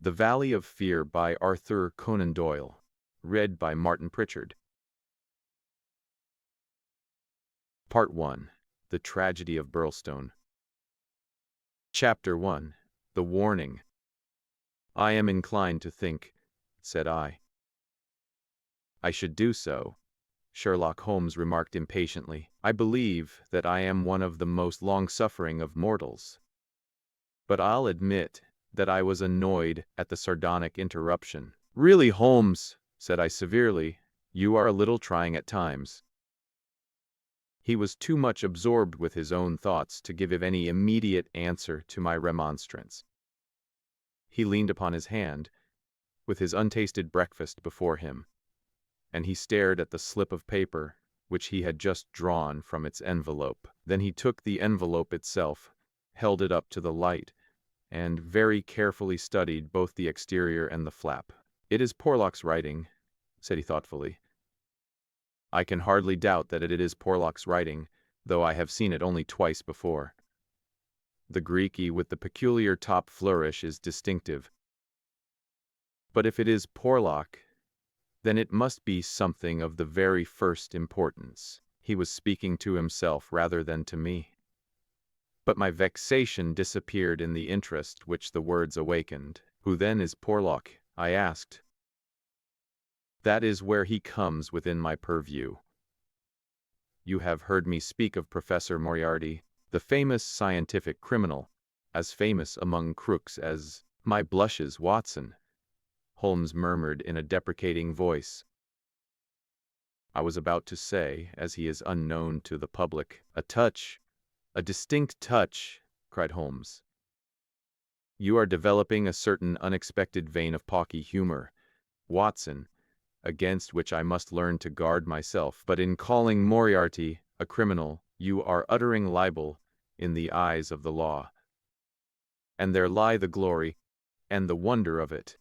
The Valley of Fear by Arthur Conan Doyle. Read by Martin Pritchard. Part 1. The Tragedy of Burlstone. Chapter 1. The Warning. "I am inclined to think," said I. "I should do so," Sherlock Holmes remarked impatiently. "I believe that I am one of the most long-suffering of mortals. But I'll admit that I was annoyed at the sardonic interruption. "Really, Holmes," said I severely, "you are a little trying at times." He was too much absorbed with his own thoughts to give any immediate answer to my remonstrance. He leaned upon his hand, with his untasted breakfast before him, and he stared at the slip of paper which he had just drawn from its envelope. Then he took the envelope itself, held it up to the light, and very carefully studied both the exterior and the flap. "It is Porlock's writing," said he thoughtfully. "I can hardly doubt that it is Porlock's writing, though I have seen it only twice before. The Greeky with the peculiar top flourish is distinctive. But if it is Porlock, then it must be something of the very first importance." He was speaking to himself rather than to me. But my vexation disappeared in the interest which the words awakened. "Who then is Porlock?" I asked. "That is where he comes within my purview. You have heard me speak of Professor Moriarty, the famous scientific criminal, as famous among crooks as my blushes, Watson," Holmes murmured in a deprecating voice. "I was about to say, as he is unknown to the public." A distinct touch," cried Holmes. "You are developing a certain unexpected vein of pawky humor, Watson, against which I must learn to guard myself. But in calling Moriarty a criminal, you are uttering libel in the eyes of the law. And there lie the glory and the wonder of it.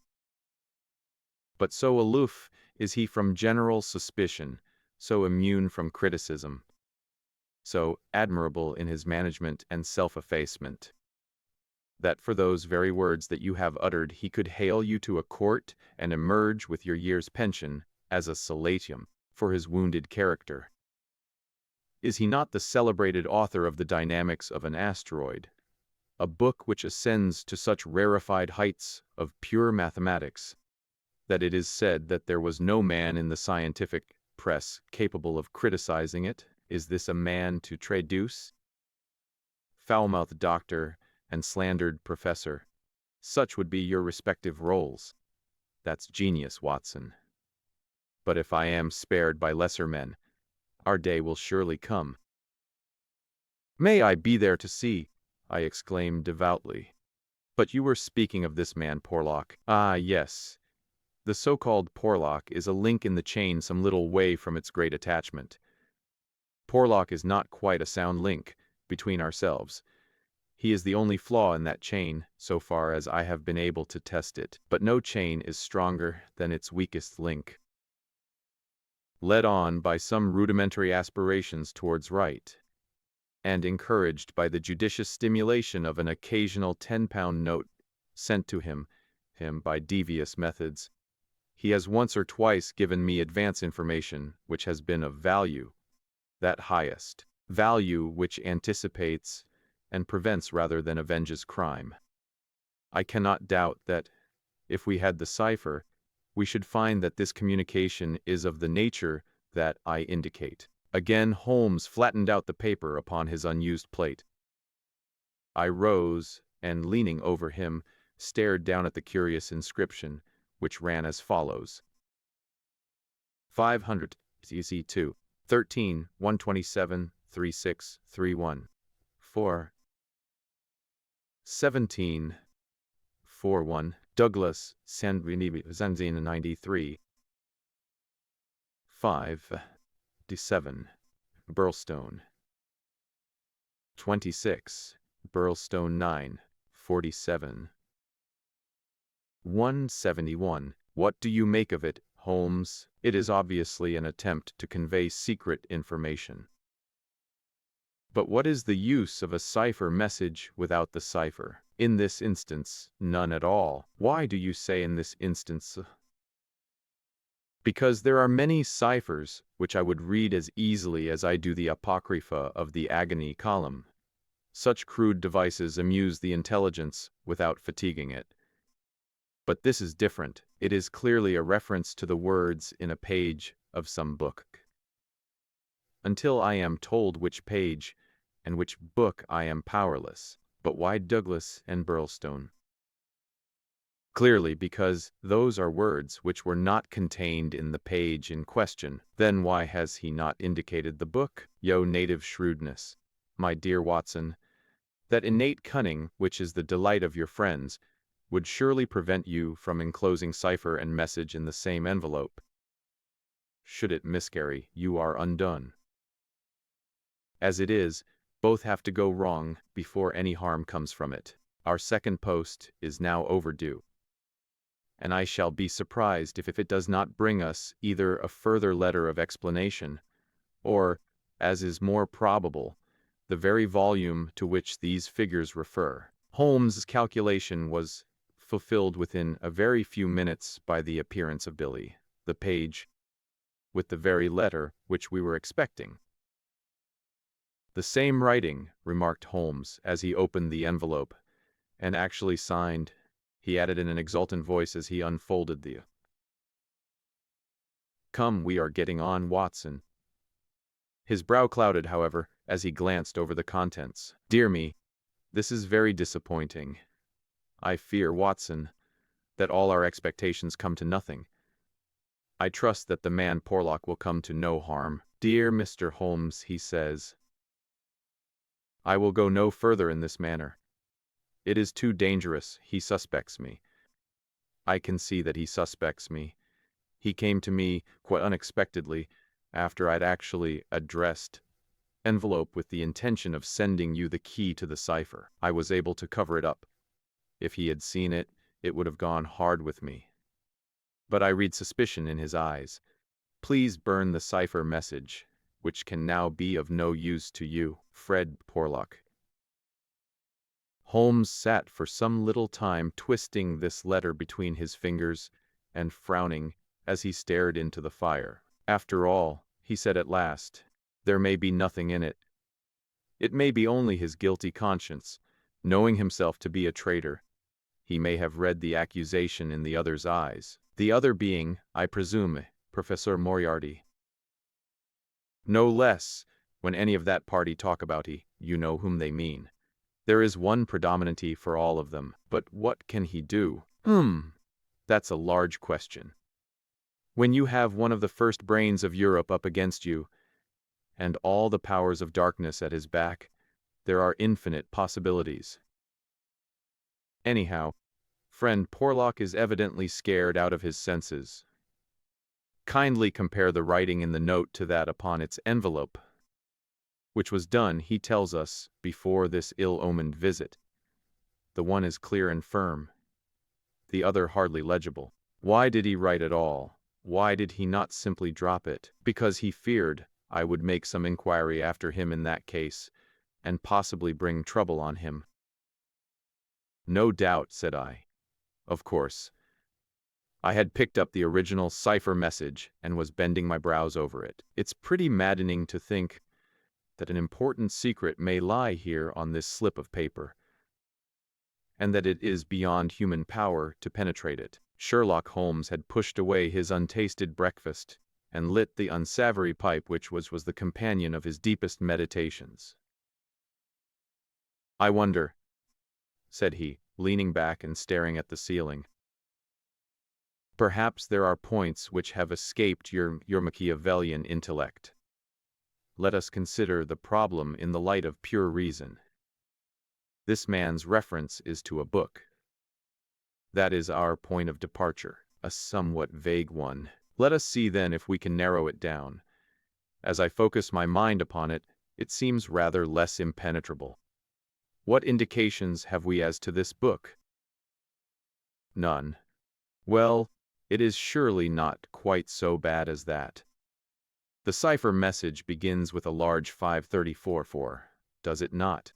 But so aloof is he from general suspicion, so immune from criticism, so admirable in his management and self-effacement, that for those very words that you have uttered he could hale you to a court and emerge with your year's pension as a solatium for his wounded character. Is he not the celebrated author of The Dynamics of an Asteroid, a book which ascends to such rarefied heights of pure mathematics that it is said that there was no man in the scientific press capable of criticizing it? Is this a man to traduce? Foul-mouthed doctor and slandered professor, such would be your respective roles. That's genius, Watson. But if I am spared by lesser men, our day will surely come." "May I be there to see!" I exclaimed devoutly. "But you were speaking of this man Porlock." "Ah, yes. The so-called Porlock is a link in the chain some little way from its great attachment. Porlock is not quite a sound link, between ourselves. He is the only flaw in that chain, so far as I have been able to test it. But no chain is stronger than its weakest link. Led on by some rudimentary aspirations towards right, and encouraged by the judicious stimulation of an occasional 10-pound note sent to him by devious methods, he has once or twice given me advance information which has been of value, that highest value which anticipates and prevents rather than avenges crime. I cannot doubt that, if we had the cipher, we should find that this communication is of the nature that I indicate." Again Holmes flattened out the paper upon his unused plate. I rose, and leaning over him, stared down at the curious inscription, which ran as follows: 500 EC2 13 127 36 31 4 17 41 Douglas Zanzina 93 5 7 Burlstone 26 Burlstone 9 47 171. What do you make of it, Holmes? It is obviously an attempt to convey secret information. But what is the use of a cipher message without the cipher? In this instance, none at all. Why do you say in this instance? Because there are many ciphers which I would read as easily as I do the apocrypha of the agony column. Such crude devices amuse the intelligence without fatiguing it. But this is different. It is clearly a reference to the words in a page of some book. Until I am told which page and which book, I am powerless. But why Douglas and Burlstone? Clearly, because those are words which were not contained in the page in question. Then why has he not indicated the book? Yo, native shrewdness, my dear Watson, that innate cunning which is the delight of your friends, would surely prevent you from enclosing cipher and message in the same envelope. Should it miscarry, you are undone. As it is, both have to go wrong before any harm comes from it. Our second post is now overdue, and I shall be surprised if it does not bring us either a further letter of explanation, or, as is more probable, the very volume to which these figures refer. Holmes' calculation was fulfilled within a very few minutes by the appearance of Billy, the page, with the very letter which we were expecting. "The same writing," remarked Holmes, as he opened the envelope, "and actually signed," he added in an exultant voice as he unfolded the. "Come, we are getting on, Watson." His brow clouded, however, as he glanced over the contents. "Dear me, this is very disappointing. I fear, Watson, that all our expectations come to nothing. I trust that the man Porlock will come to no harm. Dear Mr. Holmes, he says, I will go no further in this manner. It is too dangerous. He suspects me. I can see that he suspects me. He came to me quite unexpectedly after I'd actually addressed envelope with the intention of sending you the key to the cipher. I was able to cover it up. If he had seen it, it would have gone hard with me. But I read suspicion in his eyes. Please burn the cipher message, which can now be of no use to you, Fred Porlock." Holmes sat for some little time twisting this letter between his fingers and frowning as he stared into the fire. "After all," he said at last, "there may be nothing in it. It may be only his guilty conscience, knowing himself to be a traitor. He may have read the accusation in the other's eyes. The other being, I presume, Professor Moriarty. No less, when any of that party talk about he, you know whom they mean. There is one predominancy for all of them, but what can he do? That's a large question. When you have one of the first brains of Europe up against you, and all the powers of darkness at his back, there are infinite possibilities. Anyhow, friend Porlock is evidently scared out of his senses. Kindly compare the writing in the note to that upon its envelope, which was done, he tells us, before this ill-omened visit. The one is clear and firm, the other hardly legible. Why did he write at all? Why did he not simply drop it? Because he feared I would make some inquiry after him in that case, and possibly bring trouble on him. No doubt, said I. Of course. I had picked up the original cipher message and was bending my brows over it. It's pretty maddening to think that an important secret may lie here on this slip of paper, and that it is beyond human power to penetrate it. Sherlock Holmes had pushed away his untasted breakfast and lit the unsavory pipe which was the companion of his deepest meditations. "I wonder," said he, leaning back and staring at the ceiling. "Perhaps there are points which have escaped your Machiavellian intellect. Let us consider the problem in the light of pure reason. This man's reference is to a book. That is our point of departure, a somewhat vague one. Let us see then if we can narrow it down. As I focus my mind upon it, it seems rather less impenetrable. What indications have we as to this book? None. Well, it is surely not quite so bad as that. The cipher message begins with a large 534 does it not?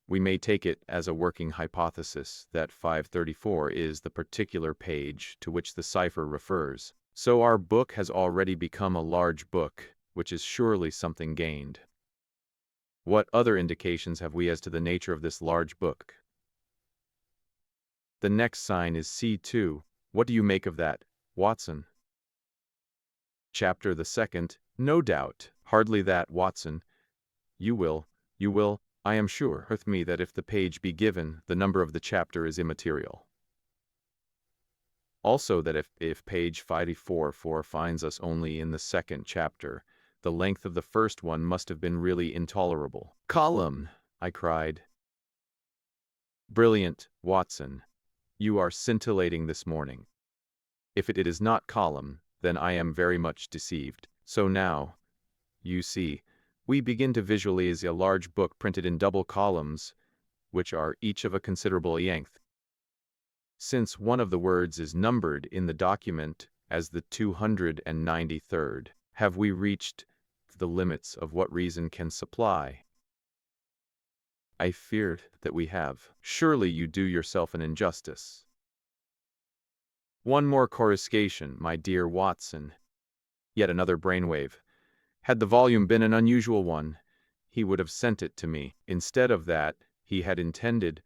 We may take it as a working hypothesis that 534 is the particular page to which the cipher refers. So our book has already become a large book, which is surely something gained. What other indications have we as to the nature of this large book? The next sign is C2. What do you make of that, Watson? Chapter the second, no doubt. Hardly that, Watson. You will, I am sure, with me that if the page be given, the number of the chapter is immaterial. Also that if page 544 finds us only in the second chapter, the length of the first one must have been really intolerable. Column, I cried. Brilliant, Watson. You are scintillating this morning. If it is not column, then I am very much deceived. So now, you see, we begin to visualize a large book printed in double columns, which are each of a considerable length. Since one of the words is numbered in the document as the 293rd, have we reached the limits of what reason can supply? I fear that we have. Surely you do yourself an injustice. One more coruscation, my dear Watson. Yet another brainwave. Had the volume been an unusual one, he would have sent it to me. Instead of that, he had intended,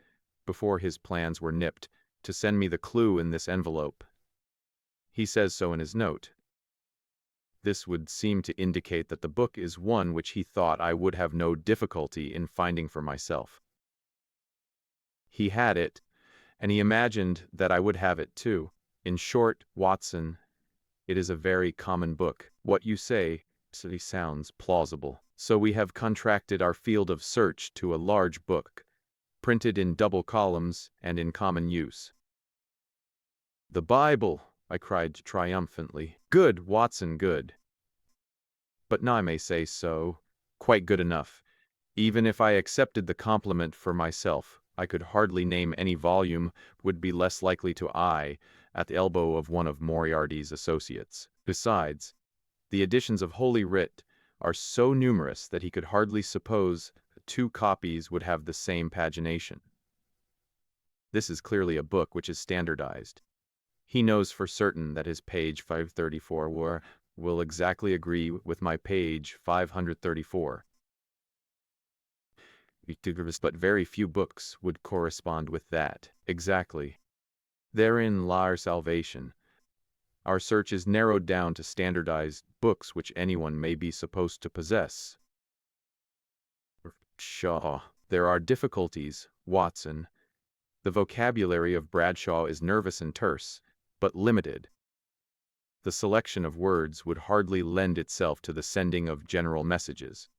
before his plans were nipped, to send me the clue in this envelope. He says so in his note. This would seem to indicate that the book is one which he thought I would have no difficulty in finding for myself. He had it, and he imagined that I would have it too. In short, Watson, it is a very common book. What you say sounds plausible. So we have contracted our field of search to a large book, printed in double columns and in common use. The Bible, I cried triumphantly. Good, Watson, good. But now I may say so, quite good enough. Even if I accepted the compliment for myself, I could hardly name any volume would be less likely to eye at the elbow of one of Moriarty's associates. Besides, the editions of Holy Writ are so numerous that he could hardly suppose two copies would have the same pagination. This is clearly a book which is standardized. He knows for certain that his page 534 will exactly agree with my page 534. But very few books would correspond with that. Exactly. Therein lies our salvation. Our search is narrowed down to standardized books which anyone may be supposed to possess. Pshaw. There are difficulties, Watson. The vocabulary of Bradshaw is nervous and terse, but limited. The selection of words would hardly lend itself to the sending of general messages.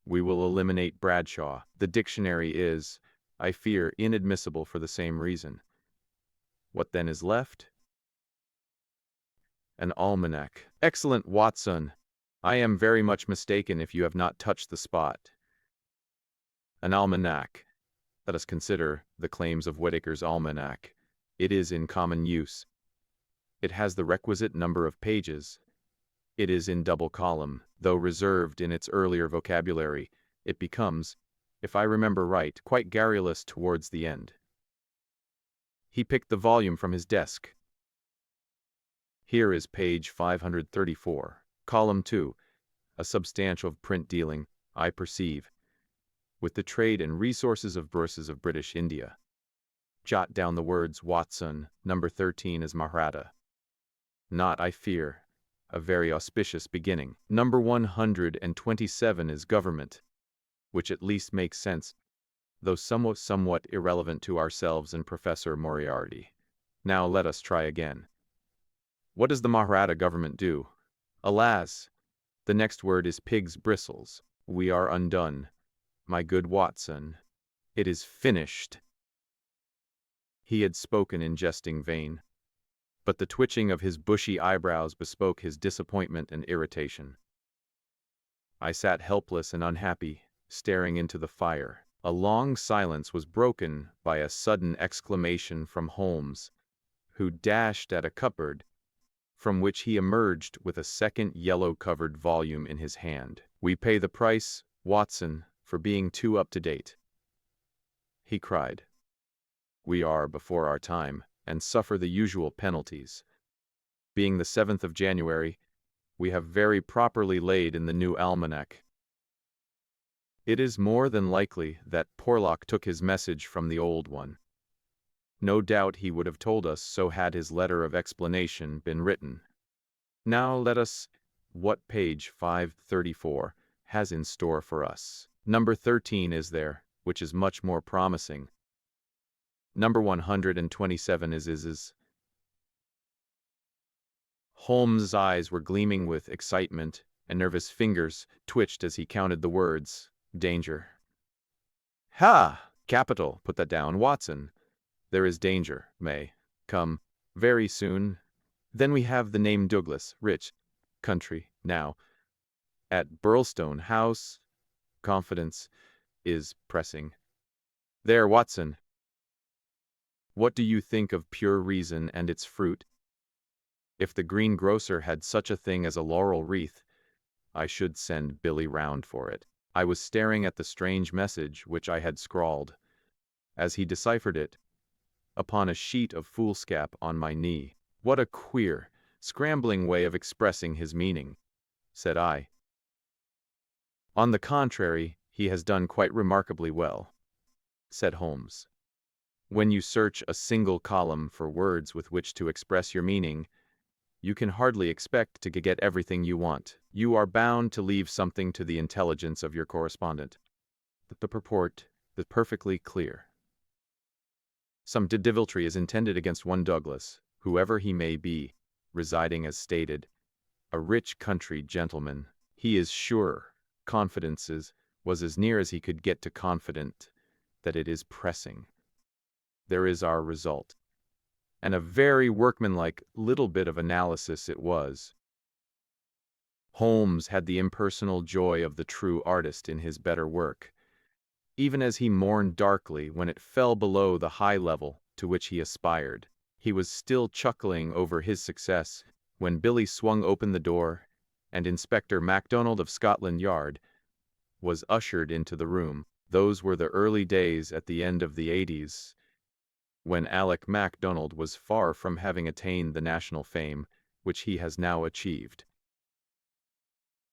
We will eliminate Bradshaw. The dictionary is, I fear, inadmissible for the same reason. What then is left? An almanac. Excellent, Watson. I am very much mistaken if you have not touched the spot. An almanac. Let us consider the claims of Whitaker's almanac. It is in common use. It has the requisite number of pages. It is in double column. Though reserved in its earlier vocabulary, it becomes, if I remember right, quite garrulous towards the end. He picked the volume from his desk. Here is page 534, column 2, a substantial print dealing, I perceive, with the trade and resources of British India. Jot down the words Watson, number 13 is Mahratta. Not, I fear, a very auspicious beginning. Number 127 is government, which at least makes sense, though somewhat irrelevant to ourselves and Professor Moriarty. Now let us try again. What does the Mahratta government do? Alas, the next word is pig's bristles. We are undone. My good Watson, it is finished. He had spoken in jesting vein, but the twitching of his bushy eyebrows bespoke his disappointment and irritation. I sat helpless and unhappy, staring into the fire. A long silence was broken by a sudden exclamation from Holmes, who dashed at a cupboard, from which he emerged with a second yellow-covered volume in his hand. We pay the price, Watson, for being too up-to-date. he cried. "We are before our time, and suffer the usual penalties. Being the 7th of January, we have very properly laid in the new almanac. It is more than likely that Porlock took his message from the old one. No doubt he would have told us so had his letter of explanation been written. Now let us what page 534 has in store for us. Number 13 is there, which is much more promising. Number 127 is. Holmes' eyes were gleaming with excitement, and nervous fingers twitched as he counted the words. Danger. Ha! Capital. Put that down, Watson. There is danger, may come very soon. Then we have the name Douglas, rich, country, now. At Burlstone House, confidence is pressing. There, Watson. What do you think of pure reason and its fruit? If the greengrocer had such a thing as a laurel wreath, I should send Billy round for it. I was staring at the strange message which I had scrawled, as he deciphered it, upon a sheet of foolscap on my knee. What a queer, scrambling way of expressing his meaning, said I. On the contrary, he has done quite remarkably well, said Holmes. When you search a single column for words with which to express your meaning, you can hardly expect to get everything you want. You are bound to leave something to the intelligence of your correspondent. The purport is perfectly clear. Some deviltry is intended against one Douglas, whoever he may be, residing as stated, a rich country gentleman. He is sure, confidences was as near as he could get to confident, that it is pressing. There is our result. And a very workmanlike little bit of analysis it was. Holmes had the impersonal joy of the true artist in his better work, even as he mourned darkly when it fell below the high level to which he aspired. He was still chuckling over his success when Billy swung open the door, and Inspector MacDonald of Scotland Yard was ushered into the room. Those were the early days at the end of the 80s, when Alec MacDonald was far from having attained the national fame which he has now achieved.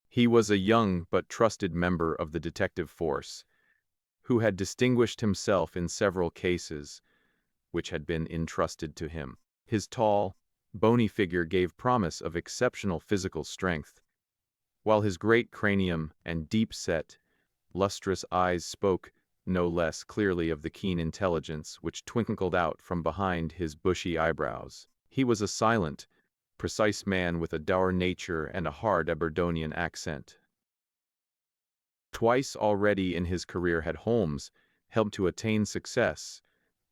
He was a young but trusted member of the detective force, who had distinguished himself in several cases which had been entrusted to him. His tall, bony figure gave promise of exceptional physical strength, while his great cranium and deep-set, lustrous eyes spoke no less clearly of the keen intelligence which twinkled out from behind his bushy eyebrows. He was a silent, precise man with a dour nature and a hard Aberdonian accent. Twice already in his career had Holmes helped to attain success,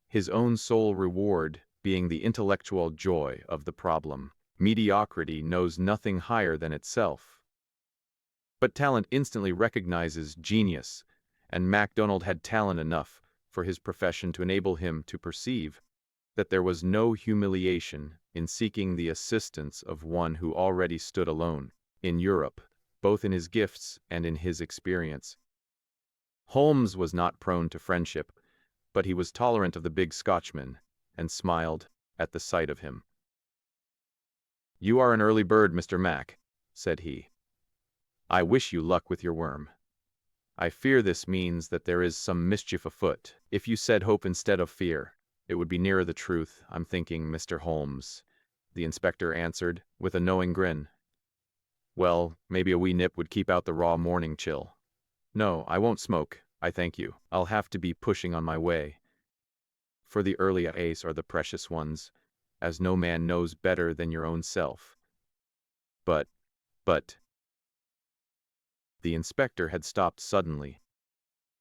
his own sole reward being the intellectual joy of the problem. Mediocrity knows nothing higher than itself. But talent instantly recognizes genius, and MacDonald had talent enough for his profession to enable him to perceive that there was no humiliation in seeking the assistance of one who already stood alone in Europe, both in his gifts and in his experience. Holmes was not prone to friendship, but he was tolerant of the big Scotchman, and smiled at the sight of him. "You are an early bird, Mr. Mac," said he. "I wish you luck with your worm. I fear this means that there is some mischief afoot. If you said hope instead of fear, it would be nearer the truth, I'm thinking, Mr. Holmes," the inspector answered, with a knowing grin. "Well, maybe a wee nip would keep out the raw morning chill. No, I won't smoke, I thank you. I'll have to be pushing on my way. For the early days are the precious ones, as no man knows better than your own self. But, the inspector had stopped suddenly,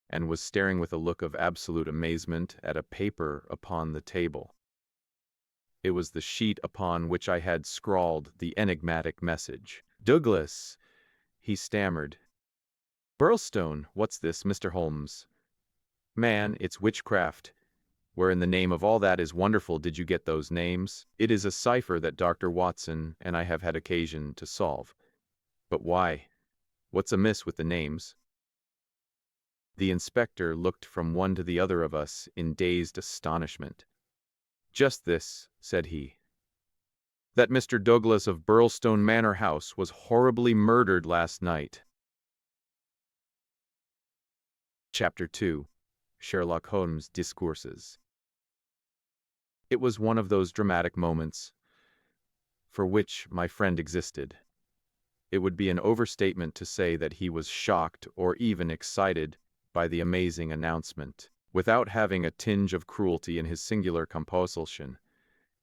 and was staring with a look of absolute amazement at a paper upon the table. It was the sheet upon which I had scrawled the enigmatic message. "Douglas," he stammered. "Burlstone, what's this, Mr. Holmes? Man, it's witchcraft. Where in the name of all that is wonderful did you get those names? It is a cipher that Dr. Watson and I have had occasion to solve. But why? What's amiss with the names?" The inspector looked from one to the other of us in dazed astonishment. "Just this," said he, "that Mr. Douglas of Burlstone Manor House was horribly murdered last night." Chapter 2. Sherlock Holmes Discourses. It was one of those dramatic moments for which my friend existed. It would be an overstatement to say that he was shocked or even excited by the amazing announcement. Without having a tinge of cruelty in his singular compulsion,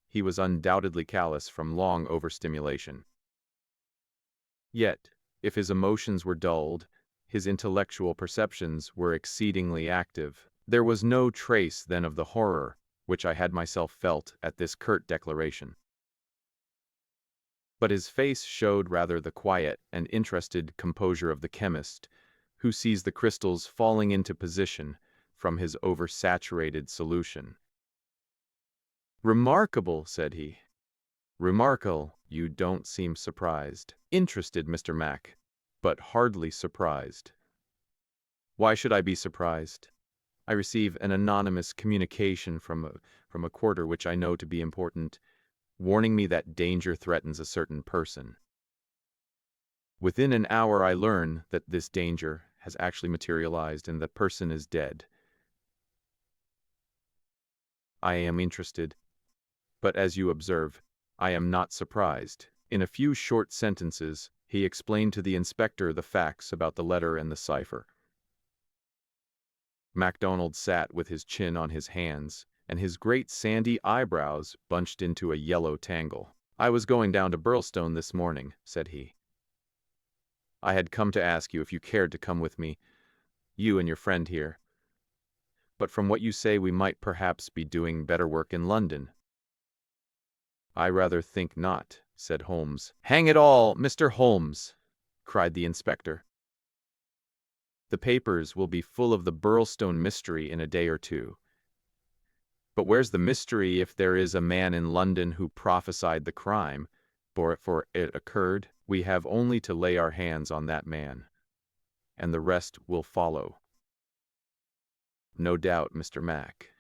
he was undoubtedly callous from long overstimulation. Yet, if his emotions were dulled, his intellectual perceptions were exceedingly active. There was no trace then of the horror which I had myself felt at this curt declaration. But his face showed rather the quiet and interested composure of the chemist, who sees the crystals falling into position from his oversaturated solution. "Remarkable," said he. "Remarkable. You don't seem surprised." "Interested, Mr. Mac, but hardly surprised." "Why should I be surprised? I receive an anonymous communication from a quarter which I know to be important, warning me that danger threatens a certain person. Within an hour I learn that this danger has actually materialized and the person is dead. I am interested, but as you observe, I am not surprised." In a few short sentences, he explained to the inspector the facts about the letter and the cipher. MacDonald sat with his chin on his hands, and his great sandy eyebrows bunched into a yellow tangle. "I was going down to Burlstone this morning," said he. "I had come to ask you if you cared to come with me, you and your friend here. But from what you say we might perhaps be doing better work in London." "I rather think not," said Holmes. "Hang it all, Mr. Holmes!" cried the inspector. "The papers will be full of the Burlstone mystery in a day or two. But where's the mystery if there is a man in London who prophesied the crime, for it occurred? We have only to lay our hands on that man, and the rest will follow." "No doubt, Mr. Mac.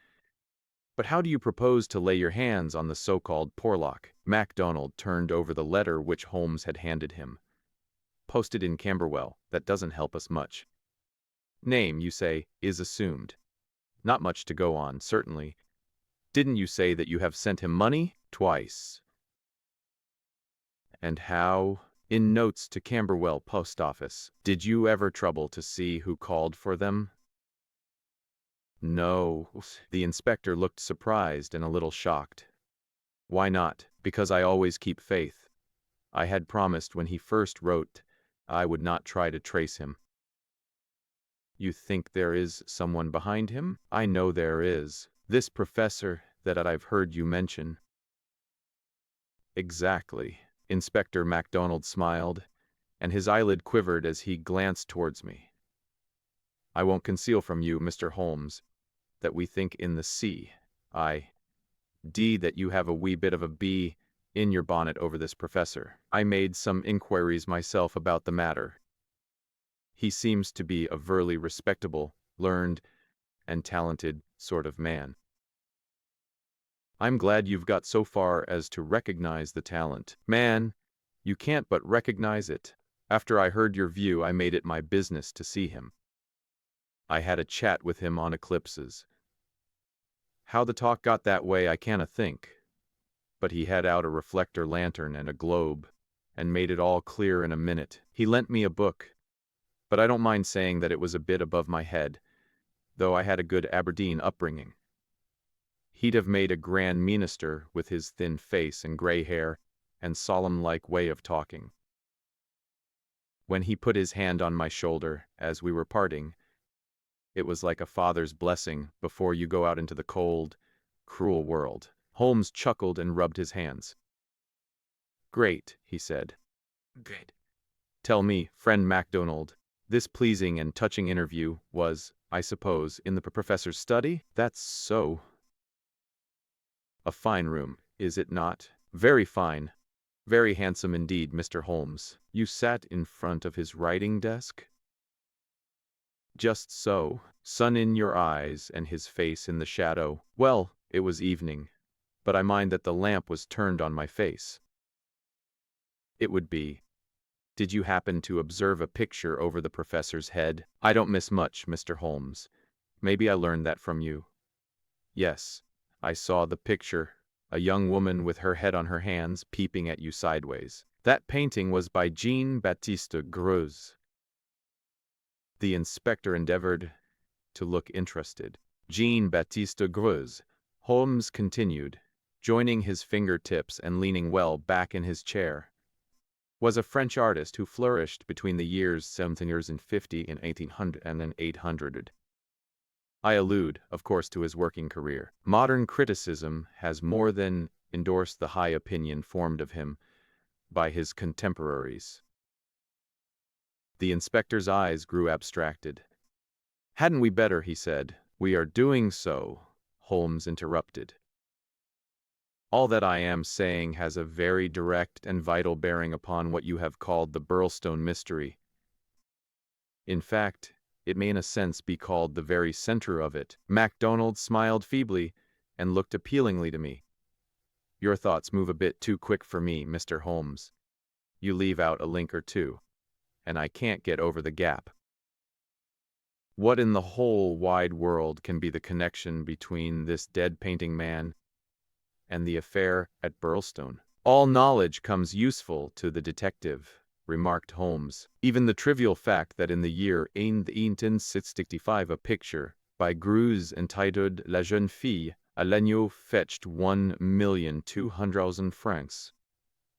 But how do you propose to lay your hands on the so-called Porlock?" MacDonald turned over the letter which Holmes had handed him. "Posted in Camberwell. That doesn't help us much. Name, you say, is assumed. Not much to go on, certainly. Didn't you say that you have sent him money? Twice. And how? In notes to Camberwell post office. Did you ever trouble to see who called for them?" "No." The inspector looked surprised and a little shocked. "Why not?" "Because I always keep faith. I had promised when he first wrote I would not try to trace him." "You think there is someone behind him?" "I know there is. This professor that I've heard you mention." "Exactly." Inspector MacDonald smiled, and his eyelid quivered as he glanced towards me. "I won't conceal from you, Mr. Holmes, that we think in the that you have a wee bit of a bee in your bonnet over this professor. I made some inquiries myself about the matter. He seems to be a very respectable, learned, and talented sort of man." "I'm glad you've got so far as to recognize the talent. Man, you can't but recognize it. After I heard your view, I made it my business to see him. I had a chat with him on eclipses. How the talk got that way I canna think. But he had out a reflector lantern and a globe, and made it all clear in a minute. He lent me a book, but I don't mind saying that it was a bit above my head, though I had a good Aberdeen upbringing. He'd have made a grand minister with his thin face and gray hair and solemn-like way of talking. When he put his hand on my shoulder as we were parting, it was like a father's blessing before you go out into the cold, cruel world." Holmes chuckled and rubbed his hands. "Great," he said. "Great. Tell me, friend MacDonald, this pleasing and touching interview was, I suppose, in the professor's study?" "That's so." "A fine room, is it not?" "Very fine. Very handsome indeed, Mr. Holmes. You sat in front of his writing desk?" Just so, sun in your eyes and his face in the shadow. Well, it was evening, but I mind that the lamp was turned on my face. It would be. Did you happen to observe a picture over the professor's head? I don't miss much, Mr. Holmes. Maybe I learned that from you. Yes, I saw the picture, a young woman with her head on her hands peeping at you sideways. That painting was by Jean-Baptiste Greuze. The inspector endeavored to look interested. Jean-Baptiste Greuze, Holmes continued, joining his fingertips and leaning well back in his chair, was a French artist who flourished between the years 1750 and 1800 and then 800. I allude, of course, to his working career. Modern criticism has more than endorsed the high opinion formed of him by his contemporaries. The inspector's eyes grew abstracted. Hadn't we better, he said. We are doing so, Holmes interrupted. All that I am saying has a very direct and vital bearing upon what you have called the Burlstone mystery. In fact, it may in a sense be called the very center of it. MacDonald smiled feebly and looked appealingly to me. Your thoughts move a bit too quick for me, Mr. Holmes. You leave out a link or two, and I can't get over the gap. What in the whole wide world can be the connection between this dead painting man and the affair at Burlstone? All knowledge comes useful to the detective, remarked Holmes. Even the trivial fact that in the year 1865 a picture by Greuze entitled La Jeune Fille à l'Agneau fetched 1,200,000 francs,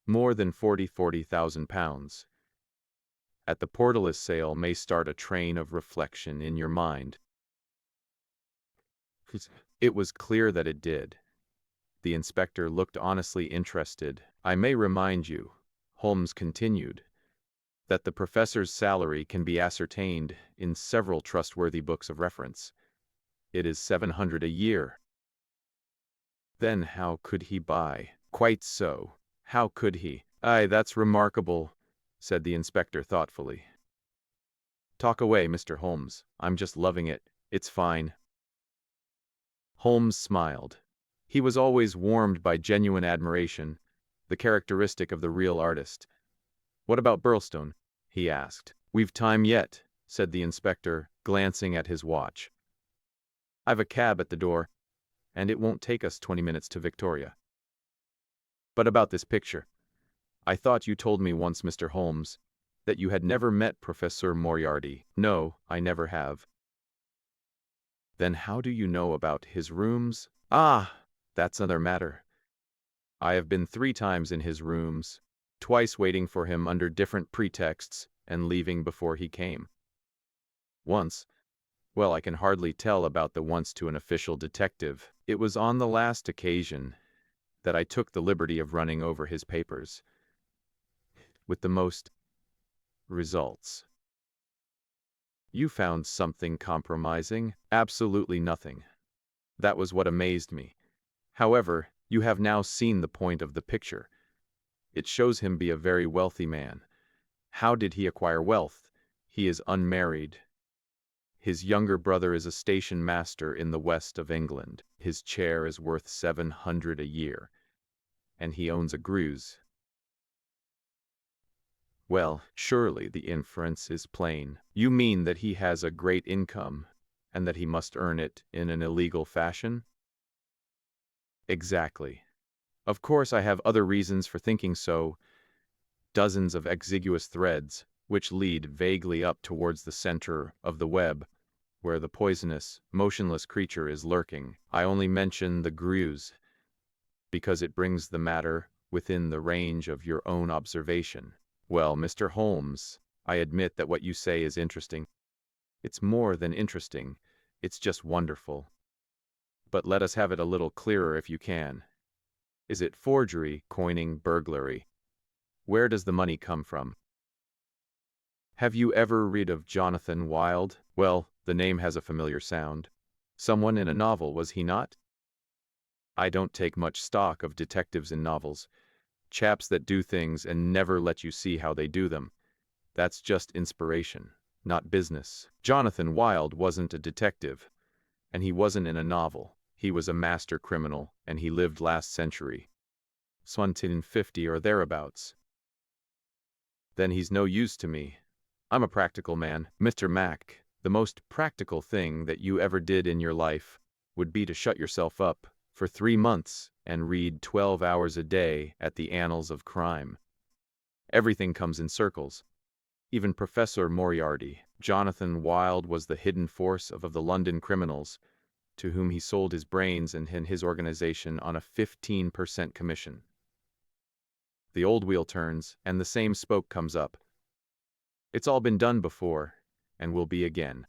more than £40,000, at the Portales sale may start a train of reflection in your mind. It was clear that it did. The inspector looked honestly interested. I may remind you, Holmes continued, that the professor's salary can be ascertained in several trustworthy books of reference. It is 700 a year. Then how could he buy? Quite so. How could he? Aye, that's remarkable, said the inspector thoughtfully. Talk away, Mr. Holmes. I'm just loving it. It's fine. Holmes smiled. He was always warmed by genuine admiration, the characteristic of the real artist. What about Burlstone? He asked. We've time yet, said the inspector, glancing at his watch. I've a cab at the door, and it won't take us 20 minutes to Victoria. But about this picture. I thought you told me once, Mr. Holmes, that you had never met Professor Moriarty. No, I never have. Then how do you know about his rooms? Ah, that's another matter. I have been 3 times in his rooms, twice waiting for him under different pretexts and leaving before he came. Once, well, I can hardly tell about the once to an official detective. It was on the last occasion that I took the liberty of running over his papers, with the most results. You found something compromising? Absolutely nothing. That was what amazed me. However, you have now seen the point of the picture. It shows him be a very wealthy man. How did he acquire wealth? He is unmarried. His younger brother is a station master in the west of England. His chair is worth 700 a year, and he owns a Greuze. Well, surely the inference is plain. You mean that he has a great income, and that he must earn it in an illegal fashion? Exactly. Of course, I have other reasons for thinking so. Dozens of exiguous threads, which lead vaguely up towards the center of the web, where the poisonous, motionless creature is lurking. I only mention the Greuze because it brings the matter within the range of your own observation. Well, Mr. Holmes, I admit that what you say is interesting. It's more than interesting. It's just wonderful. But let us have it a little clearer if you can. Is it forgery, coining, burglary? Where does the money come from? Have you ever read of Jonathan Wild? Well, the name has a familiar sound. Someone in a novel, was he not? I don't take much stock of detectives in novels. Chaps that do things and never let you see how they do them. That's just inspiration. not business. Jonathan Wild wasn't a detective, and he wasn't in a novel. He was a master criminal, and he lived last century. 1750 or thereabouts. Then he's no use to me. I'm a practical man. Mr. Mac, the most practical thing that you ever did in your life would be to shut yourself up for 3 months and read 12 hours a day at the annals of crime. Everything comes in circles. Even Professor Moriarty. Jonathan Wild was the hidden force of the London criminals, to whom he sold his brains and his organization on a 15% commission. The old wheel turns, and the same spoke comes up. It's all been done before, and will be again.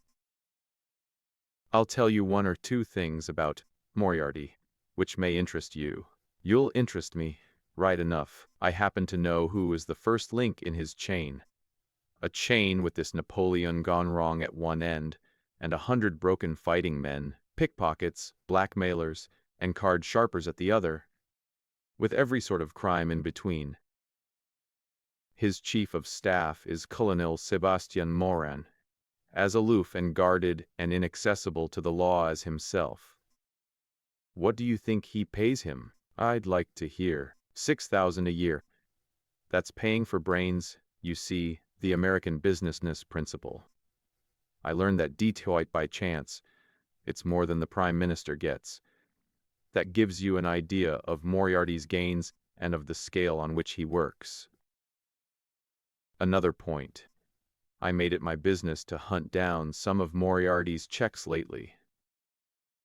I'll tell you 1 or 2 things about Moriarty, which may interest you. You'll interest me, right enough. I happen to know who is the first link in his chain. A chain with this Napoleon gone wrong at one end, and 100 broken fighting men, pickpockets, blackmailers, and card sharpers at the other, with every sort of crime in between. His chief of staff is Colonel Sebastian Morin, as aloof and guarded and inaccessible to the law as himself. What do you think he pays him? I'd like to hear. 6,000 a year. That's paying for brains, you see, the American businessness principle. I learned that Detroit by chance. It's more than the Prime Minister gets. That gives you an idea of Moriarty's gains and of the scale on which he works. Another point. I made it my business to hunt down some of Moriarty's checks lately.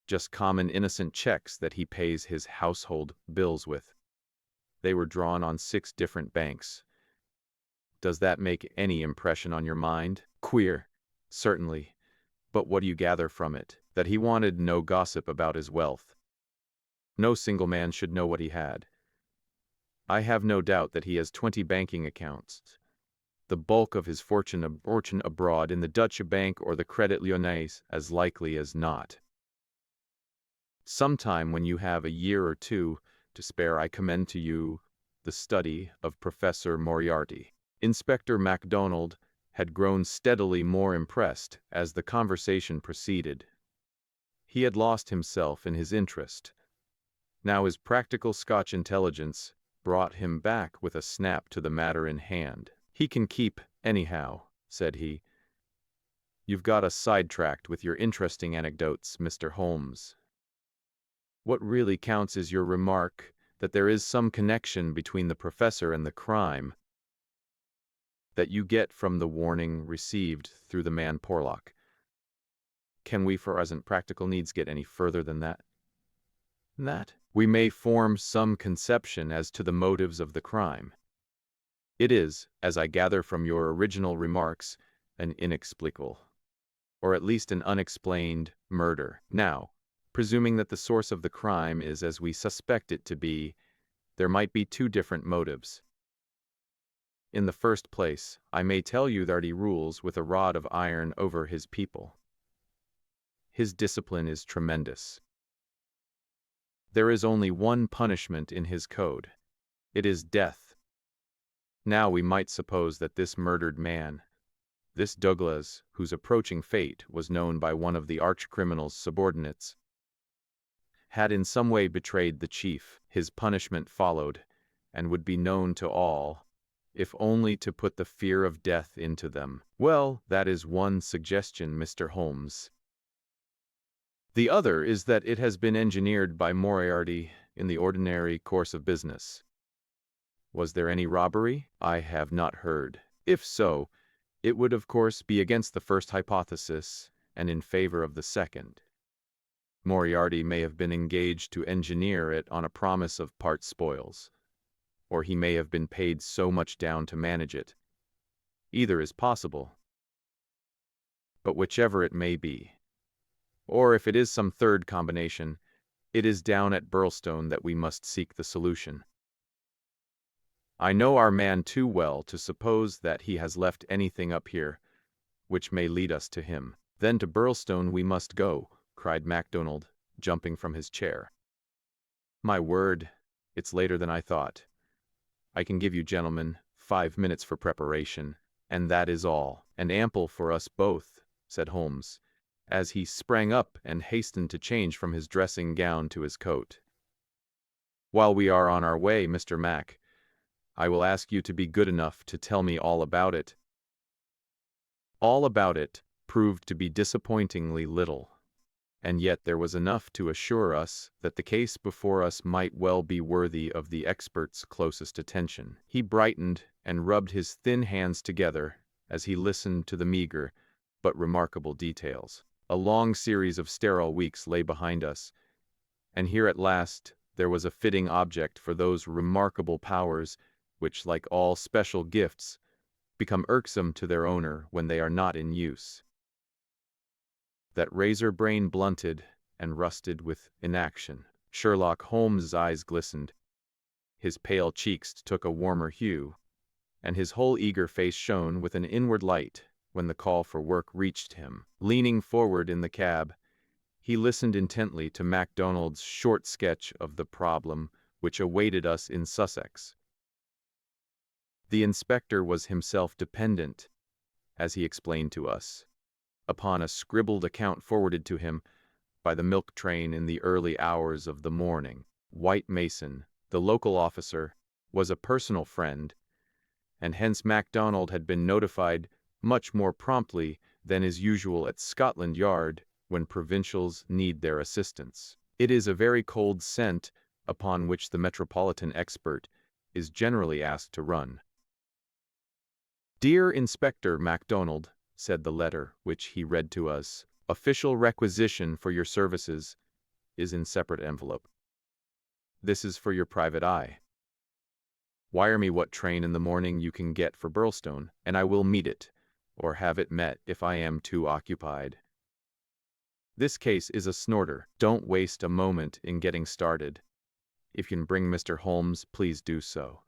Just common innocent checks that he pays his household bills with. They were drawn on 6 different banks. Does that make any impression on your mind? Queer, certainly. But what do you gather from it? That he wanted no gossip about his wealth. No single man should know what he had. I have no doubt that he has 20 banking accounts. The bulk of his fortune abroad in the Deutsche Bank or the Credit Lyonnais, as likely as not. Sometime when you have a year or 2 to spare, I commend to you the study of Professor Moriarty. Inspector MacDonald had grown steadily more impressed as the conversation proceeded. He had lost himself in his interest. Now his practical Scotch intelligence brought him back with a snap to the matter in hand. "He can keep, anyhow," said he. "You've got us sidetracked with your interesting anecdotes, Mr. Holmes. What really counts is your remark that there is some connection between the professor and the crime that you get from the warning received through the man Porlock. Can we, for present practical needs, get any further than that? We may form some conception as to the motives of the crime. It is, as I gather from your original remarks, an inexplicable, or at least an unexplained, murder. Now, presuming that the source of the crime is as we suspect it to be, there might be 2 different motives. In the first place, I may tell you that he rules with a rod of iron over his people. His discipline is tremendous. There is only one punishment in his code. It is death. Now we might suppose that this murdered man, this Douglas, whose approaching fate was known by one of the arch-criminal's subordinates, had in some way betrayed the chief. His punishment followed, and would be known to all, if only to put the fear of death into them. Well, that is one suggestion, Mr. Holmes. The other is that it has been engineered by Moriarty in the ordinary course of business. Was there any robbery? I have not heard. If so, it would of course be against the first hypothesis and in favor of the second. Moriarty may have been engaged to engineer it on a promise of part spoils, or he may have been paid so much down to manage it. Either is possible. But whichever it may be, or if it is some third combination, it is down at Burlstone that we must seek the solution. I know our man too well to suppose that he has left anything up here which may lead us to him. Then to Burlstone we must go, cried MacDonald, jumping from his chair. My word, it's later than I thought. I can give you gentlemen 5 minutes for preparation, And that is all, and ample for us both," said Holmes, as he sprang up and hastened to change from his dressing gown to his coat. "While we are on our way, Mr. Mac, I will ask you to be good enough to tell me all about it." All about it proved to be disappointingly little, and yet there was enough to assure us that the case before us might well be worthy of the expert's closest attention. He brightened and rubbed his thin hands together as he listened to the meager but remarkable details. A long series of sterile weeks lay behind us, and here at last there was a fitting object for those remarkable powers which, like all special gifts, become irksome to their owner when they are not in use. That razor brain blunted and rusted with inaction. Sherlock Holmes' eyes glistened. His pale cheeks took a warmer hue, and his whole eager face shone with an inward light when the call for work reached him. Leaning forward in the cab, he listened intently to MacDonald's short sketch of the problem which awaited us in Sussex. The inspector was himself dependent, as he explained to us, upon a scribbled account forwarded to him by the milk train in the early hours of the morning. White Mason, the local officer, was a personal friend, and hence MacDonald had been notified much more promptly than is usual at Scotland Yard when provincials need their assistance. It is a very cold scent upon which the metropolitan expert is generally asked to run. "Dear Inspector MacDonald," said the letter, which he read to us, "official requisition for your services is in separate envelope. This is for your private eye. Wire me what train in the morning you can get for Burlstone, and I will meet it, or have it met if I am too occupied. This case is a snorter. Don't waste a moment in getting started. If you can bring Mr. Holmes, please do so,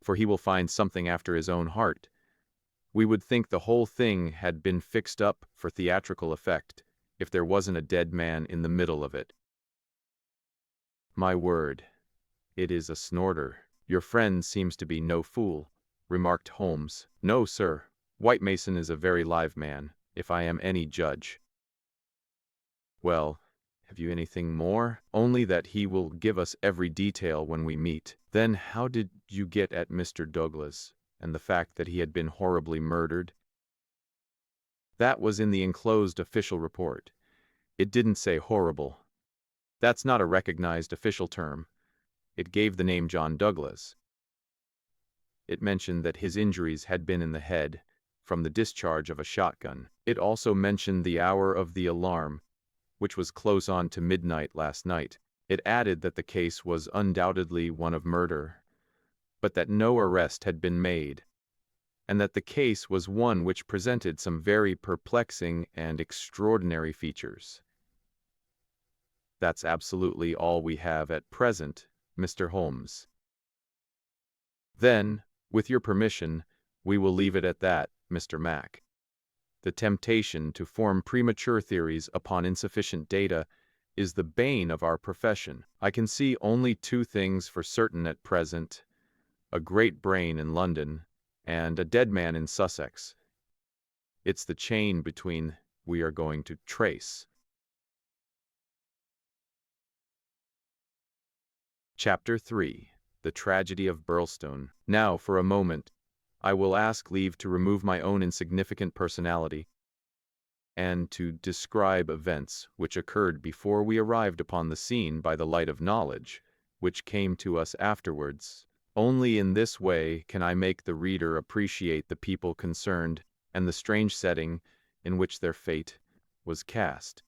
for he will find something after his own heart. We would think the whole thing had been fixed up for theatrical effect if there wasn't a dead man in the middle of it. My word, it is a snorter." "Your friend seems to be no fool," remarked Holmes. "No, sir. White Mason is a very live man, if I am any judge." "Well, have you anything more?" "Only that he will give us every detail when we meet." "Then how did you get at Mr. Douglas, and the fact that he had been horribly murdered?" "That was in the enclosed official report. It didn't say horrible. That's not a recognized official term. It gave the name John Douglas. It mentioned that his injuries had been in the head, from the discharge of a shotgun. It also mentioned the hour of the alarm, which was close on to midnight last night. It added that the case was undoubtedly one of murder, but that no arrest had been made, and that the case was one which presented some very perplexing and extraordinary features. That's absolutely all we have at present, Mr. Holmes." "Then, with your permission, we will leave it at that, Mr. Mac. The temptation to form premature theories upon insufficient data is the bane of our profession. I can see only two things for certain at present: a great brain in London, and a dead man in Sussex. It's the chain between we are going to trace." Chapter 3. The Tragedy of Burlstone. Now, for a moment, I will ask leave to remove my own insignificant personality, and to describe events which occurred before we arrived upon the scene by the light of knowledge, which came to us afterwards. Only in this way can I make the reader appreciate the people concerned and the strange setting in which their fate was cast.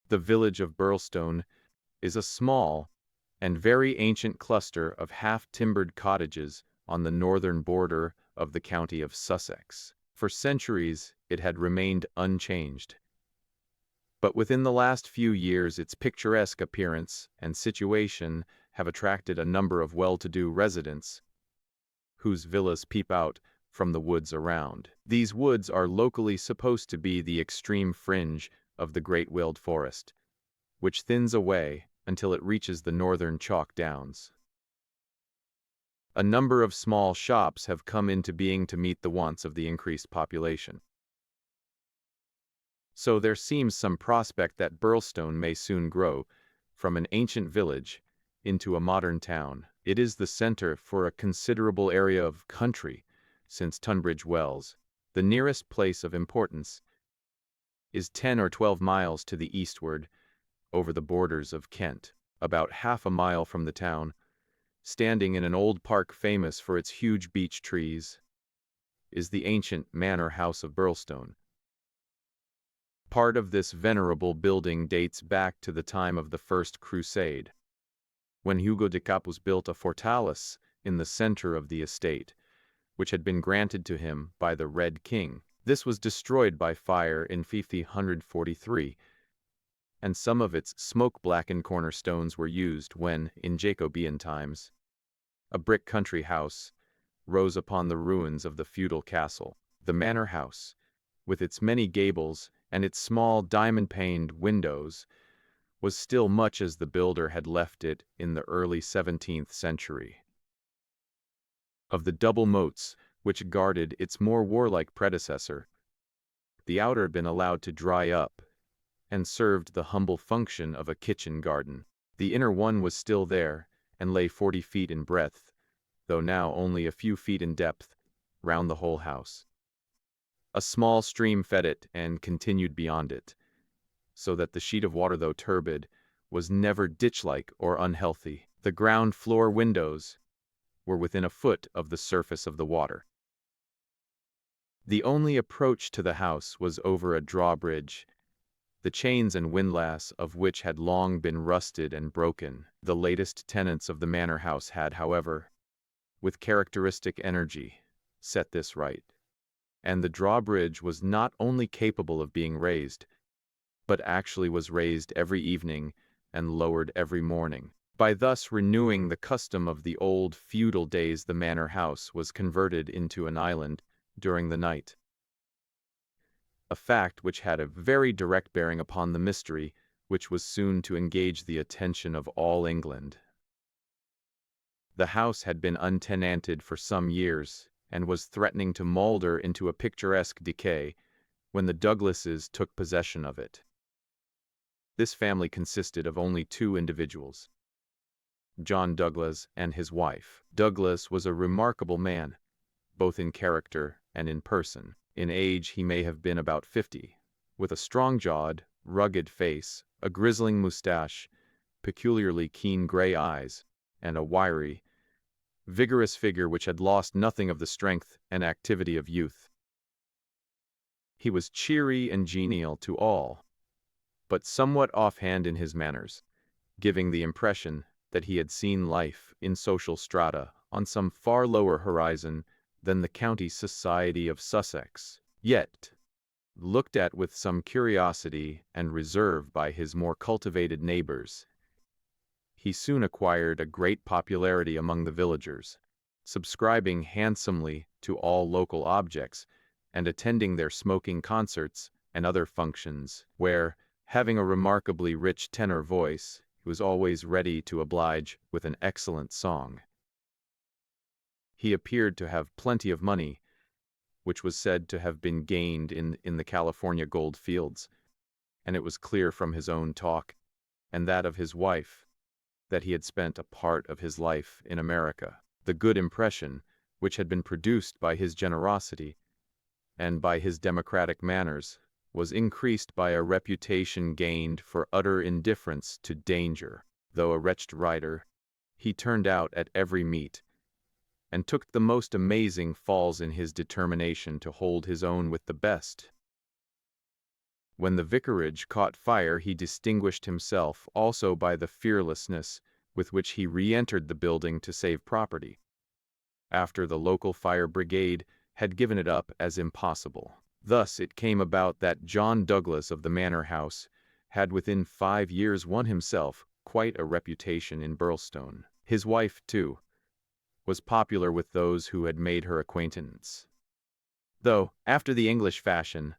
The village of Burlstone is a small and very ancient cluster of half-timbered cottages on the northern border of the county of Sussex. For centuries it had remained unchanged, but within the last few years its picturesque appearance and situation have attracted a number of well-to-do residents, whose villas peep out from the woods around. These woods are locally supposed to be the extreme fringe of the Great Weald Forest, which thins away until it reaches the northern chalk downs. A number of small shops have come into being to meet the wants of the increased population. So there seems some prospect that Burlstone may soon grow from an ancient village into a modern town. It is the center for a considerable area of country, since Tunbridge Wells, the nearest place of importance, is 10 or 12 miles to the eastward, over the borders of Kent. About half a mile from the town, standing in an old park famous for its huge beech trees, is the ancient manor house of Burlstone. Part of this venerable building dates back to the time of the First Crusade, when Hugo de Capus built a fortalice in the center of the estate, which had been granted to him by the Red King. This was destroyed by fire in 1543, and some of its smoke-blackened cornerstones were used when, in Jacobean times, a brick country house rose upon the ruins of the feudal castle. The manor house, with its many gables and its small diamond-paned windows, was still much as the builder had left it in the early 17th century. Of the double moats which guarded its more warlike predecessor, the outer had been allowed to dry up and served the humble function of a kitchen garden. The inner one was still there and lay 40 feet in breadth, though now only a few feet in depth, round the whole house. A small stream fed it and continued beyond it, so that the sheet of water, though turbid, was never ditch-like or unhealthy. The ground floor windows were within a foot of the surface of the water. The only approach to the house was over a drawbridge, the chains and windlass of which had long been rusted and broken. The latest tenants of the manor house had, however, with characteristic energy, set this right, and the drawbridge was not only capable of being raised, but actually was raised every evening and lowered every morning. By thus renewing the custom of the old feudal days, the manor house was converted into an island during the night, a fact which had a very direct bearing upon the mystery which was soon to engage the attention of all England. The house had been untenanted for some years, and was threatening to moulder into a picturesque decay when the Douglases took possession of it. This family consisted of only 2 individuals, John Douglas and his wife. Douglas was a remarkable man, both in character and in person. In age he may have been about 50, with a strong-jawed, rugged face, a grizzling moustache, peculiarly keen gray eyes, and a wiry, vigorous figure which had lost nothing of the strength and activity of youth. He was cheery and genial to all, but somewhat offhand in his manners, giving the impression that he had seen life in social strata on some far lower horizon than the county society of Sussex, yet looked at with some curiosity and reserve by his more cultivated neighbors. He soon acquired a great popularity among the villagers, subscribing handsomely to all local objects and attending their smoking concerts and other functions, where, having a remarkably rich tenor voice, he was always ready to oblige with an excellent song. He appeared to have plenty of money, which was said to have been gained in the California gold fields, and it was clear from his own talk and that of his wife that he had spent a part of his life in America. The good impression which had been produced by his generosity and by his democratic manners was increased by a reputation gained for utter indifference to danger. Though a wretched rider, he turned out at every meet, and took the most amazing falls in his determination to hold his own with the best. When the vicarage caught fire, he distinguished himself also by the fearlessness with which he re-entered the building to save property, after the local fire brigade had given it up as impossible. Thus it came about that John Douglas of the manor house had within 5 years won himself quite a reputation in Burlstone. His wife, too, was popular with those who had made her acquaintance, though, after the English fashion,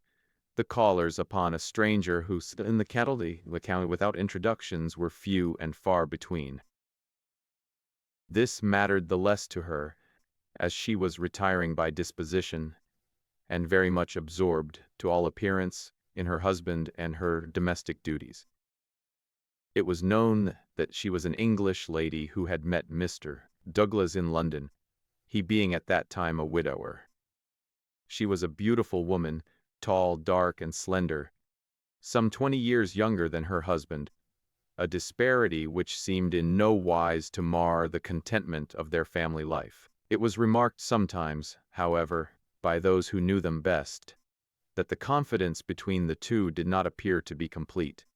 the callers upon a stranger who stood in the county without introductions were few and far between. This mattered the less to her, as she was retiring by disposition, and very much absorbed, to all appearance, in her husband and her domestic duties. It was known that she was an English lady who had met Mr. Douglas in London, he being at that time a widower. She was a beautiful woman, tall, dark, and slender, some 20 years younger than her husband, a disparity which seemed in no wise to mar the contentment of their family life. It was remarked sometimes, however, by those who knew them best, that the confidence between the two did not appear to be complete,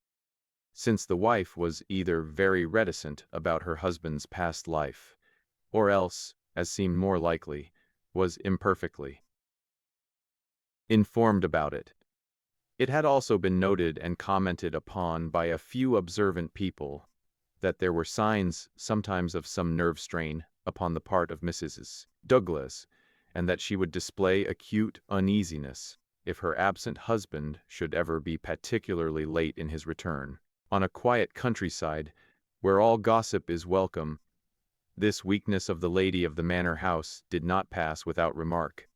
since the wife was either very reticent about her husband's past life, or else, as seemed more likely, was imperfectly informed about it. It had also been noted and commented upon by a few observant people that there were signs sometimes of some nerve strain upon the part of Mrs. Douglas, and that she would display acute uneasiness if her absent husband should ever be particularly late in his return. On a quiet countryside, where all gossip is welcome, this weakness of the lady of the manor house did not pass without remark,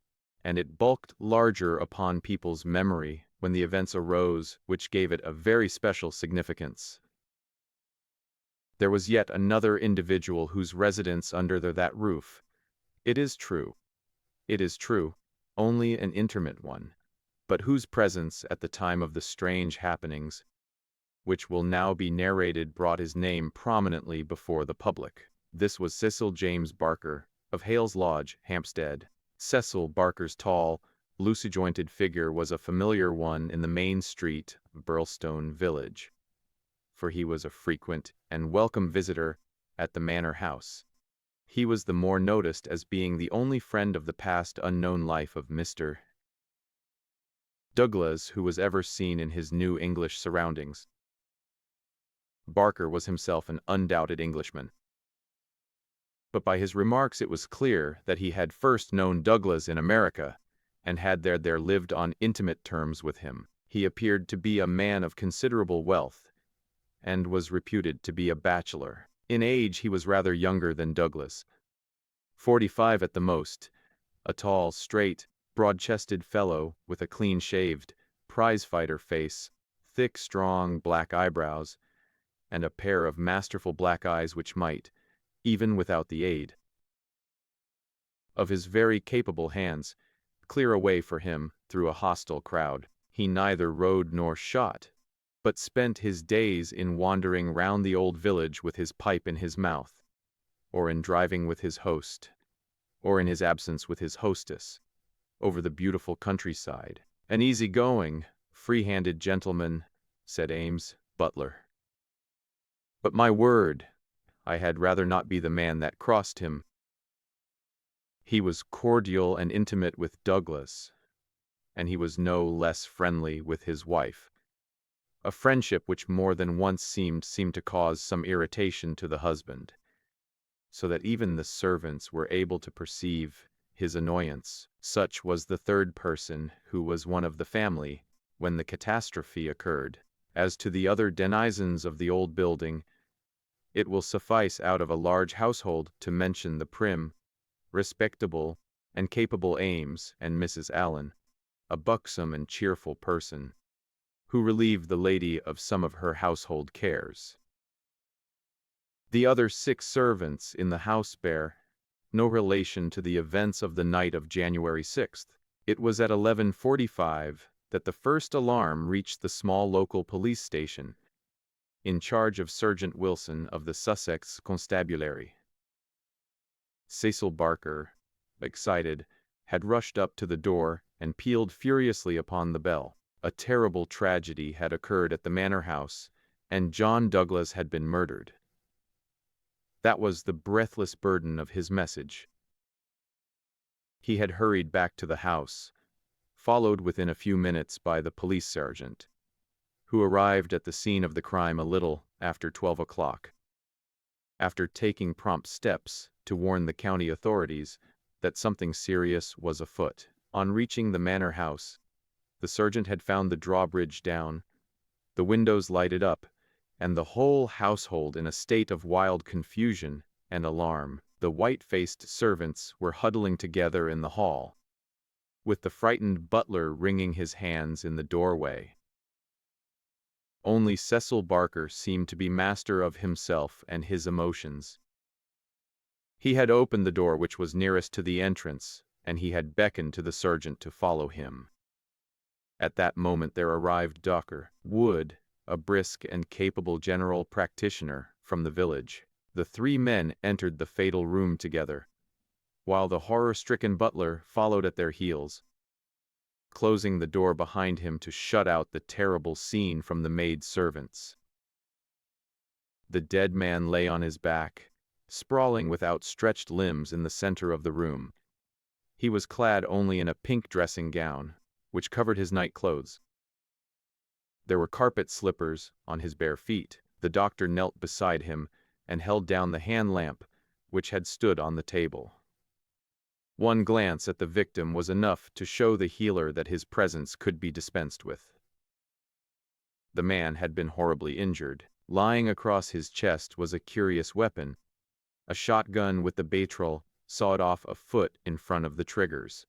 and it bulked larger upon people's memory when the events arose which gave it a very special significance. There was yet another individual whose residence under that roof, it is true, only an intimate one, but whose presence at the time of the strange happenings, which will now be narrated, brought his name prominently before the public. This was Cecil James Barker, of Hales Lodge, Hampstead. Cecil Barker's tall, loosely-jointed figure was a familiar one in the main street of Burlstone village, for he was a frequent and welcome visitor at the manor house. He was the more noticed as being the only friend of the past unknown life of Mr. Douglas who was ever seen in his new English surroundings. Barker was himself an undoubted Englishman, but by his remarks it was clear that he had first known Douglas in America, and had there lived on intimate terms with him. He appeared to be a man of considerable wealth, and was reputed to be a bachelor. In age he was rather younger than Douglas, 45 at the most, a tall, straight, broad-chested fellow with a clean-shaved, prize-fighter face, thick, strong, black eyebrows, and a pair of masterful black eyes which might, even without the aid of his very capable hands, clear a way for him through a hostile crowd. He neither rode nor shot, but spent his days in wandering round the old village with his pipe in his mouth, or in driving with his host, or in his absence with his hostess, over the beautiful countryside. An easy-going, free-handed gentleman, said Ames, butler. But my word, I had rather not be the man that crossed him. He was cordial and intimate with Douglas, and he was no less friendly with his wife, a friendship which more than once seemed to cause some irritation to the husband, so that even the servants were able to perceive his annoyance. Such was the third person, who was one of the family, when the catastrophe occurred. As to the other denizens of the old building, it will suffice out of a large household to mention the prim, respectable, and capable Ames and Mrs. Allen, a buxom and cheerful person, who relieved the lady of some of her household cares. The other 6 servants in the house bear no relation to the events of the night of January 6th. It was at 11:45 that the first alarm reached the small local police station, in charge of Sergeant Wilson of the Sussex Constabulary. Cecil Barker, excited, had rushed up to the door and pealed furiously upon the bell. A terrible tragedy had occurred at the manor house, and John Douglas had been murdered. That was the breathless burden of his message. He had hurried back to the house, followed within a few minutes by the police sergeant, who arrived at the scene of the crime a little after 12 o'clock. After taking prompt steps to warn the county authorities that something serious was afoot. On reaching the manor house, the sergeant had found the drawbridge down, the windows lighted up, and the whole household in a state of wild confusion and alarm. The white-faced servants were huddling together in the hall, with the frightened butler wringing his hands in the doorway. Only Cecil Barker seemed to be master of himself and his emotions. He had opened the door which was nearest to the entrance, and he had beckoned to the sergeant to follow him. At that moment there arrived Dr. Wood, a brisk and capable general practitioner from the village. The three men entered the fatal room together, while the horror-stricken butler followed at their heels, closing the door behind him to shut out the terrible scene from the maid-servants. The dead man lay on his back, sprawling with outstretched limbs in the center of the room. He was clad only in a pink dressing gown, which covered his night clothes. There were carpet slippers on his bare feet. The doctor knelt beside him and held down the hand lamp which had stood on the table. One glance at the victim was enough to show the healer that his presence could be dispensed with. The man had been horribly injured. Lying across his chest was a curious weapon, a shotgun with the barrel sawed off a foot in front of the triggers.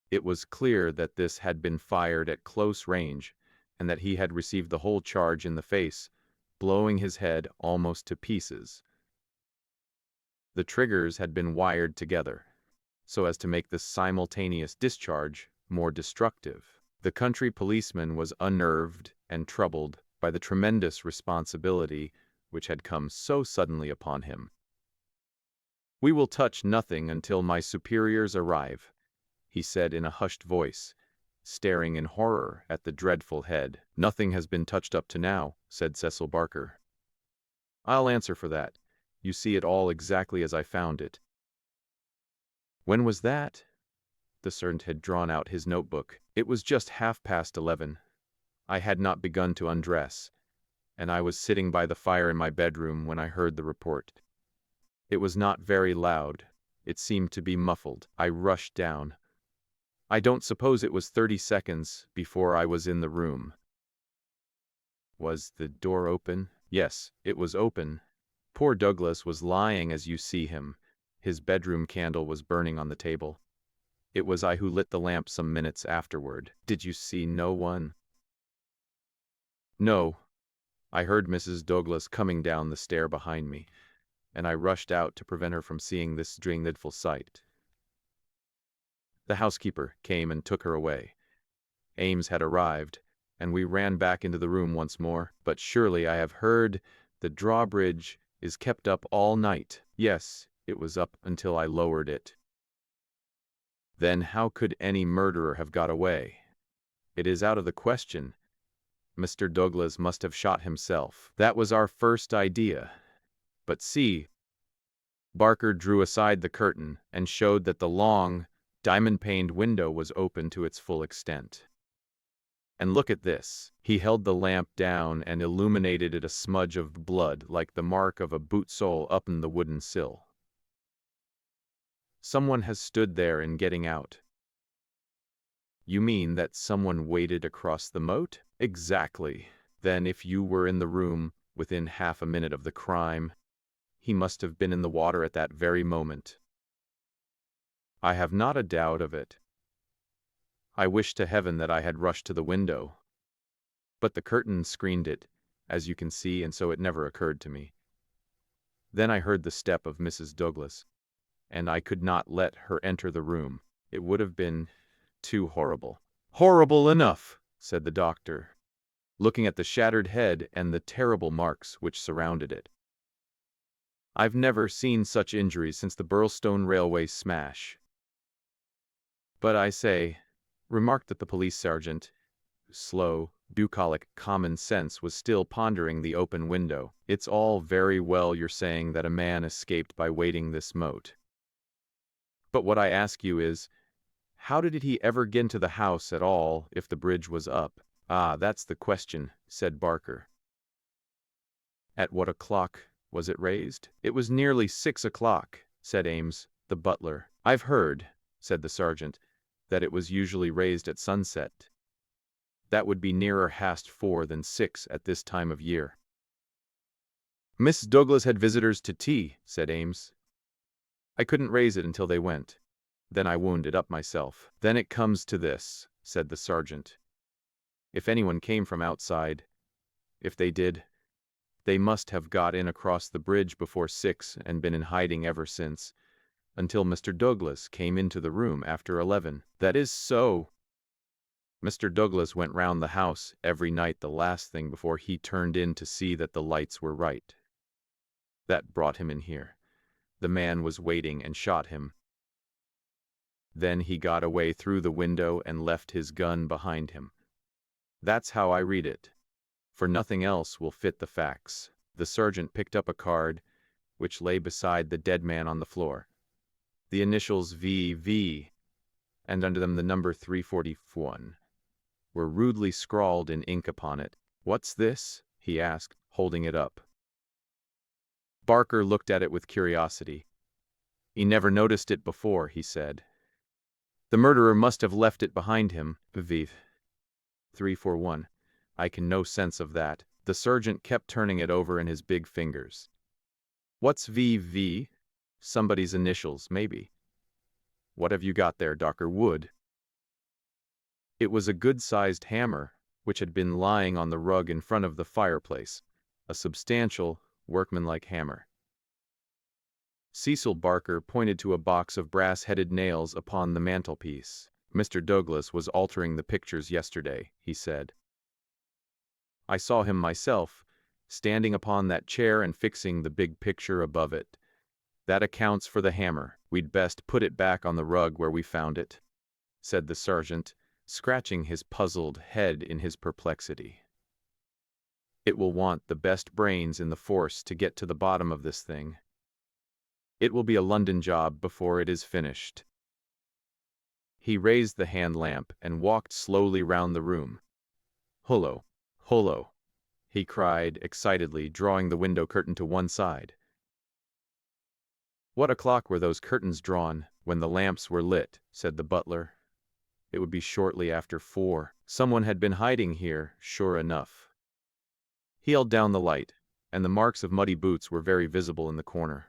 It was clear that this had been fired at close range, and that he had received the whole charge in the face, blowing his head almost to pieces. The triggers had been wired together, so as to make the simultaneous discharge more destructive. The country policeman was unnerved and troubled by the tremendous responsibility which had come so suddenly upon him. "We will touch nothing until my superiors arrive," he said in a hushed voice, staring in horror at the dreadful head. "Nothing has been touched up to now," said Cecil Barker. "I'll answer for that. You see it all exactly as I found it." "When was that?" The sergeant had drawn out his notebook. "It was just 11:30. I had not begun to undress, and I was sitting by the fire in my bedroom when I heard the report. It was not very loud. It seemed to be muffled. I rushed down. I don't suppose it was 30 seconds before I was in the room." "Was the door open?" "Yes, it was open. Poor Douglas was lying as you see him. His bedroom candle was burning on the table. It was I who lit the lamp some minutes afterward." "Did you see no one?" "No. I heard Mrs. Douglas coming down the stair behind me, and I rushed out to prevent her from seeing this dreadful sight. The housekeeper came and took her away. Ames had arrived, and we ran back into the room once more. But surely I have heard the drawbridge is kept up all night." "Yes, it was up until I lowered it." "Then how could any murderer have got away?" "It is out of the question. Mr. Douglas must have shot himself. That was our first idea. But see." Barker drew aside the curtain and showed that the long, diamond-paned window was open to its full extent. "And look at this." He held the lamp down and illuminated it. A smudge of blood like the mark of a boot sole upon the wooden sill. "Someone has stood there in getting out." "You mean that someone waded across the moat?" "Exactly. Then if you were in the room within half a minute of the crime, he must have been in the water at that very moment." "I have not a doubt of it. I wish to heaven that I had rushed to the window. But the curtain screened it, as you can see, and so it never occurred to me. Then I heard the step of Mrs. Douglas, and I could not let her enter the room. It would have been too horrible." "Horrible enough," said the doctor, looking at the shattered head and the terrible marks which surrounded it. "I've never seen such injuries since the Burlstone Railway smash." "But I say," remarked the police sergeant, whose slow, bucolic common sense was still pondering the open window, "it's all very well your saying that a man escaped by wading this moat. But what I ask you is, how did he ever get into the house at all if the bridge was up?" "Ah, that's the question," said Barker. "At what o'clock was it raised?" "It was nearly 6 o'clock, said Ames, the butler. "I've heard," said the sergeant, "that it was usually raised at sunset. That would be nearer 4:30 than 6 at this time of year." Miss Douglas had visitors to tea, said Ames. I couldn't raise it until they went. Then I wound it up myself. Then it comes to this, said the sergeant. If anyone came from outside, if they did, they must have got in across the bridge before 6 and been in hiding ever since, until Mr. Douglas came into the room after 11. That is so. Mr. Douglas went round the house every night the last thing before he turned in to see that the lights were right. That brought him in here. The man was waiting and shot him. Then he got away through the window and left his gun behind him. That's how I read it. For nothing else will fit the facts. The sergeant picked up a card, which lay beside the dead man on the floor. The initials VV, and under them the number 341, were rudely scrawled in ink upon it. What's this? He asked, holding it up. Barker looked at it with curiosity. He never noticed it before, he said. The murderer must have left it behind him. Viv. 341. I can no sense of that. The sergeant kept turning it over in his big fingers. What's VV? Somebody's initials, maybe. What have you got there, Dr. Wood? It was a good-sized hammer, which had been lying on the rug in front of the fireplace. A substantial, workmanlike hammer. Cecil Barker pointed to a box of brass-headed nails upon the mantelpiece. Mr. Douglas was altering the pictures yesterday, he said. I saw him myself, standing upon that chair and fixing the big picture above it. That accounts for the hammer. We'd best put it back on the rug where we found it, said the sergeant, scratching his puzzled head in his perplexity. It will want the best brains in the force to get to the bottom of this thing. It will be a London job before it is finished. He raised the hand lamp and walked slowly round the room. Hullo, hullo, he cried excitedly, drawing the window curtain to one side. What o'clock were those curtains drawn when the lamps were lit? Said the butler. It would be shortly after 4. Someone had been hiding here, sure enough. He held down the light, and the marks of muddy boots were very visible in the corner.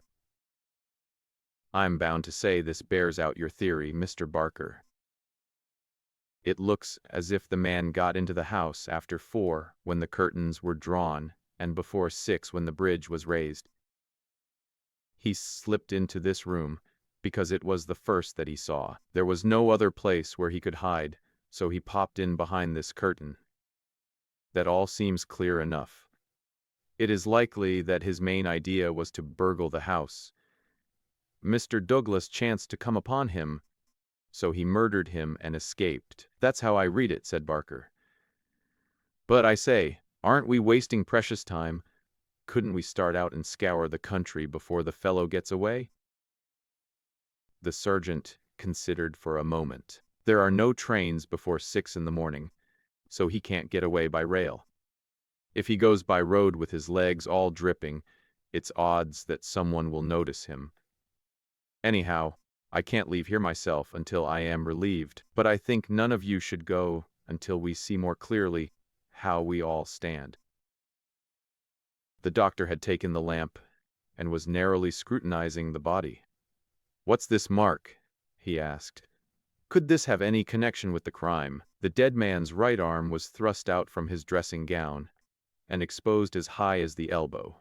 I'm bound to say this bears out your theory, Mr. Barker. It looks as if the man got into the house after 4 when the curtains were drawn and before 6 when the bridge was raised. He slipped into this room because it was the first that he saw. There was no other place where he could hide, so he popped in behind this curtain. That all seems clear enough. It is likely that his main idea was to burgle the house. Mr. Douglas chanced to come upon him, so he murdered him and escaped. That's how I read it, said Barker. But I say, aren't we wasting precious time? Couldn't we start out and scour the country before the fellow gets away? The sergeant considered for a moment. There are no trains before 6 in the morning, so he can't get away by rail. If he goes by road with his legs all dripping, it's odds that someone will notice him. Anyhow, I can't leave here myself until I am relieved, but I think none of you should go until we see more clearly how we all stand. The doctor had taken the lamp and was narrowly scrutinizing the body. What's this mark? He asked. Could this have any connection with the crime? The dead man's right arm was thrust out from his dressing gown and exposed as high as the elbow.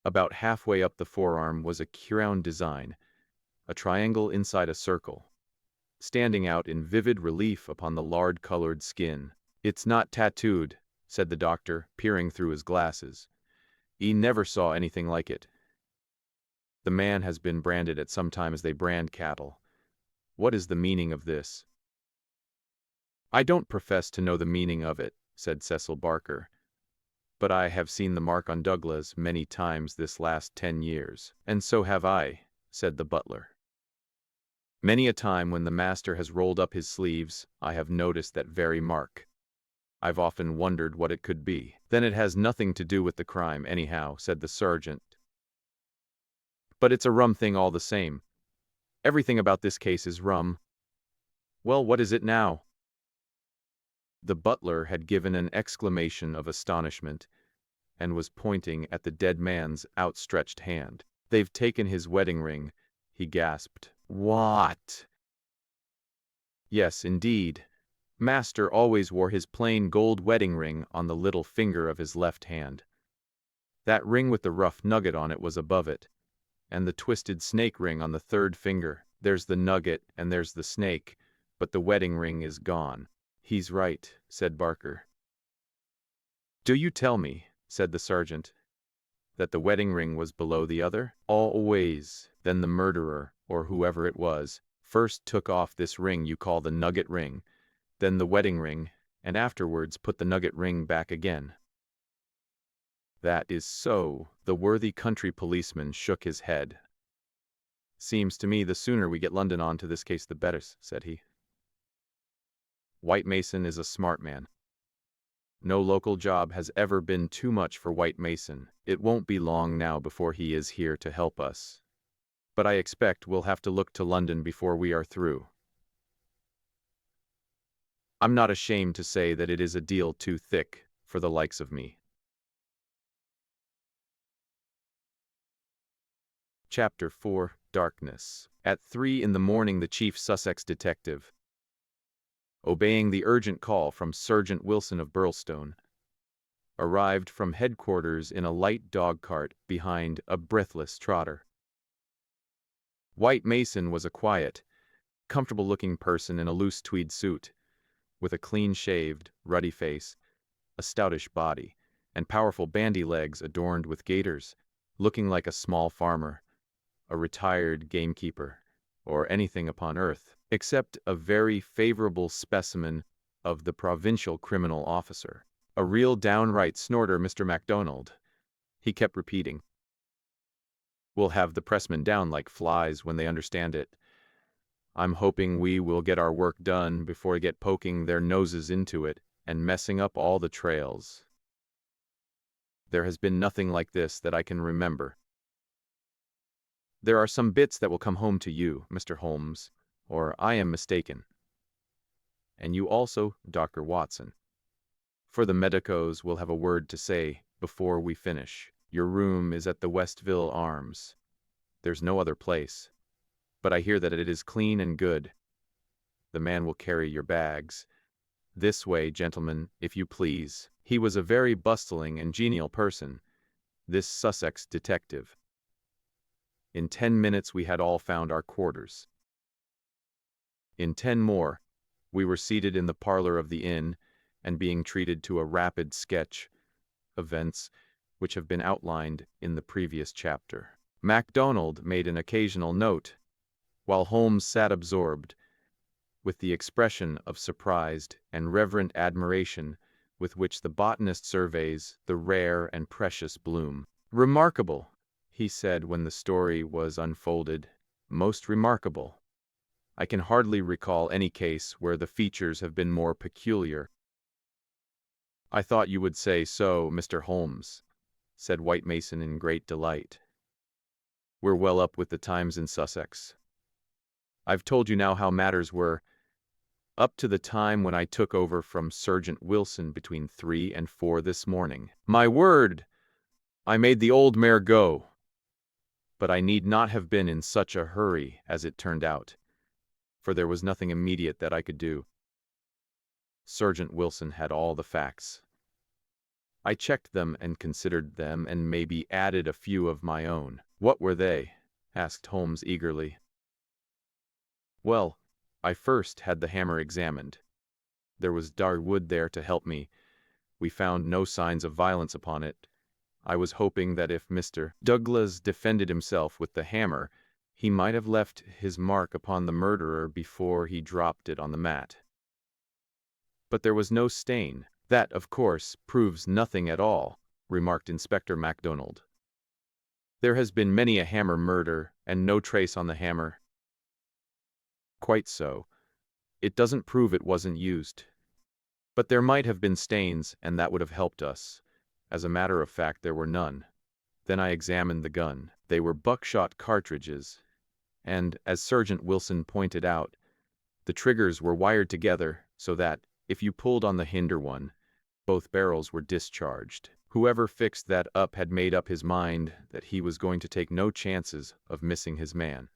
About halfway up the forearm was a crown design, a triangle inside a circle, standing out in vivid relief upon the lard-colored skin. It's not tattooed, said the doctor, peering through his glasses. He never saw anything like it. The man has been branded at some time as they brand cattle. What is the meaning of this? I don't profess to know the meaning of it, said Cecil Barker, but I have seen the mark on Douglas many times this last 10 years. And so have I, said the butler. Many a time when the master has rolled up his sleeves, I have noticed that very mark. I've often wondered what it could be. Then it has nothing to do with the crime, anyhow, said the sergeant. But it's a rum thing all the same. Everything about this case is rum. Well, what is it now? The butler had given an exclamation of astonishment, and was pointing at the dead man's outstretched hand. "They've taken his wedding ring," he gasped. "What?" "Yes, indeed. Master always wore his plain gold wedding ring on the little finger of his left hand. That ring with the rough nugget on it was above it, and the twisted snake ring on the third finger. There's the nugget and there's the snake, but the wedding ring is gone." "He's right," said Barker. "Do you tell me," said the sergeant, "that the wedding ring was below the other?" "Always. Then the murderer, or whoever it was, first took off this ring you call the nugget ring, then the wedding ring, and afterwards put the nugget ring back again." "That is so." The worthy country policeman shook his head. "Seems to me the sooner we get London on to this case the better," said he. "White Mason is a smart man. No local job has ever been too much for White Mason. It won't be long now before he is here to help us. But I expect we'll have to look to London before we are through. I'm not ashamed to say that it is a deal too thick for the likes of me." Chapter 4: Darkness. At 3 in the morning the chief Sussex detective, obeying the urgent call from Sergeant Wilson of Burlstone, arrived from headquarters in a light dog-cart behind a breathless trotter. White Mason was a quiet, comfortable-looking person in a loose tweed suit, with a clean-shaved, ruddy face, a stoutish body, and powerful bandy legs adorned with gaiters, looking like a small farmer, a retired gamekeeper, or anything upon earth, except a very favorable specimen of the provincial criminal officer. "A real downright snorter, Mr. MacDonald," he kept repeating. "We'll have the pressmen down like flies when they understand it. I'm hoping we will get our work done before they get poking their noses into it and messing up all the trails. There has been nothing like this that I can remember. There are some bits that will come home to you, Mr. Holmes, or I am mistaken. And you also, Dr. Watson. For the medicos will have a word to say before we finish. Your room is at the Westville Arms. There's no other place. But I hear that it is clean and good. The man will carry your bags. This way, gentlemen, if you please." He was a very bustling and genial person, this Sussex detective. In 10 minutes we had all found our quarters. In 10 more, we were seated in the parlor of the inn and being treated to a rapid sketch of events which have been outlined in the previous chapter. MacDonald made an occasional note, while Holmes sat absorbed, with the expression of surprised and reverent admiration with which the botanist surveys the rare and precious bloom. "Remarkable," he said when the story was unfolded. "Most remarkable. I can hardly recall any case where the features have been more peculiar." "I thought you would say so, Mr. Holmes," said White Mason in great delight. "We're well up with the times in Sussex. I've told you now how matters were up to the time when I took over from Sergeant Wilson between 3 and 4 this morning. My word! I made the old mare go. But I need not have been in such a hurry as it turned out, for there was nothing immediate that I could do. Sergeant Wilson had all the facts. I checked them and considered them and maybe added a few of my own." "What were they?" asked Holmes eagerly. "Well, I first had the hammer examined. There was dry wood there to help me. We found no signs of violence upon it. I was hoping that if Mr. Douglas defended himself with the hammer, he might have left his mark upon the murderer before he dropped it on the mat. But there was no stain. That, of course, proves nothing at all," remarked Inspector MacDonald. "There has been many a hammer murder, and no trace on the hammer." "Quite so. It doesn't prove it wasn't used. But there might have been stains, and that would have helped us. As a matter of fact, there were none. Then I examined the gun. They were buckshot cartridges, and, as Sergeant Wilson pointed out, the triggers were wired together so that, if you pulled on the hinder one, both barrels were discharged. Whoever fixed that up had made up his mind that he was going to take no chances of missing his man.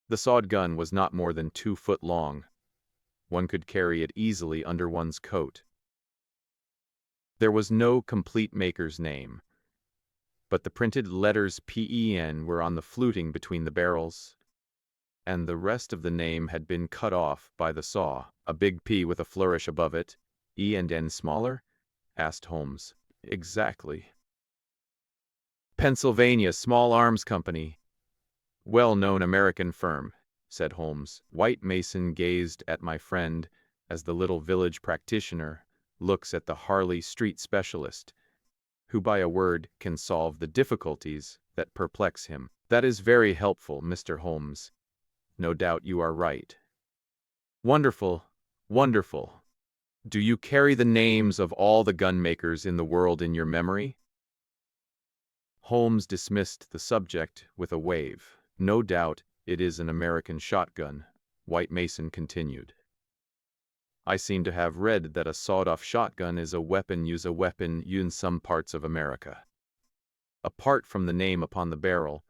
The sawed gun was not more than 2 foot long. One could carry it easily under one's coat. There was no complete maker's name, but the printed letters PEN were on the fluting between the barrels, and the rest of the name had been cut off by the saw. A big P with a flourish above it. E and N smaller? Asked Holmes. Exactly. Pennsylvania Small Arms Company. Well-known American firm, said Holmes. White Mason gazed at my friend as the little village practitioner looks at the Harley Street specialist, who by a word can solve the difficulties that perplex him. That is very helpful, Mr. Holmes. No doubt you are right. Wonderful, wonderful. Do you carry the names of all the gun makers in the world in your memory? Holmes dismissed the subject with a wave. No doubt it is an American shotgun, White Mason continued. I seem to have read that a sawed-off shotgun is a weapon used in some parts of America. Apart from the name upon the barrel,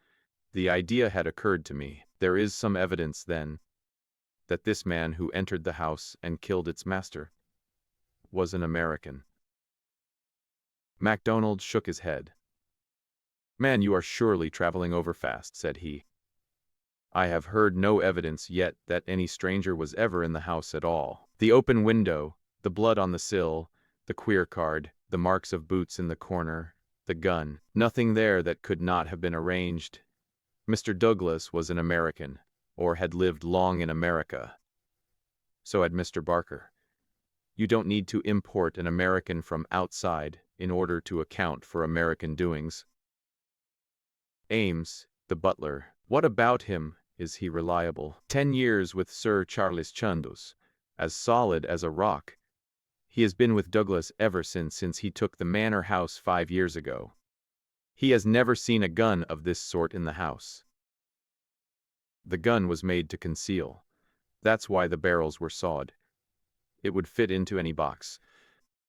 the idea had occurred to me. There is some evidence, then, that this man who entered the house and killed its master was an American. MacDonald shook his head. Man, you are surely traveling over fast, said he. I have heard no evidence yet that any stranger was ever in the house at all. The open window, the blood on the sill, the queer card, the marks of boots in the corner, the gun, nothing there that could not have been arranged. Mr. Douglas was an American, or had lived long in America. So had Mr. Barker. You don't need to import an American from outside in order to account for American doings. Ames, the butler, what about him? Is he reliable? 10 years with Sir Charles Chandos, as solid as a rock. He has been with Douglas ever since he took the manor house 5 years ago. He has never seen a gun of this sort in the house. The gun was made to conceal. That's why the barrels were sawed. It would fit into any box.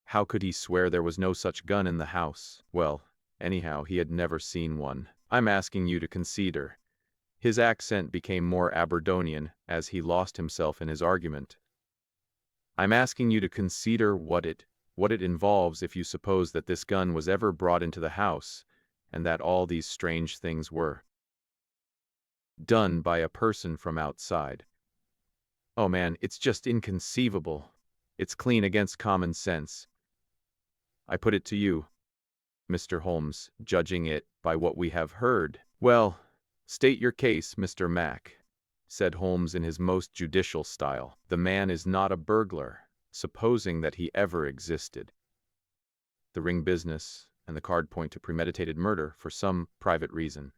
How could he swear there was no such gun in the house? Well, anyhow, he had never seen one. I'm asking you to consider. His accent became more Aberdonian as he lost himself in his argument. I'm asking you to consider what it involves if you suppose that this gun was ever brought into the house, and that all these strange things were done by a person from outside. Oh man, it's just inconceivable. It's clean against common sense. I put it to you, Mr. Holmes, judging it by what we have heard. Well, state your case, Mr. Mac, said Holmes in his most judicial style. The man is not a burglar, supposing that he ever existed. The ring business and the card point to premeditated murder for some private reason.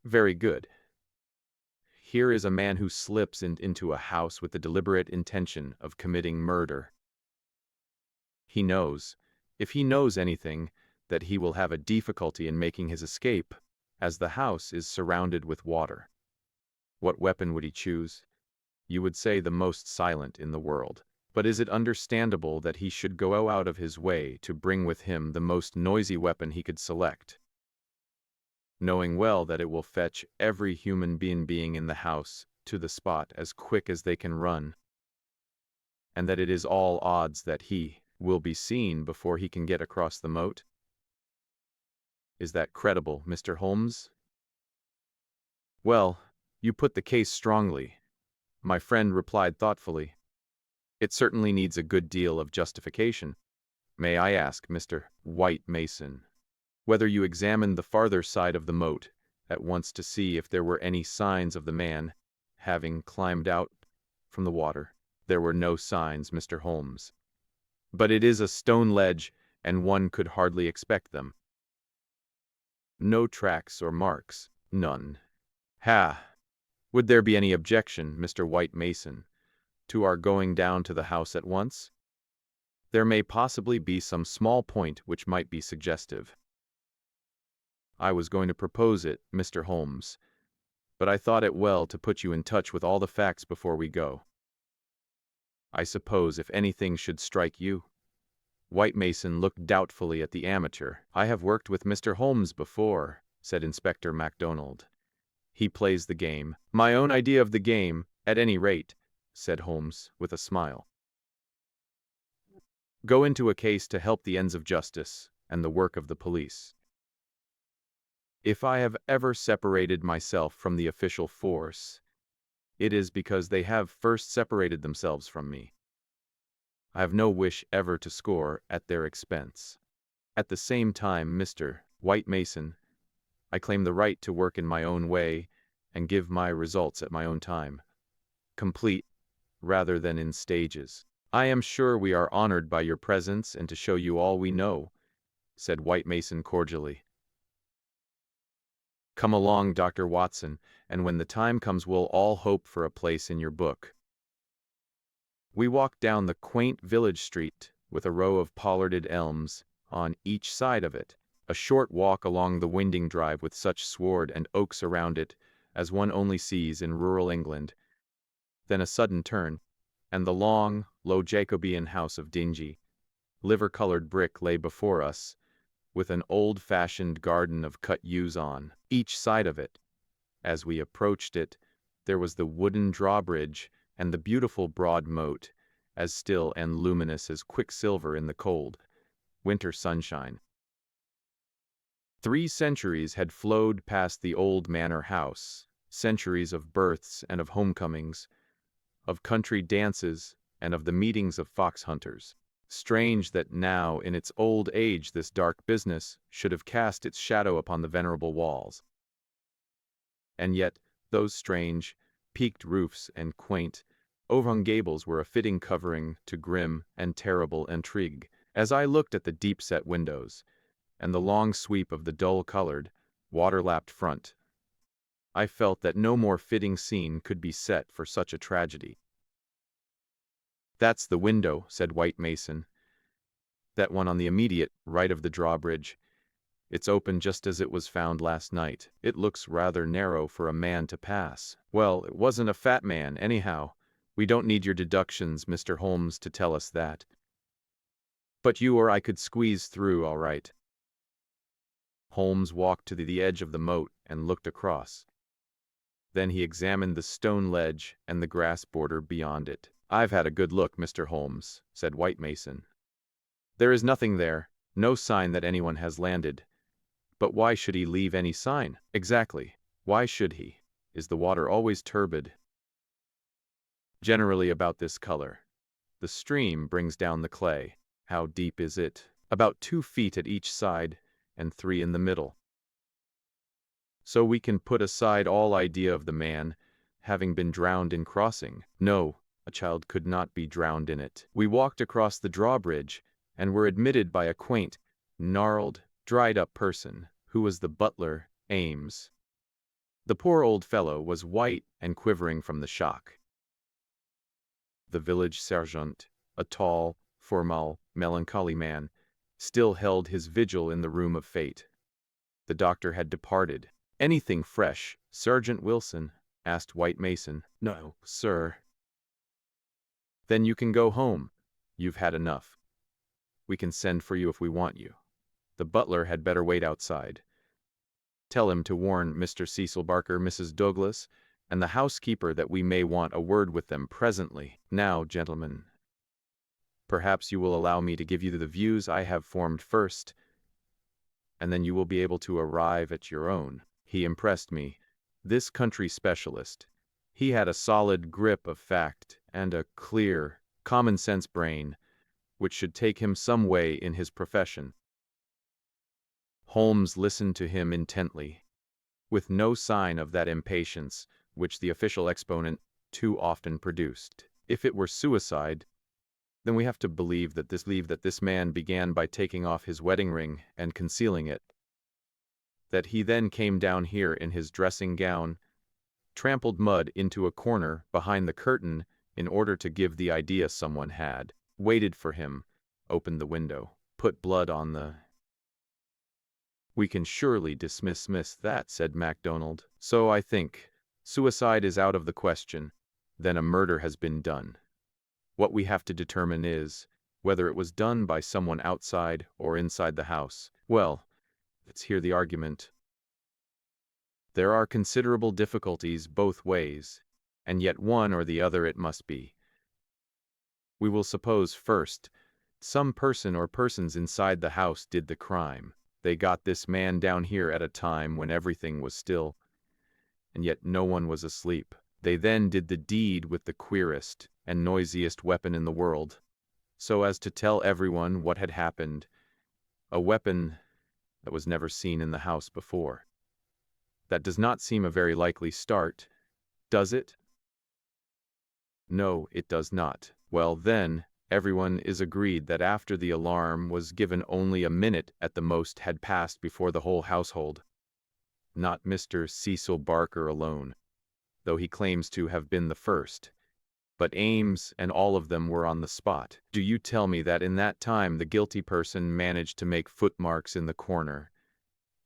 Very good. Here is a man who slips into a house with the deliberate intention of committing murder. He knows, if he knows anything, that he will have a difficulty in making his escape, as the house is surrounded with water. What weapon would he choose? You would say the most silent in the world. But is it understandable that he should go out of his way to bring with him the most noisy weapon he could select, knowing well that it will fetch every human being in the house to the spot as quick as they can run, and that it is all odds that he will be seen before he can get across the moat? Is that credible, Mr. Holmes? Well, you put the case strongly, my friend replied thoughtfully. It certainly needs a good deal of justification. May I ask, Mr. White Mason, whether you examined the farther side of the moat at once to see if there were any signs of the man having climbed out from the water? There were no signs, Mr. Holmes. But it is a stone ledge, and one could hardly expect them. No tracks or marks, none. Ha! Would there be any objection, Mr. White Mason, to our going down to the house at once? There may possibly be some small point which might be suggestive. I was going to propose it, Mr. Holmes, but I thought it well to put you in touch with all the facts before we go. I suppose if anything should strike you. White Mason looked doubtfully at the amateur. "I have worked with Mr. Holmes before," said Inspector MacDonald. "He plays the game." "My own idea of the game, at any rate," said Holmes, with a smile. "Go into a case to help the ends of justice and the work of the police. If I have ever separated myself from the official force, it is because they have first separated themselves from me. I have no wish ever to score at their expense. At the same time, Mr. White Mason, I claim the right to work in my own way and give my results at my own time, complete rather than in stages. I am sure we are honored by your presence and to show you all we know," said White Mason cordially. "Come along, Dr. Watson, and when the time comes we'll all hope for a place in your book." We walked down the quaint village street with a row of pollarded elms on each side of it, a short walk along the winding drive with such sward and oaks around it as one only sees in rural England, then a sudden turn, and the long, low Jacobean house of dingy, liver-colored brick lay before us, with an old-fashioned garden of cut yews on each side of it. As we approached it, there was the wooden drawbridge and the beautiful broad moat, as still and luminous as quicksilver in the cold winter sunshine. 3 centuries had flowed past the old manor house, centuries of births and of homecomings, of country dances and of the meetings of fox hunters. Strange that now, in its old age, this dark business should have cast its shadow upon the venerable walls. And yet, those strange, peaked roofs and quaint, overhung gables were a fitting covering to grim and terrible intrigue. As I looked at the deep-set windows, and the long sweep of the dull-colored, water-lapped front, I felt that no more fitting scene could be set for such a tragedy. "That's the window," said White Mason. "That one on the immediate right of the drawbridge. It's open just as it was found last night. It looks rather narrow for a man to pass." "Well, it wasn't a fat man, anyhow. We don't need your deductions, Mr. Holmes, to tell us that. But you or I could squeeze through all right." Holmes walked to the edge of the moat and looked across. Then he examined the stone ledge and the grass border beyond it. "I've had a good look, Mr. Holmes," said White Mason. "There is nothing there, no sign that anyone has landed. But why should he leave any sign?" "Exactly. Why should he? Is the water always turbid?" "Generally about this color. The stream brings down the clay." "How deep is it?" "About 2 feet at each side and 3 in the middle." "So we can put aside all idea of the man having been drowned in crossing." "No, a child could not be drowned in it." We walked across the drawbridge and were admitted by a quaint, gnarled, dried-up person, who was the butler, Ames. The poor old fellow was white and quivering from the shock. The village sergeant, a tall, formal, melancholy man, still held his vigil in the room of fate. The doctor had departed. "Anything fresh, Sergeant Wilson?" asked White Mason. "No, sir." "Then you can go home. You've had enough. We can send for you if we want you. The butler had better wait outside. Tell him to warn Mr. Cecil Barker, Mrs. Douglas, and the housekeeper that we may want a word with them presently. Now, gentlemen, perhaps you will allow me to give you the views I have formed first, and then you will be able to arrive at your own." He impressed me, this country specialist. He had a solid grip of fact and a clear, common-sense brain, which should take him some way in his profession. Holmes listened to him intently, with no sign of that impatience which the official exponent too often produced. If it were suicide, then we have to believe that this man began by taking off his wedding ring and concealing it. That he then came down here in his dressing gown, trampled mud into a corner behind the curtain in order to give the idea someone had waited for him, opened the window, put blood on the... "We can surely dismiss that," said MacDonald. "So I think. Suicide is out of the question. Then a murder has been done. What we have to determine is whether it was done by someone outside or inside the house. Well, let's hear the argument. There are considerable difficulties both ways, and yet one or the other it must be. We will suppose first, some person or persons inside the house did the crime. They got this man down here at a time when everything was still, and yet no one was asleep. They then did the deed with the queerest and noisiest weapon in the world, so as to tell everyone what had happened, a weapon that was never seen in the house before. That does not seem a very likely start, does it? No, it does not. Well, then, everyone is agreed that after the alarm was given only a minute at the most had passed before the whole household. Not Mr. Cecil Barker alone, though he claims to have been the first, but Ames and all of them were on the spot. Do you tell me that in that time the guilty person managed to make footmarks in the corner,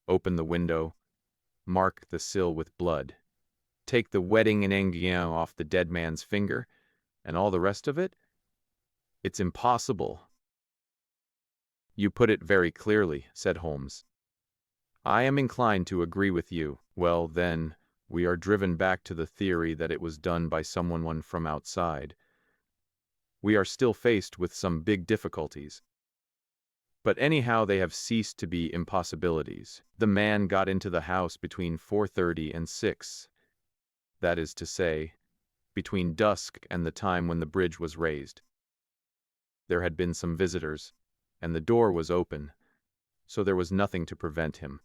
open the window, mark the sill with blood, take the wedding insignia off the dead man's finger, and all the rest of it? It's impossible. You put it very clearly, said Holmes. I am inclined to agree with you. Well, then, we are driven back to the theory that it was done by someone from outside. We are still faced with some big difficulties. But anyhow, they have ceased to be impossibilities. The man got into the house between 4:30 and 6. That is to say, between dusk and the time when the bridge was raised. There had been some visitors, and the door was open, so there was nothing to prevent him.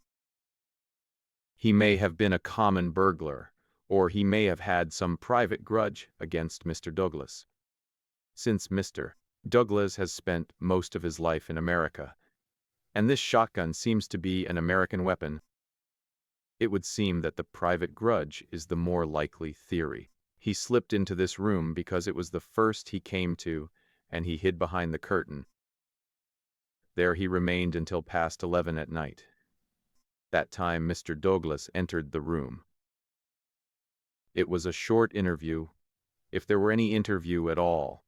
He may have been a common burglar, or he may have had some private grudge against Mr. Douglas. Since Mr. Douglas has spent most of his life in America, and this shotgun seems to be an American weapon, it would seem that the private grudge is the more likely theory. He slipped into this room because it was the first he came to, and he hid behind the curtain. There he remained until past 11 at night. That time Mr. Douglas entered the room. It was a short interview, if there were any interview at all,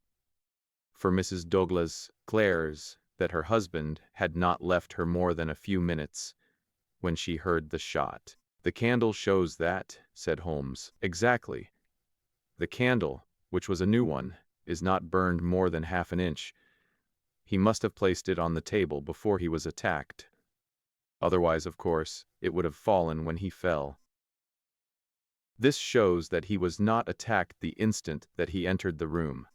for Mrs. Douglas declares that her husband had not left her more than a few minutes when she heard the shot. The candle shows that, said Holmes. Exactly. The candle, which was a new one, is not burned more than half an inch. He must have placed it on the table before he was attacked. Otherwise, of course, it would have fallen when he fell. This shows that he was not attacked the instant that he entered the room.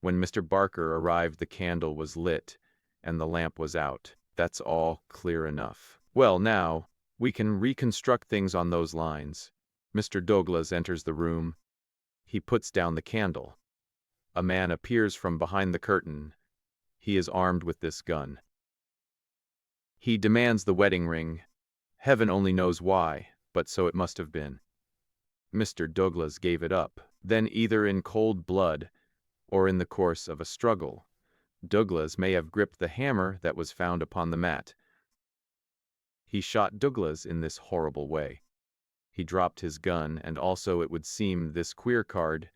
When Mr. Barker arrived, the candle was lit, and the lamp was out. That's all clear enough. Well, now, we can reconstruct things on those lines. Mr. Douglas enters the room. He puts down the candle. A man appears from behind the curtain. He is armed with this gun. He demands the wedding ring. Heaven only knows why, but so it must have been. Mr. Douglas gave it up. Then, either in cold blood or in the course of a struggle, Douglas may have gripped the hammer that was found upon the mat. He shot Douglas in this horrible way. He dropped his gun, and also, it would seem, this queer card,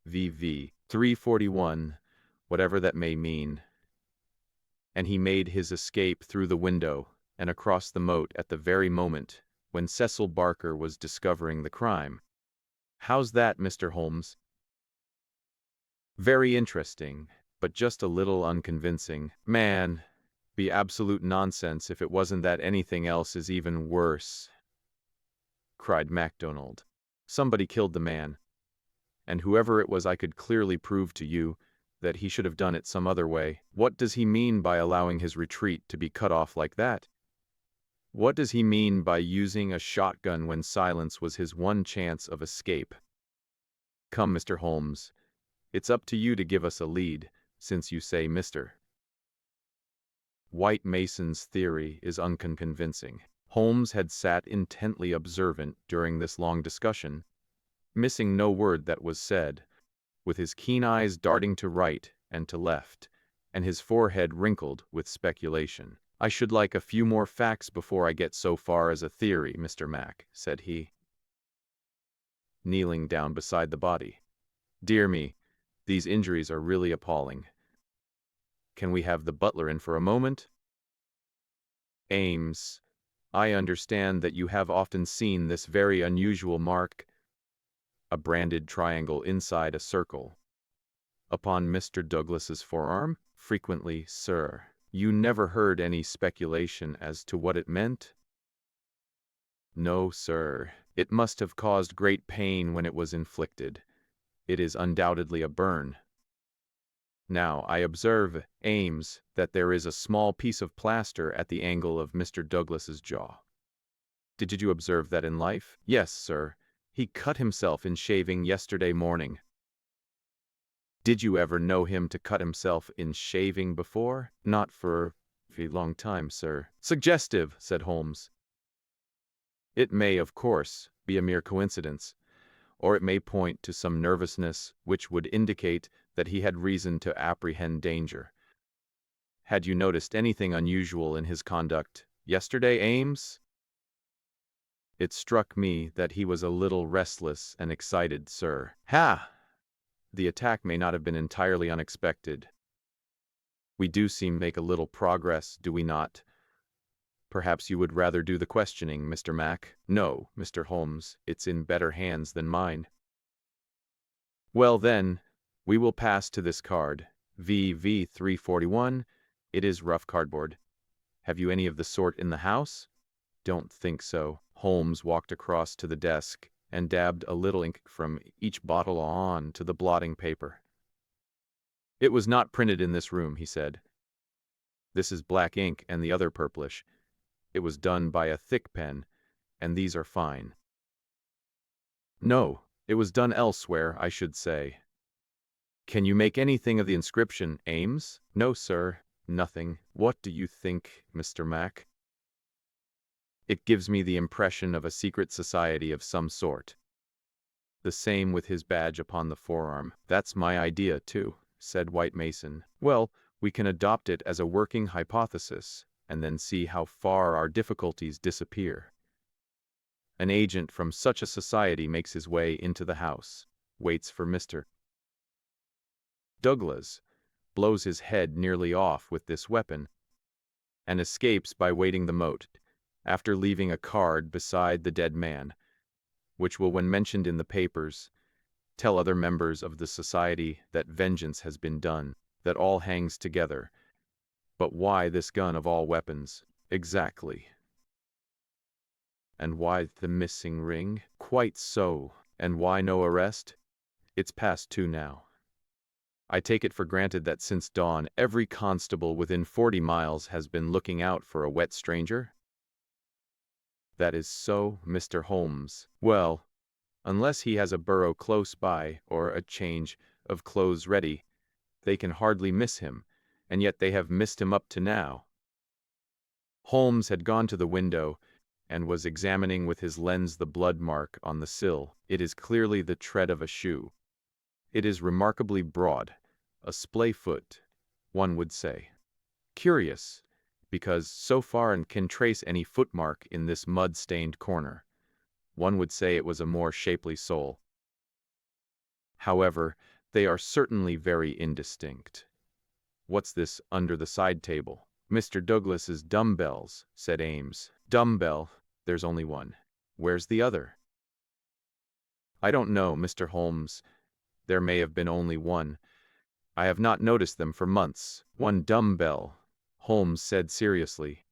VV 341, whatever that may mean. And he made his escape through the window and across the moat at the very moment when Cecil Barker was discovering the crime. How's that, Mr. Holmes? Very interesting, but just a little unconvincing. Man, be absolute nonsense if it wasn't that anything else is even worse, cried MacDonald. Somebody killed the man, and whoever it was, I could clearly prove to you that he should have done it some other way. What does he mean by allowing his retreat to be cut off like that? What does he mean by using a shotgun when silence was his one chance of escape? Come, Mr. Holmes, it's up to you to give us a lead, since you say Mr. White Mason's theory is unconvincing. Holmes had sat intently observant during this long discussion, missing no word that was said, with his keen eyes darting to right and to left, and his forehead wrinkled with speculation. I should like a few more facts before I get so far as a theory, Mr. Mac, said he, kneeling down beside the body. Dear me, these injuries are really appalling. can we have the butler in for a moment? Ames, I understand that you have often seen this very unusual mark, a branded triangle inside a circle, upon Mr. Douglas's forearm? Frequently, sir. You never heard any speculation as to what it meant? No, sir. It must have caused great pain when it was inflicted. It is undoubtedly a burn. Now, I observe, Ames, that there is a small piece of plaster at the angle of Mr. Douglas's jaw. Did you observe that in life? Yes, sir. He cut himself in shaving yesterday morning. Did you ever know him to cut himself in shaving before? Not for a long time, sir. Suggestive, said Holmes. It may, of course, be a mere coincidence, or it may point to some nervousness which would indicate that he had reason to apprehend danger. Had you noticed anything unusual in his conduct yesterday, Ames? It struck me that he was a little restless and excited, sir. Ha! The attack may not have been entirely unexpected. We do seem to make a little progress, do we not? Perhaps you would rather do the questioning, Mr. Mac? No, Mr. Holmes, it's in better hands than mine. Well then, we will pass to this card, VV 341. It is rough cardboard. Have you any of the sort in the house? Don't think so. Holmes walked across to the desk and dabbed a little ink from each bottle on to the blotting paper. It was not printed in this room, he said. This is black ink and the other purplish. It was done by a thick pen, and these are fine. No, it was done elsewhere, I should say. Can you make anything of the inscription, Ames? No, sir, nothing. What do you think, Mr. Mac? It gives me the impression of a secret society of some sort. The same with his badge upon the forearm. That's my idea, too, said White Mason. Well, we can adopt it as a working hypothesis, and then see how far our difficulties disappear. An agent from such a society makes his way into the house, waits for Mr. Douglas, blows his head nearly off with this weapon, and escapes by wading the moat, after leaving a card beside the dead man, which will, when mentioned in the papers, tell other members of the society that vengeance has been done, that all hangs together. But why this gun of all weapons? Exactly. And why the missing ring? Quite so. And why no arrest? It's past 2 now. I take it for granted that since dawn, every constable within 40 miles has been looking out for a wet stranger? That is so, Mr. Holmes. Well, unless he has a burrow close by, or a change of clothes ready, they can hardly miss him, and yet they have missed him up to now. Holmes had gone to the window, and was examining with his lens the blood mark on the sill. It is clearly the tread of a shoe. It is remarkably broad, a splay foot, one would say. Curious, because so far and can trace any footmark in this mud-stained corner. One would say it was a more shapely sole. However, they are certainly very indistinct. What's this under the side table? Mr. Douglas's dumbbells, said Ames. Dumbbell, there's only one. Where's the other? I don't know, Mr. Holmes. There may have been only one. I have not noticed them for months. One dumbbell, Holmes said seriously.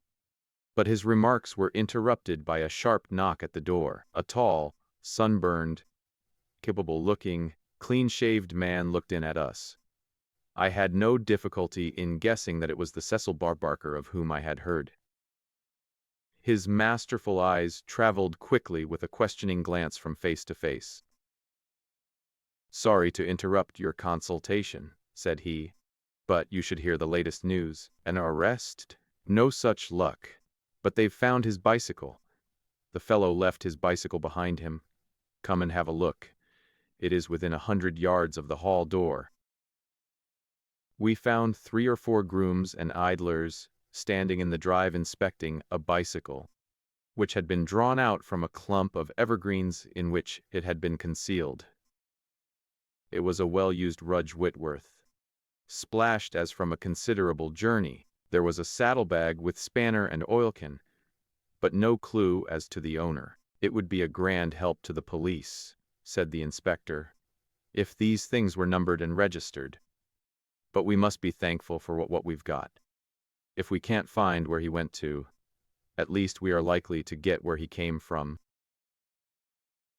But his remarks were interrupted by a sharp knock at the door. A tall, sunburned, capable-looking, clean-shaved man looked in at us. I had no difficulty in guessing that it was the Cecil Barker of whom I had heard. His masterful eyes traveled quickly with a questioning glance from face to face. Sorry to interrupt your consultation, said he, but you should hear the latest news. An arrest? No such luck. But they've found his bicycle. The fellow left his bicycle behind him. Come and have a look. It is within 100 yards of the hall door. We found 3 or 4 grooms and idlers standing in the drive inspecting a bicycle, which had been drawn out from a clump of evergreens in which it had been concealed. It was a well-used Rudge Whitworth. splashed as from a considerable journey. There was a saddlebag with spanner and oilcan, but no clue as to the owner. "It would be a grand help to the police," said the inspector, "if these things were numbered and registered. But we must be thankful for what we've got. If we can't find where he went to, at least we are likely to get where he came from."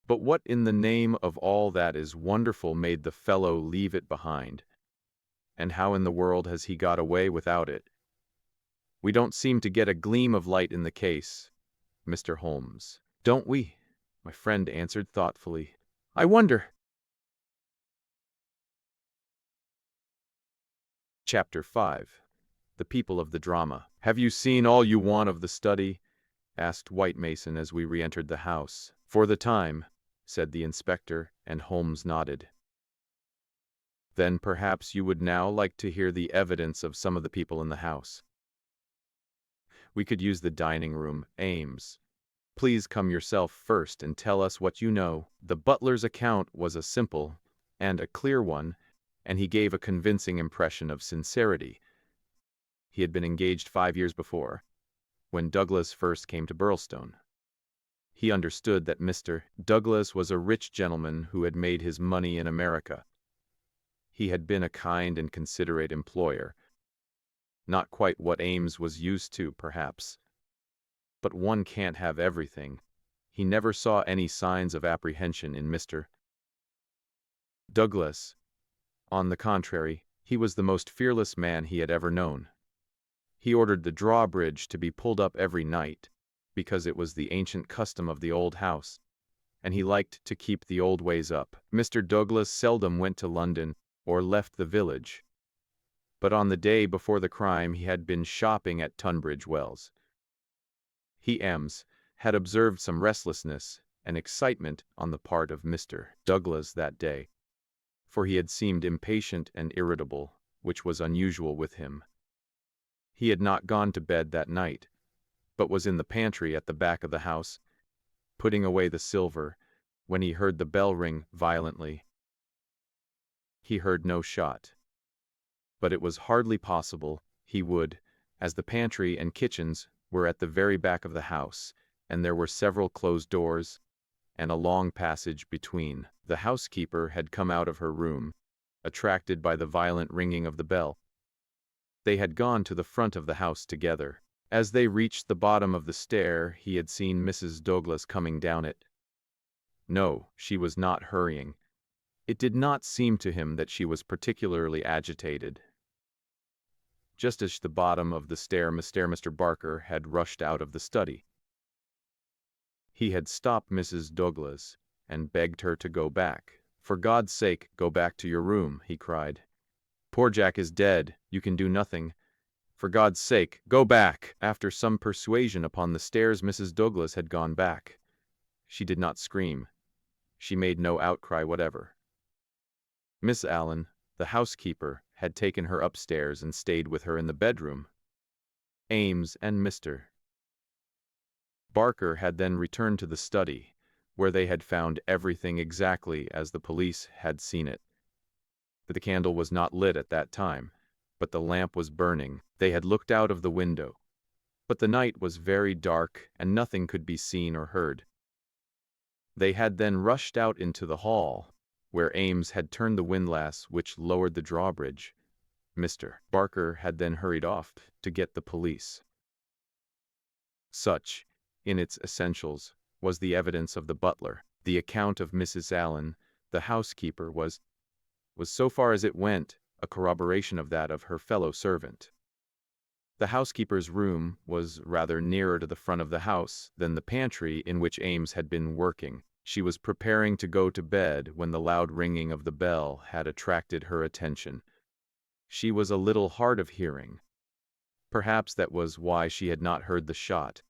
"But what in the name of all that is wonderful made the fellow leave it behind? And how in the world has he got away without it? We don't seem to get a gleam of light in the case, Mr. Holmes." "Don't we?" my friend answered thoughtfully. "I wonder." Chapter 5. The People of the Drama. "Have you seen all you want of the study?" asked White Mason as we re-entered the house. "For the time," said the inspector, and Holmes nodded. "Then perhaps you would now like to hear the evidence of some of the people in the house. We could use the dining room. Ames, please come yourself first and tell us what you know." The butler's account was a simple and a clear one, and he gave a convincing impression of sincerity. He had been engaged 5 years before, when Douglas first came to Burlstone. He understood that Mr. Douglas was a rich gentleman who had made his money in America. He had been a kind and considerate employer. Not quite what Ames was used to, perhaps. But one can't have everything. He never saw any signs of apprehension in Mr. Douglas. On the contrary, he was the most fearless man he had ever known. He ordered the drawbridge to be pulled up every night, because it was the ancient custom of the old house, and he liked to keep the old ways up. Mr. Douglas seldom went to London or left the village, but on the day before the crime he had been shopping at Tunbridge Wells. He had observed some restlessness and excitement on the part of Mr. Douglas that day, for he had seemed impatient and irritable, which was unusual with him. He had not gone to bed that night, but was in the pantry at the back of the house, putting away the silver, when he heard the bell ring violently. He heard no shot, but it was hardly possible he would, as the pantry and kitchens were at the very back of the house, and there were several closed doors, and a long passage between. The housekeeper had come out of her room, attracted by the violent ringing of the bell. They had gone to the front of the house together. As they reached the bottom of the stair, he had seen Mrs. Douglas coming down it. No, she was not hurrying. It did not seem to him that she was particularly agitated. Just as the bottom of the stair, Mr. Barker had rushed out of the study. He had stopped Mrs. Douglas and begged her to go back. "For God's sake, go back to your room," he cried. "Poor Jack is dead. You can do nothing. For God's sake, go back!" After some persuasion upon the stairs, Mrs. Douglas had gone back. She did not scream. She made no outcry whatever. Miss Allen, the housekeeper, had taken her upstairs and stayed with her in the bedroom. Ames and Mr. Barker had then returned to the study, where they had found everything exactly as the police had seen it. The candle was not lit at that time, but the lamp was burning. They had looked out of the window, but the night was very dark and nothing could be seen or heard. They had then rushed out into the hall, where Ames had turned the windlass which lowered the drawbridge. Mr. Barker had then hurried off to get the police. Such, in its essentials, was the evidence of the butler. The account of Mrs. Allen, the housekeeper, was so far as it went, a corroboration of that of her fellow servant. The housekeeper's room was rather nearer to the front of the house than the pantry in which Ames had been working. She was preparing to go to bed when the loud ringing of the bell had attracted her attention. She was a little hard of hearing. Perhaps that was why she had not heard the shot.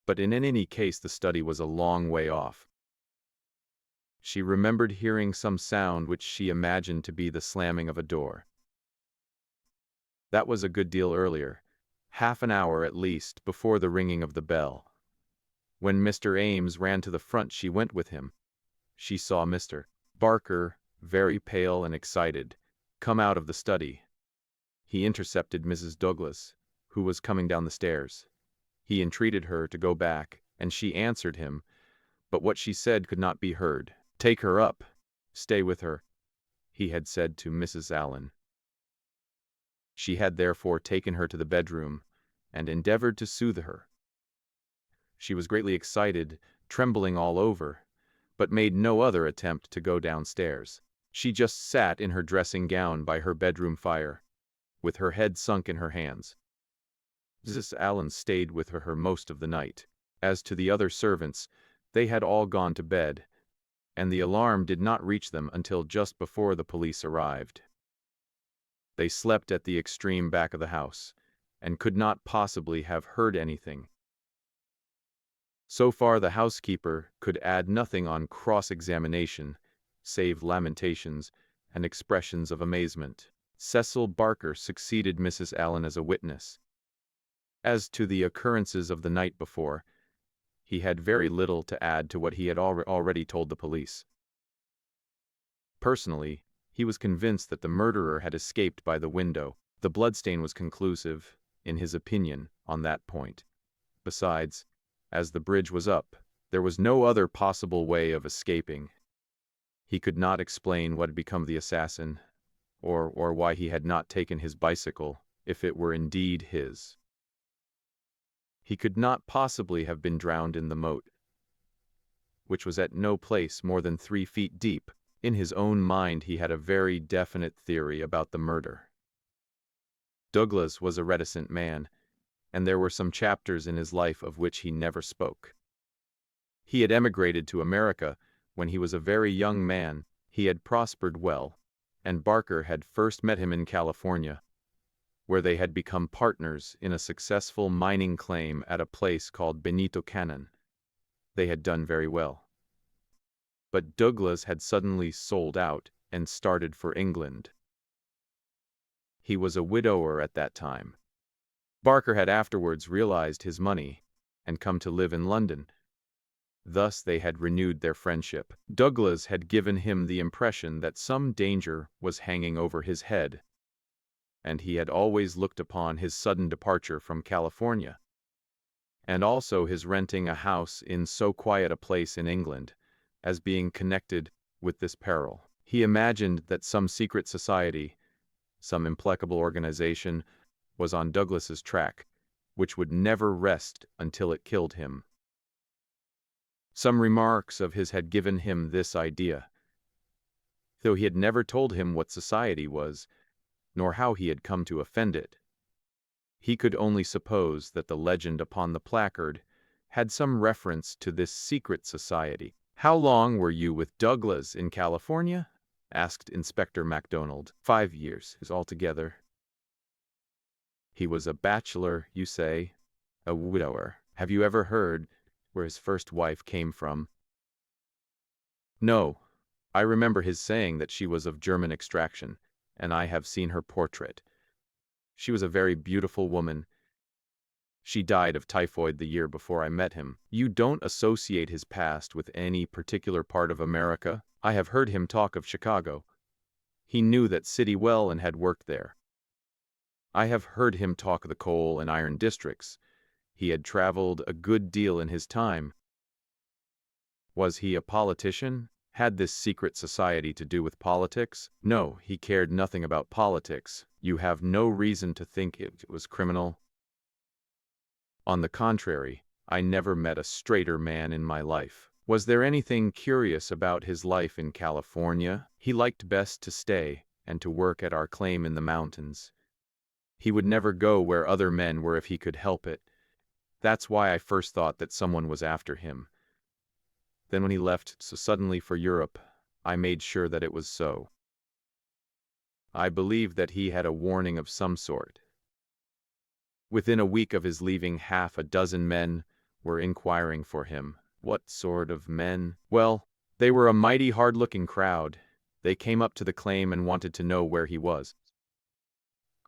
But in any case the study was a long way off. She remembered hearing some sound which she imagined to be the slamming of a door. That was a good deal earlier, half an hour at least before the ringing of the bell. When Mr. Ames ran to the front, she went with him. She saw Mr. Barker, very pale and excited, come out of the study. He intercepted Mrs. Douglas, who was coming down the stairs. He entreated her to go back, and she answered him, but what she said could not be heard. "Take her up. Stay with her," he had said to Mrs. Allen. She had therefore taken her to the bedroom, and endeavored to soothe her. She was greatly excited, trembling all over, but made no other attempt to go downstairs. She just sat in her dressing gown by her bedroom fire, with her head sunk in her hands. Mrs. Allen stayed with her most of the night. As to the other servants, they had all gone to bed, and the alarm did not reach them until just before the police arrived. They slept at the extreme back of the house, and could not possibly have heard anything. So far the housekeeper could add nothing on cross-examination, save lamentations and expressions of amazement. Cecil Barker succeeded Mrs. Allen as a witness. As to the occurrences of the night before, he had very little to add to what he had already told the police. Personally, he was convinced that the murderer had escaped by the window. The bloodstain was conclusive, in his opinion, on that point. Besides, as the bridge was up, there was no other possible way of escaping. He could not explain what had become of the assassin, or why he had not taken his bicycle, if it were indeed his. He could not possibly have been drowned in the moat, which was at no place more than 3 feet deep. In his own mind he had a very definite theory about the murder. Douglas was a reticent man, and there were some chapters in his life of which he never spoke. He had emigrated to America when he was a very young man. He had prospered well, and Barker had first met him in California, where they had become partners in a successful mining claim at a place called Benito Canyon. They had done very well. But Douglas had suddenly sold out and started for England. He was a widower at that time. Barker had afterwards realized his money and come to live in London. Thus they had renewed their friendship. Douglas had given him the impression that some danger was hanging over his head, and he had always looked upon his sudden departure from California, and also his renting a house in so quiet a place in England, as being connected with this peril. He imagined that some secret society, some implacable organization, was on Douglas's track, which would never rest until it killed him. Some remarks of his had given him this idea, though he had never told him what society was, nor how he had come to offend it. He could only suppose that the legend upon the placard had some reference to this secret society. "How long were you with Douglas in California?" asked Inspector MacDonald. 5 years altogether. He was a bachelor, you say, a widower. Have you ever heard where his first wife came from? No. I remember his saying that she was of German extraction, and I have seen her portrait. She was a very beautiful woman. She died of typhoid the year before I met him. You don't associate his past with any particular part of America? I have heard him talk of Chicago. He knew that city well and had worked there. I have heard him talk of the coal and iron districts. He had traveled a good deal in his time. Was he a politician? Had this secret society to do with politics? No, he cared nothing about politics. You have no reason to think it was criminal. On the contrary, I never met a straighter man in my life. Was there anything curious about his life in California? He liked best to stay and to work at our claim in the mountains. He would never go where other men were if he could help it. That's why I first thought that someone was after him. Then when he left so suddenly for Europe, I made sure that it was so. I believed that he had a warning of some sort. Within a week of his leaving, 6 men were inquiring for him. What sort of men? Well, they were a mighty hard-looking crowd. They came up to the claim and wanted to know where he was.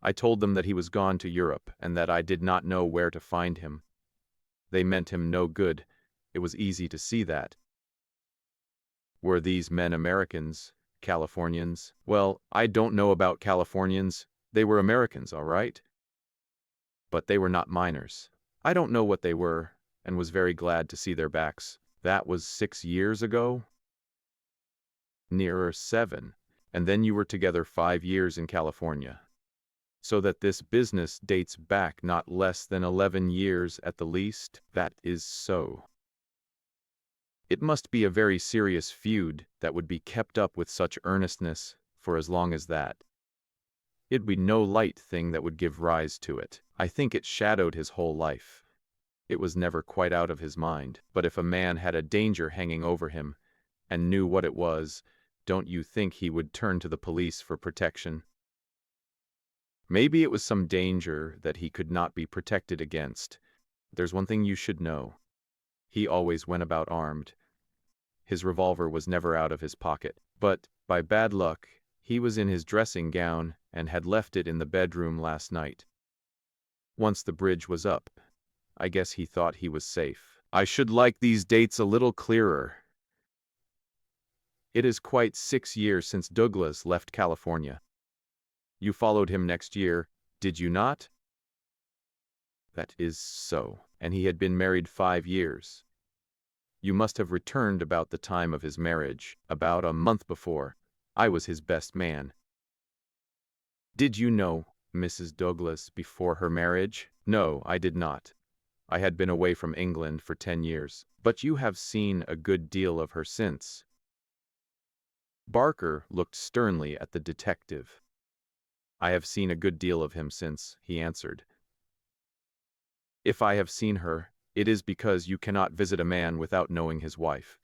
I told them that he was gone to Europe, and that I did not know where to find him. They meant him no good. It was easy to see that. Were these men Americans, Californians? Well, I don't know about Californians, They were Americans, all right, but they were not miners. I don't know what they were, and was very glad to see their backs. That was 6 years ago? Nearer 7. And then you were together 5 years in California. So that this business dates back not less than 11 years at the least? That is so. It must be a very serious feud that would be kept up with such earnestness for as long as that. It'd be no light thing that would give rise to it. I think it shadowed his whole life. It was never quite out of his mind. But if a man had a danger hanging over him, and knew what it was, don't you think he would turn to the police for protection? Maybe it was some danger that he could not be protected against. There's one thing you should know. He always went about armed. His revolver was never out of his pocket. But, by bad luck, he was in his dressing gown and had left it in the bedroom last night. Once the bridge was up, I guess he thought he was safe. I should like these dates a little clearer. It is quite 6 years since Douglas left California. You followed him next year, did you not? That is so, and he had been married 5 years. You must have returned about the time of his marriage, about a month before. I was his best man. Did you know Mrs. Douglas before her marriage? No, I did not. I had been away from England for 10 years, but you have seen a good deal of her since. Barker looked sternly at the detective. I have seen a good deal of him since, he answered. If I have seen her, it is because you cannot visit a man without knowing his wife.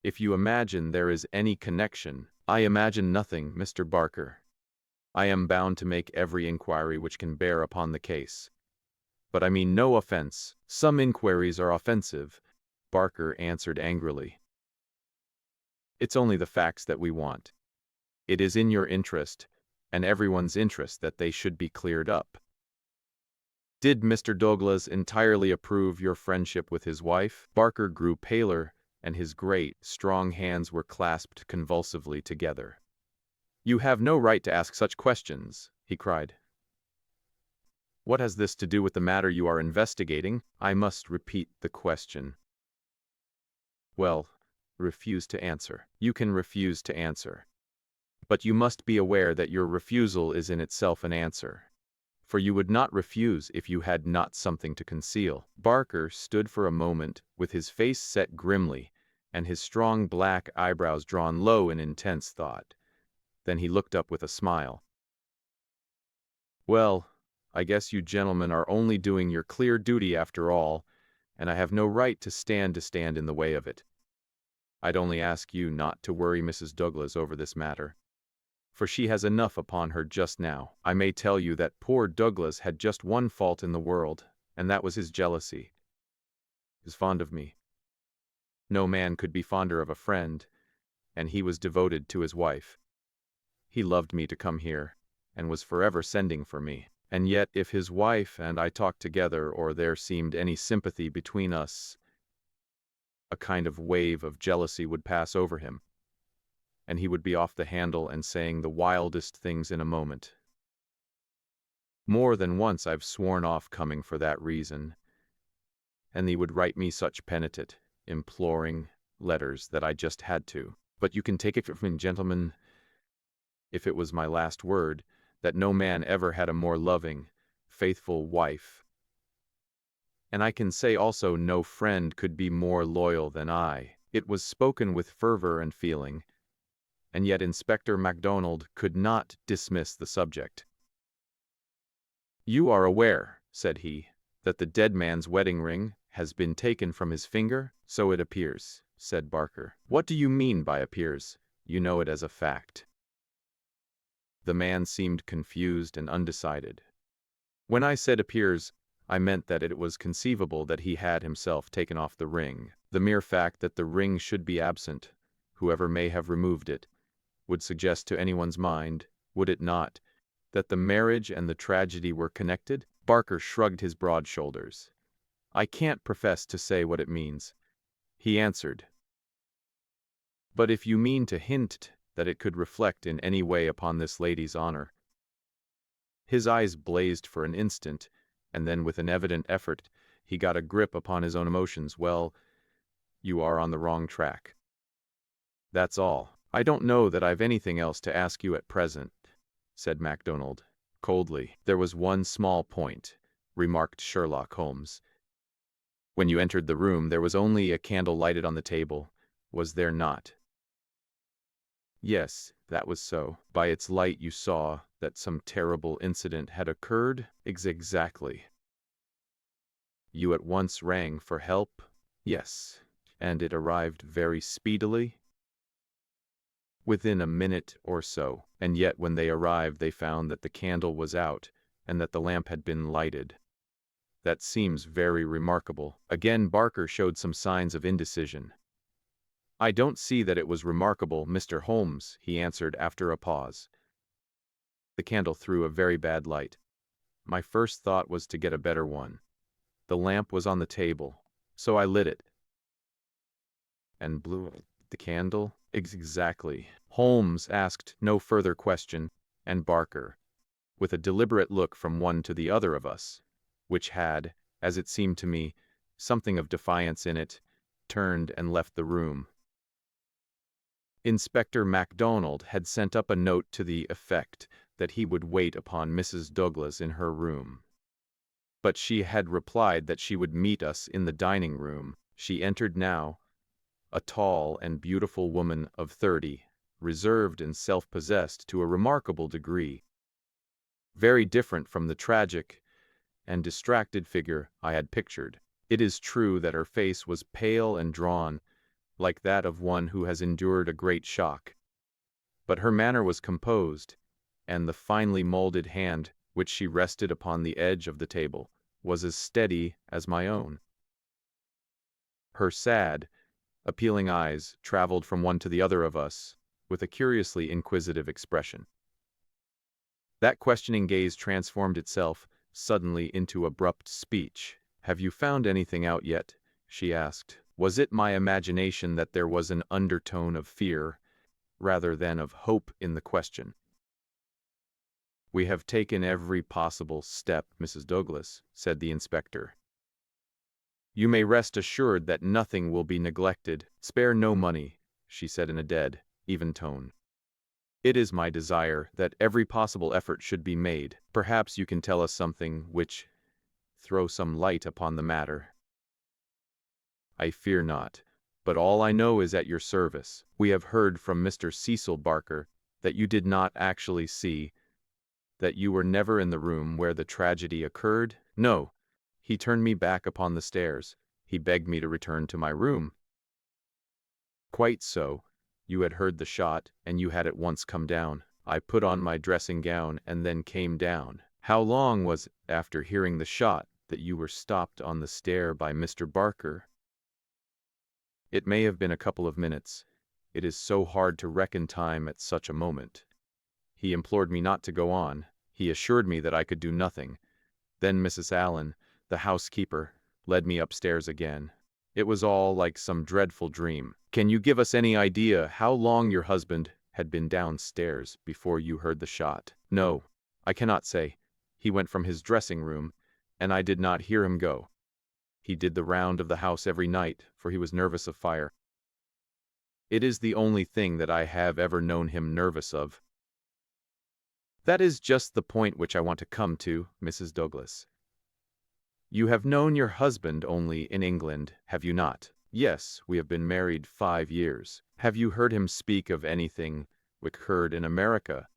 If you imagine there is any connection, I imagine nothing, Mr. Barker. I am bound to make every inquiry which can bear upon the case. But I mean no offense. Some inquiries are offensive, Barker answered angrily. It's only the facts that we want. It is in your interest, and everyone's interest, that they should be cleared up. Did Mr. Douglas entirely approve your friendship with his wife? Barker grew paler, and his great, strong hands were clasped convulsively together. You have no right to ask such questions, he cried. What has this to do with the matter you are investigating? I must repeat the question. Well, refuse to answer. You can refuse to answer. But you must be aware that your refusal is in itself an answer. For you would not refuse if you had not something to conceal. Barker stood for a moment with his face set grimly and his strong black eyebrows drawn low in intense thought. Then he looked up with a smile. Well, I guess you gentlemen are only doing your clear duty after all, and I have no right to stand in the way of it. I'd only ask you not to worry Mrs. Douglas over this matter, for she has enough upon her just now. I may tell you that poor Douglas had just one fault in the world, and that was his jealousy. He was fond of me. No man could be fonder of a friend, and he was devoted to his wife. He loved me to come here, and was forever sending for me. And yet if his wife and I talked together, or there seemed any sympathy between us, a kind of wave of jealousy would pass over him, and he would be off the handle and saying the wildest things in a moment. More than once I've sworn off coming for that reason, and he would write me such penitent, imploring letters that I just had to. But you can take it from me, gentlemen, if it was my last word, that no man ever had a more loving, faithful wife. And I can say also no friend could be more loyal than I. It was spoken with fervor and feeling, and yet Inspector MacDonald could not dismiss the subject. You are aware, said he, that the dead man's wedding ring has been taken from his finger? So it appears, said Barker. What do you mean by appears? You know it as a fact. The man seemed confused and undecided. When I said appears, I meant that it was conceivable that he had himself taken off the ring. The mere fact that the ring should be absent, whoever may have removed it, would suggest to anyone's mind, would it not, that the marriage and the tragedy were connected? Barker shrugged his broad shoulders. I can't profess to say what it means, he answered. But if you mean to hint that it could reflect in any way upon this lady's honor, His eyes blazed for an instant, and then with an evident effort, he got a grip upon his own emotions. "Well, you are on the wrong track. That's all. I don't know that I've anything else to ask you at present," said MacDonald coldly. "There was one small point," remarked Sherlock Holmes. "When you entered the room, there was only a candle lighted on the table, was there not?" "Yes, that was so. By its light you saw that some terrible incident had occurred?" "Exactly." "You at once rang for help?" "Yes." "And it arrived very speedily?" "Within a minute or so. And yet when they arrived they found that the candle was out, and that the lamp had been lighted." "That seems very remarkable." Again Barker showed some signs of indecision. "I don't see that it was remarkable, Mr. Holmes," he answered after a pause. "The candle threw a very bad light. My first thought was to get a better one. The lamp was on the table, so I lit it." "And blew out the candle?" "Exactly." Holmes asked no further question, and Barker, with a deliberate look from one to the other of us, which had, as it seemed to me, something of defiance in it, turned and left the room. Inspector MacDonald had sent up a note to the effect that he would wait upon Mrs. Douglas in her room. But she had replied that she would meet us in the dining room. She entered now, a tall and beautiful woman of 30, reserved and self-possessed to a remarkable degree. Very different from the tragic and distracted figure I had pictured. It is true that her face was pale and drawn, like that of one who has endured a great shock. But her manner was composed, and the finely molded hand which she rested upon the edge of the table was as steady as my own. Her sad, appealing eyes traveled from one to the other of us with a curiously inquisitive expression. That questioning gaze transformed itself suddenly into abrupt speech. "Have you found anything out yet?" she asked. Was it my imagination that there was an undertone of fear, rather than of hope in the question? "We have taken every possible step, Mrs. Douglas," said the inspector. "You may rest assured that nothing will be neglected. Spare no money," she said in a dead, even tone. "It is my desire that every possible effort should be made. Perhaps you can tell us something which throw some light upon the matter." "I fear not, but all I know is at your service. We have heard from Mr. Cecil Barker that you did not actually see, that you were never in the room where the tragedy occurred?" "No. He turned me back upon the stairs. He begged me to return to my room." "Quite so. You had heard the shot, and you had at once come down." "I put on my dressing gown and then came down." "How long was it after hearing the shot that you were stopped on the stair by Mr. Barker?" "It may have been a couple of minutes. It is so hard to reckon time at such a moment. He implored me not to go on. He assured me that I could do nothing. Then Mrs. Allen, the housekeeper, led me upstairs again. It was all like some dreadful dream." "Can you give us any idea how long your husband had been downstairs before you heard the shot?" "No, I cannot say. He went from his dressing room, and I did not hear him go. He did the round of the house every night, for he was nervous of fire. It is the only thing that I have ever known him nervous of." "That is just the point which I want to come to, Mrs. Douglas. You have known your husband only in England, have you not?" "Yes, we have been married 5 years." "Have you heard him speak of anything which occurred in America,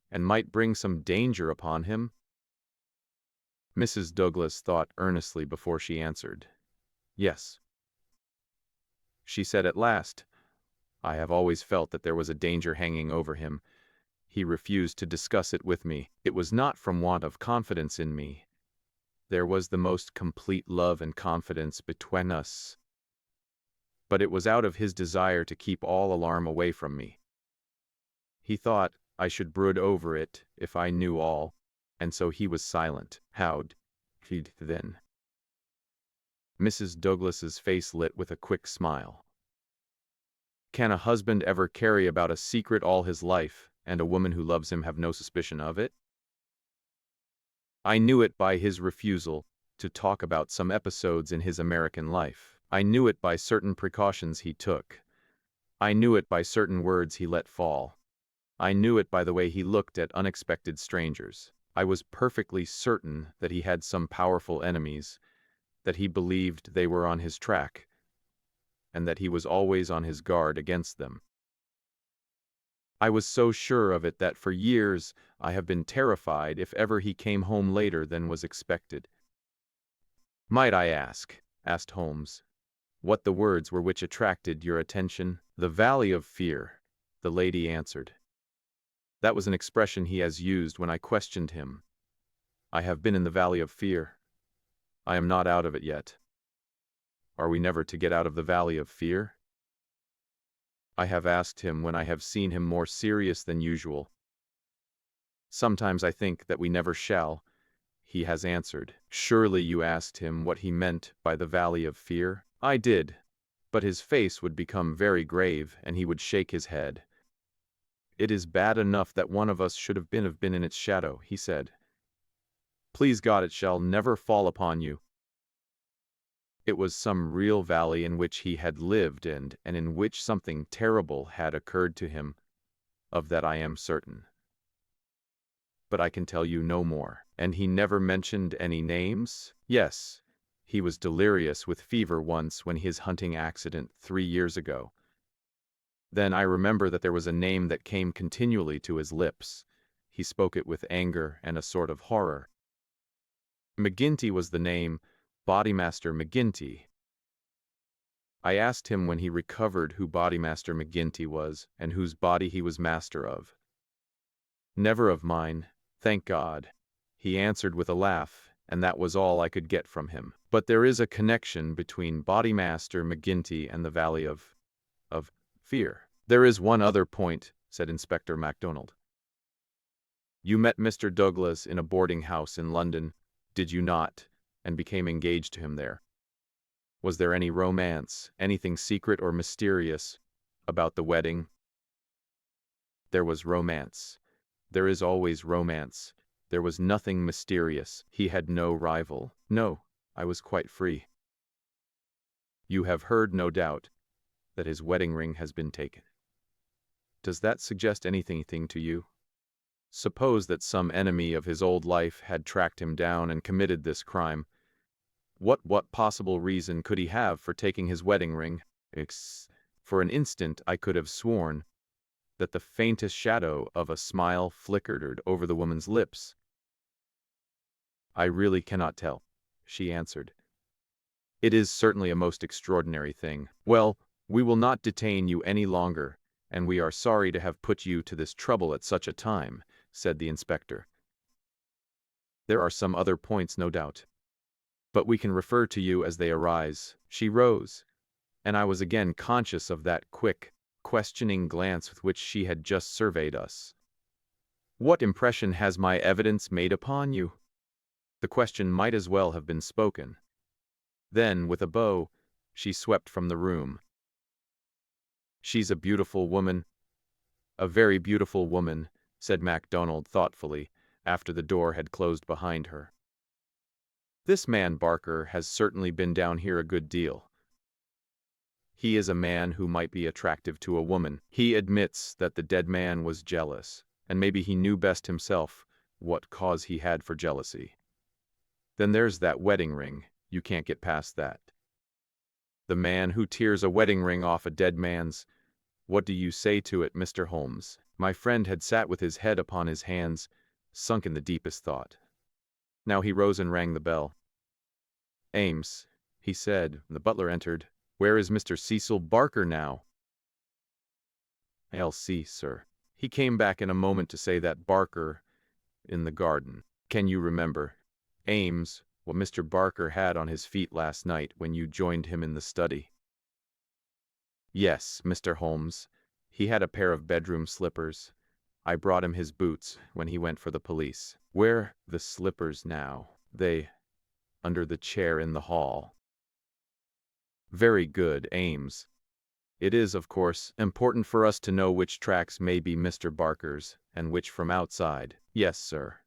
and might bring some danger upon him?" Mrs. Douglas thought earnestly before she answered. "Yes," she said at last. "I have always felt that there was a danger hanging over him. He refused to discuss it with me. It was not from want of confidence in me. There was the most complete love and confidence between us. But it was out of his desire to keep all alarm away from me. He thought I should brood over it if I knew all, and so he was silent." "How'd he then?" Mrs. Douglas's face lit with a quick smile. "Can a husband ever carry about a secret all his life, and a woman who loves him have no suspicion of it?" I knew it by his refusal to talk about some episodes in his American life. I knew it by certain precautions he took. I knew it by certain words he let fall. I knew it by the way he looked at unexpected strangers. I was perfectly certain that he had some powerful enemies, that he believed they were on his track, and that he was always on his guard against them. I was so sure of it that for years I have been terrified if ever he came home later than was expected. "Might I ask," asked Holmes, "what the words were which attracted your attention?" "The Valley of Fear," the lady answered. "That was an expression he has used when I questioned him. I have been in the Valley of Fear. I am not out of it yet." "Are we never to get out of the Valley of Fear?" I have asked him when I have seen him more serious than usual. "Sometimes I think that we never shall," he has answered. "Surely you asked him what he meant by the Valley of Fear?" "I did, but his face would become very grave, and he would shake his head. 'It is bad enough that one of us should have been in its shadow,' he said. 'Please God it shall never fall upon you.' It was some real valley in which he had lived and in which something terrible had occurred to him. Of that I am certain. But I can tell you no more." "And he never mentioned any names?" "Yes. He was delirious with fever once when his hunting accident 3 years ago. Then I remember that there was a name that came continually to his lips. He spoke it with anger and a sort of horror. McGinty was the name, Bodymaster McGinty. I asked him when he recovered who Bodymaster McGinty was and whose body he was master of. 'Never of mine, thank God,' he answered with a laugh, and that was all I could get from him. But there is a connection between Bodymaster McGinty and the Valley of Fear." "There is one other point," said Inspector MacDonald. "You met Mr. Douglas in a boarding house in London, did you not, and became engaged to him there? Was there any romance, anything secret or mysterious, about the wedding?" "There was romance. There is always romance. There was nothing mysterious. He had no rival." "No, I was quite free." "You have heard, no doubt, that his wedding ring has been taken. Does that suggest anything to you? Suppose that some enemy of his old life had tracked him down and committed this crime. What possible reason could he have for taking his wedding ring? For an instant I could have sworn that the faintest shadow of a smile flickered over the woman's lips. "I really cannot tell," she answered. "It is certainly a most extraordinary thing. Well, we will not detain you any longer, and we are sorry to have put you to this trouble at such a time," said the inspector. "There are some other points, no doubt, but we can refer to you as they arise." She rose, and I was again conscious of that quick, questioning glance with which she had just surveyed us. "What impression has my evidence made upon you?" The question might as well have been spoken. Then, with a bow, she swept from the room. "She's a beautiful woman, a very beautiful woman," said MacDonald thoughtfully, after the door had closed behind her. "This man Barker has certainly been down here a good deal. He is a man who might be attractive to a woman. He admits that the dead man was jealous, and maybe he knew best himself what cause he had for jealousy. Then there's that wedding ring. You can't get past that. The man who tears a wedding ring off a dead man's. What do you say to it, Mr. Holmes?" My friend had sat with his head upon his hands, sunk in the deepest thought. Now he rose and rang the bell. "Ames," he said, when the butler entered, "where is Mr. Cecil Barker now?" "I'll see, sir." He came back in a moment to say that Barker in the garden. "Can you remember, Ames, what Mr. Barker had on his feet last night when you joined him in the study?" "Yes, Mr. Holmes. He had a pair of bedroom slippers. I brought him his boots when he went for the police." "Where the slippers now?" "Under the chair in the hall." "Very good, Ames. It is, of course, important for us to know which tracks may be Mr. Barker's and which from outside." "Yes, sir."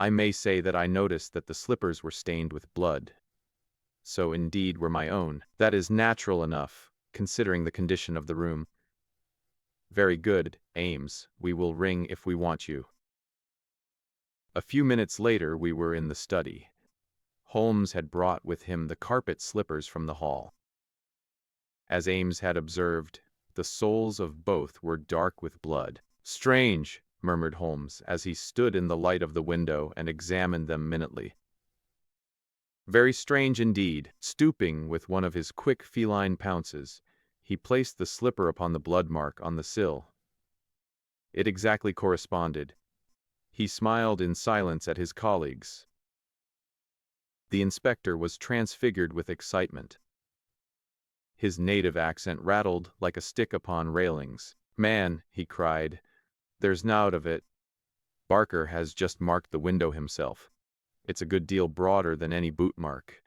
I may say that I noticed that the slippers were stained with blood. So indeed were my own. That is natural enough, considering the condition of the room. Very good, Ames. We will ring if we want you. A few minutes later we were in the study. Holmes had brought with him the carpet slippers from the hall. As Ames had observed, the soles of both were dark with blood. Strange, murmured Holmes, as he stood in the light of the window and examined them minutely. Very strange indeed. Stooping with one of his quick feline pounces, he placed the slipper upon the blood mark on the sill. It exactly corresponded. He smiled in silence at his colleagues. The inspector was transfigured with excitement. His native accent rattled like a stick upon railings. Man, he cried, there's nowt of it. Barker has just marked the window himself. It's a good deal broader than any boot mark.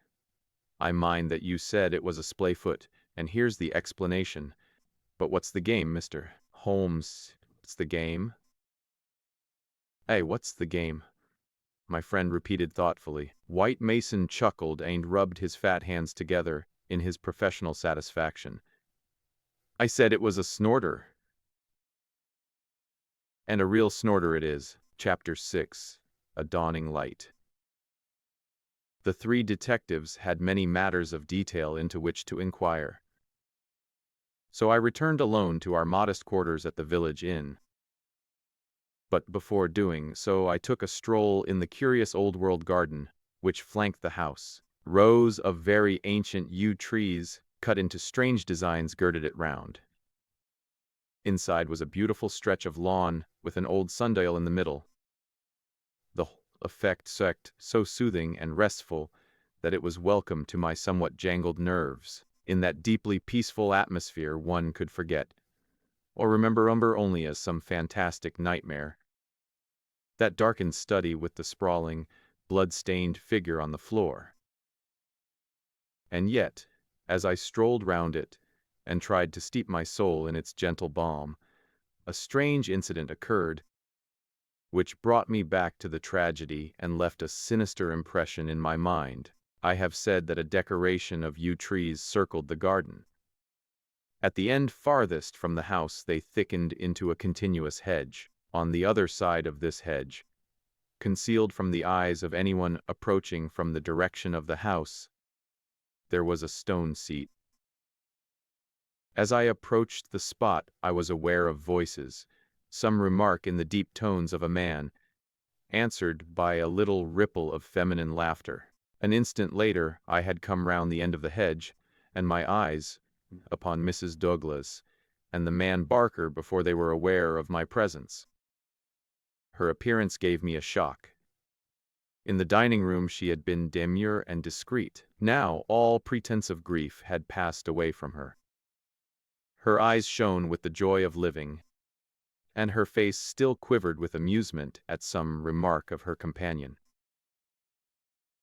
I mind that you said it was a splay foot, and here's the explanation. But what's the game, Mr. Holmes? What's the game? What's the game? My friend repeated thoughtfully. White Mason chuckled and rubbed his fat hands together in his professional satisfaction. I said it was a snorter. And a real snorter it is. Chapter 6. A Dawning Light. The three detectives had many matters of detail into which to inquire. So I returned alone to our modest quarters at the village inn. But before doing so, I took a stroll in the curious old-world garden, which flanked the house. Rows of very ancient yew trees, cut into strange designs, girded it round. Inside was a beautiful stretch of lawn, with an old sundial in the middle. The whole effect so soothing and restful that it was welcome to my somewhat jangled nerves. In that deeply peaceful atmosphere one could forget, or remember only as some fantastic nightmare, that darkened study with the sprawling, blood-stained figure on the floor. And yet, as I strolled round it, and tried to steep my soul in its gentle balm, a strange incident occurred, which brought me back to the tragedy and left a sinister impression in my mind. I have said that a decoration of yew trees circled the garden. At the end farthest from the house they thickened into a continuous hedge. On the other side of this hedge, concealed from the eyes of anyone approaching from the direction of the house, there was a stone seat. As I approached the spot, I was aware of voices, some remark in the deep tones of a man, answered by a little ripple of feminine laughter. An instant later, I had come round the end of the hedge, and my eyes upon Mrs. Douglas and the man Barker before they were aware of my presence. Her appearance gave me a shock. In the dining room she had been demure and discreet. Now all pretense of grief had passed away from her. Her eyes shone with the joy of living, and her face still quivered with amusement at some remark of her companion.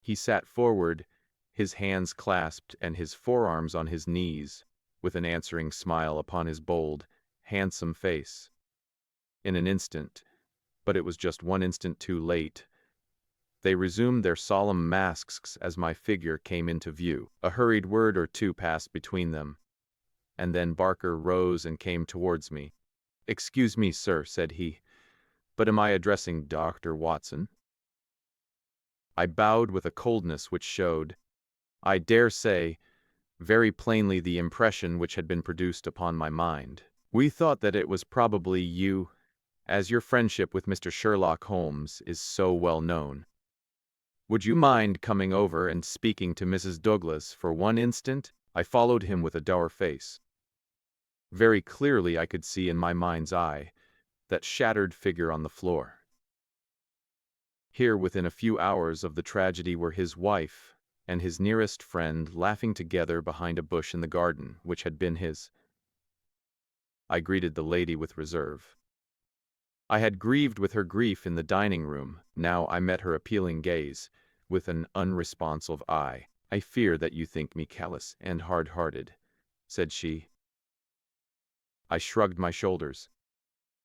He sat forward, his hands clasped and his forearms on his knees, with an answering smile upon his bold, handsome face. In an instant, but it was just one instant too late, they resumed their solemn masks as my figure came into view. A hurried word or two passed between them, and then Barker rose and came towards me. "Excuse me, sir," said he, "but am I addressing Dr. Watson?" I bowed with a coldness which showed, I dare say, very plainly the impression which had been produced upon my mind. "We thought that it was probably you, as your friendship with Mr. Sherlock Holmes is so well known. Would you mind coming over and speaking to Mrs. Douglas for one instant?" I followed him with a dour face. Very clearly I could see in my mind's eye that shattered figure on the floor. Here within a few hours of the tragedy were his wife and his nearest friend laughing together behind a bush in the garden which had been his. I greeted the lady with reserve. I had grieved with her grief in the dining room. Now I met her appealing gaze, with an unresponsive eye. "I fear that you think me callous and hard-hearted," said she. I shrugged my shoulders.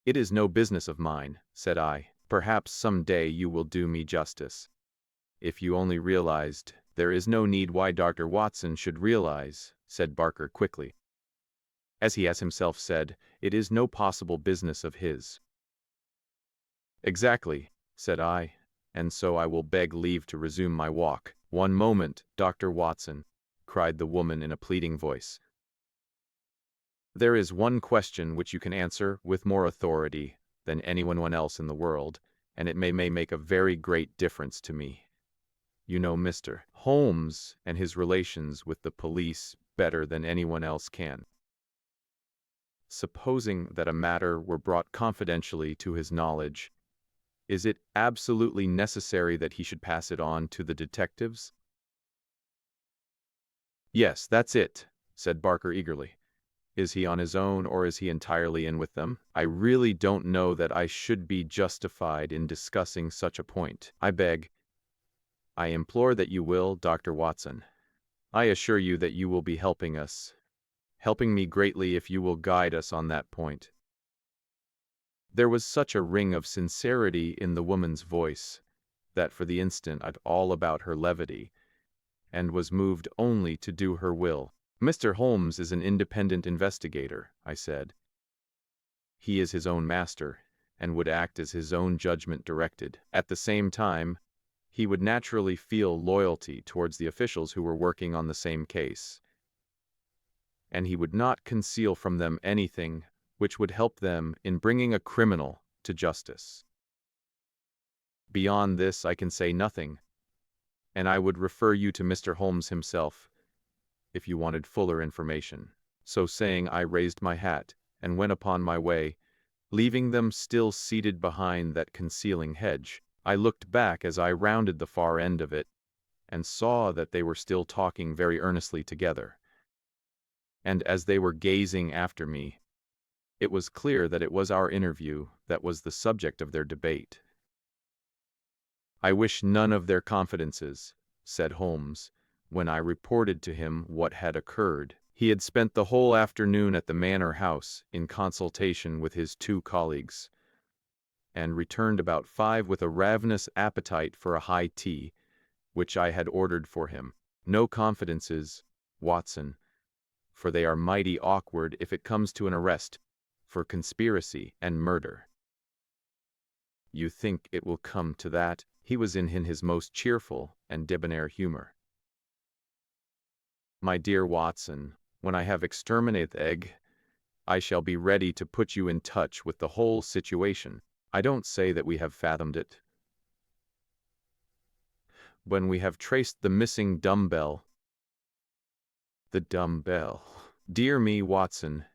"It is no business of mine," said I. Perhaps some day you will do me justice. If you only realized, there is no need why Dr. Watson should realize, said Barker quickly. As he has himself said, it is no possible business of his. Exactly, said I, and so I will beg leave to resume my walk. One moment, Dr. Watson, cried the woman in a pleading voice. There is one question which you can answer with more authority than anyone else in the world, and it may make a very great difference to me. You know Mr. Holmes and his relations with the police better than anyone else can. Supposing that a matter were brought confidentially to his knowledge, is it absolutely necessary that he should pass it on to the detectives? Yes, that's it, said Barker eagerly. Is he on his own, or is he entirely in with them? I really don't know that I should be justified in discussing such a point. I implore that you will, Dr. Watson. I assure you that you will be helping me greatly if you will guide us on that point. There was such a ring of sincerity in the woman's voice that for the instant I forgot all about her levity, and was moved only to do her will. Mr. Holmes is an independent investigator, I said. He is his own master, and would act as his own judgment directed. At the same time, he would naturally feel loyalty towards the officials who were working on the same case, and he would not conceal from them anything which would help them in bringing a criminal to justice. Beyond this I can say nothing, and I would refer you to Mr. Holmes himself, if you wanted fuller information. So saying, I raised my hat and went upon my way, leaving them still seated behind that concealing hedge. I looked back as I rounded the far end of it, and saw that they were still talking very earnestly together. And as they were gazing after me, it was clear that it was our interview that was the subject of their debate. I wish none of their confidences, said Holmes, when I reported to him what had occurred. He had spent the whole afternoon at the manor house in consultation with his two colleagues, and returned about 5 with a ravenous appetite for a high tea, which I had ordered for him. No confidences, Watson, for they are mighty awkward if it comes to an arrest for conspiracy and murder. You think it will come to that? He was in his most cheerful and debonair humor. My dear Watson, when I have exterminated the egg, I shall be ready to put you in touch with the whole situation. I don't say that we have fathomed it. When we have traced the missing dumbbell. The dumbbell. Dear me, Watson,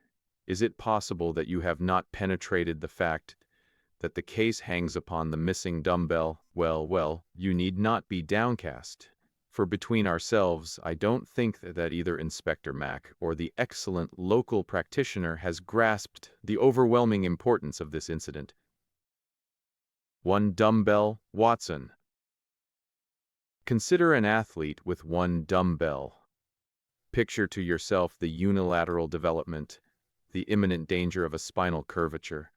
is it possible that you have not penetrated the fact that the case hangs upon the missing dumbbell? Well, you need not be downcast, for between ourselves, I don't think that either Inspector Mack or the excellent local practitioner has grasped the overwhelming importance of this incident. One dumbbell, Watson. Consider an athlete with one dumbbell. Picture to yourself the unilateral development, the imminent danger of a spinal curvature.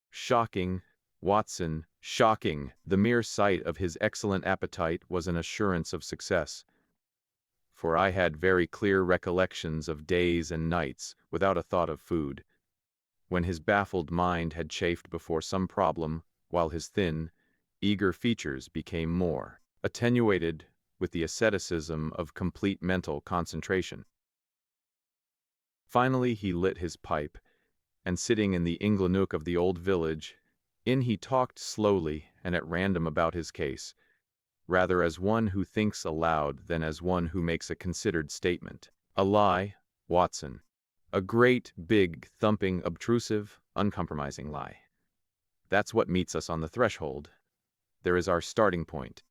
Shocking, Watson, shocking. The mere sight of his excellent appetite was an assurance of success, for I had very clear recollections of days and nights without a thought of food, when his baffled mind had chafed before some problem, while his thin, eager features became more attenuated with the asceticism of complete mental concentration. Finally he lit his pipe, and sitting in the inglenook of the old village inn he talked slowly and at random about his case, rather as one who thinks aloud than as one who makes a considered statement. A lie, Watson. A great, big, thumping, obtrusive, uncompromising lie. That's what meets us on the threshold. There is our starting point.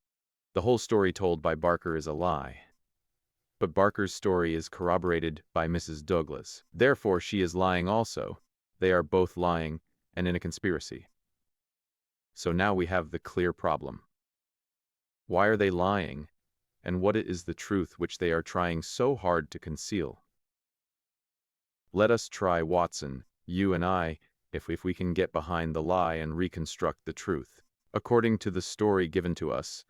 The whole story told by Barker is a lie. But Barker's story is corroborated by Mrs. Douglas. Therefore she is lying also. They are both lying, and in a conspiracy. So now we have the clear problem. Why are they lying, and what is the truth which they are trying so hard to conceal? Let us try, Watson, you and I, if we can get behind the lie and reconstruct the truth. According to the story given to us,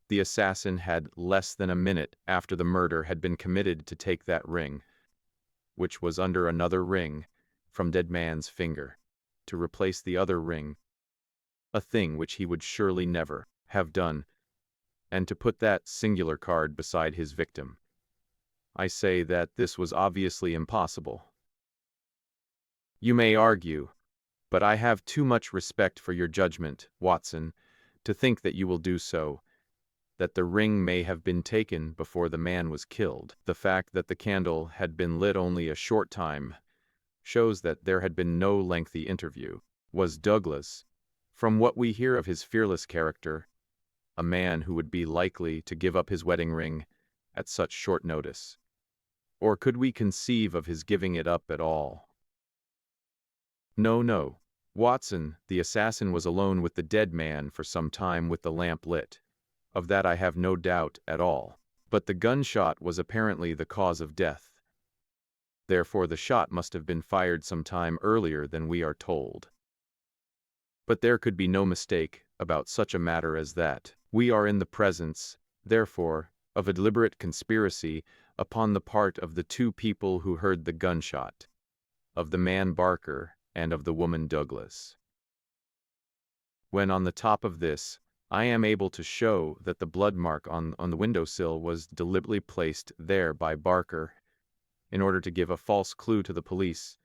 the assassin had less than a minute after the murder had been committed to take that ring, which was under another ring, from dead man's finger, to replace the other ring, a thing which he would surely never have done, and to put that singular card beside his victim. I say that this was obviously impossible. You may argue, but I have too much respect for your judgment, Watson, to think that you will do so, that the ring may have been taken before the man was killed. The fact that the candle had been lit only a short time shows that there had been no lengthy interview. Was Douglas, from what we hear of his fearless character, a man who would be likely to give up his wedding ring at such short notice? Or could we conceive of his giving it up at all? No. Watson, the assassin, was alone with the dead man for some time with the lamp lit. Of that I have no doubt at all. But the gunshot was apparently the cause of death. Therefore the shot must have been fired some time earlier than we are told. But there could be no mistake about such a matter as that. We are in the presence, therefore, of a deliberate conspiracy upon the part of the two people who heard the gunshot, of the man Barker and of the woman Douglas. When on the top of this, I am able to show that the blood mark on the windowsill was deliberately placed there by Barker in order to give a false clue to the police,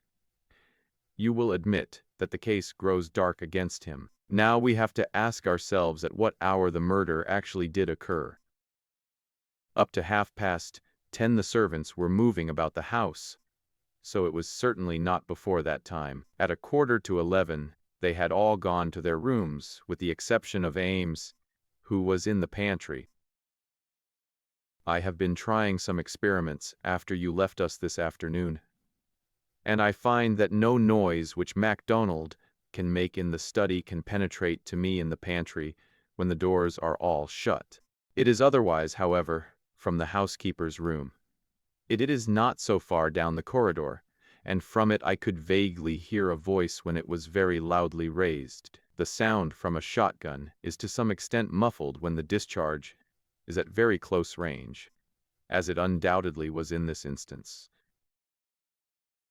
you will admit that the case grows dark against him. Now we have to ask ourselves at what hour the murder actually did occur. Up to 10:30 the servants were moving about the house, so it was certainly not before that time. At 11:15, they had all gone to their rooms, with the exception of Ames, who was in the pantry. I have been trying some experiments after you left us this afternoon, and I find that no noise which MacDonald can make in the study can penetrate to me in the pantry when the doors are all shut. It is otherwise, however, from the housekeeper's room. It is not so far down the corridor, and from it I could vaguely hear a voice when it was very loudly raised. The sound from a shotgun is to some extent muffled when the discharge is at very close range, as it undoubtedly was in this instance.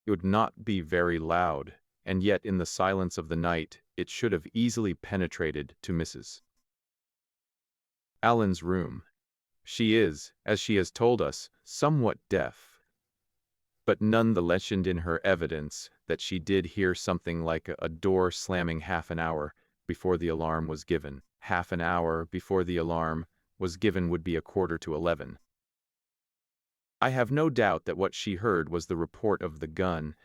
It would not be very loud, and yet in the silence of the night it should have easily penetrated to Mrs. Allen's room. She is, as she has told us, somewhat deaf, but none the less in her evidence that she did hear something like a door slamming half an hour before the alarm was given. Half an hour before the alarm was given would be 11:15. I have no doubt that what she heard was the report of the gun,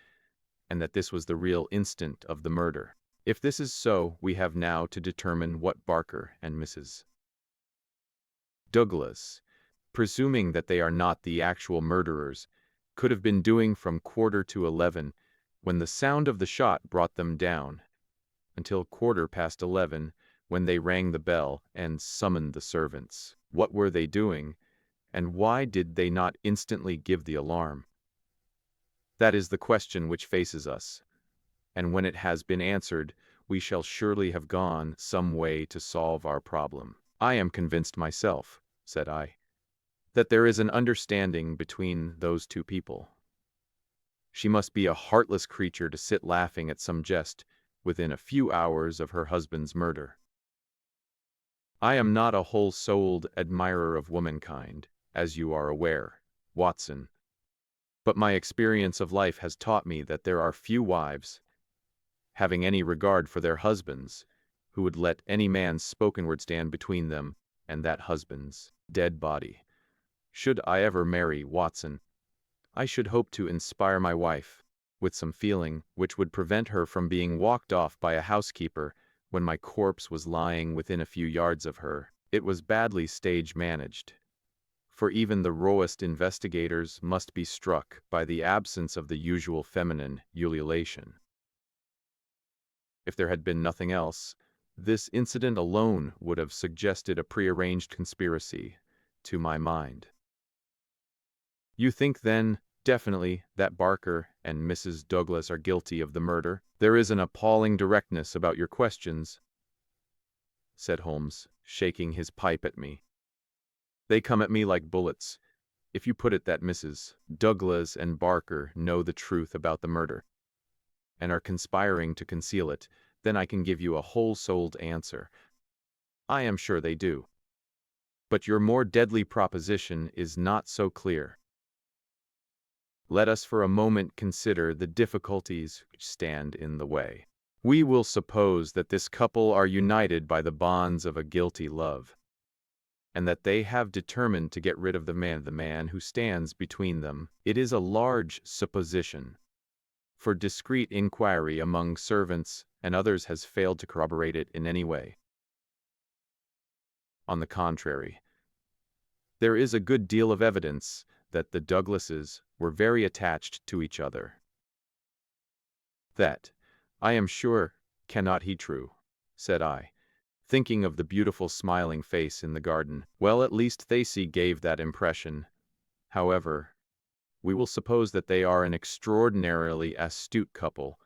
and that this was the real instant of the murder. If this is so, we have now to determine what Barker and Mrs. Douglas, presuming that they are not the actual murderers, could have been doing from 11:15, when the sound of the shot brought them down, until 11:15, when they rang the bell and summoned the servants. What were they doing, and why did they not instantly give the alarm? That is the question which faces us, and when it has been answered, we shall surely have gone some way to solve our problem. I am convinced myself, said I, that there is an understanding between those two people. She must be a heartless creature to sit laughing at some jest within a few hours of her husband's murder. I am not a whole-souled admirer of womankind, as you are aware, Watson, but my experience of life has taught me that there are few wives, having any regard for their husbands, who would let any man's spoken word stand between them and that husband's dead body. Should I ever marry, Watson, I should hope to inspire my wife with some feeling which would prevent her from being walked off by a housekeeper when my corpse was lying within a few yards of her. It was badly stage managed, for even the rawest investigators must be struck by the absence of the usual feminine ululation. If there had been nothing else, this incident alone would have suggested a prearranged conspiracy to my mind. You think, then, Definitely that Barker and Mrs. Douglas are guilty of the murder. There is an appalling directness about your questions, said Holmes, shaking his pipe at me. They come at me like bullets. If you put it that Mrs. Douglas and Barker know the truth about the murder, and are conspiring to conceal it, then I can give you a whole-souled answer. I am sure they do. But your more deadly proposition is not so clear. Let us for a moment consider the difficulties which stand in the way. We will suppose that this couple are united by the bonds of a guilty love, and that they have determined to get rid of the man who stands between them. It is a large supposition, for discreet inquiry among servants and others has failed to corroborate it in any way. On the contrary, there is a good deal of evidence that the Douglases were very attached to each other. That, I am sure, cannot be true, said I, thinking of the beautiful smiling face in the garden. Well, at least Thacey gave that impression. However, we will suppose that they are an extraordinarily astute couple,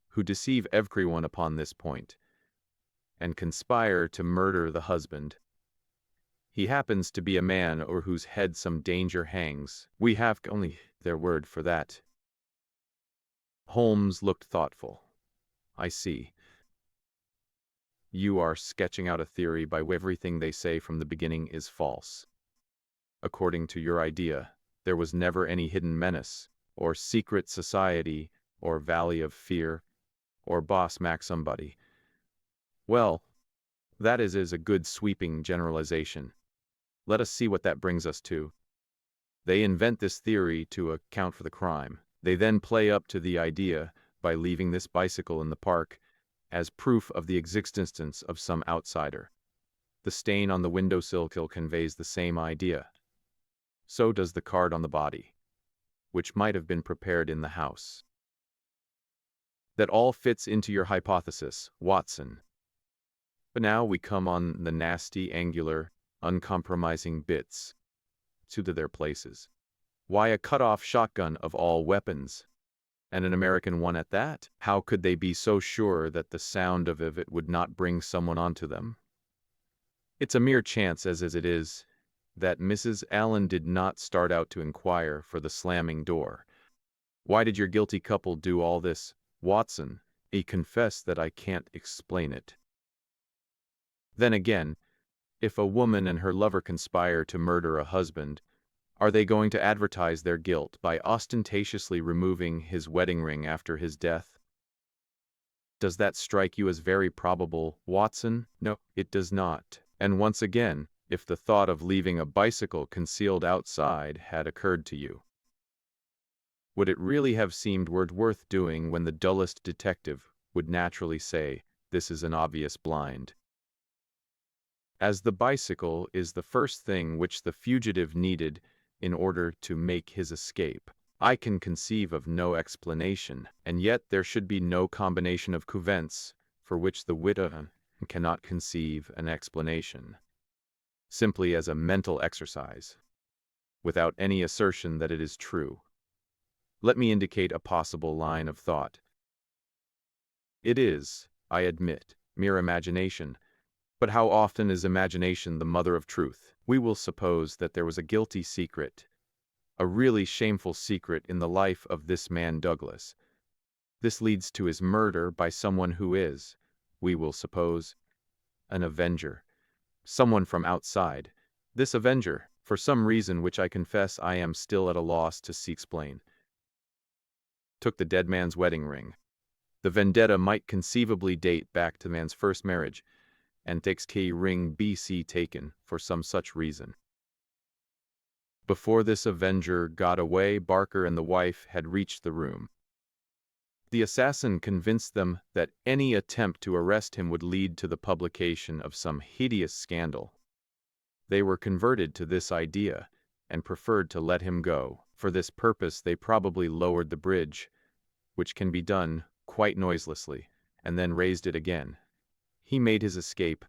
who deceive everyone upon this point, and conspire to murder the husband. He happens to be a man o'er whose head some danger hangs. We have only their word for that. Holmes looked thoughtful. I see. You are sketching out a theory by which everything they say from the beginning is false. According to your idea, there was never any hidden menace, or secret society, or valley of fear, or boss Mac somebody. Well, that is a good sweeping generalization. Let us see what that brings us to. They invent this theory to account for the crime. They then play up to the idea by leaving this bicycle in the park as proof of the existence of some outsider. The stain on the windowsill conveys the same idea. So does the card on the body, which might have been prepared in the house. That all fits into your hypothesis, Watson. But now we come on the nasty, angular, uncompromising bits to their places. Why a cut-off shotgun of all weapons, and an American one at that? How could they be so sure that the sound of it would not bring someone onto them? It's a mere chance, as it is, that Mrs. Allen did not start out to inquire for the slamming door. Why did your guilty couple do all this, Watson? I confess that I can't explain it. Then again, if a woman and her lover conspire to murder a husband, are they going to advertise their guilt by ostentatiously removing his wedding ring after his death? Does that strike you as very probable, Watson? No, it does not. And once again, if the thought of leaving a bicycle concealed outside had occurred to you, would it really have seemed worth doing when the dullest detective would naturally say, this is an obvious blind? As the bicycle is the first thing which the fugitive needed in order to make his escape, I can conceive of no explanation, and yet there should be no combination of events for which the widow cannot conceive an explanation, simply as a mental exercise, without any assertion that it is true. Let me indicate a possible line of thought. It is, I admit, mere imagination, but how often is imagination the mother of truth? We will suppose that there was a guilty secret, a really shameful secret in the life of this man Douglas. This leads to his murder by someone who is, we will suppose, an avenger, someone from outside. This avenger, for some reason which I confess I am still at a loss to explain, took the dead man's wedding ring. The vendetta might conceivably date back to the man's first marriage, and takes key ring BC taken for some such reason. Before this avenger got away, Barker and the wife had reached the room. The assassin convinced them that any attempt to arrest him would lead to the publication of some hideous scandal. They were converted to this idea, and preferred to let him go. For this purpose they probably lowered the bridge, which can be done quite noiselessly, and then raised it again. He made his escape,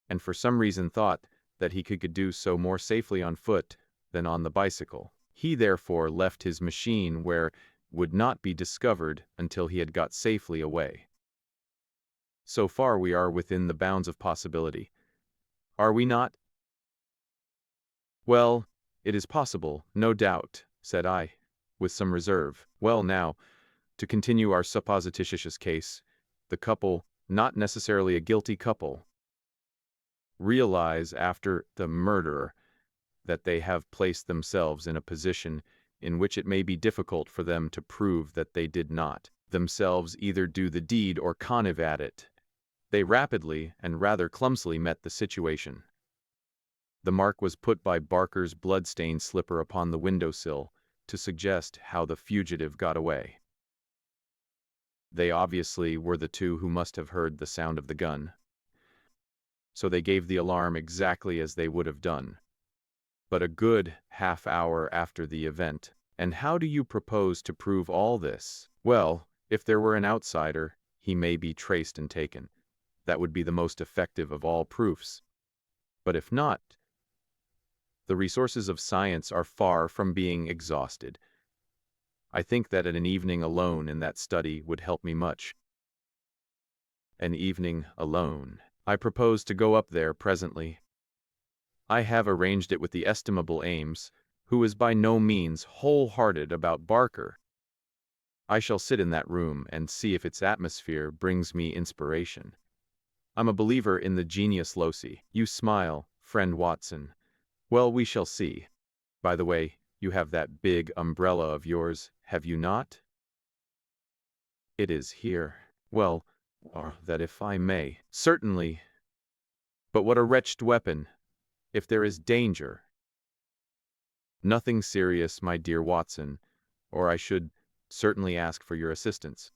and for some reason thought that he could do so more safely on foot than on the bicycle. He therefore left his machine where it would not be discovered until he had got safely away. So far we are within the bounds of possibility. Are we not? Well, it is possible, no doubt, said I, with some reserve. Well now, to continue our supposititious case, the couple, not necessarily a guilty couple, realize after the murder that they have placed themselves in a position in which it may be difficult for them to prove that they did not themselves either do the deed or connive at it. They rapidly and rather clumsily met the situation. The mark was put by Barker's blood-stained slipper upon the windowsill to suggest how the fugitive got away. They obviously were the two who must have heard the sound of the gun. So they gave the alarm exactly as they would have done, but a good half-hour after the event. And how do you propose to prove all this? Well, if there were an outsider, he may be traced and taken. That would be the most effective of all proofs. But if not, the resources of science are far from being exhausted. I think that an evening alone in that study would help me much. An evening alone. I propose to go up there presently. I have arranged it with the estimable Ames, who is by no means wholehearted about Barker. I shall sit in that room and see if its atmosphere brings me inspiration. I'm a believer in the genius loci. You smile, friend Watson. Well, we shall see. By the way, you have that big umbrella of yours, have you not? It is here. Well, that if I may. Certainly. But what a wretched weapon, if there is danger. Nothing serious, my dear Watson, or I should certainly ask for your assistance.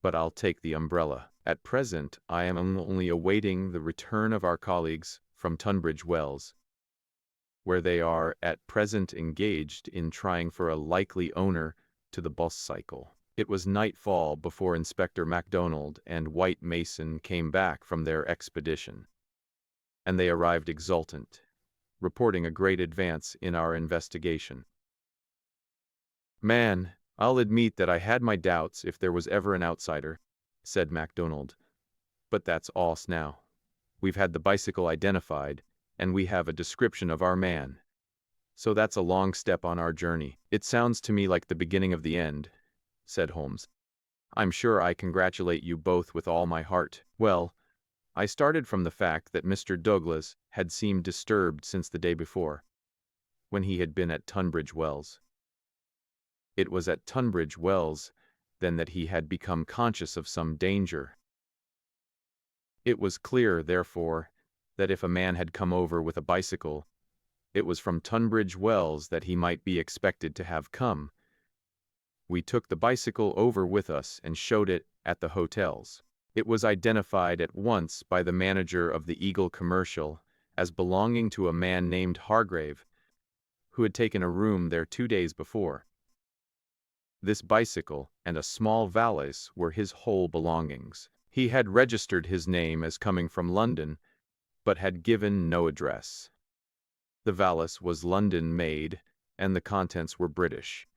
But I'll take the umbrella. At present, I am only awaiting the return of our colleagues from Tunbridge Wells, where they are at present engaged in trying for a likely owner to the bus cycle. It was nightfall before Inspector MacDonald and White Mason came back from their expedition, and they arrived exultant, reporting a great advance in our investigation. Man, I'll admit that I had my doubts if there was ever an outsider, said MacDonald. But that's all now. We've had the bicycle identified, and we have a description of our man. So that's a long step on our journey. It sounds to me like the beginning of the end, said Holmes. I'm sure I congratulate you both with all my heart. Well, I started from the fact that Mr. Douglas had seemed disturbed since the day before, when he had been at Tunbridge Wells. It was at Tunbridge Wells, then, that he had become conscious of some danger. It was clear, therefore, that if a man had come over with a bicycle, it was from Tunbridge Wells that he might be expected to have come. We took the bicycle over with us and showed it at the hotels. It was identified at once by the manager of the Eagle Commercial as belonging to a man named Hargrave, who had taken a room there 2 days before. This bicycle and a small valise were his whole belongings. He had registered his name as coming from London, but had given no address. The valise was London-made, and the contents were British.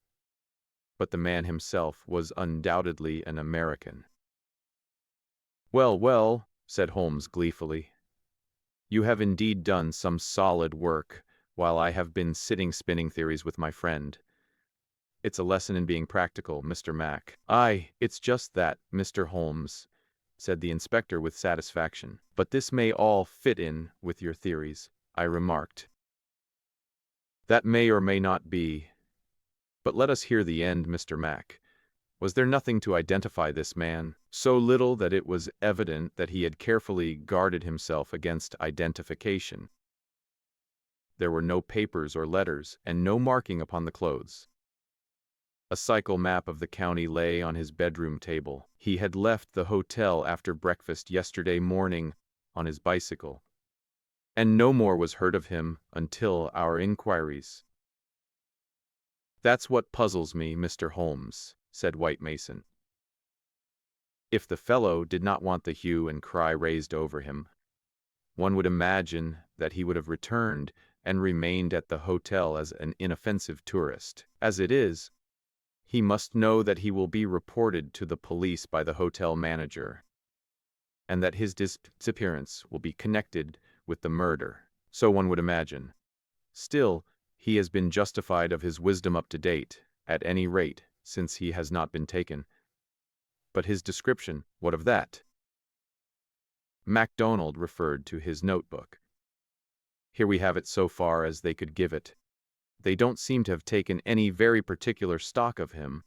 But the man himself was undoubtedly an American. Well, well, said Holmes gleefully. You have indeed done some solid work, while I have been sitting spinning theories with my friend. It's a lesson in being practical, Mr. Mac. Aye, it's just that, Mr. Holmes, said the inspector with satisfaction. But this may all fit in with your theories, I remarked. That may or may not be. But let us hear the end, Mr. Mac. Was there nothing to identify this man? So little that it was evident that he had carefully guarded himself against identification. There were no papers or letters, and no marking upon the clothes. A cycle map of the county lay on his bedroom table. He had left the hotel after breakfast yesterday morning on his bicycle, and no more was heard of him until our inquiries. That's what puzzles me, Mr. Holmes, said White Mason. If the fellow did not want the hue and cry raised over him, one would imagine that he would have returned and remained at the hotel as an inoffensive tourist. As it is, he must know that he will be reported to the police by the hotel manager, and that his disappearance will be connected with the murder. So one would imagine. Still, he has been justified of his wisdom up to date, at any rate, since he has not been taken. But his description, what of that? MacDonald referred to his notebook. Here we have it so far as they could give it. They don't seem to have taken any very particular stock of him.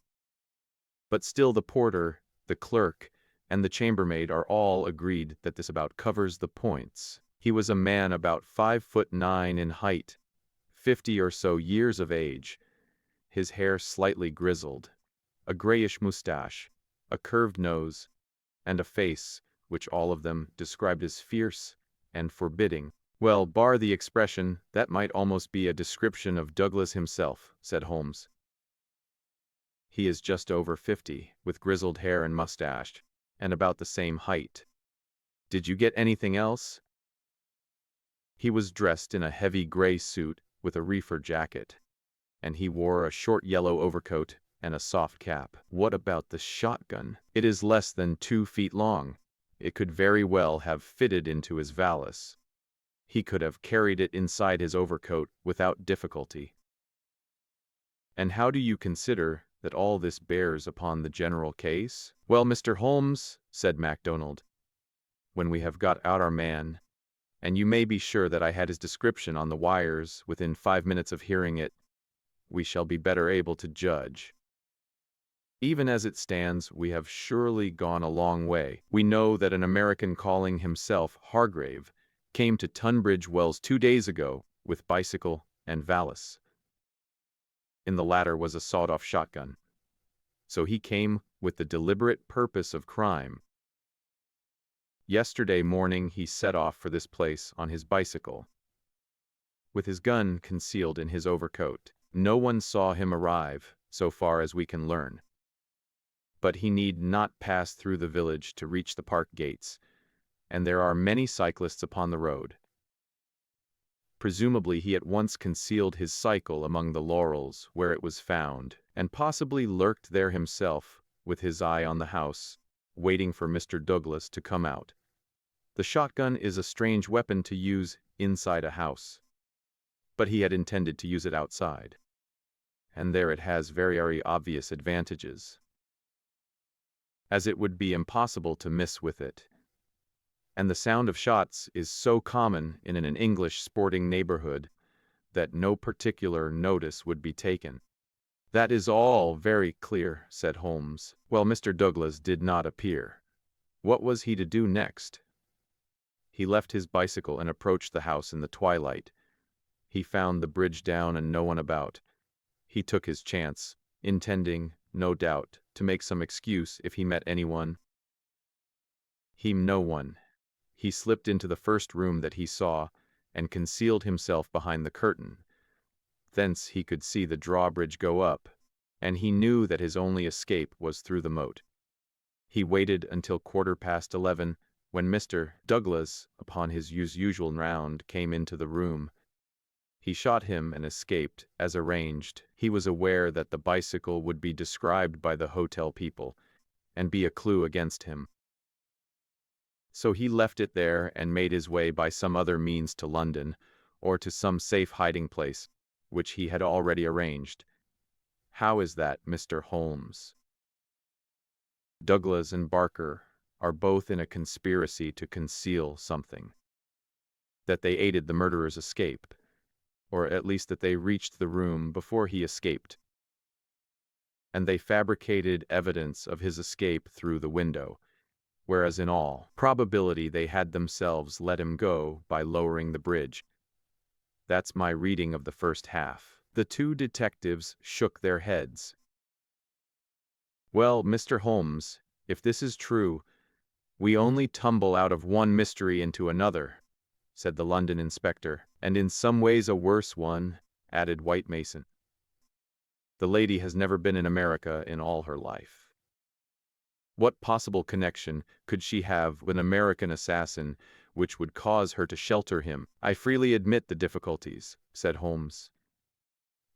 But still the porter, the clerk, and the chambermaid are all agreed that this about covers the points. He was a man about 5'9" in height, 50 or so years of age, his hair slightly grizzled, a grayish mustache, a curved nose, and a face which all of them described as fierce and forbidding. Well, bar the expression, that might almost be a description of Douglas himself, said Holmes. He is just over 50, with grizzled hair and mustache, and about the same height. Did you get anything else? He was dressed in a heavy gray suit with a reefer jacket, and he wore a short yellow overcoat and a soft cap. What about the shotgun? It is less than 2 feet long. It could very well have fitted into his valise. He could have carried it inside his overcoat without difficulty. And how do you consider that all this bears upon the general case? Well, Mr. Holmes, said MacDonald, when we have got out our man, and you may be sure that I had his description on the wires within 5 minutes of hearing it, we shall be better able to judge. Even as it stands, we have surely gone a long way. We know that an American calling himself Hargrave came to Tunbridge Wells 2 days ago with bicycle and valise. In the latter was a sawed-off shotgun. So he came with the deliberate purpose of crime. Yesterday morning he set off for this place on his bicycle, with his gun concealed in his overcoat. No one saw him arrive, so far as we can learn. But he need not pass through the village to reach the park gates, and there are many cyclists upon the road. Presumably he at once concealed his cycle among the laurels where it was found, and possibly lurked there himself, with his eye on the house, waiting for Mr. Douglas to come out. The shotgun is a strange weapon to use inside a house, but he had intended to use it outside, and there it has very obvious advantages, as it would be impossible to miss with it. And the sound of shots is so common in an English sporting neighborhood that no particular notice would be taken. That is all very clear, said Holmes. Well, Mr. Douglas did not appear. What was he to do next? He left his bicycle and approached the house in the twilight. He found the bridge down and no one about. He took his chance, intending, no doubt, to make some excuse if he met anyone. No one. He slipped into the first room that he saw and concealed himself behind the curtain. Thence he could see the drawbridge go up, and he knew that his only escape was through the moat. He waited until 11:15, when Mr. Douglas, upon his usual round, came into the room. He shot him and escaped, as arranged. He was aware that the bicycle would be described by the hotel people, and be a clue against him. So he left it there and made his way by some other means to London, or to some safe hiding place, which he had already arranged. How is that, Mr. Holmes? Douglas and Barker are both in a conspiracy to conceal something. That they aided the murderer's escape, or at least that they reached the room before he escaped. And they fabricated evidence of his escape through the window, whereas in all probability they had themselves let him go by lowering the bridge. That's my reading of the first half. The two detectives shook their heads. Well, Mr. Holmes, if this is true, we only tumble out of one mystery into another, said the London inspector. And in some ways a worse one, added White Mason. The lady has never been in America in all her life. What possible connection could she have with an American assassin which would cause her to shelter him. I freely admit the difficulties, said Holmes.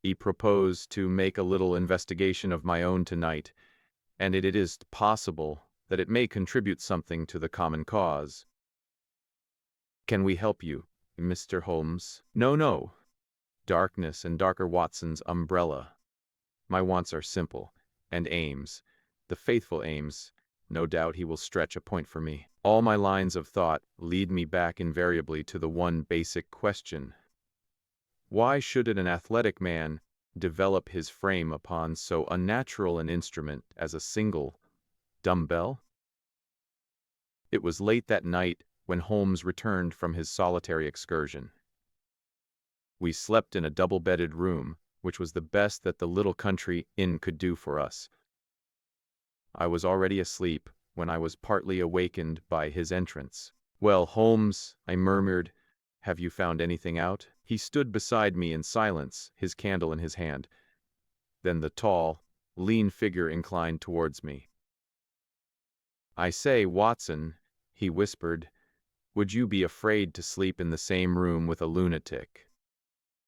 I propose to make a little investigation of my own tonight, and it is possible that it may contribute something to the common cause. Can we help you, Mr. Holmes? No. Darkness and Darker Watson's umbrella. My wants are simple, and Ames, the faithful Ames, no doubt he will stretch a point for me. All my lines of thought lead me back invariably to the one basic question. Why should an athletic man develop his frame upon so unnatural an instrument as a single dumbbell? It was late that night when Holmes returned from his solitary excursion. We slept in a double-bedded room, which was the best that the little country inn could do for us. I was already asleep when I was partly awakened by his entrance. "Well, Holmes," I murmured, "have you found anything out?" He stood beside me in silence, his candle in his hand. Then the tall, lean figure inclined towards me. "I say, Watson," he whispered, "would you be afraid to sleep in the same room with a lunatic?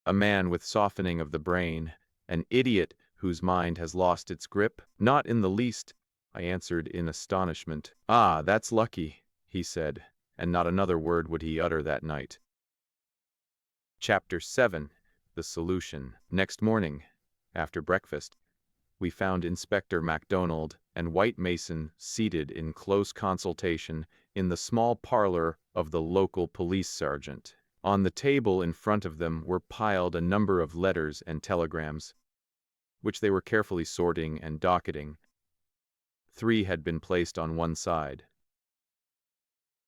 A man with softening of the brain, an idiot whose mind has lost its grip?" "Not in the least," I answered in astonishment. "Ah, that's lucky," he said, and not another word would he utter that night. Chapter 7. The Solution. Next morning, after breakfast, we found Inspector MacDonald and White Mason seated in close consultation in the small parlor of the local police sergeant. On the table in front of them were piled a number of letters and telegrams, which they were carefully sorting and docketing. 3 had been placed on one side.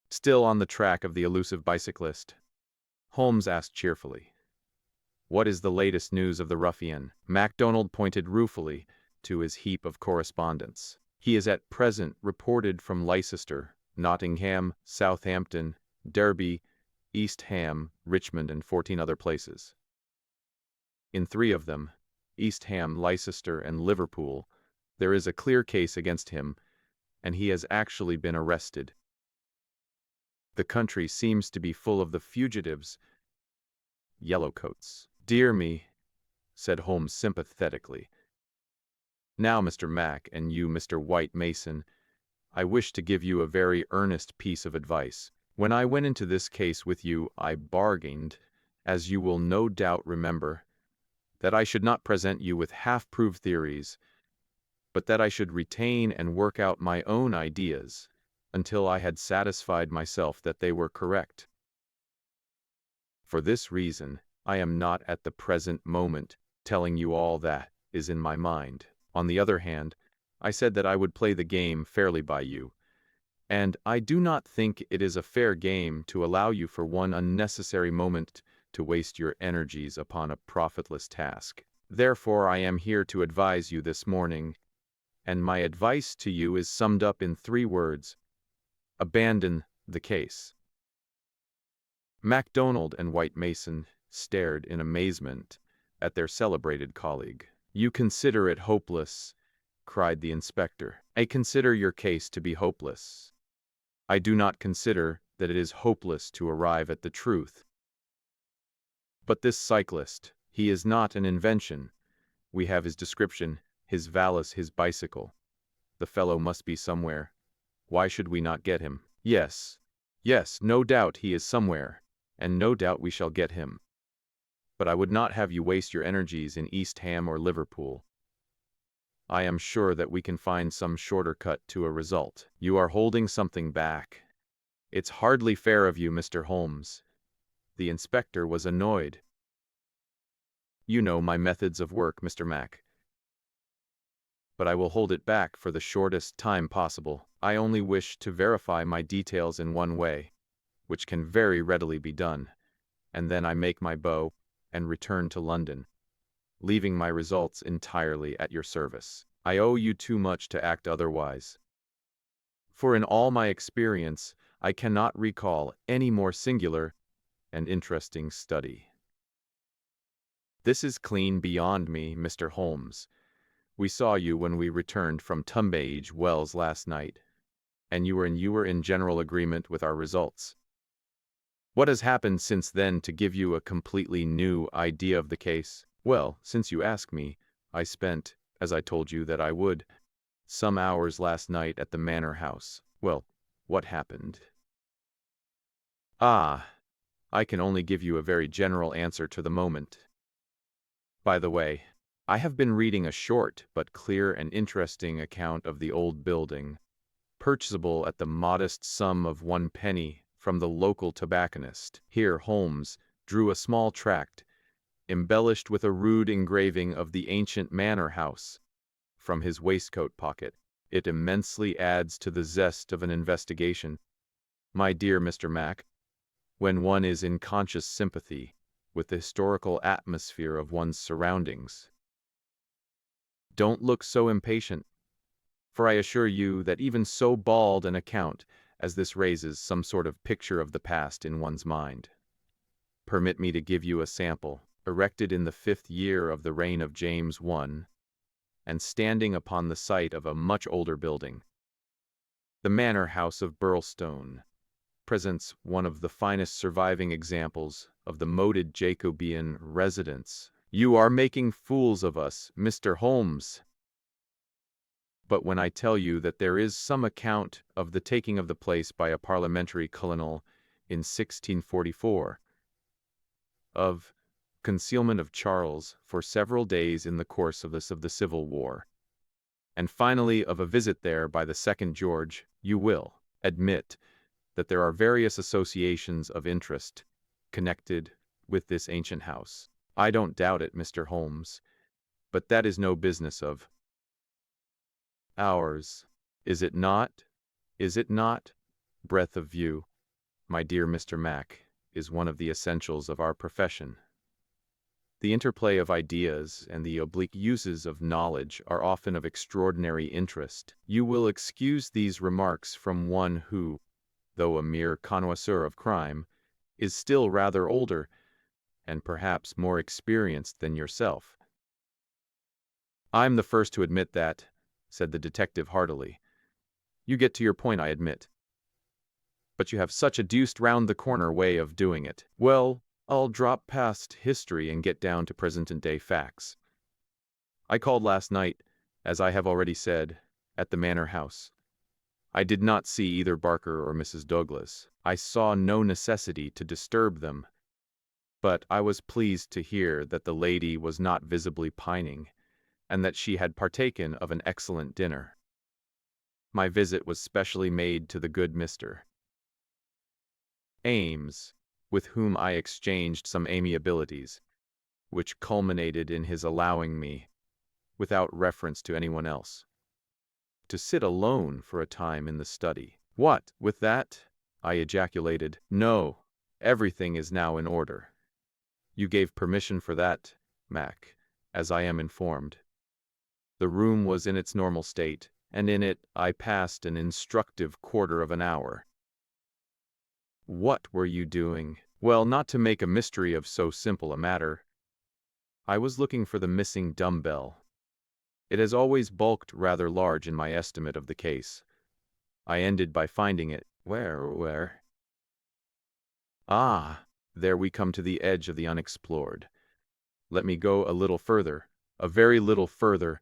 "Still on the track of the elusive bicyclist?" Holmes asked cheerfully. "What is the latest news of the ruffian?" MacDonald pointed ruefully to his heap of correspondence. "He is at present reported from Leicester, Nottingham, Southampton, Derby, East Ham, Richmond, and 14 other places. In 3 of them, East Ham, Leicester, and Liverpool, there is a clear case against him, and he has actually been arrested. The country seems to be full of the fugitives, yellowcoats." "Dear me," said Holmes sympathetically. "Now, Mr. Mac, and you, Mr. White Mason, I wish to give you a very earnest piece of advice. When I went into this case with you, I bargained, as you will no doubt remember, that I should not present you with half-proved theories, but that I should retain and work out my own ideas until I had satisfied myself that they were correct. For this reason, I am not at the present moment telling you all that is in my mind. On the other hand, I said that I would play the game fairly by you, and I do not think it is a fair game to allow you for one unnecessary moment to waste your energies upon a profitless task. Therefore, I am here to advise you this morning, and my advice to you is summed up in 3 words: abandon the case." MacDonald and White Mason stared in amazement at their celebrated colleague. "You consider it hopeless," cried the inspector. "I consider your case to be hopeless. I do not consider that it is hopeless to arrive at the truth. But this cyclist, he is not an invention. We have his description, his valise, his bicycle. The fellow must be somewhere. Why should we not get him? Yes, no doubt he is somewhere, and no doubt we shall get him. But I would not have you waste your energies in East Ham or Liverpool. I am sure that we can find some shorter cut to a result. You are holding something back. It's hardly fair of you, Mr. Holmes." The inspector was annoyed. "You know my methods of work, Mr. Mac. But I will hold it back for the shortest time possible. I only wish to verify my details in one way, which can very readily be done, and then I make my bow and return to London, leaving my results entirely at your service. I owe you too much to act otherwise, for in all my experience I cannot recall any more singular and interesting study. This is clean beyond me, Mr. Holmes. We saw you when we returned from Tunbridge Wells last night, and you were in general agreement with our results. What has happened since then to give you a completely new idea of the case? Well, since you ask me, I spent, as I told you that I would, some hours last night at the manor house. Well, what happened? Ah, I can only give you a very general answer to the moment. By the way, I have been reading a short but clear and interesting account of the old building, purchasable at the modest sum of 1 penny from the local tobacconist. Here Holmes drew a small tract, embellished with a rude engraving of the ancient manor house, from his waistcoat pocket. It immensely adds to the zest of an investigation, my dear Mr. Mac, when one is in conscious sympathy with the historical atmosphere of one's surroundings. Don't look so impatient, for I assure you that even so bald an account as this raises some sort of picture of the past in one's mind. Permit me to give you a sample, erected in the 5th year of the reign of James I, and standing upon the site of a much older building. The manor house of Burlstone presents one of the finest surviving examples of the moated Jacobean residence. You are making fools of us, Mr. Holmes. But when I tell you that there is some account of the taking of the place by a parliamentary colonel in 1644, of concealment of Charles for several days in the course of the Civil War, and finally of a visit there by the second George, you will admit that there are various associations of interest connected with this ancient house. I don't doubt it, Mr. Holmes, but that is no business of ours. Is it not? Is it not? Breadth of view, my dear Mr. Mac, is one of the essentials of our profession. The interplay of ideas and the oblique uses of knowledge are often of extraordinary interest. You will excuse these remarks from one who, though a mere connoisseur of crime, is still rather older and perhaps more experienced than yourself. I'm the first to admit that, said the detective heartily. You get to your point, I admit. But you have such a deuced round-the-corner way of doing it. Well, I'll drop past history and get down to present-day facts. I called last night, as I have already said, at the manor house. I did not see either Barker or Mrs. Douglas. I saw no necessity to disturb them, but I was pleased to hear that the lady was not visibly pining, and that she had partaken of an excellent dinner. My visit was specially made to the good Mr. Ames, with whom I exchanged some amiabilities, which culminated in his allowing me, without reference to anyone else, to sit alone for a time in the study. What, with that? I ejaculated. No, everything is now in order. You gave permission for that, Mac, as I am informed. The room was in its normal state, and in it I passed an instructive quarter of an hour. What were you doing? Well, not to make a mystery of so simple a matter, I was looking for the missing dumbbell. It has always bulked rather large in my estimate of the case. I ended by finding it. Where? Ah, there we come to the edge of the unexplored. Let me go a little further, a very little further,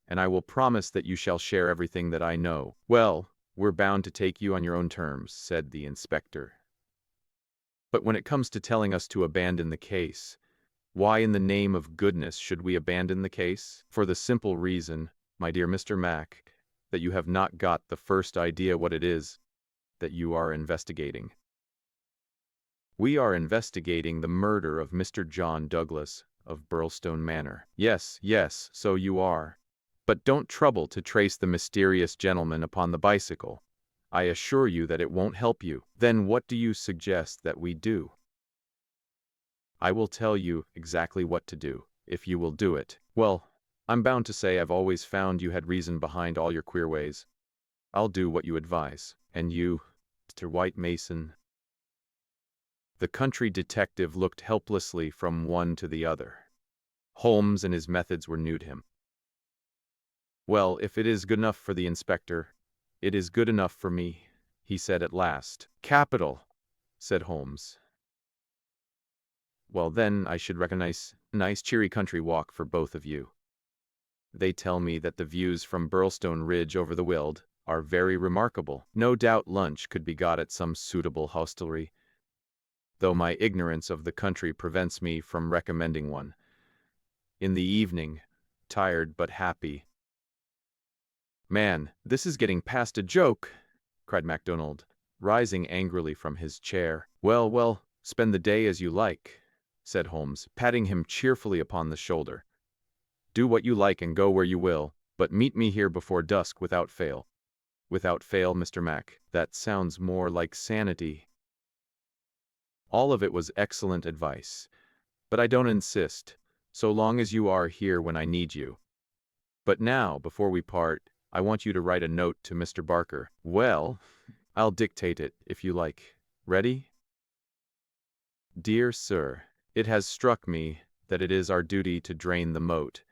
and I will promise that you shall share everything that I know. Well, we're bound to take you on your own terms, said the inspector. But when it comes to telling us to abandon the case, why in the name of goodness should we abandon the case? For the simple reason, my dear Mr. Mac, that you have not got the first idea what it is that you are investigating. We are investigating the murder of Mr. John Douglas of Burlstone Manor. Yes, so you are. But don't trouble to trace the mysterious gentleman upon the bicycle. I assure you that it won't help you. Then what do you suggest that we do? I will tell you exactly what to do, if you will do it. Well, I'm bound to say I've always found you had reason behind all your queer ways. I'll do what you advise. And you, Mr. White Mason? The country detective looked helplessly from one to the other. Holmes and his methods were new to him. Well, if it is good enough for the inspector, it is good enough for me, he said at last. Capital! said Holmes. Well, then I should recognize a nice cheery country walk for both of you. They tell me that the views from Burlstone Ridge over the Weald are very remarkable. No doubt lunch could be got at some suitable hostelry, though my ignorance of the country prevents me from recommending one. In the evening, tired but happy. Man, this is getting past a joke, cried MacDonald, rising angrily from his chair. Well, well, spend the day as you like, said Holmes, patting him cheerfully upon the shoulder. Do what you like and go where you will, but meet me here before dusk without fail. Without fail, Mr. Mac. That sounds more like sanity. All of it was excellent advice, but I don't insist, so long as you are here when I need you. But now, before we part, I want you to write a note to Mr. Barker. Well, I'll dictate it, if you like. Ready? Dear Sir, it has struck me that it is our duty to drain the moat,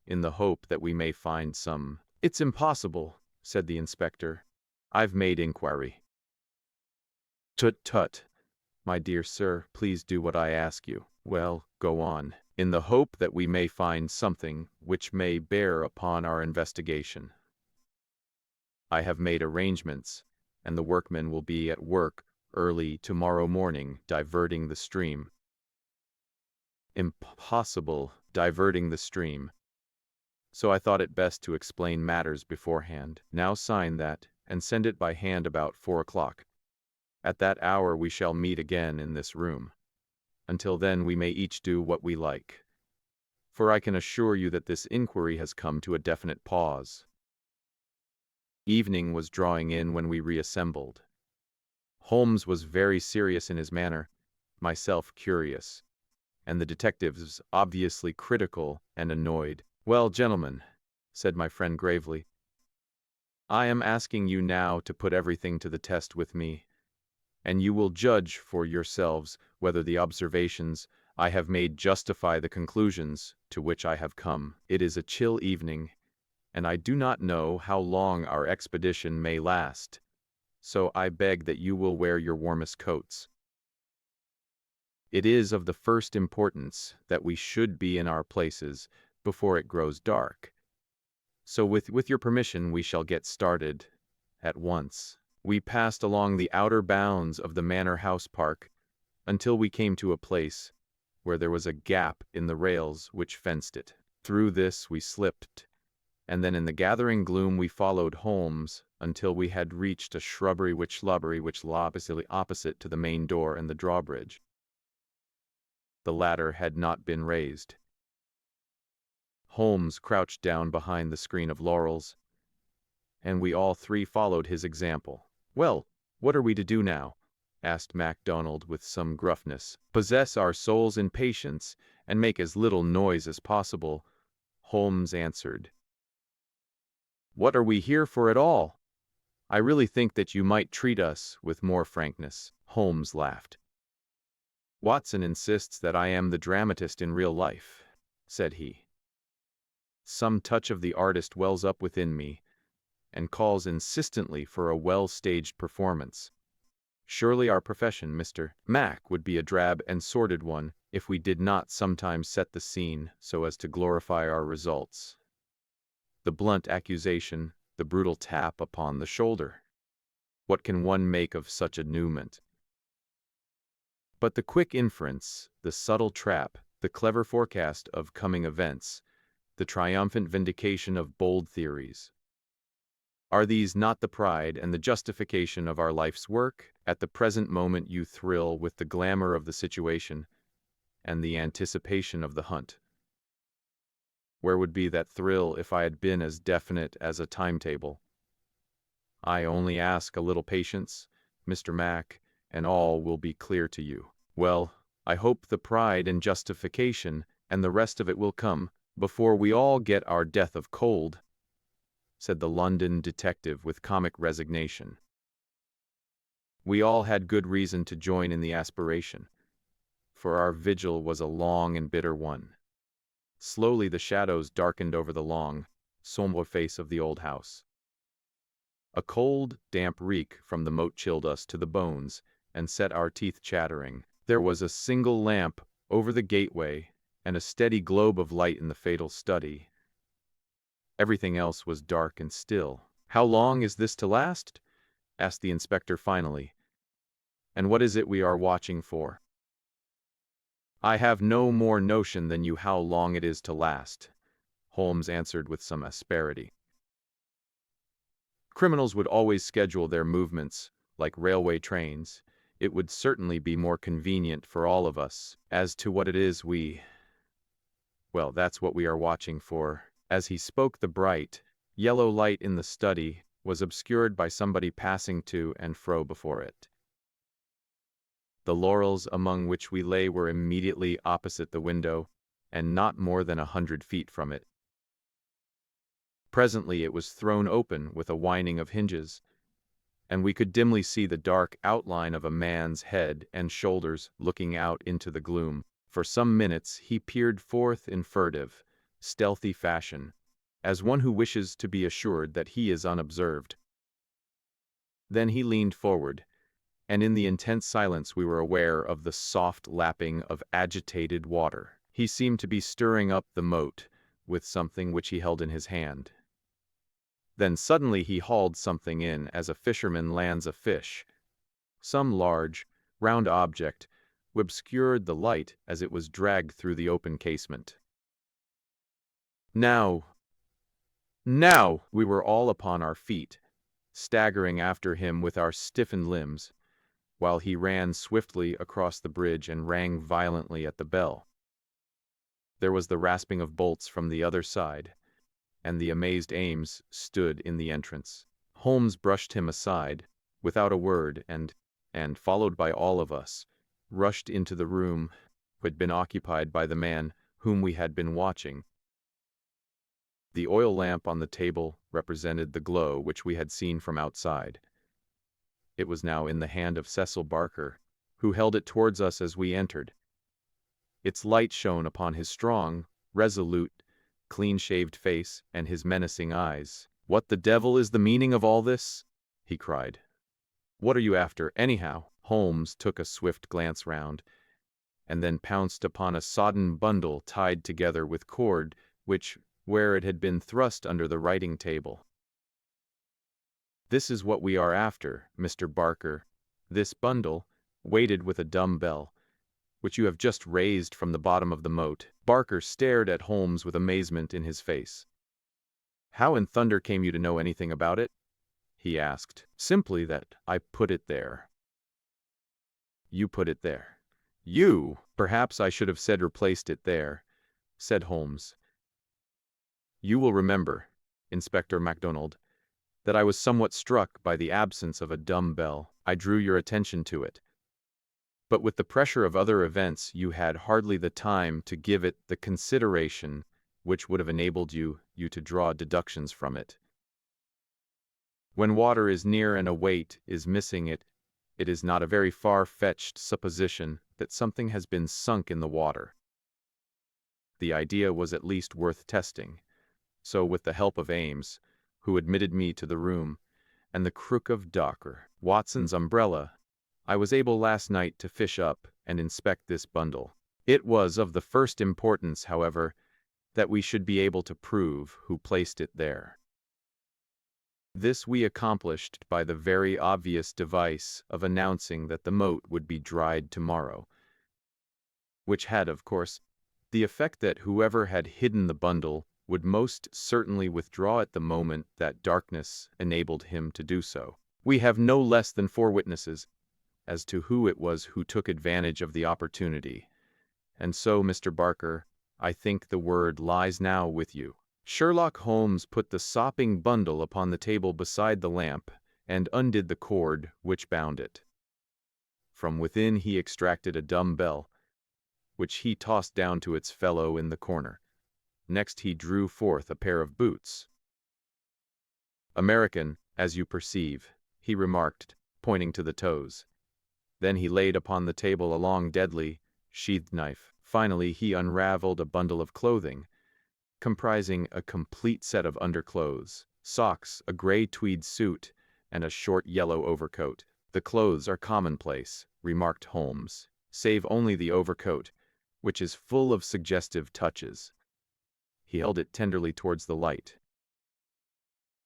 in the hope that we may find some. It's impossible, said the inspector. I've made inquiry. Tut tut. My dear sir, please do what I ask you. Well, go on. In the hope that we may find something which may bear upon our investigation. I have made arrangements, and the workmen will be at work early tomorrow morning diverting the stream. Impossible, diverting the stream. So I thought it best to explain matters beforehand. Now sign that, and send it by hand about 4 o'clock. At that hour we shall meet again in this room. Until then we may each do what we like. For I can assure you that this inquiry has come to a definite pause. Evening was drawing in when we reassembled. Holmes was very serious in his manner, myself curious, and the detectives obviously critical and annoyed. Well, gentlemen, said my friend gravely, I am asking you now to put everything to the test with me, and you will judge for yourselves whether the observations I have made justify the conclusions to which I have come. It is a chill evening, and I do not know how long our expedition may last, so I beg that you will wear your warmest coats. It is of the first importance that we should be in our places before it grows dark. So with your permission we shall get started at once. We passed along the outer bounds of the manor house park until we came to a place where there was a gap in the rails which fenced it. Through this we slipped, and then in the gathering gloom we followed Holmes until we had reached a shrubbery which lay opposite to the main door and the drawbridge. The latter had not been raised. Holmes crouched down behind the screen of laurels, and we all three followed his example. Well, what are we to do now? Asked MacDonald with some gruffness. Possess our souls in patience and make as little noise as possible, Holmes answered. What are we here for at all? I really think that you might treat us with more frankness. Holmes laughed. Watson insists that I am the dramatist in real life, said he. Some touch of the artist wells up within me and calls insistently for a well-staged performance. Surely our profession, Mr. Mac, would be a drab and sordid one if we did not sometimes set the scene so as to glorify our results. The blunt accusation, the brutal tap upon the shoulder. What can one make of such a denouement? But the quick inference, the subtle trap, the clever forecast of coming events, the triumphant vindication of bold theories. Are these not the pride and the justification of our life's work? At the present moment you thrill with the glamour of the situation and the anticipation of the hunt. Where would be that thrill if I had been as definite as a timetable? I only ask a little patience, Mr. Mac, and all will be clear to you. Well, I hope the pride and justification and the rest of it will come before we all get our death of cold, said the London detective with comic resignation. We all had good reason to join in the aspiration, for our vigil was a long and bitter one. Slowly the shadows darkened over the long, sombre face of the old house. A cold, damp reek from the moat chilled us to the bones, and set our teeth chattering. There was a single lamp over the gateway and a steady globe of light in the fatal study. Everything else was dark and still. "How long is this to last?" asked the inspector finally. "And what is it we are watching for?" "I have no more notion than you how long it is to last," Holmes answered with some asperity. "Criminals would always schedule their movements, like railway trains. It would certainly be more convenient for all of us. As to what it is well, that's what we are watching for." As he spoke, the bright, yellow light in the study was obscured by somebody passing to and fro before it. The laurels among which we lay were immediately opposite the window, and not more than 100 feet from it. Presently it was thrown open with a whining of hinges, and we could dimly see the dark outline of a man's head and shoulders looking out into the gloom. For some minutes he peered forth in furtive, stealthy fashion, as one who wishes to be assured that he is unobserved. Then he leaned forward, and in the intense silence we were aware of the soft lapping of agitated water. He seemed to be stirring up the moat with something which he held in his hand. Then suddenly he hauled something in as a fisherman lands a fish. Some large, round object obscured the light as it was dragged through the open casement. Now, we were all upon our feet, staggering after him with our stiffened limbs, while he ran swiftly across the bridge and rang violently at the bell. There was the rasping of bolts from the other side, and the amazed Ames stood in the entrance. Holmes brushed him aside, without a word, and, followed by all of us, rushed into the room which had been occupied by the man whom we had been watching. The oil lamp on the table represented the glow which we had seen from outside. It was now in the hand of Cecil Barker, who held it towards us as we entered. Its light shone upon his strong, resolute, clean-shaved face and his menacing eyes. "What the devil is the meaning of all this?" he cried. "What are you after, anyhow?" Holmes took a swift glance round, and then pounced upon a sodden bundle tied together with cord, which, where it had been thrust under the writing table. "This is what we are after, Mr. Barker. This bundle, weighted with a dumbbell, which you have just raised from the bottom of the moat." Barker stared at Holmes with amazement in his face. "How in thunder came you to know anything about it?" he asked. "Simply that I put it there." "You put it there?" "You? Perhaps I should have said replaced it there," said Holmes. "You will remember, Inspector MacDonald, that I was somewhat struck by the absence of a dumbbell. I drew your attention to it. But with the pressure of other events you had hardly the time to give it the consideration which would have enabled you to draw deductions from it. When water is near and a weight is missing it is not a very far-fetched supposition that something has been sunk in the water. The idea was at least worth testing, so with the help of Ames, who admitted me to the room, and the crook of Dr. Watson's umbrella, I was able last night to fish up and inspect this bundle. It was of the first importance, however, that we should be able to prove who placed it there. This we accomplished by the very obvious device of announcing that the moat would be dried tomorrow, which had, of course, the effect that whoever had hidden the bundle would most certainly withdraw at the moment that darkness enabled him to do so. We have no less than 4 witnesses as to who it was who took advantage of the opportunity. And so, Mr. Barker, I think the word lies now with you." Sherlock Holmes put the sopping bundle upon the table beside the lamp and undid the cord which bound it. From within he extracted a dumbbell, which he tossed down to its fellow in the corner. Next he drew forth a pair of boots. "American, as you perceive," he remarked, pointing to the toes. Then he laid upon the table a long deadly, sheathed knife. Finally he unraveled a bundle of clothing, comprising a complete set of underclothes, socks, a gray tweed suit, and a short yellow overcoat. The clothes are commonplace, remarked Holmes, save only the overcoat, which is full of suggestive touches. He held it tenderly towards the light.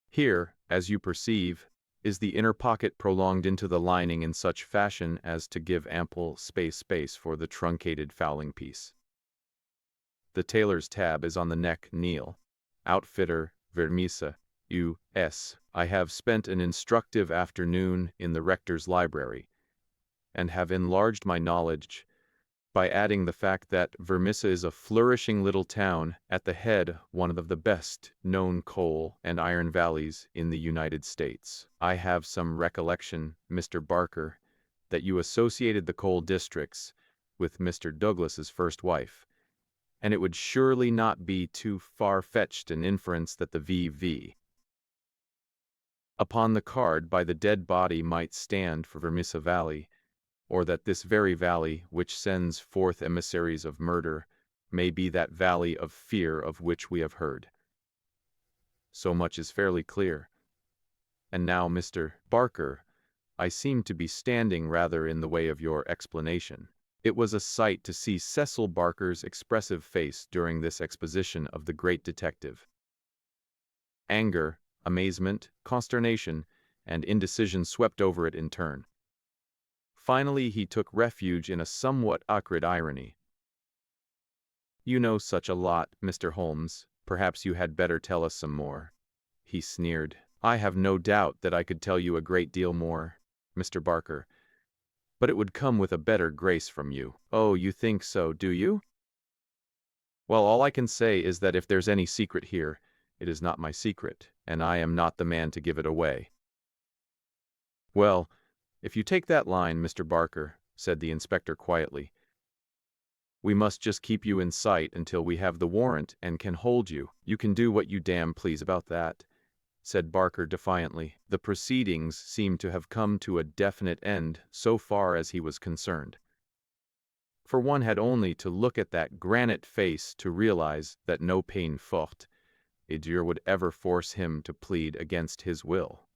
Here, as you perceive, is the inner pocket prolonged into the lining in such fashion as to give ample space for the truncated fowling piece. The tailor's tab is on the neck, Neil. Outfitter, Vermisa, U.S. I have spent an instructive afternoon in the rector's library, and have enlarged my knowledge by adding the fact that Vermisa is a flourishing little town at the head one of the best-known coal and iron valleys in the United States. I have some recollection, Mr. Barker, that you associated the coal districts with Mr. Douglas's first wife, and it would surely not be too far-fetched an inference that the V.V. upon the card by the dead body might stand for Vermisa Valley, or that this very valley, which sends forth emissaries of murder, may be that valley of fear of which we have heard. So much is fairly clear. And now, Mr. Barker, I seem to be standing rather in the way of your explanation. It was a sight to see Cecil Barker's expressive face during this exposition of the great detective. Anger, amazement, consternation, and indecision swept over it in turn. Finally, he took refuge in a somewhat acrid irony. "You know such a lot, Mr. Holmes. Perhaps you had better tell us some more," he sneered. "I have no doubt that I could tell you a great deal more, Mr. Barker, but it would come with a better grace from you." "Oh, you think so, do you?" "Well, all I can say is that if there's any secret here, it is not my secret, and I am not the man to give it away." "Well, if you take that line, Mr. Barker," said the inspector quietly, "we must just keep you in sight until we have the warrant and can hold you." "You can do what you damn please about that," said Barker defiantly. The proceedings seemed to have come to a definite end so far as he was concerned. For one had only to look at that granite face to realize that no peine forte et dure would ever force him to plead against his will.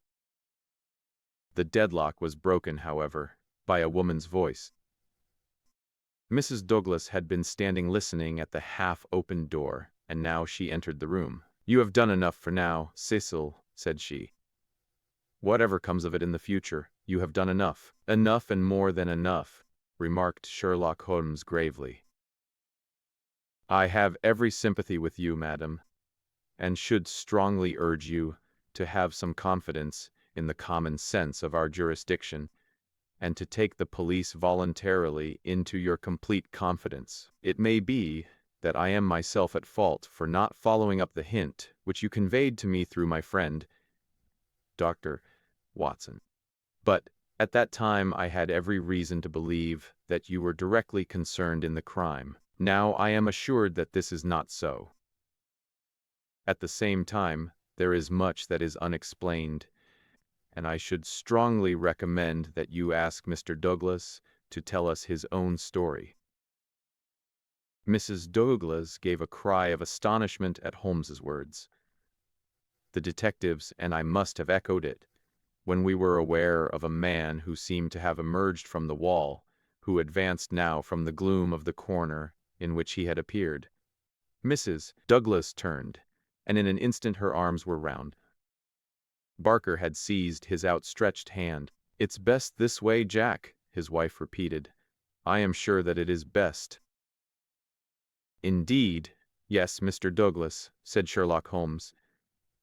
The deadlock was broken, however, by a woman's voice. Mrs. Douglas had been standing listening at the half-opened door, and now she entered the room. "You have done enough for now, Cecil," said she. "Whatever comes of it in the future, you have done enough." "Enough and more than enough," remarked Sherlock Holmes gravely. "I have every sympathy with you, madam, and should strongly urge you to have some confidence in the common sense of our jurisdiction, and to take the police voluntarily into your complete confidence. It may be that I am myself at fault for not following up the hint which you conveyed to me through my friend, Dr. Watson. But at that time I had every reason to believe that you were directly concerned in the crime. Now I am assured that this is not so. At the same time, there is much that is unexplained, and I should strongly recommend that you ask Mr. Douglas to tell us his own story." Mrs. Douglas gave a cry of astonishment at Holmes's words. The detectives and I must have echoed it, when we were aware of a man who seemed to have emerged from the wall, who advanced now from the gloom of the corner in which he had appeared. Mrs. Douglas turned, and in an instant her arms were round. Barker had seized his outstretched hand. "It's best this way, Jack," his wife repeated. "I am sure that it is best." "Indeed, yes, Mr. Douglas," said Sherlock Holmes.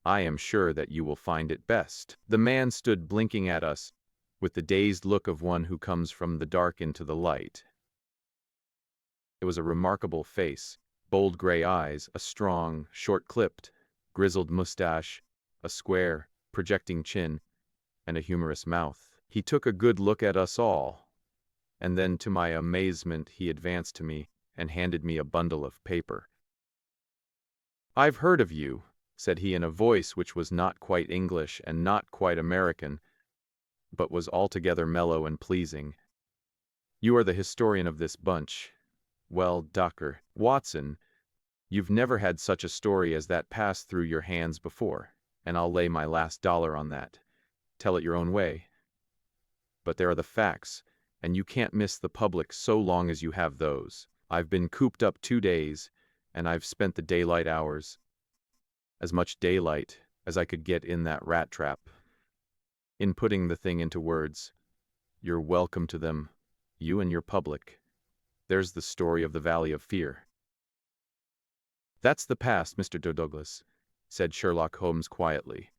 "I am sure that you will find it best." The man stood blinking at us, with the dazed look of one who comes from the dark into the light. It was a remarkable face, bold gray eyes, a strong, short-clipped, grizzled mustache, a square, projecting chin, and a humorous mouth. He took a good look at us all, and then to my amazement he advanced to me and handed me a bundle of paper. "I've heard of you," said he in a voice which was not quite English and not quite American, but was altogether mellow and pleasing. "You are the historian of this bunch. Well, Dr. Watson, you've never had such a story as that pass through your hands before, and I'll lay my last dollar on that. Tell it your own way." But there are the facts, and you can't miss the public so long as you have those. I've been cooped up 2 days, and I've spent the daylight hours, as much daylight as I could get in that rat trap, in putting the thing into words. You're welcome to them, you and your public. There's the story of the Valley of Fear. That's the past, Mr. Douglas, said Sherlock Holmes quietly.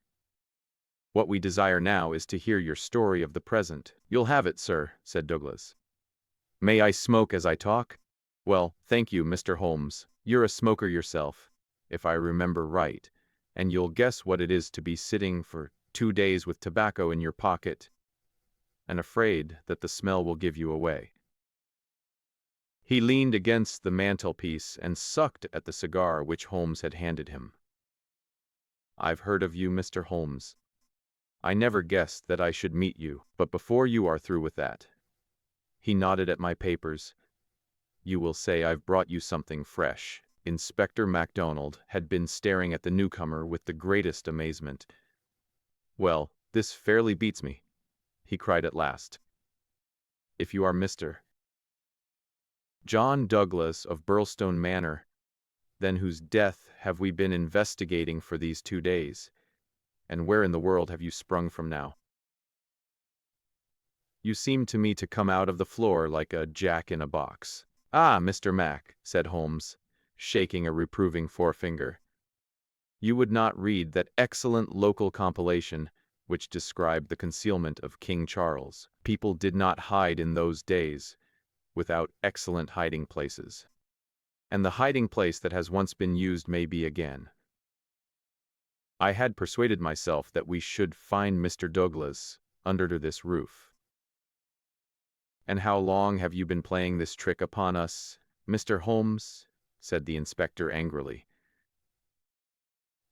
What we desire now is to hear your story of the present. You'll have it, sir, said Douglas. May I smoke as I talk? Well, thank you, Mr. Holmes. You're a smoker yourself, if I remember right, and you'll guess what it is to be sitting for 2 days with tobacco in your pocket, and afraid that the smell will give you away. He leaned against the mantelpiece and sucked at the cigar which Holmes had handed him. I've heard of you, Mr. Holmes. I never guessed that I should meet you, but before you are through with that, he nodded at my papers, you will say I've brought you something fresh. Inspector MacDonald had been staring at the newcomer with the greatest amazement. Well, this fairly beats me, he cried at last. If you are Mr. John Douglas of Burlstone Manor, then whose death have we been investigating for these 2 days? And where in the world have you sprung from now? You seem to me to come out of the floor like a jack in a box. Ah, Mr. Mac, said Holmes, shaking a reproving forefinger. You would not read that excellent local compilation which described the concealment of King Charles. People did not hide in those days without excellent hiding places. And the hiding place that has once been used may be again. I had persuaded myself that we should find Mr. Douglas under this roof. And how long have you been playing this trick upon us, Mr. Holmes? Said the inspector angrily.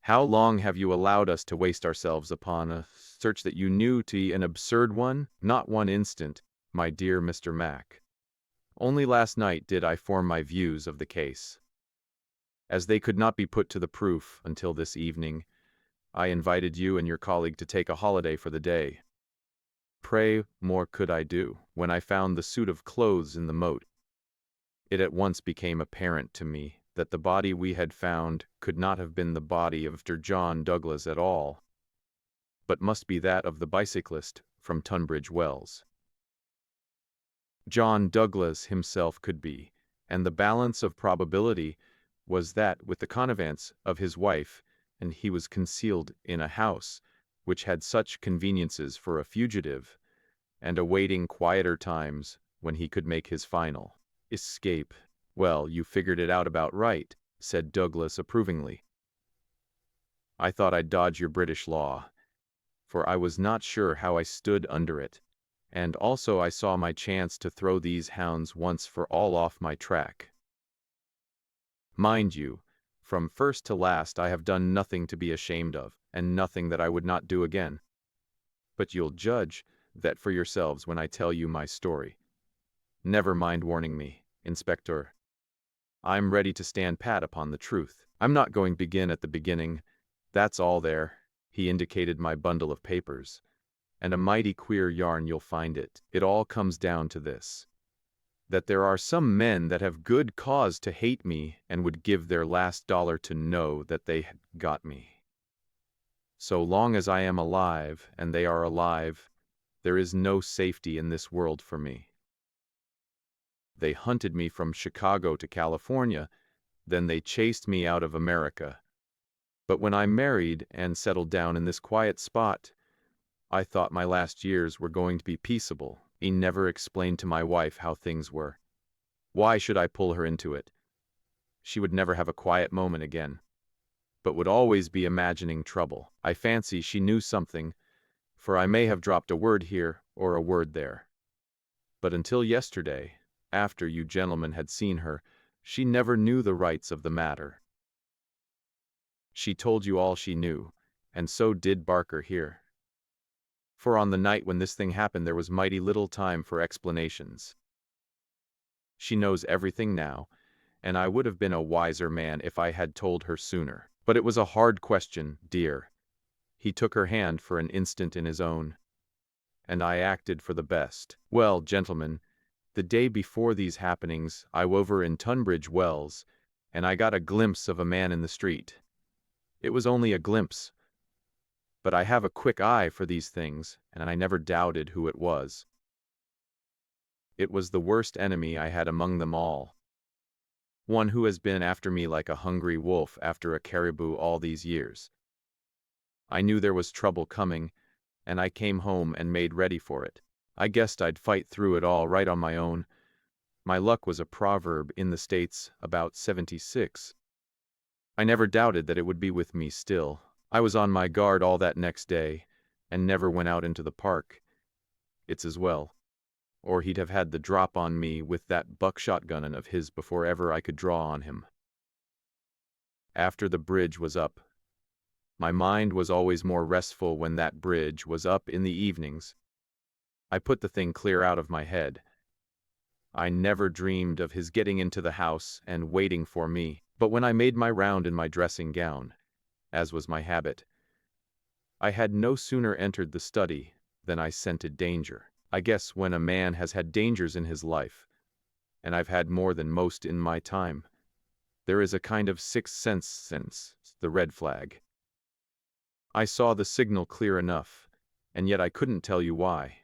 How long have you allowed us to waste ourselves upon a search that you knew to be an absurd one? Not 1 instant, my dear Mr. Mac. Only last night did I form my views of the case. As they could not be put to the proof until this evening, I invited you and your colleague to take a holiday for the day. Pray, more could I do? When I found the suit of clothes in the moat, it at once became apparent to me that the body we had found could not have been the body of Mr. John Douglas at all, but must be that of the bicyclist from Tunbridge Wells. John Douglas himself could be, and the balance of probability was that with the connivance of his wife, and he was concealed in a house which had such conveniences for a fugitive, and awaiting quieter times when he could make his final escape. Well, you figured it out about right, said Douglas approvingly. I thought I'd dodge your British law, for I was not sure how I stood under it, and also I saw my chance to throw these hounds once for all off my track. Mind you, from first to last I have done nothing to be ashamed of, and nothing that I would not do again. But you'll judge that for yourselves when I tell you my story. Never mind warning me, Inspector. I'm ready to stand pat upon the truth. I'm not going to begin at the beginning. That's all there. He indicated my bundle of papers. And a mighty queer yarn you'll find it. It all comes down to this: that there are some men that have good cause to hate me and would give their last dollar to know that they had got me. So long as I am alive and they are alive, there is no safety in this world for me. They hunted me from Chicago to California, then they chased me out of America. But when I married and settled down in this quiet spot, I thought my last years were going to be peaceable. He never explained to my wife how things were. Why should I pull her into it? She would never have a quiet moment again, but would always be imagining trouble. I fancy she knew something, for I may have dropped a word here or a word there. But until yesterday, after you gentlemen had seen her, she never knew the rights of the matter. She told you all she knew, and so did Barker here. For on the night when this thing happened there was mighty little time for explanations. She knows everything now, and I would have been a wiser man if I had told her sooner. But it was a hard question, dear. He took her hand for an instant in his own, and I acted for the best. Well, gentlemen, the day before these happenings, I was over in Tunbridge Wells, and I got a glimpse of a man in the street. It was only a glimpse, but I have a quick eye for these things, and I never doubted who it was. It was the worst enemy I had among them all. One who has been after me like a hungry wolf after a caribou all these years. I knew there was trouble coming, and I came home and made ready for it. I guessed I'd fight through it all right on my own. My luck was a proverb in the States about 76. I never doubted that it would be with me still. I was on my guard all that next day, and never went out into the park. It's as well. Or he'd have had the drop on me with that buckshot gun of his before ever I could draw on him. After the bridge was up, my mind was always more restful when that bridge was up in the evenings. I put the thing clear out of my head. I never dreamed of his getting into the house and waiting for me, but when I made my round in my dressing gown, as was my habit, I had no sooner entered the study than I scented danger. I guess when a man has had dangers in his life, and I've had more than most in my time, there is a kind of sixth sense, the red flag. I saw the signal clear enough, and yet I couldn't tell you why.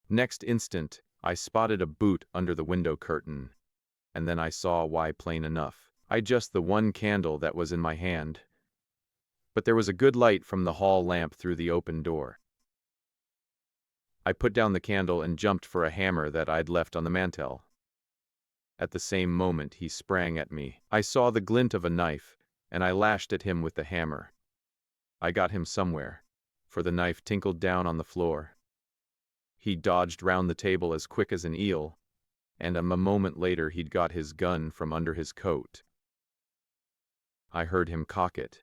Next instant, I spotted a boot under the window curtain, and then I saw why plain enough. I just the one candle that was in my hand, but there was a good light from the hall lamp through the open door. I put down the candle and jumped for a hammer that I'd left on the mantel. At the same moment he sprang at me. I saw the glint of a knife, and I lashed at him with the hammer. I got him somewhere, for the knife tinkled down on the floor. He dodged round the table as quick as an eel, and a moment later he'd got his gun from under his coat. I heard him cock it,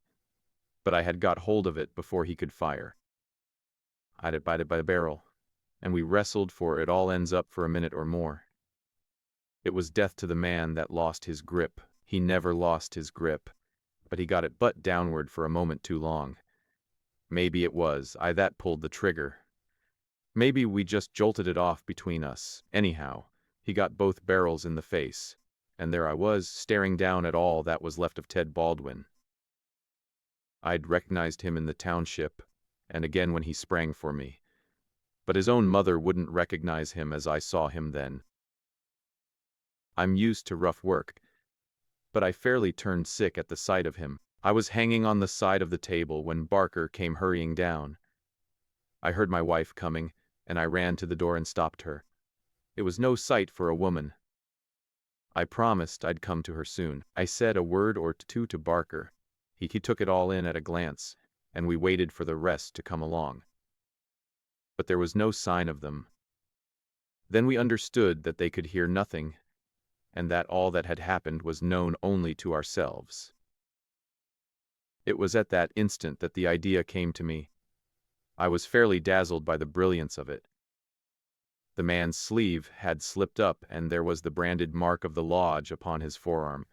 but I had got hold of it before he could fire. I'd it by the barrel, and we wrestled for it all ends up for a minute or more. It was death to the man that lost his grip. He never lost his grip, but he got it butt downward for a moment too long. Maybe it was I that pulled the trigger. Maybe we just jolted it off between us. Anyhow, he got both barrels in the face, and there I was, staring down at all that was left of Ted Baldwin. I'd recognized him in the township, and again when he sprang for me, but his own mother wouldn't recognize him as I saw him then. I'm used to rough work, but I fairly turned sick at the sight of him. I was hanging on the side of the table when Barker came hurrying down. I heard my wife coming, and I ran to the door and stopped her. It was no sight for a woman. I promised I'd come to her soon. I said a word or two to Barker. He took it all in at a glance, and we waited for the rest to come along. But there was no sign of them. Then we understood that they could hear nothing, and that all that had happened was known only to ourselves. It was at that instant that the idea came to me. I was fairly dazzled by the brilliance of it. The man's sleeve had slipped up, and there was the branded mark of the lodge upon his forearm.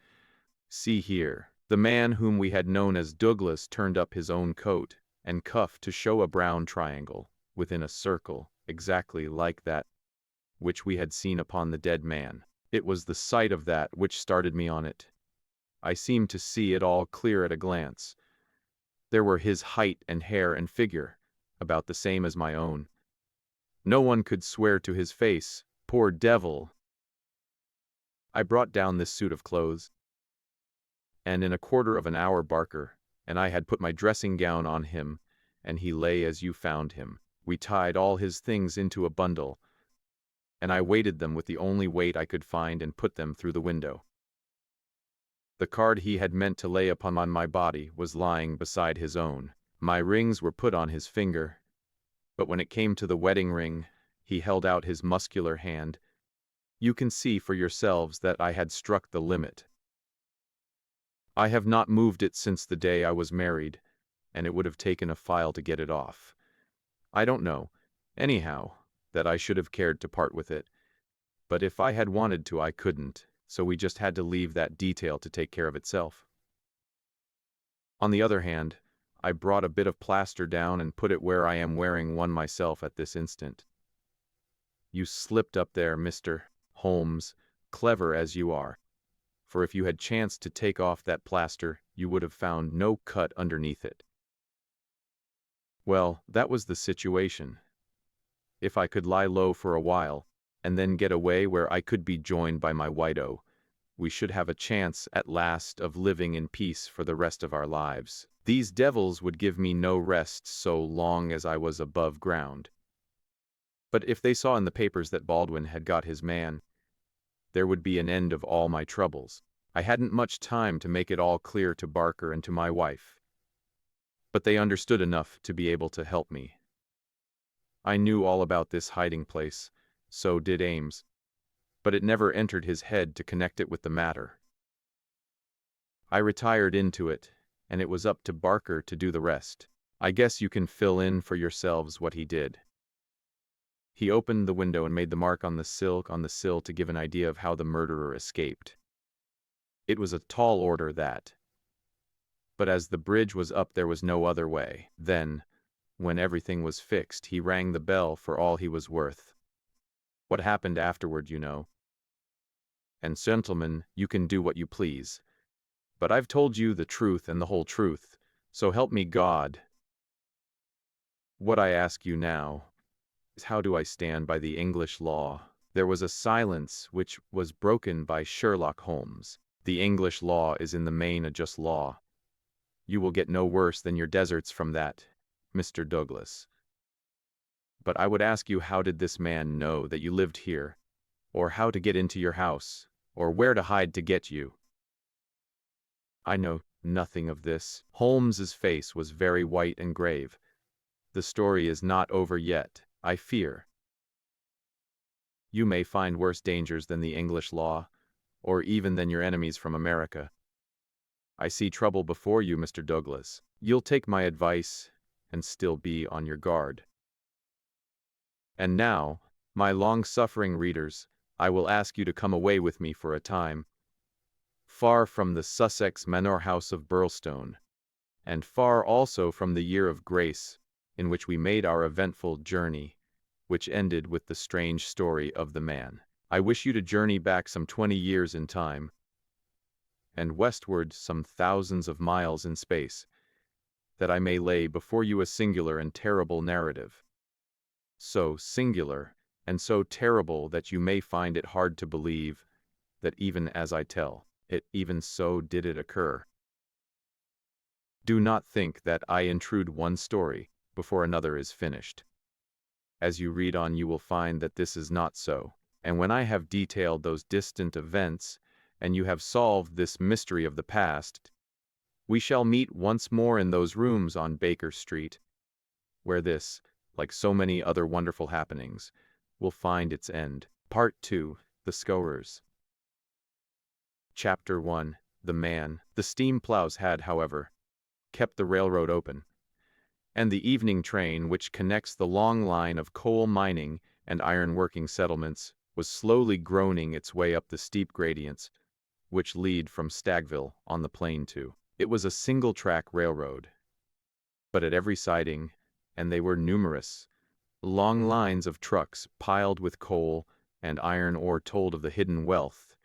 See here. The man whom we had known as Douglas turned up his own coat and cuff to show a brown triangle within a circle, exactly like that which we had seen upon the dead man. It was the sight of that which started me on it. I seemed to see it all clear at a glance. There were his height and hair and figure, about the same as my own. No one could swear to his face, poor devil. I brought down this suit of clothes, and in a quarter of an hour Barker and I had put my dressing gown on him, and he lay as you found him. We tied all his things into a bundle, and I weighted them with the only weight I could find and put them through the window. The card he had meant to lay upon my body was lying beside his own. My rings were put on his finger, but when it came to the wedding ring, he held out his muscular hand. You can see for yourselves that I had struck the limit. I have not moved it since the day I was married, and it would have taken a file to get it off. I don't know, anyhow, that I should have cared to part with it, but if I had wanted to I couldn't, so we just had to leave that detail to take care of itself. On the other hand, I brought a bit of plaster down and put it where I am wearing one myself at this instant. You slipped up there, Mr. Holmes, clever as you are, for if you had chanced to take off that plaster, you would have found no cut underneath it. Well, that was the situation. If I could lie low for a while, and then get away where I could be joined by my widow, we should have a chance at last of living in peace for the rest of our lives. These devils would give me no rest so long as I was above ground. But if they saw in the papers that Baldwin had got his man, there would be an end of all my troubles. I hadn't much time to make it all clear to Barker and to my wife, but they understood enough to be able to help me. I knew all about this hiding place, so did Ames, but it never entered his head to connect it with the matter. I retired into it, and it was up to Barker to do the rest. I guess you can fill in for yourselves what he did. He opened the window and made the mark on the sill to give an idea of how the murderer escaped. It was a tall order, that. But as the bridge was up, there was no other way. Then, when everything was fixed, he rang the bell for all he was worth. What happened afterward, you know. And gentlemen, you can do what you please. But I've told you the truth and the whole truth, so help me God. What I ask you now is, how do I stand by the English law? There was a silence which was broken by Sherlock Holmes. The English law is in the main a just law. You will get no worse than your deserts from that, Mr. Douglas. But I would ask you, how did this man know that you lived here, or how to get into your house, or where to hide to get you? I know nothing of this. Holmes's face was very white and grave. The story is not over yet, I fear. You may find worse dangers than the English law, or even than your enemies from America. I see trouble before you, Mr. Douglas. You'll take my advice and still be on your guard. And now, my long-suffering readers, I will ask you to come away with me for a time, far from the Sussex manor house of Burlstone, and far also from the year of grace in which we made our eventful journey, which ended with the strange story of the man. I wish you to journey back some 20 years in time, and westward some thousands of miles in space, that I may lay before you a singular and terrible narrative. So singular and so terrible that you may find it hard to believe that even as I tell it, even so did it occur. Do not think that I intrude one story before another is finished. As you read on, you will find that this is not so, and when I have detailed those distant events, and you have solved this mystery of the past, we shall meet once more in those rooms on Baker Street, where this, like so many other wonderful happenings, will find its end. Part 2. The Scourers. Chapter 1. The Man. The steam plows had, however, kept the railroad open, and the evening train, which connects the long line of coal mining and iron-working settlements, was slowly groaning its way up the steep gradients which lead from Stagville on the plain to. It was a single-track railroad, but at every siding, and they were numerous, long lines of trucks piled with coal and iron ore told of the hidden wealth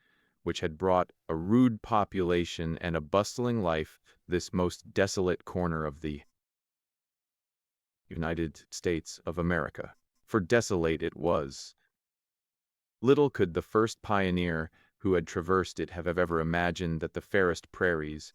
which had brought a rude population and a bustling life this most desolate corner of the United States of America. For desolate it was. Little could the first pioneer who had traversed it have ever imagined that the fairest prairies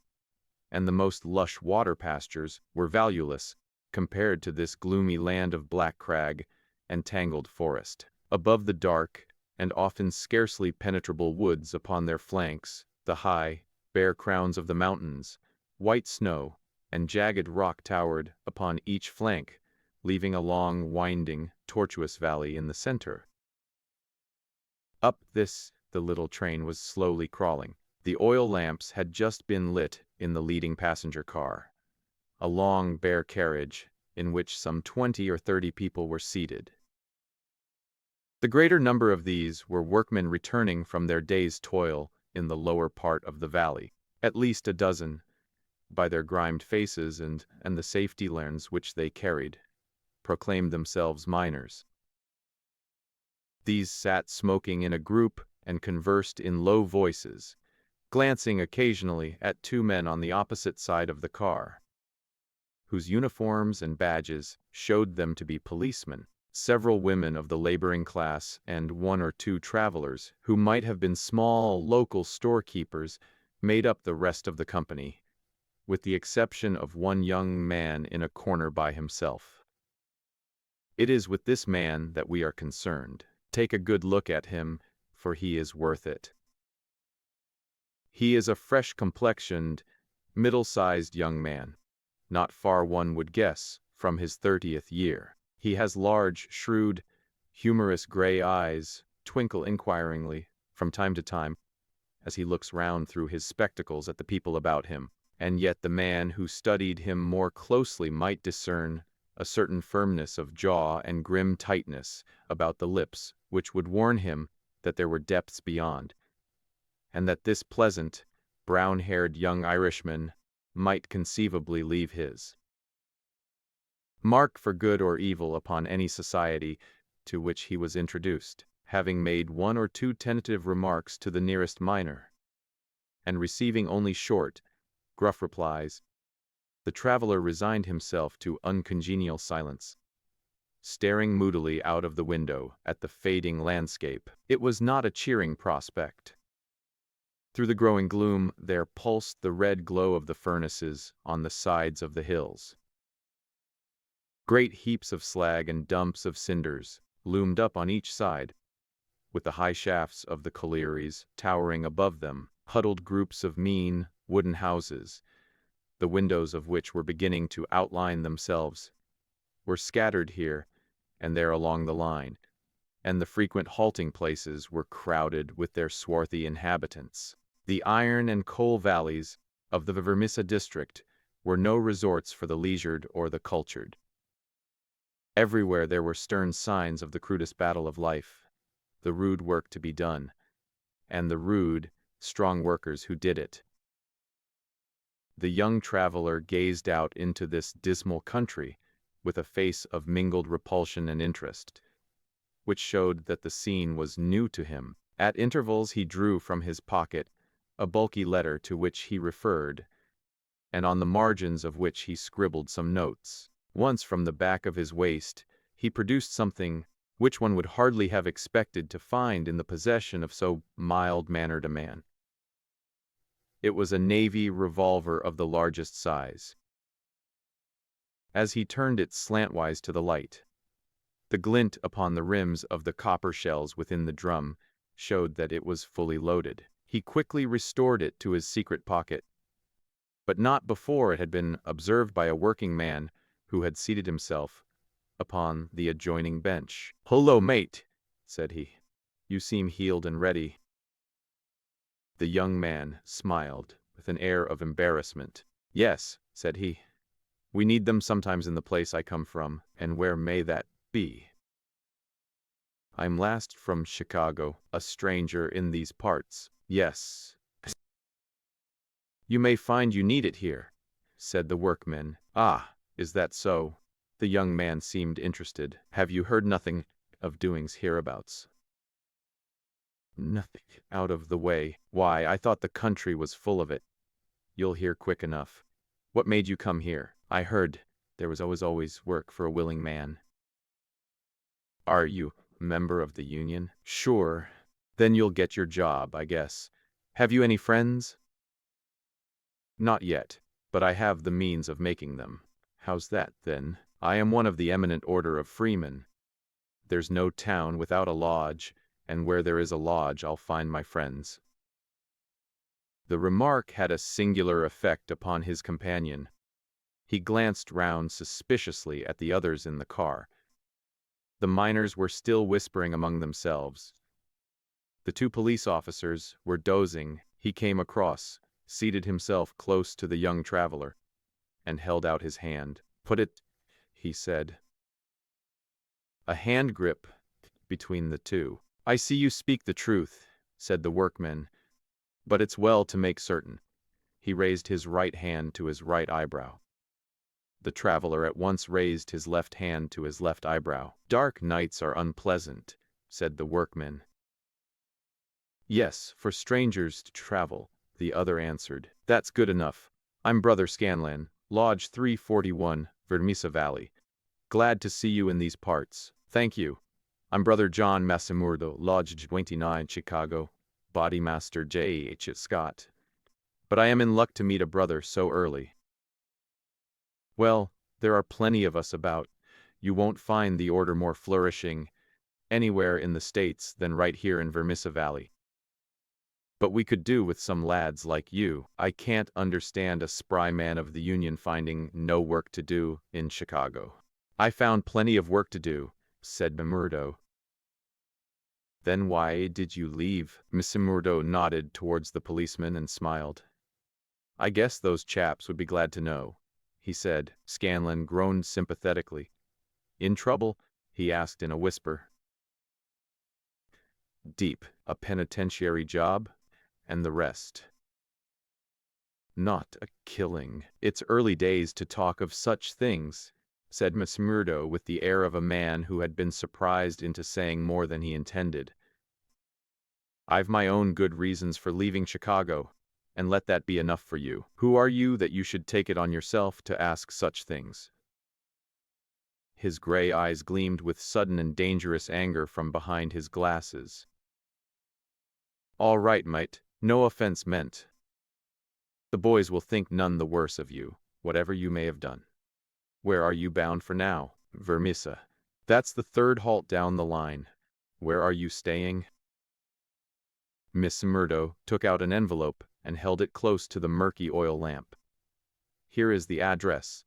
and the most lush water pastures were valueless compared to this gloomy land of black crag and tangled forest. Above the dark and often scarcely penetrable woods upon their flanks, the high, bare crowns of the mountains, white snow and jagged rock towered upon each flank, leaving a long, winding, tortuous valley in the center. Up this the little train was slowly crawling. The oil lamps had just been lit in the leading passenger car, a long, bare carriage in which some 20 or 30 people were seated. The greater number of these were workmen returning from their day's toil in the lower part of the valley. At least a dozen, by their grimed faces and the safety lanterns which they carried, proclaimed themselves miners. These sat smoking in a group and conversed in low voices, glancing occasionally at two men on the opposite side of the car, whose uniforms and badges showed them to be policemen. Several women of the laboring class and one or two travelers, who might have been small local storekeepers, made up the rest of the company, with the exception of one young man in a corner by himself. It is with this man that we are concerned. Take a good look at him, for he is worth it. He is a fresh-complexioned, middle-sized young man, not far one would guess from his 30th year. He has large, shrewd, humorous gray eyes, twinkle inquiringly from time to time as he looks round through his spectacles at the people about him, and yet the man who studied him more closely might discern a certain firmness of jaw and grim tightness about the lips which would warn him that there were depths beyond, and that this pleasant, brown-haired young Irishman might conceivably leave his mark for good or evil upon any society to which he was introduced. Having made one or two tentative remarks to the nearest miner, and receiving only short, gruff replies, the traveler resigned himself to uncongenial silence, staring moodily out of the window at the fading landscape. It was not a cheering prospect. Through the growing gloom there pulsed the red glow of the furnaces on the sides of the hills. Great heaps of slag and dumps of cinders loomed up on each side, with the high shafts of the collieries towering above them. Huddled groups of mean, wooden houses, the windows of which were beginning to outline themselves, were scattered here and there along the line, and the frequent halting places were crowded with their swarthy inhabitants. The iron and coal valleys of the Vermissa district were no resorts for the leisured or the cultured. Everywhere there were stern signs of the crudest battle of life, the rude work to be done, and the rude, strong workers who did it. The young traveler gazed out into this dismal country with a face of mingled repulsion and interest, which showed that the scene was new to him. At intervals he drew from his pocket a bulky letter to which he referred, and on the margins of which he scribbled some notes. Once from the back of his waist he produced something which one would hardly have expected to find in the possession of so mild-mannered a man. It was a navy revolver of the largest size. As he turned it slantwise to the light, the glint upon the rims of the copper shells within the drum showed that it was fully loaded. He quickly restored it to his secret pocket, but not before it had been observed by a working man who had seated himself upon the adjoining bench. "Hullo, mate," said he. "You seem heeled and ready." The young man smiled with an air of embarrassment. "Yes," said he. "We need them sometimes in the place I come from, and where may that be? I'm last from Chicago, a stranger in these parts." "Yes. You may find you need it here," said the workman. "Ah, is that so?" The young man seemed interested. "Have you heard nothing of doings hereabouts?" "Nothing out of the way. Why, I thought the country was full of it." "You'll hear quick enough. What made you come here?" "I heard there was always work for a willing man." "Are you a member of the union?" "Sure. Then you'll get your job, I guess. Have you any friends?" "Not yet, but I have the means of making them." "How's that, then?" "I am one of the eminent order of freemen. There's no town without a lodge, and where there is a lodge I'll find my friends." The remark had a singular effect upon his companion. He glanced round suspiciously at the others in the car. The miners were still whispering among themselves. The two police officers were dozing. He came across, seated himself close to the young traveler, and held out his hand. "Put it," he said. A hand grip between the two. "I see you speak the truth," said the workman, "but it's well to make certain." He raised his right hand to his right eyebrow. The traveler at once raised his left hand to his left eyebrow. "Dark nights are unpleasant," said the workman. "Yes, for strangers to travel," the other answered. "That's good enough. I'm Brother Scanlan, Lodge 341, Vermissa Valley. Glad to see you in these parts." "Thank you. I'm Brother John Massimurdo, Lodge 29, Chicago, Bodymaster J.H. Scott. But I am in luck to meet a brother so early." "Well, there are plenty of us about. You won't find the order more flourishing anywhere in the States than right here in Vermissa Valley. But we could do with some lads like you. I can't understand a spry man of the Union finding no work to do in Chicago." "I found plenty of work to do," said Murdo. "Then why did you leave?" Murdo nodded towards the policeman and smiled. "I guess those chaps would be glad to know," he said. Scanlan groaned sympathetically. "In trouble?" he asked in a whisper. "Deep. A penitentiary job? And the rest." "Not a killing. It's early days to talk of such things," said Murdo with the air of a man who had been surprised into saying more than he intended. "I've my own good reasons for leaving Chicago, and let that be enough for you. Who are you that you should take it on yourself to ask such things?" His gray eyes gleamed with sudden and dangerous anger from behind his glasses. "All right, mate. No offense meant. The boys will think none the worse of you, whatever you may have done. Where are you bound for now?" "Vermissa. That's the third halt down the line. Where are you staying?" Miss Murdo took out an envelope and held it close to the murky oil lamp. "Here is the address.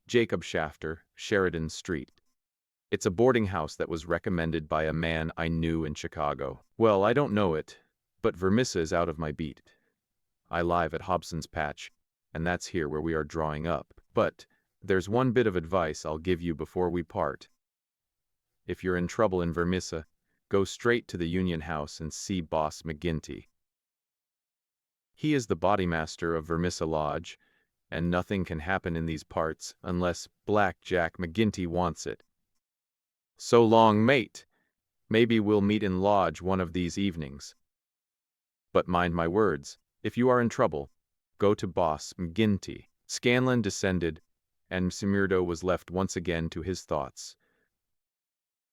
Jacob Shafter, Sheridan Street. It's a boarding house that was recommended by a man I knew in Chicago. Well, I don't know it, but Vermissa is out of my beat. I live at Hobson's Patch, and that's here where we are drawing up. But there's one bit of advice I'll give you before we part. If you're in trouble in Vermissa, go straight to the Union House and see Boss McGinty. He is the bodymaster of Vermissa Lodge, and nothing can happen in these parts unless Black Jack McGinty wants it. So long, mate. Maybe we'll meet in Lodge one of these evenings. But mind my words, if you are in trouble, go to Boss McGinty." Scanlan descended, and Murdo was left once again to his thoughts.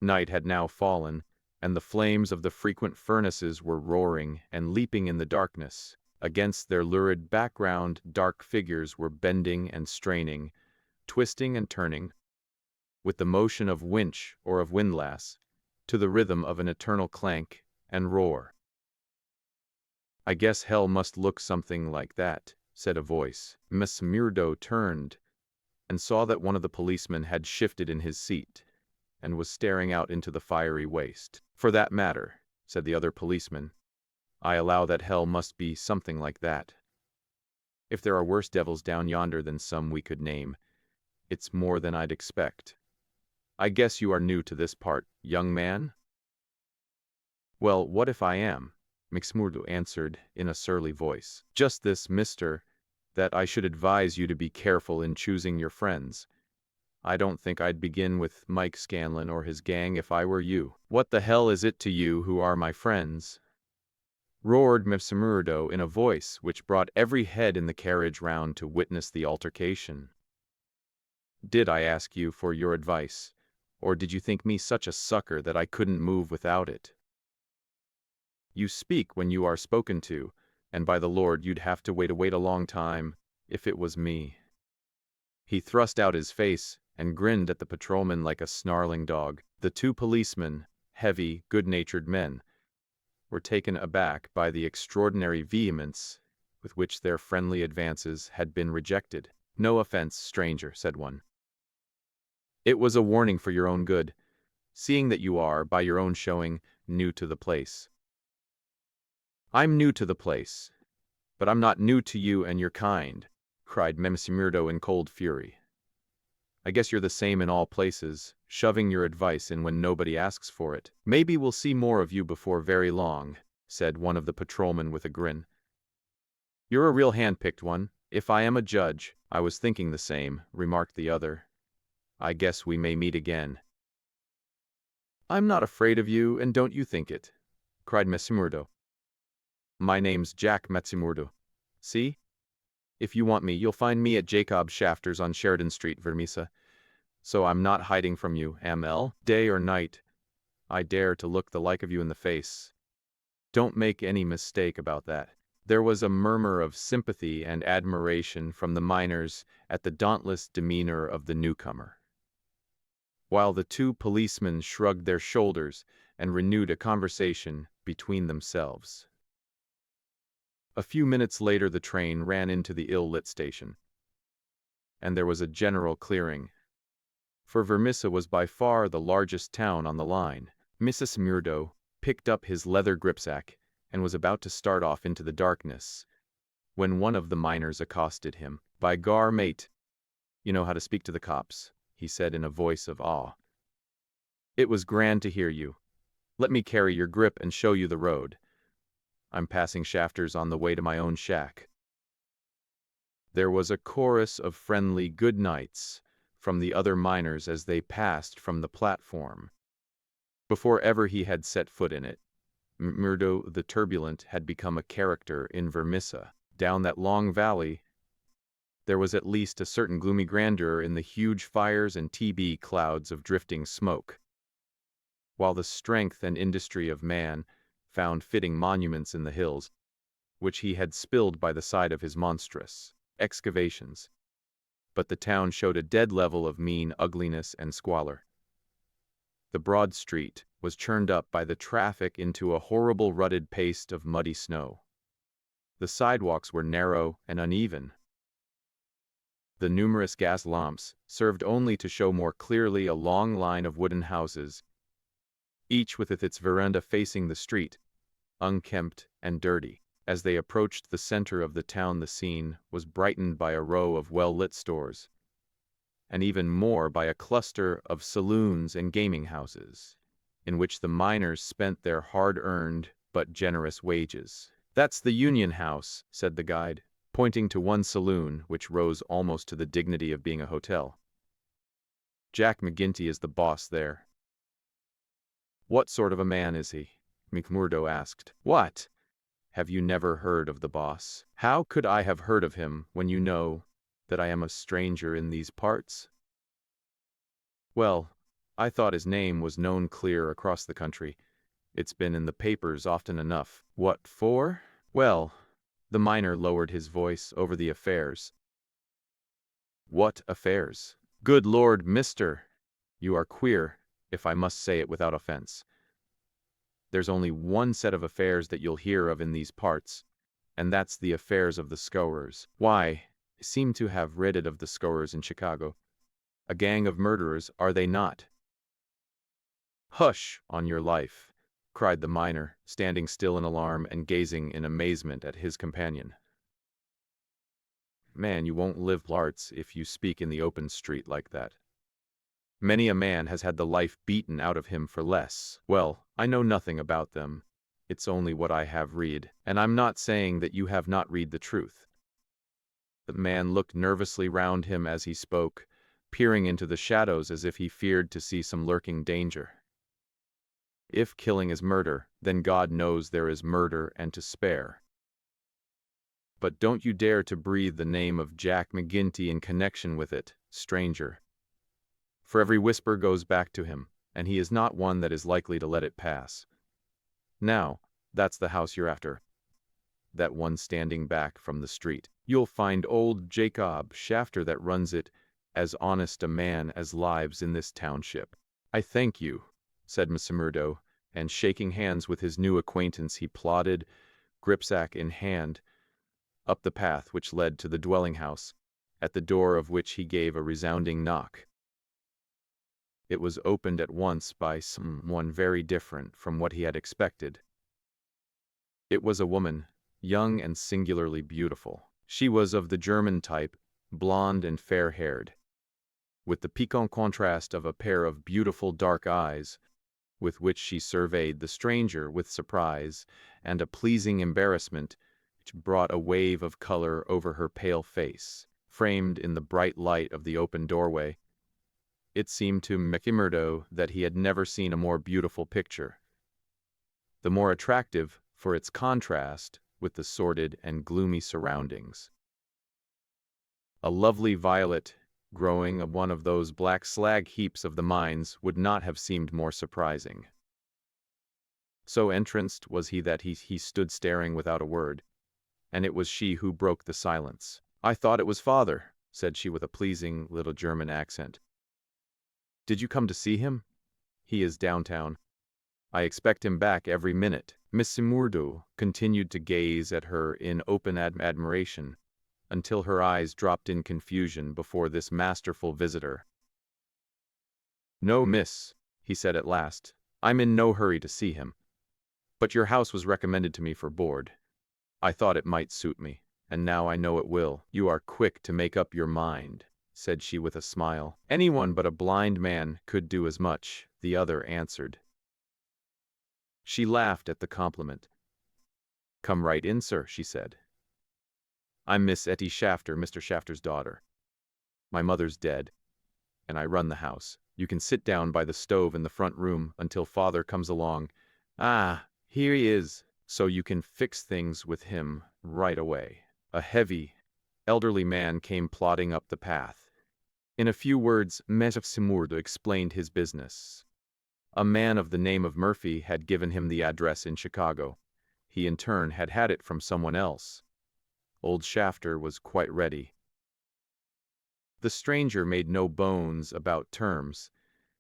Night had now fallen, and the flames of the frequent furnaces were roaring and leaping in the darkness. Against their lurid background, dark figures were bending and straining, twisting and turning, with the motion of winch or of windlass, to the rhythm of an eternal clank and roar. "I guess hell must look something like that," said a voice. Miss Murdo turned and saw that one of the policemen had shifted in his seat and was staring out into the fiery waste. "For that matter," said the other policeman, "I allow that hell must be something like that. If there are worse devils down yonder than some we could name, it's more than I'd expect. I guess you are new to this part, young man?" "Well, what if I am?" McMurdo answered in a surly voice. "Just this, mister, that I should advise you to be careful in choosing your friends. I don't think I'd begin with Mike Scanlan or his gang if I were you." "What the hell is it to you who are my friends?" roared Murdo in a voice which brought every head in the carriage round to witness the altercation. "Did I ask you for your advice, or did you think me such a sucker that I couldn't move without it? You speak when you are spoken to, and by the Lord you'd have to wait a long time, if it was me." He thrust out his face and grinned at the patrolman like a snarling dog. The two policemen, heavy, good-natured men, were taken aback by the extraordinary vehemence with which their friendly advances had been rejected. "No offense, stranger," said one. "It was a warning for your own good, seeing that you are, by your own showing, new to the place." "I'm new to the place, but I'm not new to you and your kind," cried Murdo in cold fury. "I guess you're the same in all places, shoving your advice in when nobody asks for it." "Maybe we'll see more of you before very long," said one of the patrolmen with a grin. You're a real hand-picked one. If I am a judge, I was thinking the same, remarked the other. I guess we may meet again. I'm not afraid of you, and don't you think it, cried Messimurdo. My name's Jack Messimurdo. See? If you want me, you'll find me at Jacob Shafter's on Sheridan Street, Vermisa. So I'm not hiding from you, ML. Day or night, I dare to look the like of you in the face. Don't make any mistake about that. There was a murmur of sympathy and admiration from the miners at the dauntless demeanor of the newcomer, while the two policemen shrugged their shoulders and renewed a conversation between themselves. A few minutes later the train ran into the ill-lit station, and there was a general clearing, for Vermissa was by far the largest town on the line. Mrs. Murdo picked up his leather gripsack and was about to start off into the darkness, when one of the miners accosted him. By gar, mate, you know how to speak to the cops, he said in a voice of awe. It was grand to hear you. Let me carry your grip and show you the road. I'm passing Shafters on the way to my own shack. There was a chorus of friendly good nights from the other miners as they passed from the platform. Before ever he had set foot in it, Murdo the Turbulent had become a character in Vermissa. Down that long valley, there was at least a certain gloomy grandeur in the huge fires and TB clouds of drifting smoke, while the strength and industry of man found fitting monuments in the hills, which he had spilled by the side of his monstrous excavations. But the town showed a dead level of mean ugliness and squalor. The broad street was churned up by the traffic into a horrible rutted paste of muddy snow. The sidewalks were narrow and uneven. The numerous gas lamps served only to show more clearly a long line of wooden houses, each with its veranda facing the street, unkempt and dirty. As they approached the center of the town, the scene was brightened by a row of well-lit stores, and even more by a cluster of saloons and gaming houses, in which the miners spent their hard-earned but generous wages. That's the Union House, said the guide, pointing to one saloon which rose almost to the dignity of being a hotel. Jack McGinty is the boss there. What sort of a man is he? McMurdo asked. What? Have you never heard of the boss? How could I have heard of him when you know that I am a stranger in these parts? Well, I thought his name was known clear across the country. It's been in the papers often enough. What for? Well, the miner lowered his voice over the affairs. What affairs? Good Lord, mister, you are queer, if I must say it without offense. There's only one set of affairs that you'll hear of in these parts, and that's the affairs of the Scowers. Why, I seem to have read it of the Scowers in Chicago. A gang of murderers, are they not? Hush, on your life, cried the miner, standing still in alarm and gazing in amazement at his companion. Man, you won't live parts if you speak in the open street like that. Many a man has had the life beaten out of him for less. Well, I know nothing about them. It's only what I have read, and I'm not saying that you have not read the truth. The man looked nervously round him as he spoke, peering into the shadows as if he feared to see some lurking danger. If killing is murder, then God knows there is murder and to spare. But don't you dare to breathe the name of Jack McGinty in connection with it, stranger. For every whisper goes back to him, and he is not one that is likely to let it pass. Now, that's the house you're after. That one standing back from the street. You'll find old Jacob Shafter that runs it, as honest a man as lives in this township. I thank you, said Messimurdo, and shaking hands with his new acquaintance he plodded, gripsack in hand, up the path which led to the dwelling house, at the door of which he gave a resounding knock. It was opened at once by someone very different from what he had expected. It was a woman, young and singularly beautiful. She was of the German type, blonde and fair-haired, with the piquant contrast of a pair of beautiful dark eyes, with which she surveyed the stranger with surprise and a pleasing embarrassment brought a wave of color over her pale face, framed in the bright light of the open doorway. It seemed to McMurdo that he had never seen a more beautiful picture, the more attractive for its contrast with the sordid and gloomy surroundings. A lovely violet growing of one of those black slag heaps of the mines would not have seemed more surprising. So entranced was he that he stood staring without a word, and it was she who broke the silence. "I thought it was father," said she with a pleasing little German accent. "Did you come to see him? He is downtown. I expect him back every minute." Miss Murdo continued to gaze at her in open admiration, until her eyes dropped in confusion before this masterful visitor. "No, miss," he said at last, "I'm in no hurry to see him. But your house was recommended to me for board. I thought it might suit me, and now I know it will." "You are quick to make up your mind," said she with a smile. "Anyone but a blind man could do as much," the other answered. She laughed at the compliment. "Come right in, sir," she said. "I'm Miss Etty Shafter, Mr. Shafter's daughter. My mother's dead, and I run the house. You can sit down by the stove in the front room until father comes along. Ah, here he is, so you can fix things with him right away." A heavy, elderly man came plodding up the path. In a few words, Mr. Murdo explained his business. A man of the name of Murphy had given him the address in Chicago. He in turn had had it from someone else. Old Shafter was quite ready. The stranger made no bones about terms,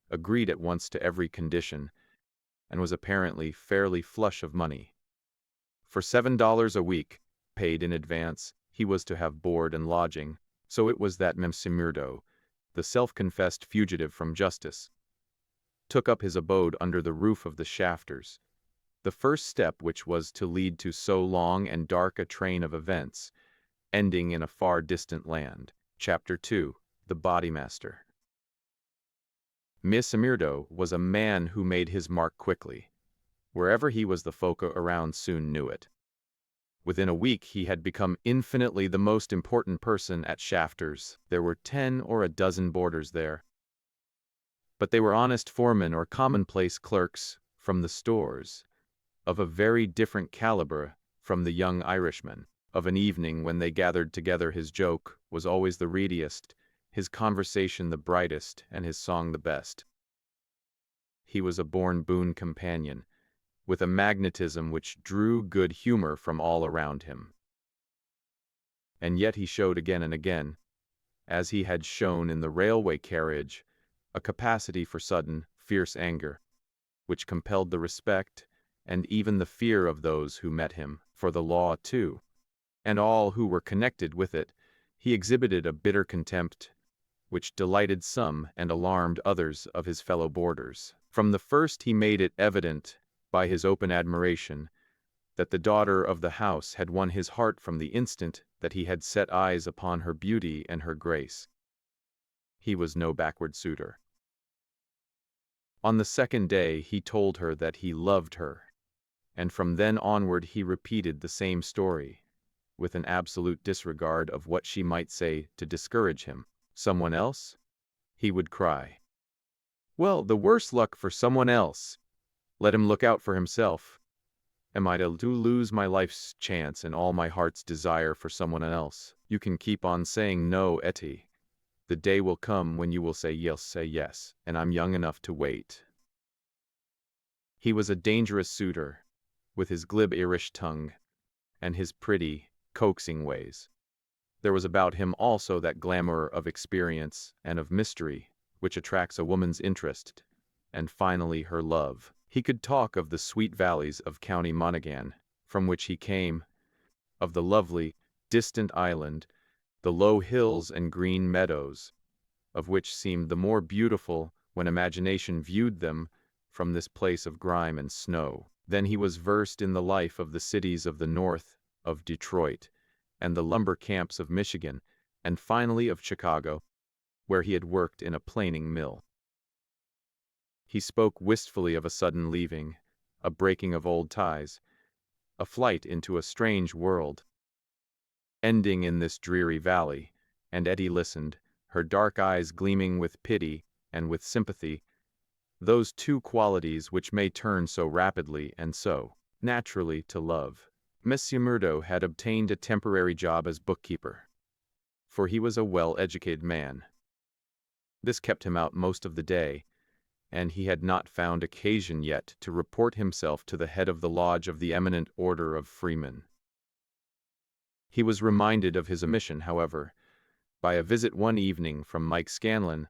agreed at once to every condition, and was apparently fairly flush of money. For $7 a week, paid in advance, he was to have board and lodging. So it was that Mr. Murdo, the self-confessed fugitive from justice, took up his abode under the roof of the Shafters. The first step which was to lead to so long and dark a train of events, ending in a far distant land. Chapter 2. The Bodymaster. Miss Murdo was a man who made his mark quickly. Wherever he was, the folk around soon knew it. Within a week he had become infinitely the most important person at Shafters. There were 10 or a dozen boarders there, but they were honest foremen or commonplace clerks from the stores, of a very different caliber from the young Irishman. Of an evening when they gathered together, his joke was always the readiest, his conversation the brightest, and his song the best. He was a born boon companion, with a magnetism which drew good humor from all around him. And yet he showed again and again, as he had shown in the railway carriage, a capacity for sudden, fierce anger, which compelled the respect and even the fear of those who met him. For the law, too, and all who were connected with it, he exhibited a bitter contempt, which delighted some and alarmed others of his fellow boarders. From the first he made it evident, by his open admiration, that the daughter of the house had won his heart from the instant that he had set eyes upon her beauty and her grace. He was no backward suitor. On the second day he told her that he loved her, and from then onward he repeated the same story, with an absolute disregard of what she might say to discourage him. "Someone else?" he would cry. "Well, the worse luck for someone else. Let him look out for himself. Am I to lose my life's chance and all my heart's desire for someone else? You can keep on saying no, Etty. The day will come when you will say yes, and I'm young enough to wait." He was a dangerous suitor, with his glib Irish tongue, and his pretty, coaxing ways. There was about him also that glamour of experience and of mystery, which attracts a woman's interest, and finally her love. He could talk of the sweet valleys of County Monaghan, from which he came, of the lovely, distant island, the low hills and green meadows, of which seemed the more beautiful when imagination viewed them from this place of grime and snow. Then he was versed in the life of the cities of the north, of Detroit, and the lumber camps of Michigan, and finally of Chicago, where he had worked in a planing mill. He spoke wistfully of a sudden leaving, a breaking of old ties, a flight into a strange world. ending in this dreary valley, and Etty listened, her dark eyes gleaming with pity and with sympathy, those two qualities which may turn so rapidly and so naturally to love. Monsieur Murdo had obtained a temporary job as bookkeeper, for he was a well-educated man. This kept him out most of the day, and he had not found occasion yet to report himself to the head of the lodge of the eminent order of freemen. He was reminded of his omission, however, by a visit one evening from Mike Scanlon,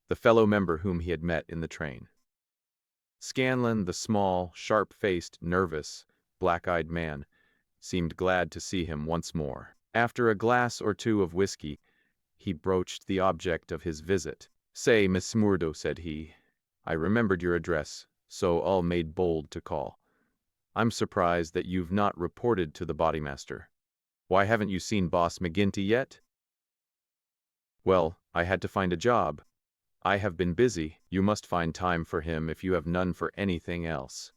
the fellow member whom he had met in the train. Scanlon, the small, sharp-faced, nervous, black-eyed man, seemed glad to see him once more. After a glass or two of whiskey, he broached the object of his visit. "Say, Miss Murdo," said he, "I remembered your address, so all made bold to call. I'm surprised that you've not reported to the bodymaster. Why haven't you seen Boss McGinty yet?" "Well, I had to find a job. I have been busy. You must find time for him if you have none for anything else."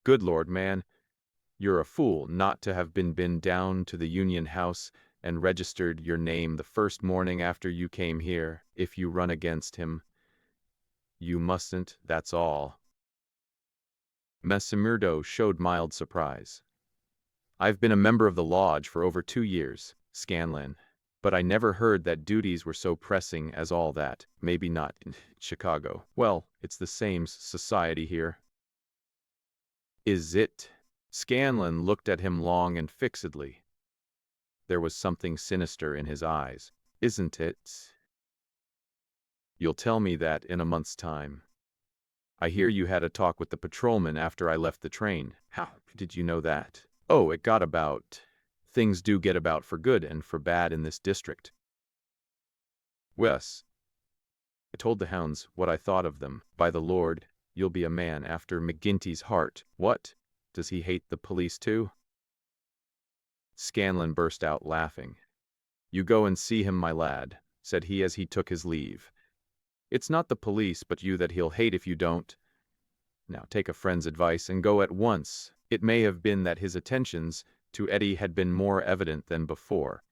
"Good Lord, man, you're a fool not to have been down to the Union House and registered your name the first morning after you came here. If you run against him, you mustn't, that's all." Monsieur Murdo showed mild surprise. "I've been a member of the lodge for over 2 years, Scanlon, but I never heard that duties were so pressing as all that. Maybe not in Chicago. Well, it's the same society here." "Is it?" Scanlon looked at him long and fixedly. There was something sinister in his eyes. "Isn't it? You'll tell me that in a month's time. I hear you had a talk with the patrolman after I left the train. How did you know that?" "Oh, it got about. Things do get about for good and for bad in this district." "Wes, I told the hounds what I thought of them. By the Lord, you'll be a man after McGinty's heart." "What? Does he hate the police too?" Scanlon burst out laughing. "You go and see him, my lad," said he as he took his leave. "It's not the police but you that he'll hate if you don't. Now take a friend's advice and go at once." It may have been that his attentions to Etty had been more evident than before,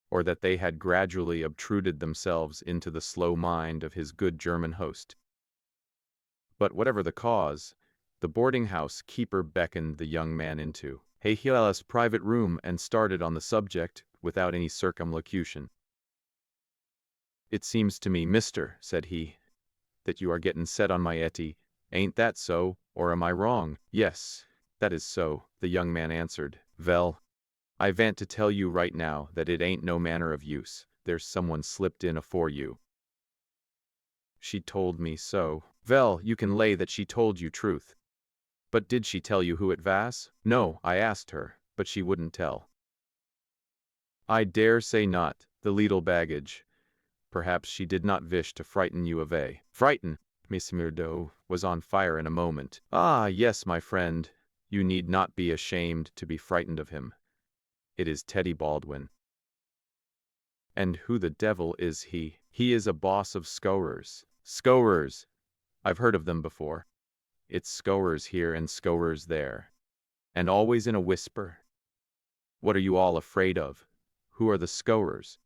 or that they had gradually obtruded themselves into the slow mind of his good German host. But whatever the cause, the boarding-house keeper beckoned the young man into Hale's private room and started on the subject without any circumlocution. "It seems to me, mister," said he, "that you are getting set on my Etty. Ain't that so, or am I wrong?" "Yes, that is so," the young man answered. "Vell, I vant to tell you right now that it ain't no manner of use. There's someone slipped in afore you." "She told me so." "Vell, you can lay that she told you truth. But did she tell you who it vas?" "No, I asked her, but she wouldn't tell." "I dare say not, the leetle baggage. Perhaps she did not wish to frighten you away." "Frighten?" Monsieur Murdo was on fire in a moment. "Ah, yes, my friend. You need not be ashamed to be frightened of him. It is Teddy Baldwin." "And who the devil is he?" "He is a boss of scourers." "Scourers! I've heard of them before. It's scourers here and scourers there. And always in a whisper. What are you all afraid of? Who are the scourers?"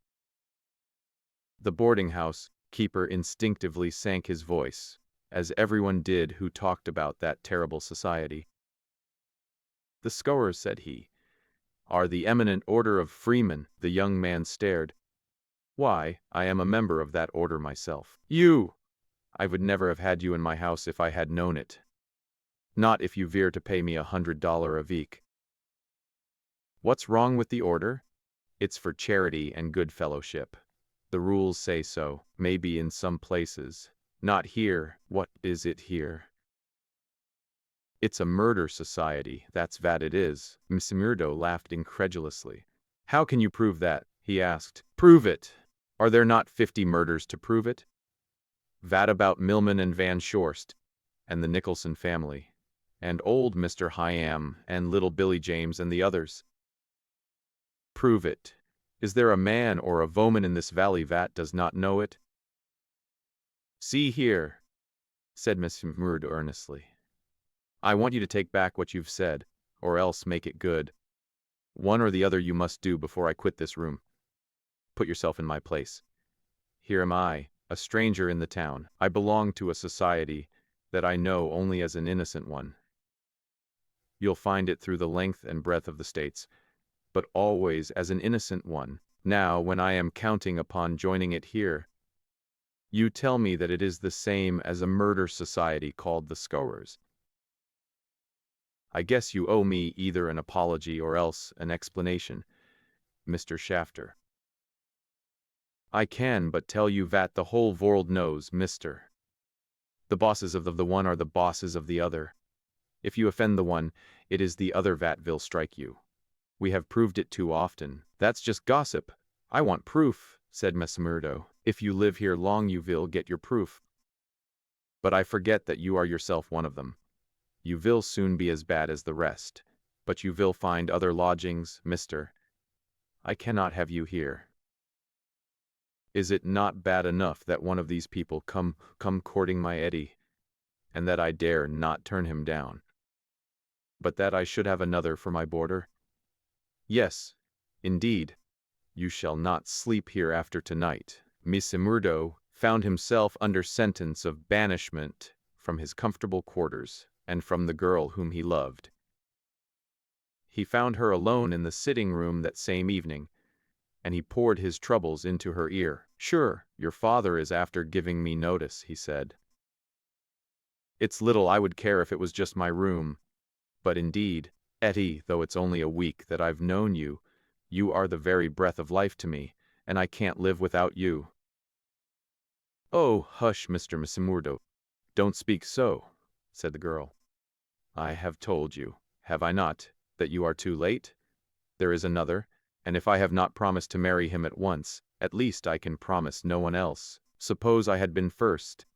The boarding-house keeper instinctively sank his voice, as everyone did who talked about that terrible society. "The scourers," said he, "are the eminent order of freemen." The young man stared. "Why, I am a member of that order myself." "You! I would never have had you in my house if I had known it. Not if you veer to pay me $100 a week." "What's wrong with the order?" "It's for charity and good fellowship. The rules say so, maybe in some places. Not here." "What is it here?" "It's a murder society, that's vat it is." Monsieur Murdo laughed incredulously. "How can you prove that?" he asked. "Prove it? Are there not 50 murders to prove it? Vat about Millman and Van Shorst, and the Nicholson family, and old Mr. Hyam, and little Billy James and the others? Prove it. Is there a man or a woman in this valley vat does not know it?" "See here," said Monsieur Murdo earnestly. "I want you to take back what you've said, or else make it good." One or the other you must do before I quit this room. Put yourself in my place. Here am I, a stranger in the town. I belong to a society that I know only as an innocent one. You'll find it through the length and breadth of the states, but always as an innocent one. Now, when I am counting upon joining it here, you tell me that it is the same as a murder society called the Scowers. I guess you owe me either an apology or else an explanation, Mr. Shafter. I can but tell you that the whole world knows, mister. The bosses of the one are the bosses of the other. If you offend the one, it is the other that will strike you. We have proved it too often. That's just gossip. I want proof, said Mesmerdo. If you live here long you will get your proof. But I forget that you are yourself one of them. You will soon be as bad as the rest. But you will find other lodgings, mister. I cannot have you here. Is it not bad enough that one of these people come courting my Eddie, and that I dare not turn him down? But that I should have another for my boarder? Yes, indeed. You shall not sleep here after tonight. Mesmerdo found himself under sentence of banishment from his comfortable quarters and from the girl whom he loved. He found her alone in the sitting room that same evening, and he poured his troubles into her ear. Sure, your father is after giving me notice, he said. It's little I would care if it was just my room, but indeed, Etty, though it's only a week that I've known you, you are the very breath of life to me, and I can't live without you. Oh, hush, Mr. Mesmerdo. Don't speak so, said the girl. I have told you, have I not, that you are too late? There is another, and if I have not promised to marry him at once, at least I can promise no one else. Suppose I had been first.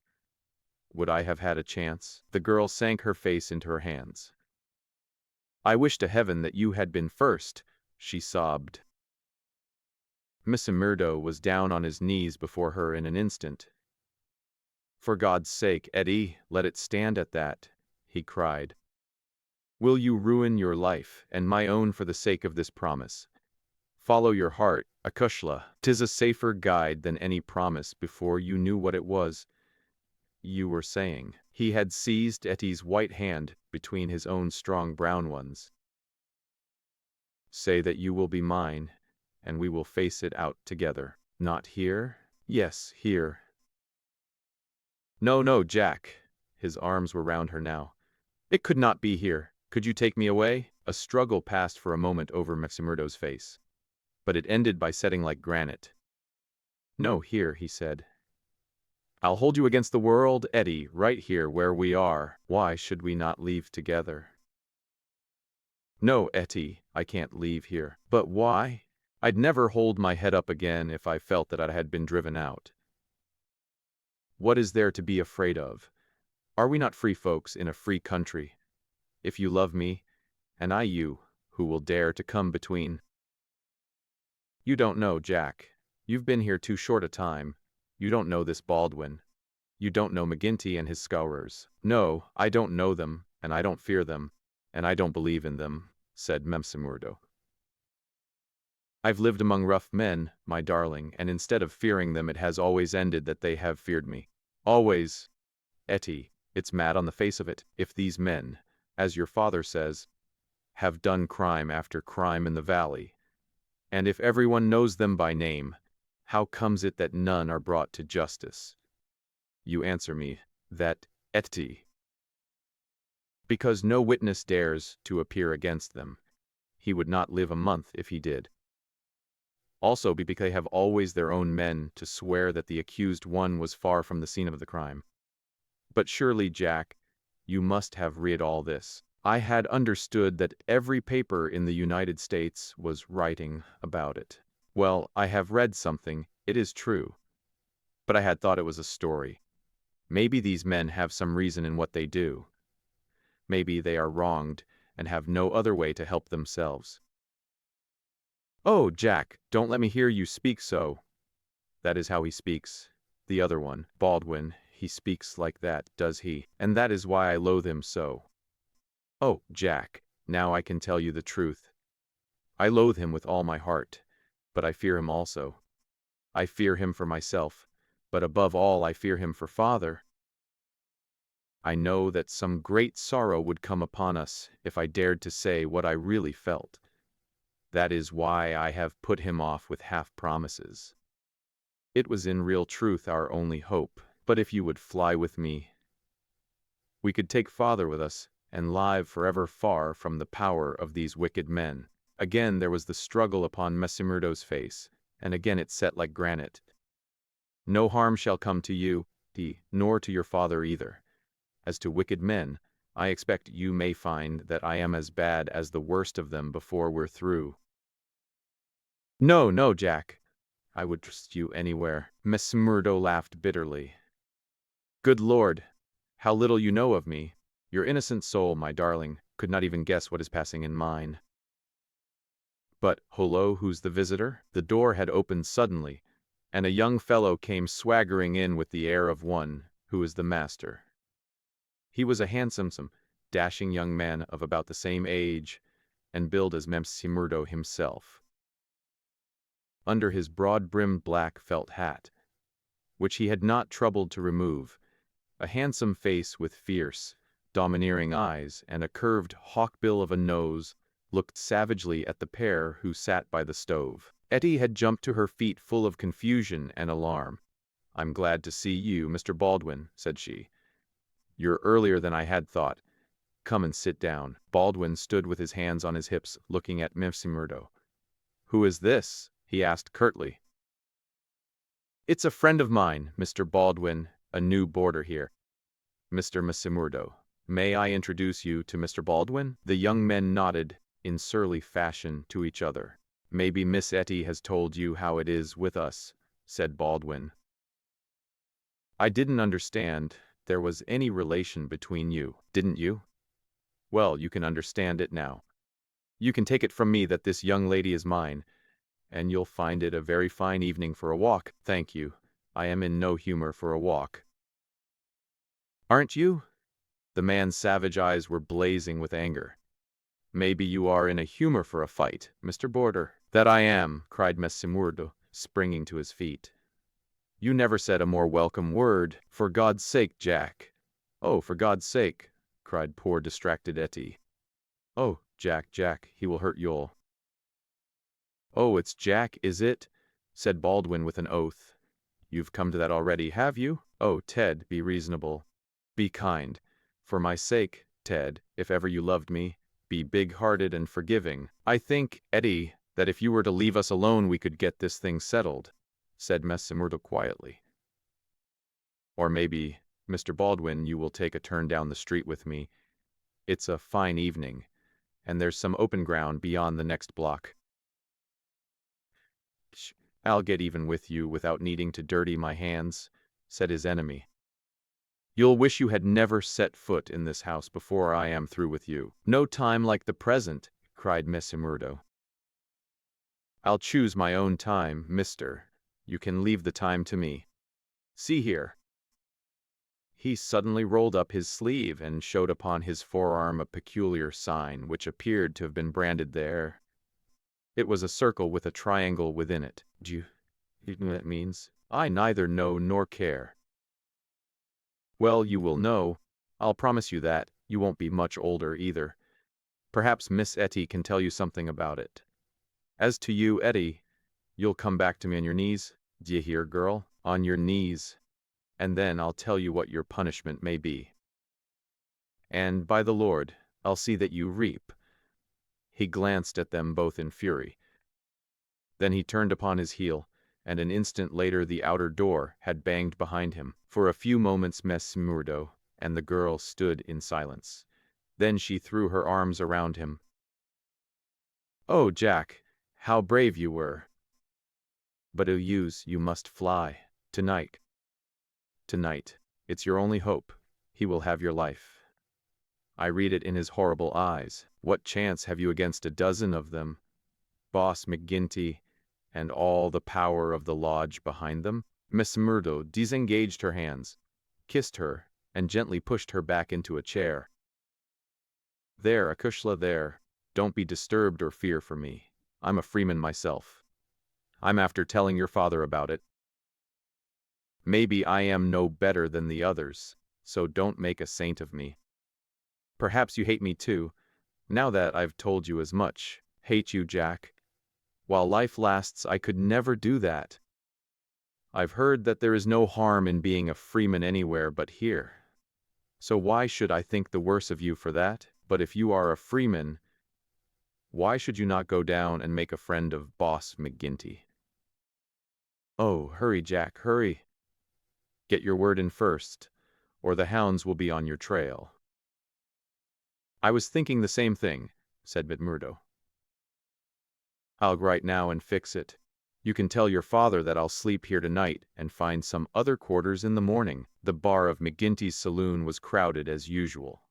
Would I have had a chance? The girl sank her face into her hands. I wish to heaven that you had been first, she sobbed. Mesmerdo was down on his knees before her in an instant. For God's sake, Eddie, let it stand at that, he cried. Will you ruin your life and my own for the sake of this promise? Follow your heart, Akushla. 'Tis a safer guide than any promise before you knew what it was. You were saying. He had seized Etty's white hand between his own strong brown ones. Say that you will be mine, and we will face it out together. Not here? Yes, here. No, no, Jack. His arms were round her now. It could not be here. Could you take me away? A struggle passed for a moment over Mesmerdo's face, but it ended by setting like granite. No, here, he said. I'll hold you against the world, Eddie, right here where we are. Why should we not leave together? No, Etty, I can't leave here. But why? I'd never hold my head up again if I felt that I had been driven out. What is there to be afraid of? Are we not free folks in a free country? If you love me, and I you, who will dare to come between? You don't know, Jack. You've been here too short a time. You don't know this Baldwin. You don't know McGinty and his scourers. No, I don't know them, and I don't fear them, and I don't believe in them, said Mesmerdo. I've lived among rough men, my darling, and instead of fearing them it has always ended that they have feared me. Always. Etty, it's mad on the face of it. If these men, as your father says, have done crime after crime in the valley, and if everyone knows them by name, how comes it that none are brought to justice? You answer me, that, Etty. Because no witness dares to appear against them. He would not live a month if he did. Also because they have always their own men to swear that the accused one was far from the scene of the crime. But surely, Jack, you must have read all this. I had understood that every paper in the United States was writing about it. Well, I have read something, it is true. But I had thought it was a story. Maybe these men have some reason in what they do. Maybe they are wronged and have no other way to help themselves. Oh, Jack, don't let me hear you speak so. That is how he speaks. The other one, Baldwin, he speaks like that, does he? And that is why I loathe him so. Oh, Jack, now I can tell you the truth. I loathe him with all my heart, but I fear him also. I fear him for myself, but above all I fear him for father. I know that some great sorrow would come upon us if I dared to say what I really felt. That is why I have put him off with half-promises. It was in real truth our only hope, but if you would fly with me, we could take father with us, and live forever far from the power of these wicked men. Again there was the struggle upon Messimurdo's face, and again it set like granite. No harm shall come to you, nor to your father either. As to wicked men, I expect you may find that I am as bad as the worst of them before we're through. No, no, Jack. I would trust you anywhere. Messimurdo laughed bitterly. Good Lord, how little you know of me. Your innocent soul, my darling, could not even guess what is passing in mine. But, hullo, who's the visitor? The door had opened suddenly, and a young fellow came swaggering in with the air of one who is the master. He was a handsome, dashing young man of about the same age and build as Messimurdo himself. Under his broad-brimmed black felt hat, which he had not troubled to remove, a handsome face with fierce, domineering eyes and a curved hawkbill of a nose looked savagely at the pair who sat by the stove. Etty had jumped to her feet full of confusion and alarm. "I'm glad to see you, Mr. Baldwin," said she. "You're earlier than I had thought. Come and sit down." Baldwin stood with his hands on his hips, looking at Messimurdo. "Who is this?" he asked curtly. "It's a friend of mine, Mr. Baldwin, a new boarder here. Mr. Messimurdo. May I introduce you to Mr. Baldwin?" The young men nodded, in surly fashion, to each other. "Maybe Miss Etty has told you how it is with us," said Baldwin. "I didn't understand there was any relation between you, didn't you? Well, you can understand it now. You can take it from me that this young lady is mine, and you'll find it a very fine evening for a walk." "Thank you. I am in no humor for a walk." "Aren't you?" The man's savage eyes were blazing with anger. "Maybe you are in a humor for a fight, Mr. Boarder." "That I am," cried Messimurdo, springing to his feet. "You never said a more welcome word. For God's sake, Jack." "Oh, for God's sake," cried poor distracted Etty. "Oh, Jack, Jack, he will hurt you'll." "Oh, it's Jack, is it?" said Baldwin with an oath. "You've come to that already, have you? Oh, Ted, be reasonable. Be kind. For my sake, Ted, if ever you loved me, be big-hearted and forgiving." "I think, Etty, that if you were to leave us alone we could get this thing settled," said Messimurdo quietly. "Or maybe, Mr. Baldwin, you will take a turn down the street with me. It's a fine evening, and there's some open ground beyond the next block. I'll get even with you without needing to dirty my hands," said his enemy. "You'll wish you had never set foot in this house before I am through with you." "No time like the present," cried Messimurdo. "I'll choose my own time, mister. You can leave the time to me. See here." He suddenly rolled up his sleeve and showed upon his forearm a peculiar sign which appeared to have been branded there. It was a circle with a triangle within it. "Do you know what that means?" "I neither know nor care." "Well, you will know. I'll promise you that. You won't be much older, either. Perhaps Miss Etty can tell you something about it. As to you, Etty, you'll come back to me on your knees. D'ye hear, girl? On your knees. And then I'll tell you what your punishment may be. And, by the Lord, I'll see that you reap." He glanced at them both in fury. Then he turned upon his heel, and an instant later the outer door had banged behind him. For a few moments Messimurdo and the girl stood in silence. Then she threw her arms around him. "Oh, Jack, how brave you were! But you must fly. Tonight. Tonight. It's your only hope. He will have your life. I read it in his horrible eyes. What chance have you against a dozen of them? Boss McGinty, and all the power of the lodge behind them?" Messimurdo disengaged her hands, kissed her, and gently pushed her back into a chair. "There, Acushla, there. Don't be disturbed or fear for me. I'm a freeman myself. I'm after telling your father about it. Maybe I am no better than the others, so don't make a saint of me. Perhaps you hate me too, now that I've told you as much. Hate you, Jack? While life lasts, I could never do that. I've heard that there is no harm in being a freeman anywhere but here. So why should I think the worse of you for that? But if you are a freeman, why should you not go down and make a friend of Boss McGinty? Oh, hurry, Jack, hurry. Get your word in first, or the hounds will be on your trail. I was thinking the same thing, said McMurdo. I'll go right now and fix it. You can tell your father that I'll sleep here tonight and find some other quarters in the morning. The bar of McGinty's saloon was crowded as usual,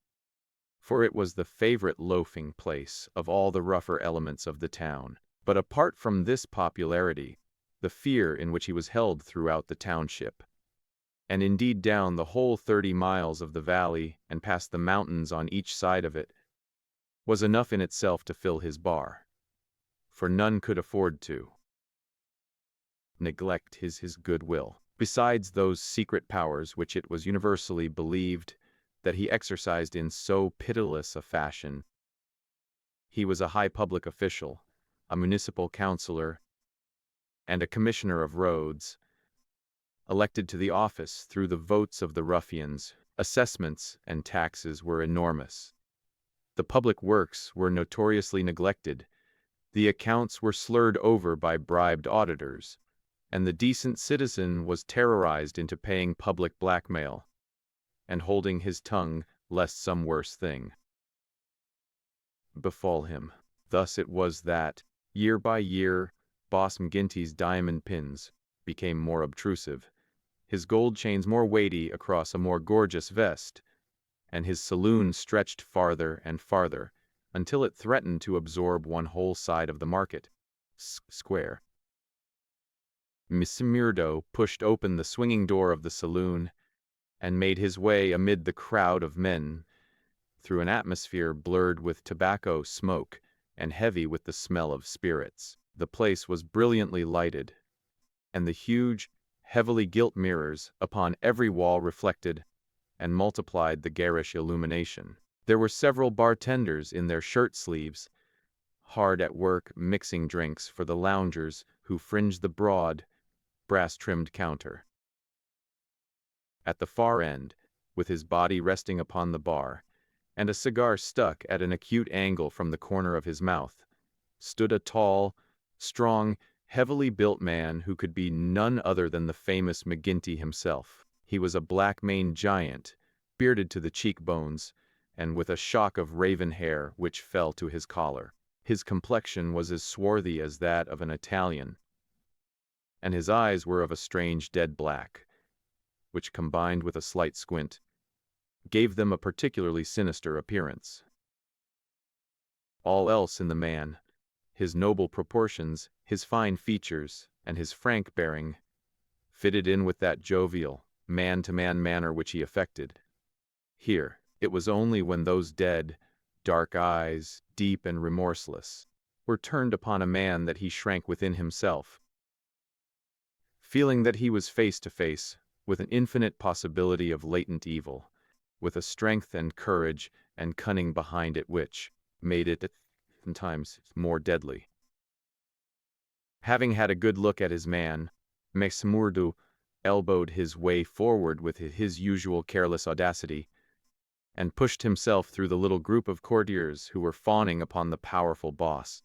for it was the favorite loafing place of all the rougher elements of the town. But apart from this popularity, the fear in which he was held throughout the township, and indeed down the whole 30 miles of the valley and past the mountains on each side of it, was enough in itself to fill his bar, for none could afford to neglect his goodwill. Besides those secret powers which it was universally believed that he exercised in so pitiless a fashion, he was a high public official, a municipal councillor, and a commissioner of roads, elected to the office through the votes of the ruffians. Assessments and taxes were enormous. The public works were notoriously neglected. The accounts were slurred over by bribed auditors, and the decent citizen was terrorized into paying public blackmail and holding his tongue lest some worse thing befall him. Thus it was that, year by year, Boss McGinty's diamond pins became more obtrusive, his gold chains more weighty across a more gorgeous vest, and his saloon stretched farther and farther, until it threatened to absorb one whole side of the market square. Mr. Murdo pushed open the swinging door of the saloon and made his way amid the crowd of men through an atmosphere blurred with tobacco smoke and heavy with the smell of spirits. The place was brilliantly lighted, and the huge, heavily gilt mirrors upon every wall reflected and multiplied the garish illumination. There were several bartenders in their shirt sleeves, hard at work mixing drinks for the loungers who fringed the broad, brass-trimmed counter. At the far end, with his body resting upon the bar, and a cigar stuck at an acute angle from the corner of his mouth, stood a tall, strong, heavily built man who could be none other than the famous McGinty himself. He was a black-maned giant, bearded to the cheekbones, and with a shock of raven hair which fell to his collar. His complexion was as swarthy as that of an Italian, and his eyes were of a strange dead black, which, combined with a slight squint, gave them a particularly sinister appearance. All else in the man, his noble proportions, his fine features, and his frank bearing, fitted in with that jovial, man-to-man manner which he affected. Here, it was only when those dead, dark eyes, deep and remorseless, were turned upon a man that he shrank within himself, feeling that he was face to face with an infinite possibility of latent evil, with a strength and courage and cunning behind it which made it at times more deadly. Having had a good look at his man, McMurdo elbowed his way forward with his usual careless audacity, and pushed himself through the little group of courtiers who were fawning upon the powerful boss,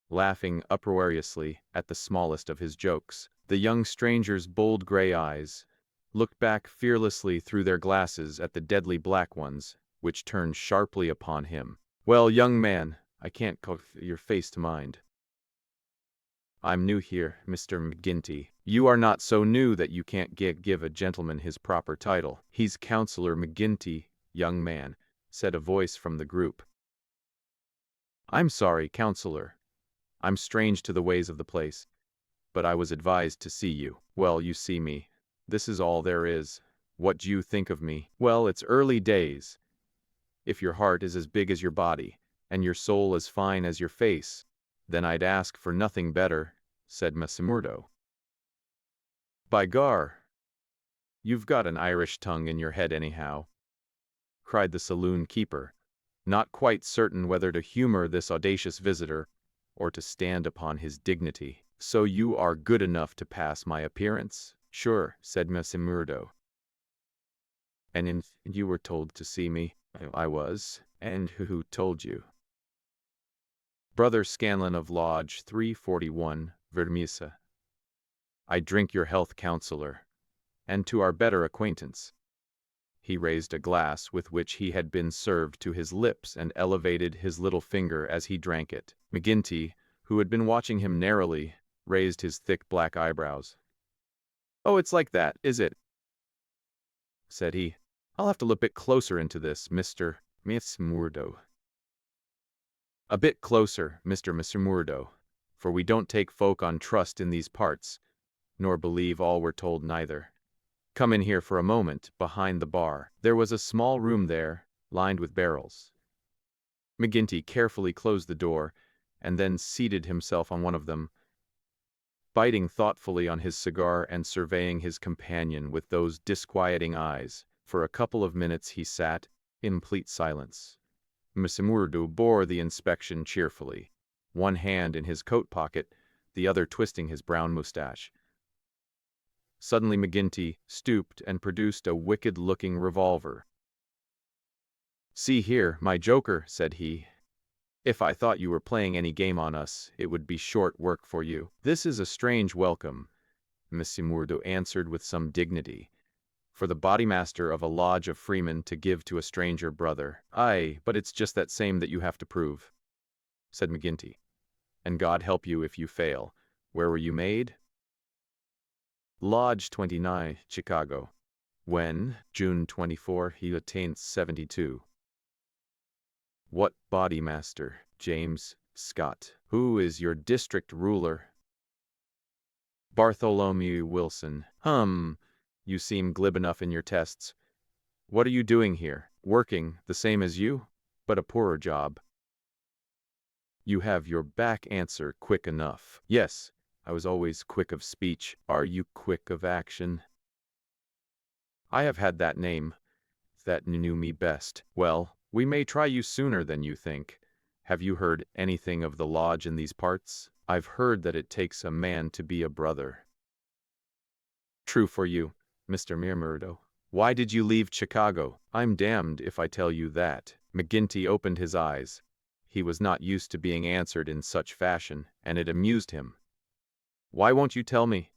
laughing uproariously at the smallest of his jokes. The young stranger's bold gray eyes looked back fearlessly through their glasses at the deadly black ones, which turned sharply upon him. "Well, young man, I can't call your face to mind. I'm new here, Mr. McGinty." "You are not so new that you can't give a gentleman his proper title. He's Counselor McGinty, young man," said a voice from the group. "I'm sorry, Counselor. I'm strange to the ways of the place, but I was advised to see you." "Well, you see me. This is all there is. What do you think of me?" "Well, it's early days. If your heart is as big as your body, and your soul as fine as your face, Then I'd ask for nothing better, said Messimurdo. By gar, you've got an Irish tongue in your head anyhow, cried the saloon keeper, not quite certain whether to humor this audacious visitor or to stand upon his dignity. So you are good enough to pass my appearance? Sure, said Messimurdo. And you were told to see me? I was. And who told you? Brother Scanlon of Lodge 341, Vermisa. I drink your health, counselor, and to our better acquaintance. He raised a glass with which he had been served to his lips and elevated his little finger as he drank it. McGinty, who had been watching him narrowly, raised his thick black eyebrows. Oh, it's like that, is it? Said he. I'll have to look a bit closer into this, Mr. Messimurdo. A bit closer, Mr. Messimurdo, for we don't take folk on trust in these parts, nor believe all we're told neither. Come in here for a moment, behind the bar. There was a small room there, lined with barrels. McGinty carefully closed the door, and then seated himself on one of them, biting thoughtfully on his cigar and surveying his companion with those disquieting eyes. For a couple of minutes he sat, in complete silence. Messimurdo bore the inspection cheerfully, one hand in his coat pocket, the other twisting his brown mustache. Suddenly McGinty stooped and produced a wicked-looking revolver. See here, my joker, said he. If I thought you were playing any game on us, it would be short work for you. This is a strange welcome, Messimurdo answered with some dignity, for the bodymaster of a lodge of freemen to give to a stranger brother. Aye, but it's just that same that you have to prove, said McGinty. And God help you if you fail. Where were you made? Lodge 29, Chicago. When, June 24, 1872. What bodymaster? James Scott. Who is your district ruler? Bartholomew Wilson. You seem glib enough in your tests. What are you doing here? Working, the same as you, but a poorer job. You have your back answer quick enough. Yes, I was always quick of speech. Are you quick of action? I have had that name. That knew me best. Well, we may try you sooner than you think. Have you heard anything of the lodge in these parts? I've heard that it takes a man to be a brother. True for you, Mr. Messimurdo. Why did you leave Chicago? I'm damned if I tell you that. McGinty opened his eyes. He was not used to being answered in such fashion, and it amused him. Why won't you tell me?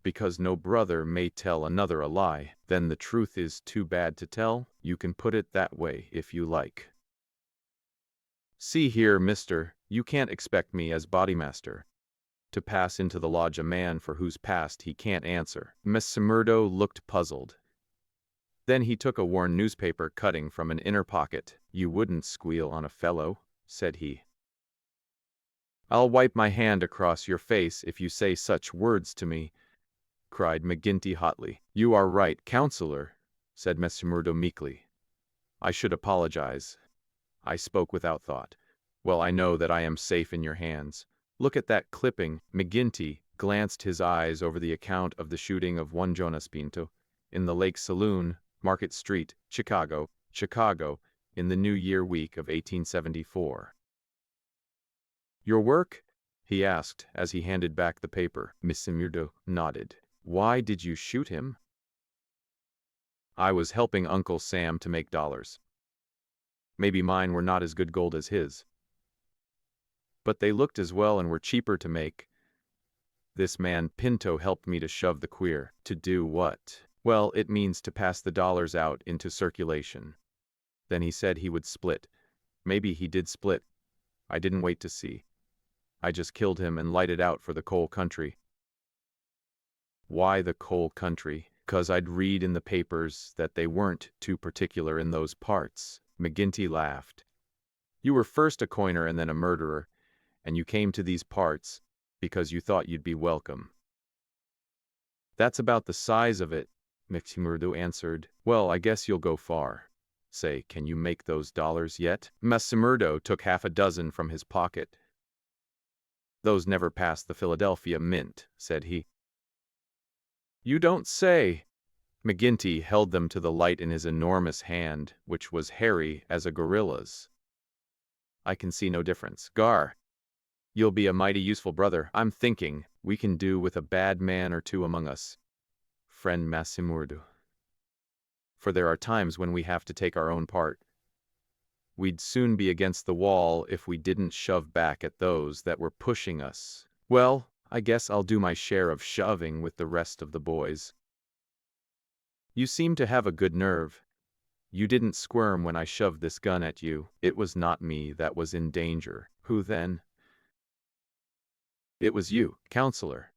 Because no brother may tell another a lie. Then the truth is too bad to tell? You can put it that way if you like. See here, mister, you can't expect me as bodymaster to pass into the lodge a man for whose past he can't answer. Messimurdo looked puzzled. Then he took a worn newspaper cutting from an inner pocket. You wouldn't squeal on a fellow, said he. I'll wipe my hand across your face if you say such words to me, cried McGinty hotly. You are right, counselor, said Messimurdo meekly. I should apologize. I spoke without thought. Well, I know that I am safe in your hands. Look at that clipping. McGinty glanced his eyes over the account of the shooting of one Jonas Pinto in the Lake Saloon, Market Street, Chicago, in the New Year week of 1874. Your work? He asked as he handed back the paper. Messimurdo nodded. Why did you shoot him? I was helping Uncle Sam to make dollars. Maybe mine were not as good gold as his, but they looked as well and were cheaper to make. This man Pinto helped me to shove the queer. To do what? Well, it means to pass the dollars out into circulation. Then he said he would split. Maybe he did split. I didn't wait to see. I just killed him and lighted out for the coal country. Why the coal country? 'Cause I'd read in the papers that they weren't too particular in those parts. McGinty laughed. You were first a coiner and then a murderer, and you came to these parts because you thought you'd be welcome. That's about the size of it, Messimurdo answered. Well, I guess you'll go far. Say, can you make those dollars yet? Messimurdo took half a dozen from his pocket. Those never pass the Philadelphia mint, said he. You don't say. McGinty held them to the light in his enormous hand, which was hairy as a gorilla's. I can see no difference. Gar, you'll be a mighty useful brother. I'm thinking we can do with a bad man or two among us. Friend Messimurdo. For there are times when we have to take our own part. We'd soon be against the wall if we didn't shove back at those that were pushing us. Well, I guess I'll do my share of shoving with the rest of the boys. You seem to have a good nerve. You didn't squirm when I shoved this gun at you. It was not me that was in danger. Who then? It was you, counselor.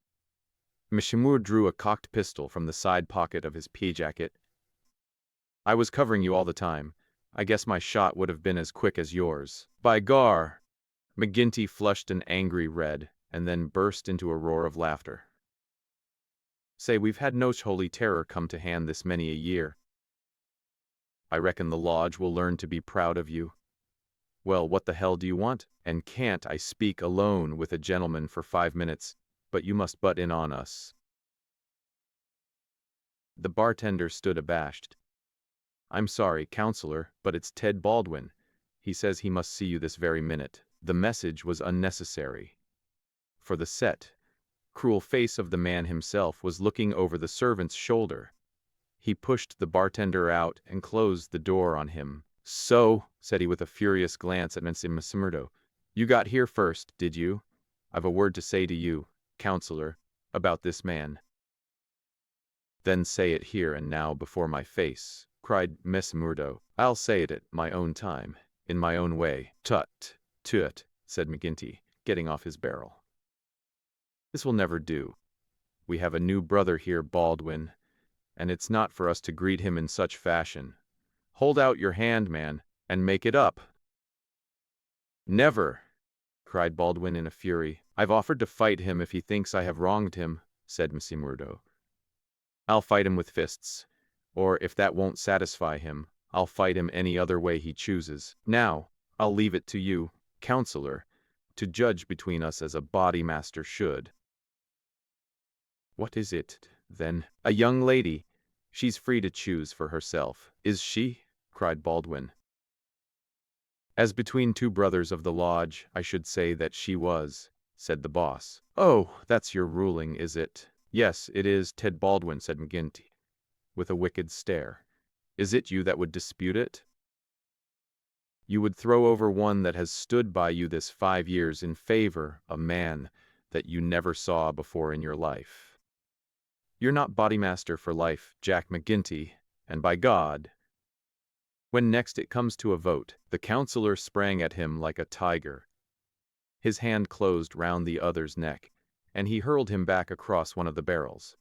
Mishimur drew a cocked pistol from the side pocket of his pea jacket. I was covering you all the time. I guess my shot would have been as quick as yours. By gar! McGinty flushed an angry red, and then burst into a roar of laughter. Say, we've had no holy terror come to hand this many a year. I reckon the lodge will learn to be proud of you. Well, what the hell do you want? And can't I speak alone with a gentleman for 5 minutes, but you must butt in on us. The bartender stood abashed. I'm sorry, counselor, but it's Ted Baldwin. He says he must see you this very minute. The message was unnecessary. For the set, cruel face of the man himself was looking over the servant's shoulder. He pushed the bartender out and closed the door on him. So, said he with a furious glance at Messimurdo, you got here first, did you? I've a word to say to you, counselor, about this man. Then say it here and now before my face, cried Messimurdo. I'll say it at my own time, in my own way. Tut, said McGinty, getting off his barrel. This will never do. We have a new brother here, Baldwin, and it's not for us to greet him in such fashion. Hold out your hand, man, and make it up. Never, cried Baldwin in a fury. I've offered to fight him if he thinks I have wronged him, said Messimurdo. I'll fight him with fists, or if that won't satisfy him, I'll fight him any other way he chooses. Now, I'll leave it to you, counselor, to judge between us as a bodymaster should. What is it, then? A young lady. She's free to choose for herself. Is she? Cried Baldwin. As between two brothers of the lodge, I should say that she was, said the boss. Oh, that's your ruling, is it? Yes, it is, Ted Baldwin, said McGinty, with a wicked stare. Is it you that would dispute it? You would throw over one that has stood by you this 5 years in favor, a man that you never saw before in your life. You're not bodymaster for life, Jack McGinty, and by God. When next it comes to a vote, the counselor sprang at him like a tiger. His hand closed round the other's neck, and he hurled him back across one of the barrels.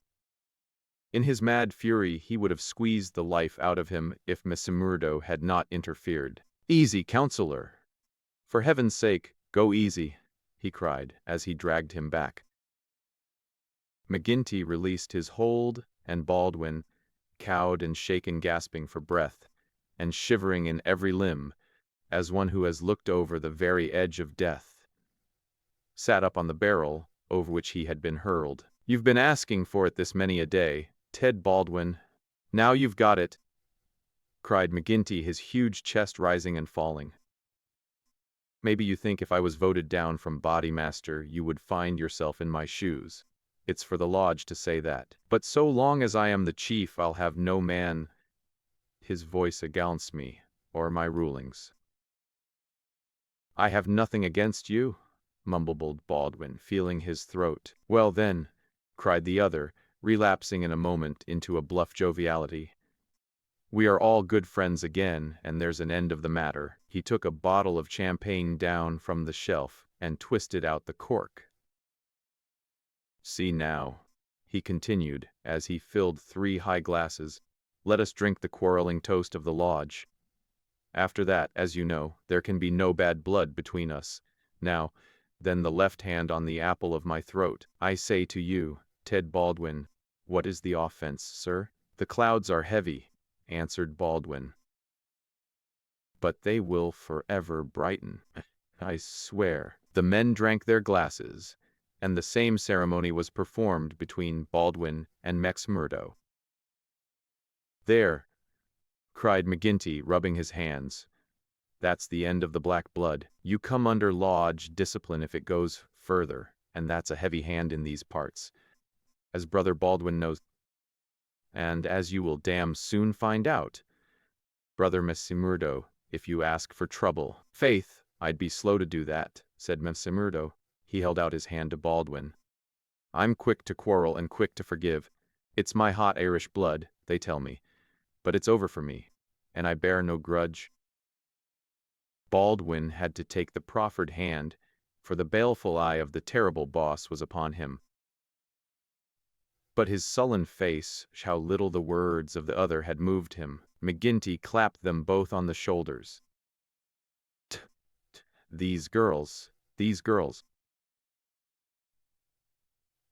In his mad fury, he would have squeezed the life out of him if Messimurdo had not interfered. Easy, counselor! For heaven's sake, go easy, he cried as he dragged him back. McGinty released his hold, and Baldwin, cowed and shaken, gasping for breath, and shivering in every limb, as one who has looked over the very edge of death, sat up on the barrel over which he had been hurled. You've been asking for it this many a day, Ted Baldwin. Now you've got it, cried McGinty, his huge chest rising and falling. Maybe you think if I was voted down from bodymaster, you would find yourself in my shoes. It's for the lodge to say that. But so long as I am the chief, I'll have no man his voice against me, or my rulings. I have nothing against you, mumbled Baldwin, feeling his throat. Well then, cried the other, relapsing in a moment into a bluff joviality. We are all good friends again, and there's an end of the matter. He took a bottle of champagne down from the shelf and twisted out the cork. See now, he continued, as he filled 3 high glasses, let us drink the quarreling toast of the lodge. After that, as you know, there can be no bad blood between us. Now, then, the left hand on the apple of my throat. I say to you, Ted Baldwin, what is the offense, sir? The clouds are heavy, answered Baldwin. but they will forever brighten. I swear. The men drank their glasses, and the same ceremony was performed between Baldwin and McMurdo. "There," cried McGinty, rubbing his hands. "That's the end of the black blood. You come under lodge discipline if it goes further, and that's a heavy hand in these parts, as Brother Baldwin knows, and as you will damn soon find out, Brother McMurdo, if you ask for trouble." "Faith, I'd be slow to do that," said McMurdo. He held out his hand to Baldwin. "I'm quick to quarrel and quick to forgive. It's my hot Irish blood, they tell me, but it's over for me, and I bear no grudge." Baldwin had to take the proffered hand, for the baleful eye of the terrible boss was upon him. But his sullen face, how little the words of the other had moved him. McGinty clapped them both on the shoulders. These girls.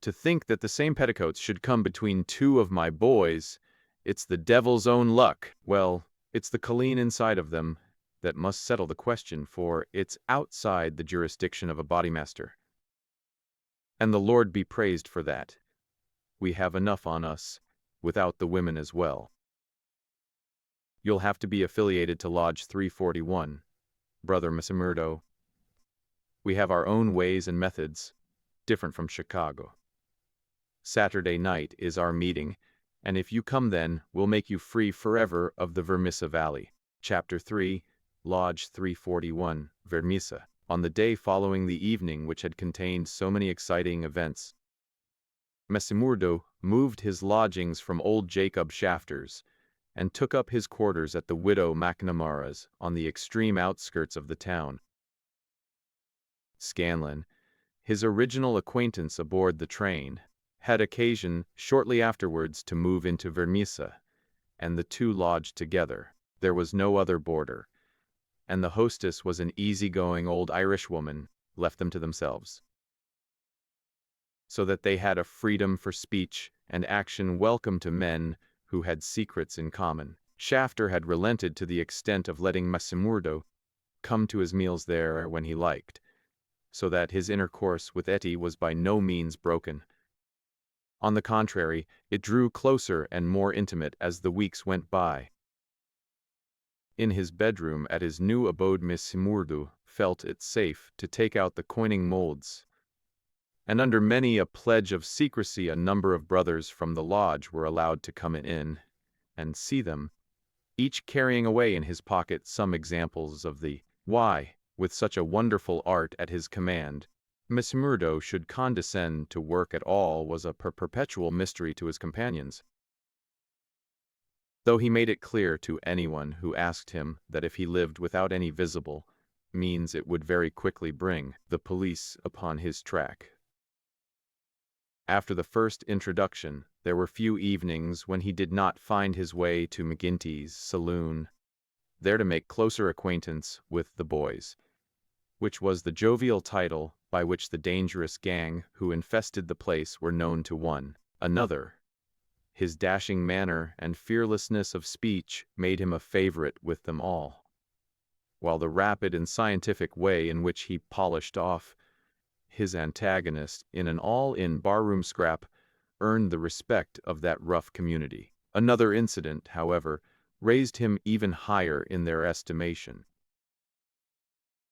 To think that the same petticoats should come between two of my boys, it's the devil's own luck. Well, it's the Colleen inside of them that must settle the question, for it's outside the jurisdiction of a bodymaster. And the Lord be praised for that. We have enough on us, without the women as well. You'll have to be affiliated to Lodge 341, Brother McMurdo. We have our own ways and methods, different from Chicago. Saturday night is our meeting, and if you come then, we'll make you free forever of the Vermissa Valley. Chapter 3, Lodge 341, Vermissa. On the day following the evening which had contained so many exciting events, McMurdo moved his lodgings from old Jacob Shafter's, and took up his quarters at the widow McNamara's on the extreme outskirts of the town. Scanlon, his original acquaintance aboard the train, had occasion shortly afterwards to move into Vermissa, and the two lodged together. There was no other boarder, and the hostess was an easy-going old Irish woman, left them to themselves, so that they had a freedom for speech and action welcome to men who had secrets in common. Shafter had relented to the extent of letting McMurdo come to his meals there when he liked, so that his intercourse with Etty was by no means broken. On the contrary, it drew closer and more intimate as the weeks went by. In his bedroom at his new abode McMurdo felt it safe to take out the coining molds, and under many a pledge of secrecy a number of brothers from the lodge were allowed to come in and see them, each carrying away in his pocket some examples of the why, with such a wonderful art at his command, McMurdo should condescend to work at all was a perpetual mystery to his companions, though he made it clear to anyone who asked him that if he lived without any visible means it would very quickly bring the police upon his track. After the first introduction, there were few evenings when he did not find his way to McGinty's saloon, there to make closer acquaintance with the boys, which was the jovial title by which the dangerous gang who infested the place were known to one another. His dashing manner and fearlessness of speech made him a favorite with them all, while the rapid and scientific way in which he polished off his antagonist in an all-in barroom scrap earned the respect of that rough community. Another incident, however, raised him even higher in their estimation.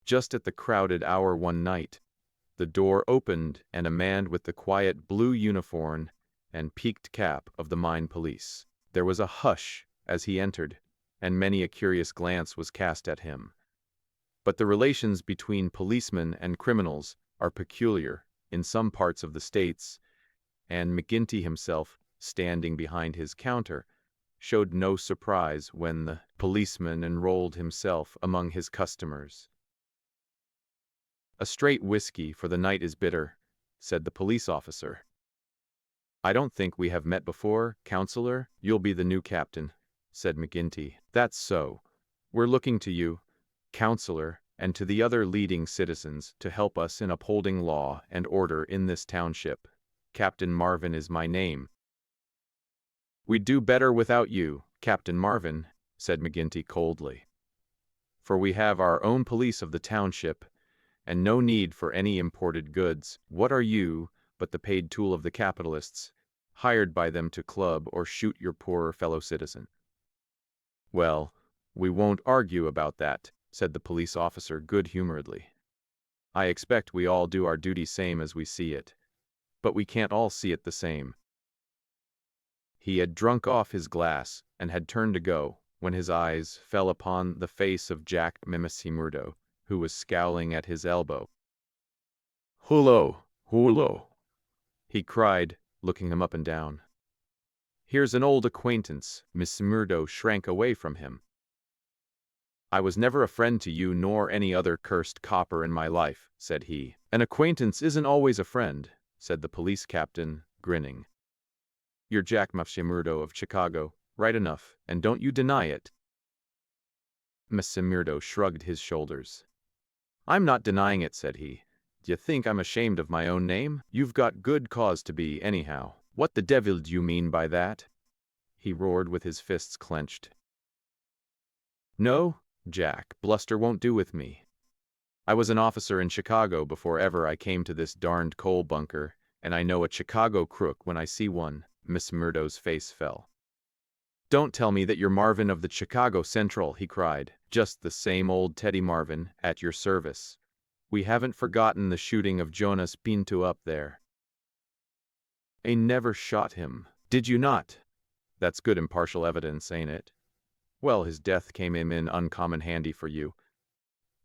Just at the crowded hour one night, the door opened and a man with the quiet blue uniform and peaked cap of the mine police. There was a hush as he entered, and many a curious glance was cast at him. But the relations between policemen and criminals are peculiar in some parts of the States, and McGinty himself, standing behind his counter, showed no surprise when the policeman enrolled himself among his customers. "A straight whiskey, for the night is bitter," said the police officer. "I don't think we have met before, counselor." "You'll be the new captain," said McGinty. "That's so. We're looking to you, counselor, and to the other leading citizens to help us in upholding law and order in this township. Captain Marvin is my name." "We'd do better without you, Captain Marvin," said McGinty coldly. for we have our own police of the township, and no need for any imported goods. What are you but the paid tool of the capitalists, hired by them to club or shoot your poorer fellow citizen? Well, we won't argue about that, said the police officer good-humoredly. I expect we all do our duty same as we see it, but we can't all see it the same. He had drunk off his glass and had turned to go, when his eyes fell upon the face of Jack Mimicimurdo, who was scowling at his elbow. "Hullo, hullo," he cried, looking him up and down. "Here's an old acquaintance." Miss Murdo shrank away from him. "I was never a friend to you nor any other cursed copper in my life," said he. "An acquaintance isn't always a friend," said the police captain, grinning. "You're Jack Murdo of Chicago, right enough, and don't you deny it." Miss Murdo shrugged his shoulders. "I'm not denying it," said he. "D'you think I'm ashamed of my own name? You've got good cause to be, anyhow." "What the devil do you mean by that?" he roared with his fists clenched. "No, Jack, bluster won't do with me. I was an officer in Chicago before ever I came to this darned coal bunker, and I know a Chicago crook when I see one." Miss Murdo's face fell. "Don't tell me that you're Marvin of the Chicago Central," he cried. "Just the same old Teddy Marvin, at your service. We haven't forgotten the shooting of Jonas Pinto up there." "I never shot him." "Did you not? That's good impartial evidence, ain't it? Well, his death came in uncommon handy for you,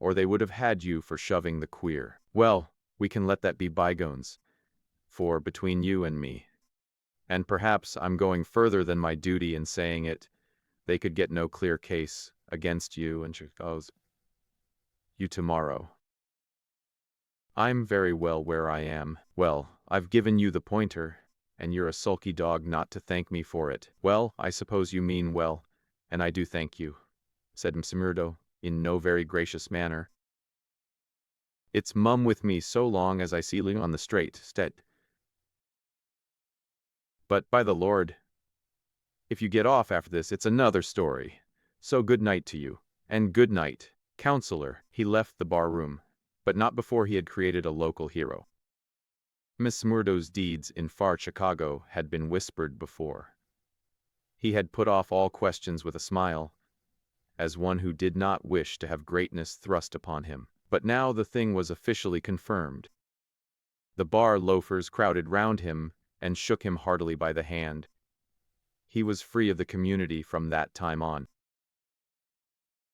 or they would have had you for shoving the queer. Well, we can let that be bygones, for between you and me, and perhaps I'm going further than my duty in saying it, they could get no clear case against you and Chicago's you tomorrow. I'm very well where I am. Well, I've given you the pointer, and you're a sulky dog not to thank me for it." "Well, I suppose you mean well, and I do thank you," said Murdo, in no very gracious manner. "It's mum with me so long as I see you on the straight stead. But by the Lord, if you get off after this, it's another story. So good night to you, and good night, counselor." He left the bar room, but not before he had created a local hero. Miss Murdo's deeds in far Chicago had been whispered before. He had put off all questions with a smile, as one who did not wish to have greatness thrust upon him. But now the thing was officially confirmed. The bar loafers crowded round him and shook him heartily by the hand. He was free of the community from that time on.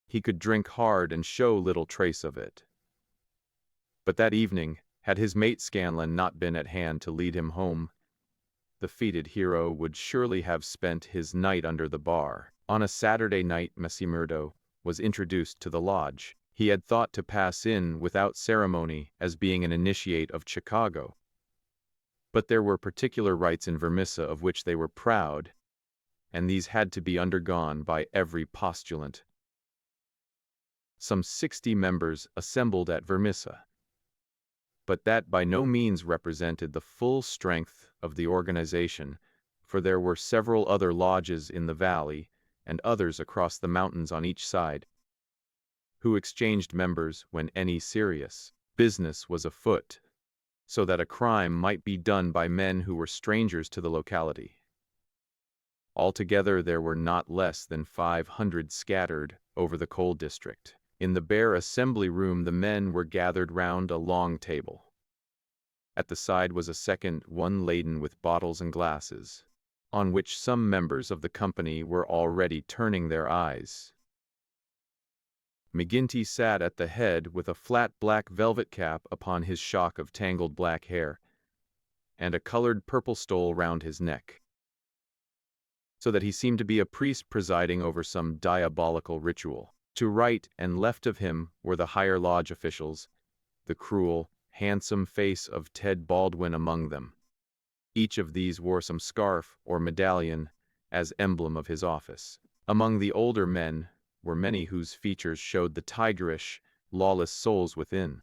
He could drink hard and show little trace of it. But that evening, had his mate Scanlon not been at hand to lead him home, the feated hero would surely have spent his night under the bar. On a Saturday night, Murdo was introduced to the lodge. He had thought to pass in without ceremony as being an initiate of Chicago. But there were particular rites in Vermissa of which they were proud, and these had to be undergone by every postulant. Some 60 members assembled at Vermissa. But that by no means represented the full strength of the organization, for there were several other lodges in the valley, and others across the mountains on each side, who exchanged members when any serious business was afoot, so that a crime might be done by men who were strangers to the locality. Altogether there were not less than 500 scattered over the coal district. In the bare assembly room the men were gathered round a long table. At the side was a second one laden with bottles and glasses, on which some members of the company were already turning their eyes. McGinty sat at the head with a flat black velvet cap upon his shock of tangled black hair, and a colored purple stole round his neck, so that he seemed to be a priest presiding over some diabolical ritual. To right and left of him were the higher lodge officials, the cruel, handsome face of Ted Baldwin among them. Each of these wore some scarf or medallion as emblem of his office. Among the older men were many whose features showed the tigerish, lawless souls within.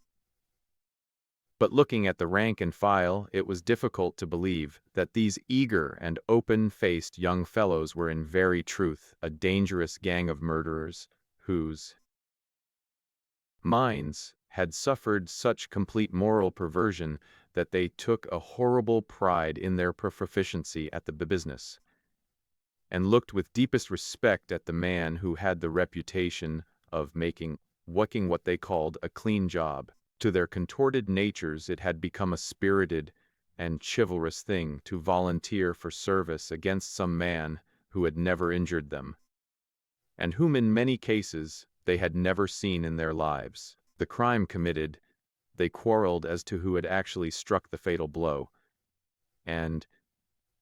But looking at the rank and file, it was difficult to believe that these eager and open-faced young fellows were in very truth a dangerous gang of murderers, whose minds had suffered such complete moral perversion that they took a horrible pride in their proficiency at the business, and looked with deepest respect at the man who had the reputation of working what they called a clean job. To their contorted natures it had become a spirited and chivalrous thing to volunteer for service against some man who had never injured them, and whom in many cases they had never seen in their lives. The crime committed, they quarreled as to who had actually struck the fatal blow, and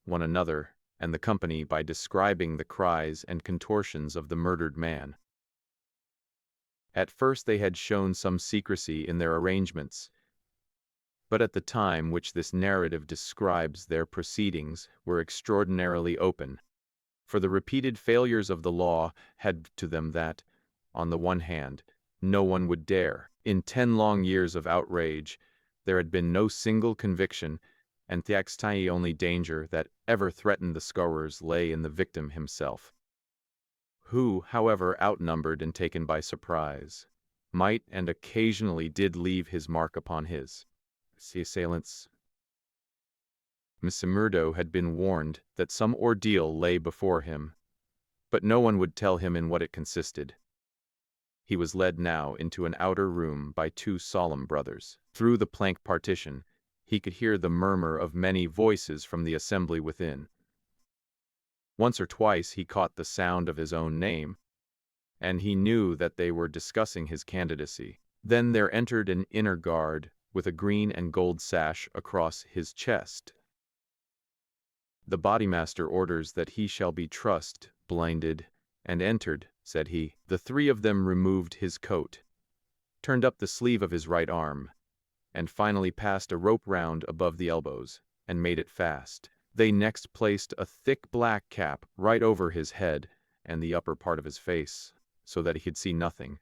one another and the company by describing the cries and contortions of the murdered man. At first they had shown some secrecy in their arrangements, but at the time which this narrative describes their proceedings were extraordinarily open, for the repeated failures of the law had to them that, on the one hand, no one would dare. In 10 long years of outrage, there had been no single conviction, and the only danger that ever threatened the scorers lay in the victim himself, who, however outnumbered and taken by surprise, might and occasionally did leave his mark upon his assailants. Mr. Murdo had been warned that some ordeal lay before him, but no one would tell him in what it consisted. He was led now into an outer room by 2 solemn brothers. Through the plank partition, he could hear the murmur of many voices from the assembly within. Once or twice he caught the sound of his own name, and he knew that they were discussing his candidacy. Then there entered an inner guard with a green and gold sash across his chest. "The bodymaster orders that he shall be trussed, blinded, and entered," said he. The 3 of them removed his coat, turned up the sleeve of his right arm, and finally passed a rope round above the elbows, and made it fast. They next placed a thick black cap right over his head and the upper part of his face, so that he could see nothing.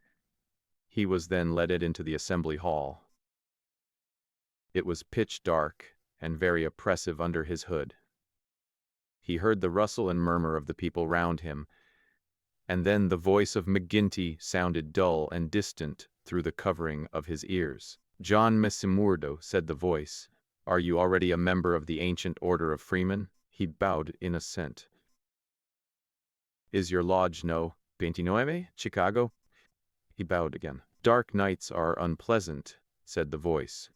He was then led into the assembly hall. It was pitch dark and very oppressive under his hood. He heard the rustle and murmur of the people round him, and then the voice of McGinty sounded dull and distant through the covering of his ears. "John Messimurdo," said the voice, "are you already a member of the ancient order of freemen?" He bowed in assent. "Is your lodge no 29, Chicago?" He bowed again. "Dark nights are unpleasant," said the voice.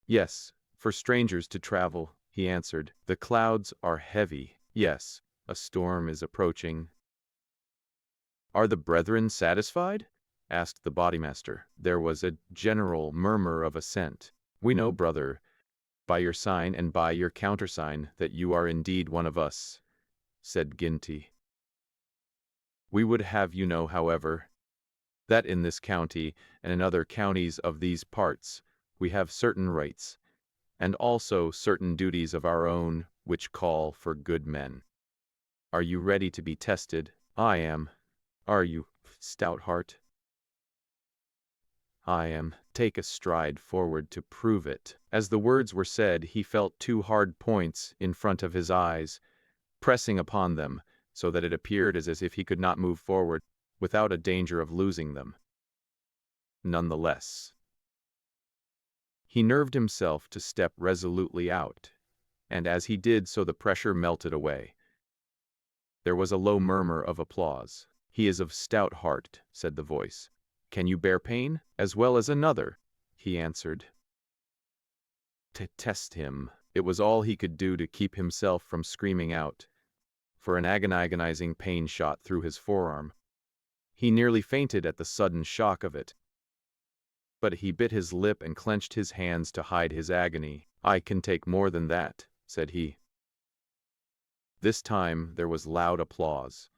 "Yes, for strangers to travel," he answered. "The clouds are heavy. Yes, a storm is approaching." "Are the brethren satisfied?" asked the bodymaster. There was a general murmur of assent. "We know, brother, by your sign and by your countersign, that you are indeed one of us," said Ginty. "We would have you know, however, that in this county and in other counties of these parts, we have certain rights, and also certain duties of our own which call for good men. Are you ready to be tested? I am. Are you, stout heart? I am. Take a stride forward to prove it." As the words were said, he felt 2 hard points in front of his eyes, pressing upon them, so that it appeared as if he could not move forward without a danger of losing them. Nonetheless, he nerved himself to step resolutely out, and as he did so the pressure melted away. There was a low murmur of applause. "He is of stout heart," said the voice. "Can you bear pain?" "As well as another," he answered. To test him, it was all he could do to keep himself from screaming out, for an agonizing pain shot through his forearm. He nearly fainted at the sudden shock of it, but he bit his lip and clenched his hands to hide his agony. "I can take more than that," said he. This time there was loud applause.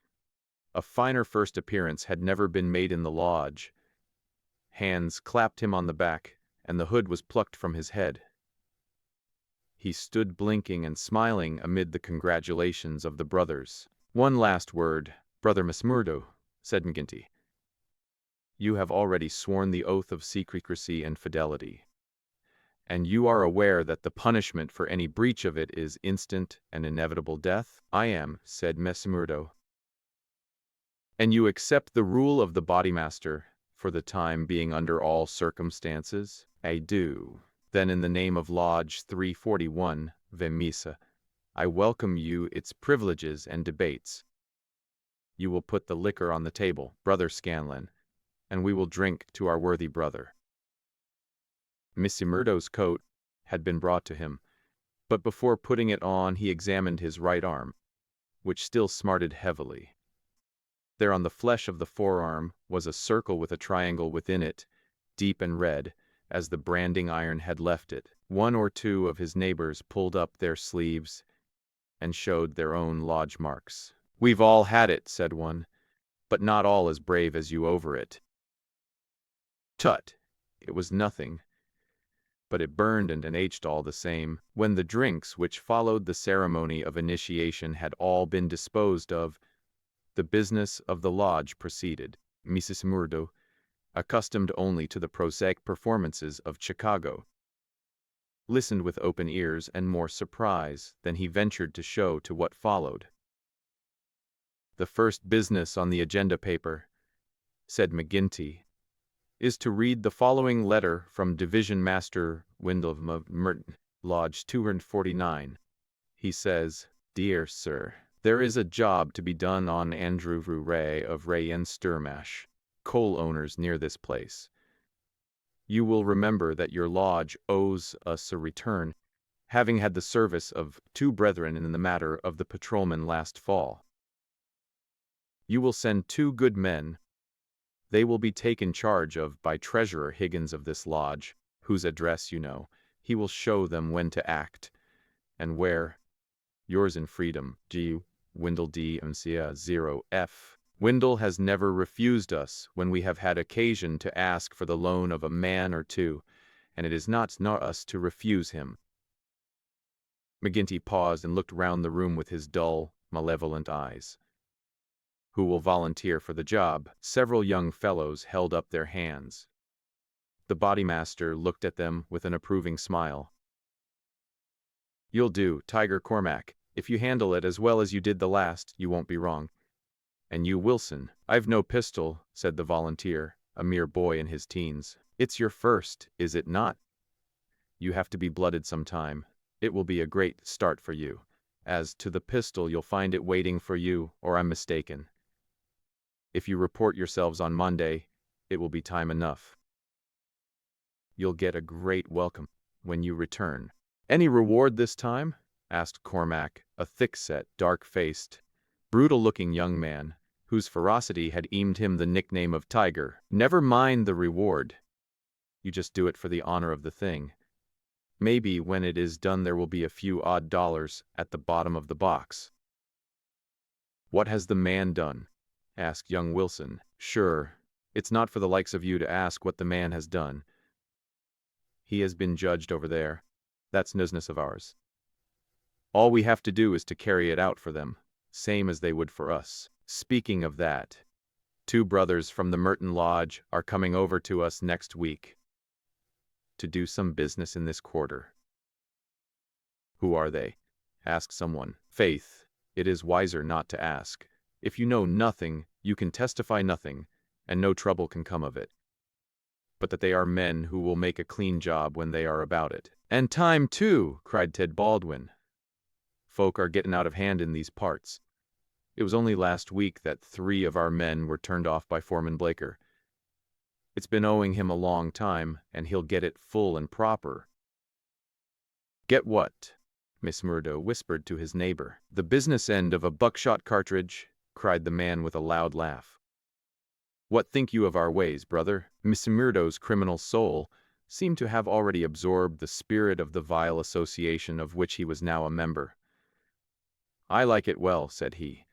A finer first appearance had never been made in the lodge. Hands clapped him on the back, and the hood was plucked from his head. He stood blinking and smiling amid the congratulations of the brothers. "One last word, Brother Messimurdo," said McGinty. "You have already sworn the oath of secrecy and fidelity, and you are aware that the punishment for any breach of it is instant and inevitable death?" "I am," said Messimurdo. "And you accept the rule of the bodymaster For the time being, under all circumstances? I do. Then in the name of Lodge 341, Vemisa, I welcome you its privileges and debates. You will put the liquor on the table, Brother Scanlan, and we will drink to our worthy brother. Missy Murdo's coat had been brought to him, but before putting it on he examined his right arm, which still smarted heavily. There on the flesh of the forearm was a circle with a triangle within it, deep and red, as the branding iron had left it. One or two of his neighbors pulled up their sleeves and showed their own lodge marks. "We've all had it," said one, "but not all as brave as you over it." Tut! It was nothing, but it burned and aged all the same. When the drinks which followed the ceremony of initiation had all been disposed of, the business of the lodge proceeded. Mrs. Murdo, accustomed only to the prosaic performances of Chicago, listened with open ears and more surprise than he ventured to show to what followed. "The first business on the agenda paper," said McGinty, "is to read the following letter from Division Master Windle of Merton, Lodge 249. He says, 'Dear Sir, there is a job to be done on Andrew Ray of Ray and Sturmash, coal owners near this place. You will remember that your lodge owes us a return, having had the service of 2 brethren in the matter of the patrolman last fall. You will send 2 good men. They will be taken charge of by Treasurer Higgins of this lodge, whose address you know. He will show them when to act, and where. Yours in freedom, G. Windle D. MCA 0F. Windle has never refused us when we have had occasion to ask for the loan of a man or 2, and it is not us to refuse him.'" McGinty paused and looked round the room with his dull, malevolent eyes. "Who will volunteer for the job?" Several young fellows held up their hands. The bodymaster looked at them with an approving smile. "You'll do, Tiger Cormac. If you handle it as well as you did the last, you won't be wrong. And you, Wilson." "I've no pistol," said the volunteer, a mere boy in his teens. "It's your first, is it not? You have to be blooded sometime. It will be a great start for you. As to the pistol, you'll find it waiting for you, or I'm mistaken. If you report yourselves on Monday, it will be time enough. You'll get a great welcome when you return." "Any reward this time?" asked Cormac, a thick-set, dark-faced, brutal-looking young man, whose ferocity had earned him the nickname of Tiger. "Never mind the reward. You just do it for the honor of the thing. Maybe when it is done there will be a few odd dollars at the bottom of the box." "What has the man done?" asked young Wilson. "Sure, it's not for the likes of you to ask what the man has done. He has been judged over there. That's no business of ours. All we have to do is to carry it out for them, same as they would for us. Speaking of that, 2 brothers from the Merton Lodge are coming over to us next week to do some business in this quarter." "Who are they?" asked someone. "Faith, it is wiser not to ask. If you know nothing, you can testify nothing, and no trouble can come of it. But that they are men who will make a clean job when they are about it." "And time, too!" cried Ted Baldwin. "Folk are getting out of hand in these parts. It was only last week that 3 of our men were turned off by Foreman Blaker. It's been owing him a long time, and he'll get it full and proper." "Get what?" Miss Murdo whispered to his neighbor. "The business end of a buckshot cartridge," cried the man with a loud laugh. "What think you of our ways, brother?" Miss Murdo's criminal soul seemed to have already absorbed the spirit of the vile association of which he was now a member. "I like it well," said he.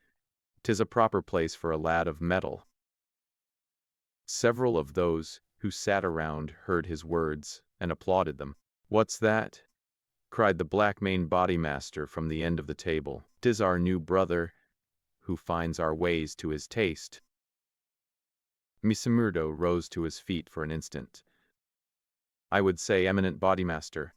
"'Tis a proper place for a lad of mettle." Several of those who sat around heard his words and applauded them. "What's that?" cried the black-maned bodymaster from the end of the table. "'Tis our new brother, who finds our ways to his taste." Miss Murdo rose to his feet for an instant. "I would say, eminent bodymaster,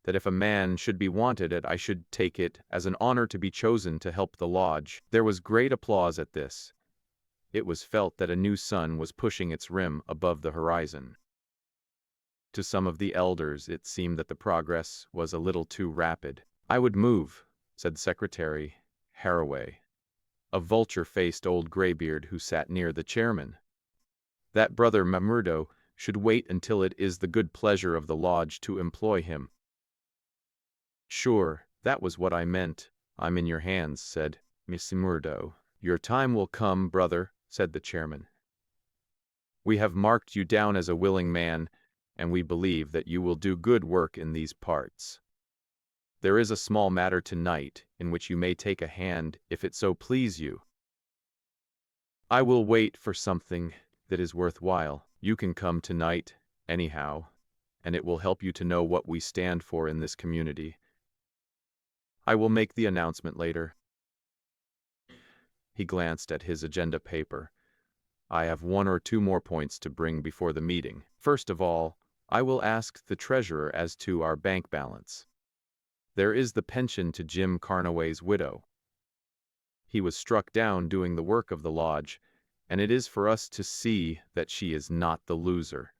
that if a man should be wanted I should take it as an honor to be chosen to help the lodge." There was great applause at this. it was felt that a new sun was pushing its rim above the horizon. To some of the elders it seemed that the progress was a little too rapid. "I would move," said Secretary Haraway, a vulture-faced old graybeard who sat near the chairman, "that Brother Mamurdo should wait until it is the good pleasure of the lodge to employ him." "Sure, that was what I meant. I'm in your hands," said Miss Murdo. "Your time will come, brother," said the chairman. "We have marked you down as a willing man, and we believe that you will do good work in these parts. There is a small matter tonight in which you may take a hand if it so please you." "I will wait for something that is worthwhile. You can come tonight, anyhow, and it will help you to know what we stand for in this community. I will make the announcement later." He glanced at his agenda paper. "I have one or two more points to bring before the meeting. First of all, I will ask the treasurer as to our bank balance. There is the pension to Jim Carnaway's widow. He was struck down doing the work of the lodge, and it is for us to see that she is not the loser.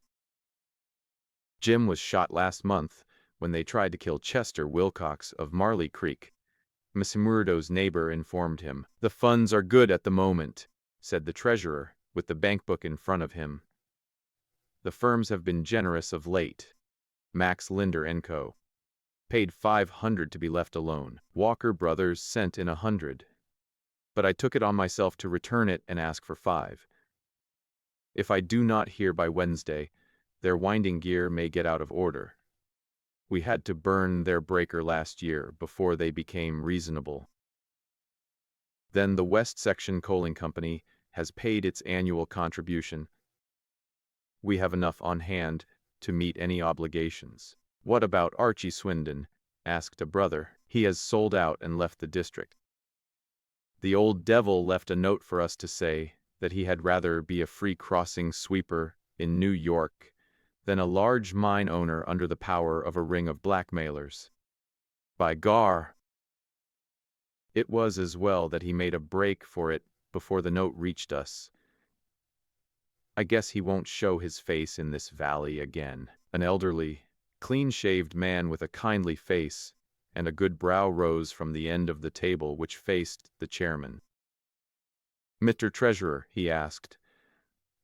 Jim was shot last month when they tried to kill Chester Wilcox of Marley Creek. Miss Murdo's neighbor informed him. "The funds are good at the moment," said the treasurer, with the bank book in front of him. "The firms have been generous of late. Max Linder & Co. paid $500 to be left alone. Walker Brothers sent in $100. But I took it on myself to return it and ask for $5. If I do not hear by Wednesday, their winding gear may get out of order. We had to burn their breaker last year before they became reasonable. Then the West Section Coaling Company has paid its annual contribution. We have enough on hand to meet any obligations." "What about Archie Swindon?" asked a brother. "He has sold out and left the district. The old devil left a note for us to say that he had rather be a free crossing sweeper in New York than a large mine owner under the power of a ring of blackmailers. By gar! It was as well that he made a break for it before the note reached us. I guess he won't show his face in this valley again." An elderly, clean-shaved man with a kindly face and a good brow rose from the end of the table which faced the chairman. "Mr. Treasurer," he asked,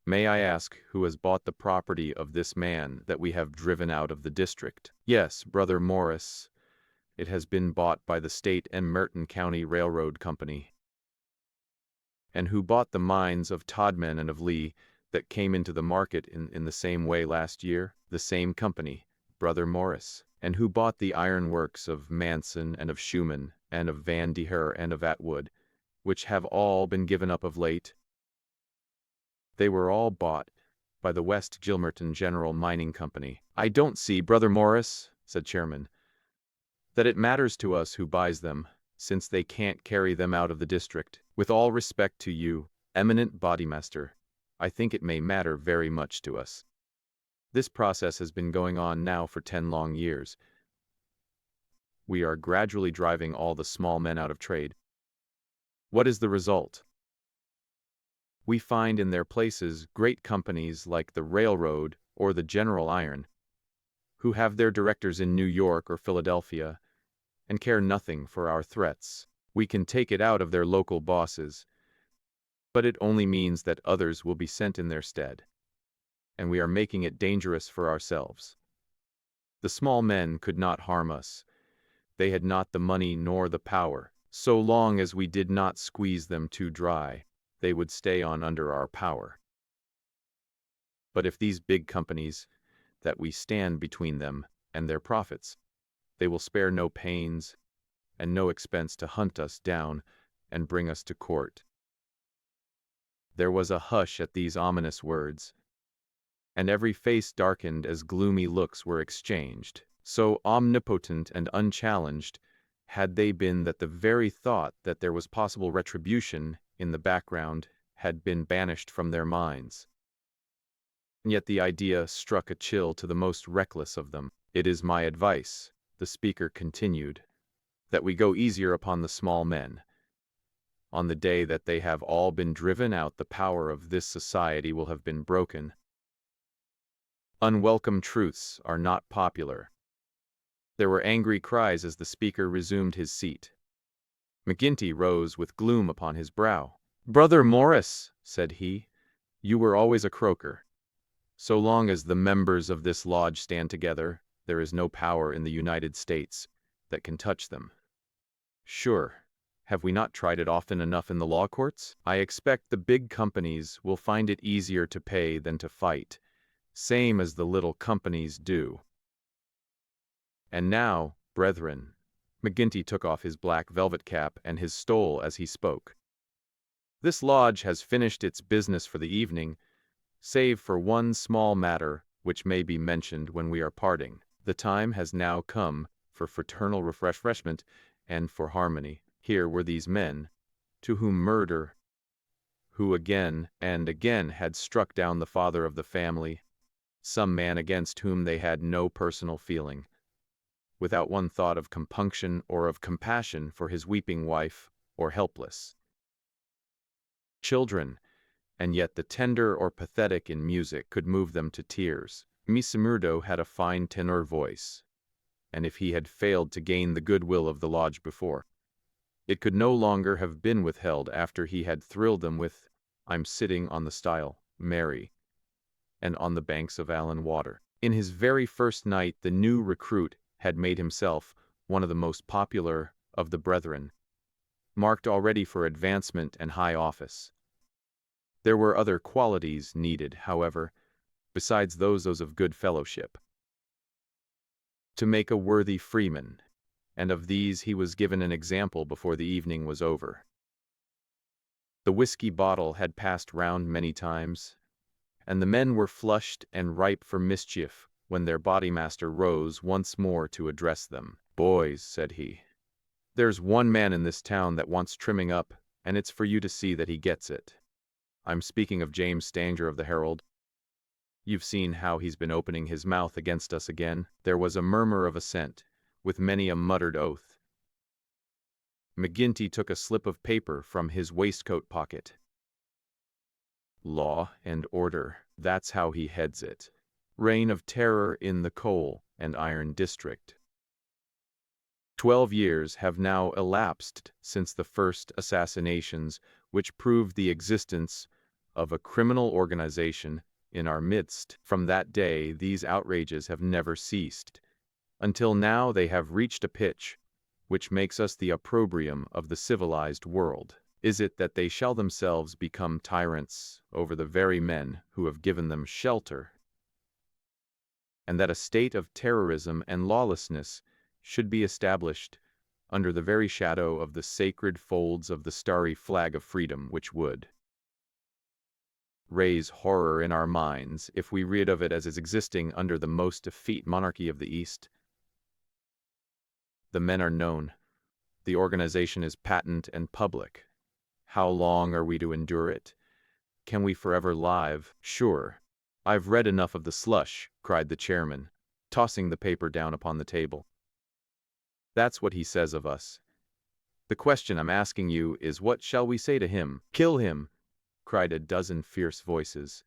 "may I ask who has bought the property of this man that we have driven out of the district?" "Yes, Brother Morris. It has been bought by the State and Merton County Railroad Company." "And who bought the mines of Todman and of Lee that came into the market in the same way last year?" "The same company, Brother Morris." "And who bought the iron works of Manson and of Schumann and of Van Deher and of Atwood, which have all been given up of late?" "They were all bought by the West Gilmerton General Mining Company." "I don't see, Brother Morris," said Chairman, "that it matters to us who buys them, since they can't carry them out of the district. With all respect to you, eminent bodymaster, I think it may matter very much to us. This process has been going on now for 10 long years. We are gradually driving all the small men out of trade. What is the result? We find in their places great companies like the Railroad or the General Iron, who have their directors in New York or Philadelphia and care nothing for our threats. We can take it out of their local bosses, but it only means that others will be sent in their stead, and we are making it dangerous for ourselves. The small men could not harm us. They had not the money nor the power. So long as we did not squeeze them too dry, they would stay on under our power. But if these big companies, that we stand between them and their profits, they will spare no pains and no expense to hunt us down and bring us to court." There was a hush at these ominous words, and every face darkened as gloomy looks were exchanged. So omnipotent and unchallenged had they been that the very thought that there was possible retribution in the background had been banished from their minds. And yet the idea struck a chill to the most reckless of them. "It is my advice," the speaker continued, "that we go easier upon the small men. On the day that they have all been driven out, the power of this society will have been broken. Unwelcome truths are not popular. There were angry cries as the speaker resumed his seat. McGinty rose with gloom upon his brow. "Brother Morris," said he, "you were always a croaker. So long as the members of this lodge stand together, there is no power in the United States that can touch them. Sure, have we not tried it often enough in the law courts? I expect the big companies will find it easier to pay than to fight, same as the little companies do. And now, brethren," McGinty took off his black velvet cap and his stole as he spoke, "this lodge has finished its business for the evening, save for one small matter which may be mentioned when we are parting. The time has now come for fraternal refreshment and for harmony. Here were these men, to whom murder, who again and again had struck down the father of the family, some man against whom they had no personal feeling, without one thought of compunction or of compassion for his weeping wife or helpless children, and yet the tender or pathetic in music could move them to tears. Misamurdo had a fine tenor voice, and if he had failed to gain the goodwill of the lodge before, it could no longer have been withheld after he had thrilled them with "I'm sitting on the stile, Mary," and "On the banks of Allan Water." In his very first night the new recruit had made himself one of the most popular of the brethren, marked already for advancement and high office. There were other qualities needed, however, besides those of good fellowship, to make a worthy freeman, and of these he was given an example before the evening was over. The whiskey bottle had passed round many times, and the men were flushed and ripe for mischief when their bodymaster rose once more to address them. "Boys," said he, "there's one man in this town that wants trimming up, and it's for you to see that he gets it. I'm speaking of James Stanger of the Herald. You've seen how he's been opening his mouth against us again." There was a murmur of assent, with many a muttered oath. McGinty took a slip of paper from his waistcoat pocket. "Law and order, that's how he heads it. Reign of terror in the coal and iron district. 12 years have now elapsed since the first assassinations which proved the existence of a criminal organization in our midst. From that day these outrages have never ceased, until now they have reached a pitch which makes us the opprobrium of the civilized world. Is it that they shall themselves become tyrants over the very men who have given them shelter, and that a state of terrorism and lawlessness should be established under the very shadow of the sacred folds of the starry flag of freedom, which would raise horror in our minds if we read of it as existing under the most effete monarchy of the East? The men are known. The organization is patent and public. How long are we to endure it? Can we forever live? Sure, I've read enough of the slush," cried the chairman, tossing the paper down upon the table. "That's what he says of us. The question I'm asking you is, what shall we say to him?" "Kill him!" cried a dozen fierce voices.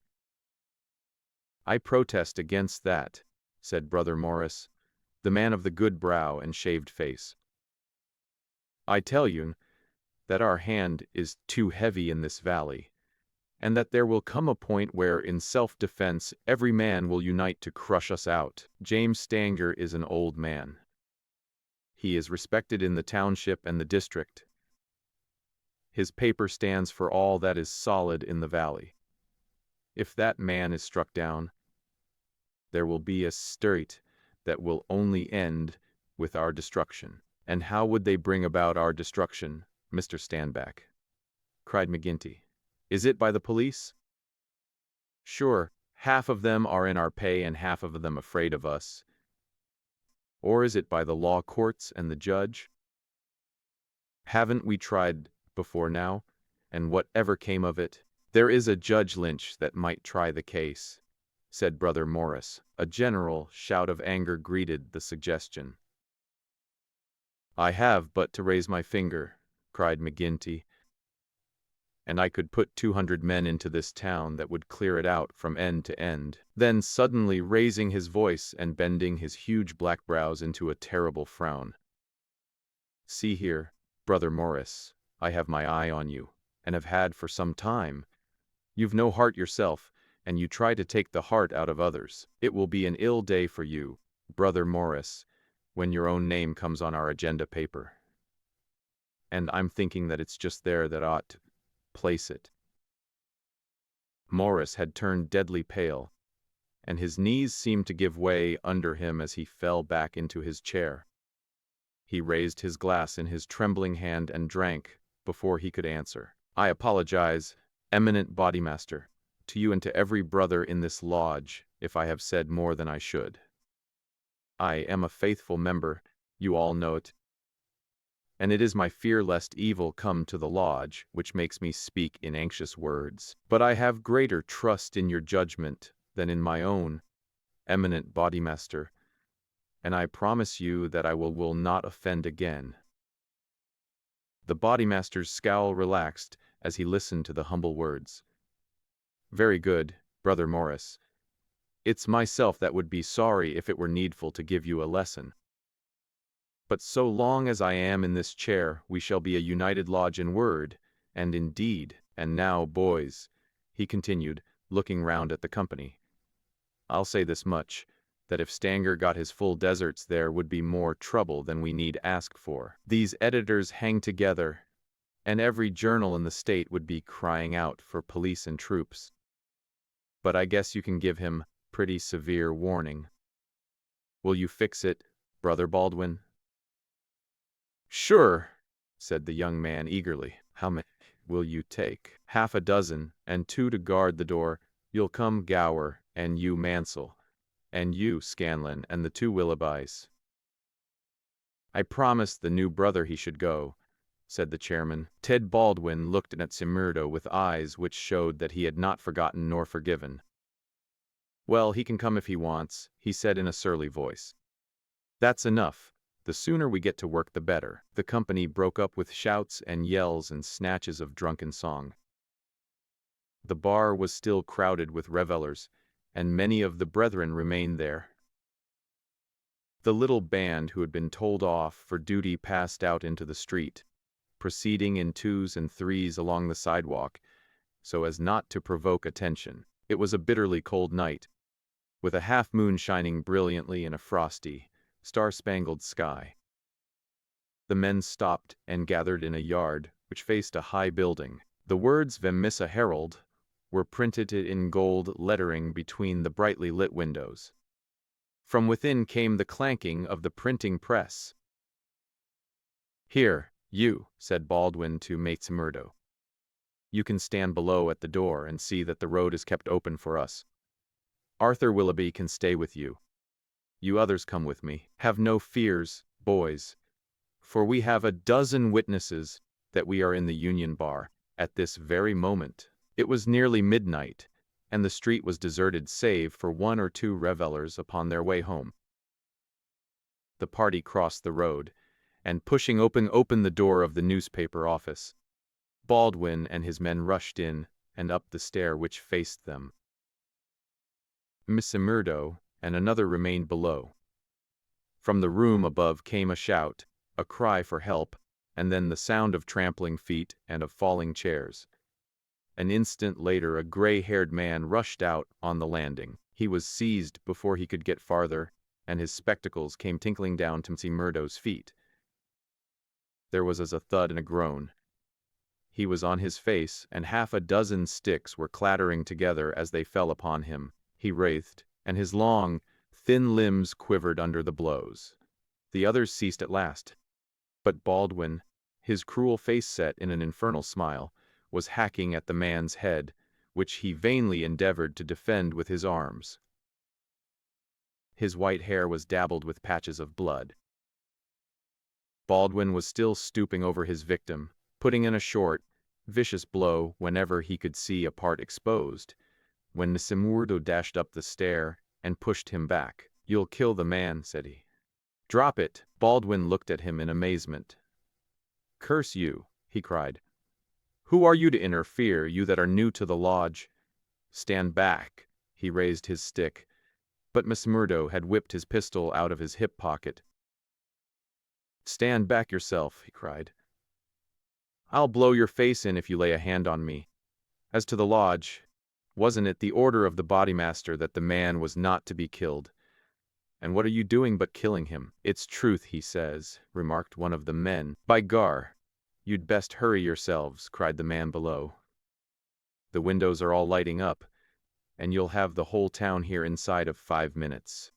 "I protest against that," said Brother Morris, the man of the good brow and shaved face. "I tell you that our hand is too heavy in this valley, and that there will come a point where, in self-defense, every man will unite to crush us out. James Stanger is an old man. He is respected in the township and the district. His paper stands for all that is solid in the valley. If that man is struck down, there will be a state that will only end with our destruction." "And how would they bring about our destruction, Mr. Standback?" cried McGinty. "Is it by the police? Sure, half of them are in our pay and half of them afraid of us. Or is it by the law courts and the judge? Haven't we tried before now, and whatever came of it?" "There is a Judge Lynch that might try the case," said Brother Morris. A general shout of anger greeted the suggestion. "I have but to raise my finger," cried McGinty, and I could put 200 men into this town that would clear it out from end to end. Then suddenly raising his voice and bending his huge black brows into a terrible frown. See here, Brother Morris, I have my eye on you, and have had for some time. You've no heart yourself, and you try to take the heart out of others. It will be an ill day for you, Brother Morris, when your own name comes on our agenda paper. And I'm thinking that it's just there that ought to place it. Morris had turned deadly pale, and his knees seemed to give way under him as he fell back into his chair. He raised his glass in his trembling hand and drank before he could answer. I apologize, eminent bodymaster, to you and to every brother in this lodge if I have said more than I should. I am a faithful member, you all know it, and it is my fear lest evil come to the lodge which makes me speak in anxious words. But I have greater trust in your judgment than in my own, eminent bodymaster, and I promise you that I will not offend again. The bodymaster's scowl relaxed as he listened to the humble words. Very good, Brother Morris. It's myself that would be sorry if it were needful to give you a lesson. But so long as I am in this chair, we shall be a united lodge in word and in deed. And now, boys, he continued, looking round at the company, I'll say this much, that if Stanger got his full deserts there would be more trouble than we need ask for. These editors hang together, and every journal in the state would be crying out for police and troops. But I guess you can give him pretty severe warning. Will you fix it, Brother Baldwin? Sure, said the young man eagerly. How many will you take? Half a dozen, and 2 to guard the door. You'll come, Gower, and you, Mansell, and you, Scanlon, and the 2 Willoughbys. I promised the new brother he should go, said the chairman. Ted Baldwin looked at Simurdo with eyes which showed that he had not forgotten nor forgiven. Well, he can come if he wants, he said in a surly voice. That's enough. The sooner we get to work the better. The company broke up with shouts and yells and snatches of drunken song. The bar was still crowded with revelers, and many of the brethren remained there. The little band who had been told off for duty passed out into the street, proceeding in 2s and 3s along the sidewalk, so as not to provoke attention. It was a bitterly cold night, with a half-moon shining brilliantly in a frosty, star-spangled sky. The men stopped and gathered in a yard which faced a high building. The words Vemissa Herald were printed in gold lettering between the brightly lit windows. From within came the clanking of the printing press. Here, you, said Baldwin to Mate Murdo. You can stand below at the door and see that the road is kept open for us. Arthur Willoughby can stay with you. You others come with me. Have no fears, boys, for we have a dozen witnesses that we are in the Union Bar at this very moment. It was nearly midnight, and the street was deserted save for 1 or 2 revelers upon their way home. The party crossed the road, and pushing open the door of the newspaper office, Baldwin and his men rushed in and up the stair which faced them. Miss Murdo and another remained below. From the room above came a shout, a cry for help, and then the sound of trampling feet and of falling chairs. An instant later a gray-haired man rushed out on the landing. He was seized before he could get farther, and his spectacles came tinkling down to Mr. Murdo's feet. There was as a thud and a groan. He was on his face, and half a dozen sticks were clattering together as they fell upon him. He writhed, and his long, thin limbs quivered under the blows. The others ceased at last. But Baldwin, his cruel face set in an infernal smile, was hacking at the man's head, which he vainly endeavored to defend with his arms. His white hair was dabbled with patches of blood. Baldwin was still stooping over his victim, putting in a short, vicious blow whenever he could see a part exposed, when Simurdo dashed up the stair and pushed him back. You'll kill the man, said he. Drop it. Baldwin looked at him in amazement. Curse you, he cried. Who are you to interfere, you that are new to the lodge? Stand back. He raised his stick, but Murdo had whipped his pistol out of his hip pocket. Stand back yourself, he cried. I'll blow your face in if you lay a hand on me. As to the lodge, wasn't it the order of the bodymaster that the man was not to be killed? And what are you doing but killing him? It's truth, he says, remarked one of the men. By gar, you'd best hurry yourselves, cried the man below. The windows are all lighting up, and you'll have the whole town here inside of 5 minutes.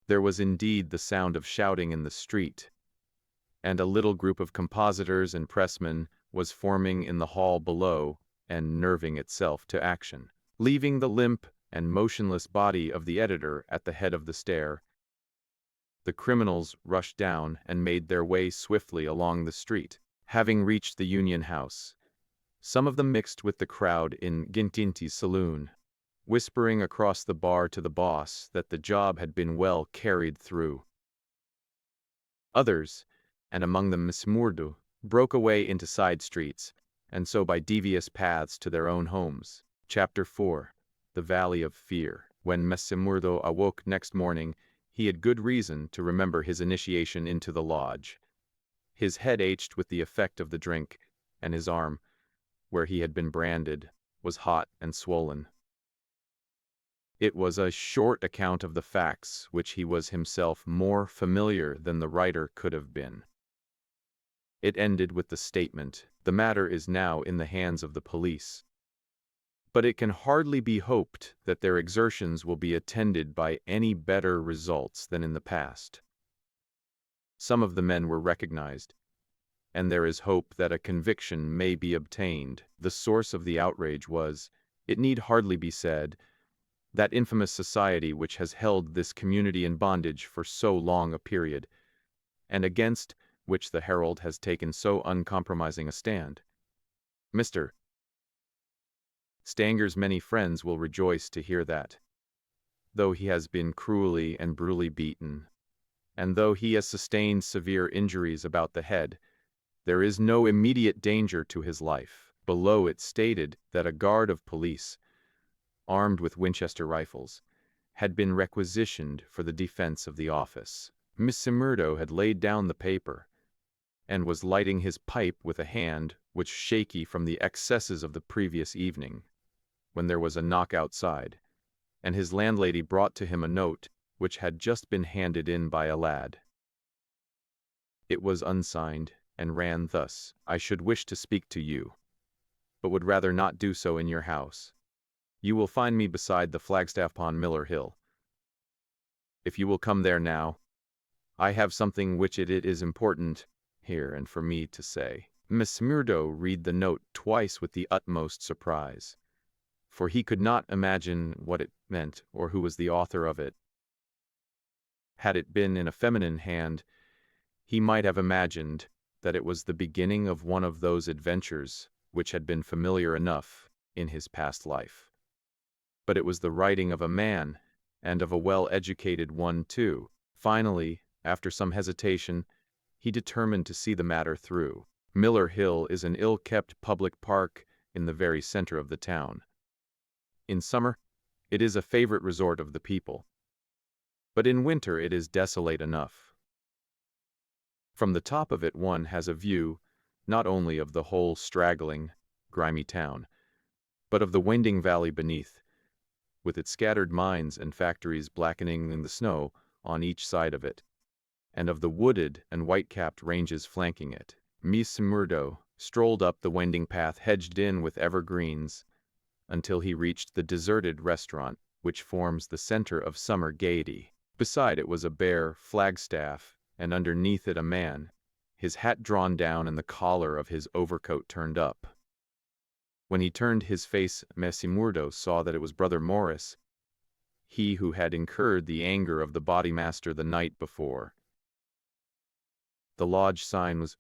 There was indeed the sound of shouting in the street, and a little group of compositors and pressmen was forming in the hall below and nerving itself to action. Leaving the limp and motionless body of the editor at the head of the stair, the criminals rushed down and made their way swiftly along the street. Having reached the Union House, some of them mixed with the crowd in Gintinti's saloon, whispering across the bar to the boss that the job had been well carried through. Others, and among them Murdo, broke away into side streets, and so by devious paths to their own homes. Chapter 4. The Valley of Fear. When Murdo awoke next morning, he had good reason to remember his initiation into the lodge. His head ached with the effect of the drink, and his arm, where he had been branded, was hot and swollen. It was a short account of the facts which he was himself more familiar than the writer could have been. It ended with the statement, "The matter is now in the hands of the police." But it can hardly be hoped that their exertions will be attended by any better results than in the past. Some of the men were recognized, and there is hope that a conviction may be obtained. The source of the outrage was, it need hardly be said, that infamous society which has held this community in bondage for so long a period, and against which the Herald has taken so uncompromising a stand. Mr. Stanger's many friends will rejoice to hear that, though he has been cruelly and brutally beaten, and though he has sustained severe injuries about the head, there is no immediate danger to his life. Below it stated that a guard of police, armed with Winchester rifles, had been requisitioned for the defense of the office. Murdo had laid down the paper, and was lighting his pipe with a hand which shaky from the excesses of the previous evening, when there was a knock outside, and his landlady brought to him a note which had just been handed in by a lad. It was unsigned, and ran thus: "I should wish to speak to you, but would rather not do so in your house. You will find me beside the flagstaff upon Miller Hill. If you will come there now, I have something which it is important here and for me to say." Murdo read the note twice with the utmost surprise, for he could not imagine what it meant or who was the author of it. Had it been in a feminine hand, he might have imagined that it was the beginning of one of those adventures which had been familiar enough in his past life. But it was the writing of a man, and of a well-educated one too. Finally, after some hesitation, he determined to see the matter through. Miller Hill is an ill-kept public park in the very center of the town. In summer, it is a favorite resort of the people, but in winter it is desolate enough. From the top of it one has a view, not only of the whole straggling, grimy town, but of the winding valley beneath, with its scattered mines and factories blackening in the snow on each side of it, and of the wooded and white-capped ranges flanking it. Murdo strolled up the winding path hedged in with evergreens until he reached the deserted restaurant which forms the center of summer gaiety. Beside it was a bare flagstaff, and underneath it a man, his hat drawn down and the collar of his overcoat turned up. When he turned his face, Murdo saw that it was Brother Morris, he who had incurred the anger of the bodymaster the night before. The lodge sign was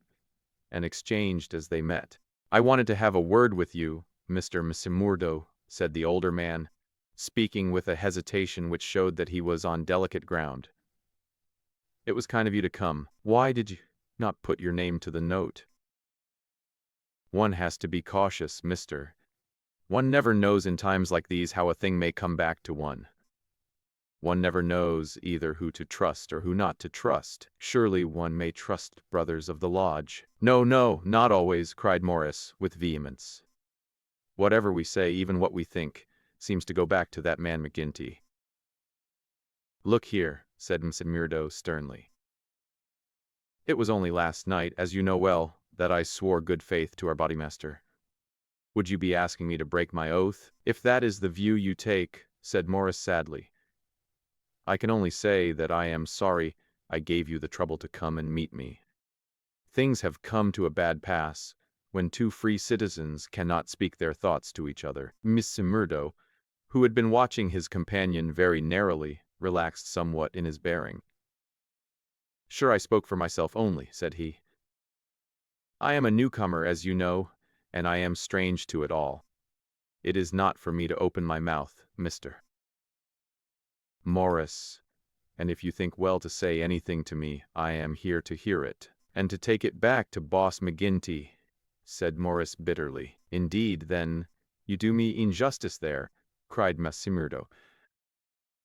and exchanged as they met. "I wanted to have a word with you, Mr. Murdo," said the older man, speaking with a hesitation which showed that he was on delicate ground. "It was kind of you to come. Why did you not put your name to the note?" One has to be cautious, mister. One never knows in times like these how a thing may come back to one. One never knows either who to trust or who not to trust. Surely one may trust brothers of the lodge. No, no, not always, cried Morris, with vehemence. Whatever we say, even what we think, seems to go back to that man McGinty. Look here, said Murdo sternly. It was only last night, as you know well, that I swore good faith to our bodymaster. Would you be asking me to break my oath? If that is the view you take, said Morris sadly, I can only say that I am sorry I gave you the trouble to come and meet me. Things have come to a bad pass, when two free citizens cannot speak their thoughts to each other. Mr. Murdo, who had been watching his companion very narrowly, relaxed somewhat in his bearing. Sure, I spoke for myself only, said he. I am a newcomer, as you know, and I am strange to it all. It is not for me to open my mouth, Mr. Morris, and if you think well to say anything to me, I am here to hear it, and to take it back to Boss McGinty, said Morris bitterly. Indeed, then, you do me injustice there, cried Massimurdo.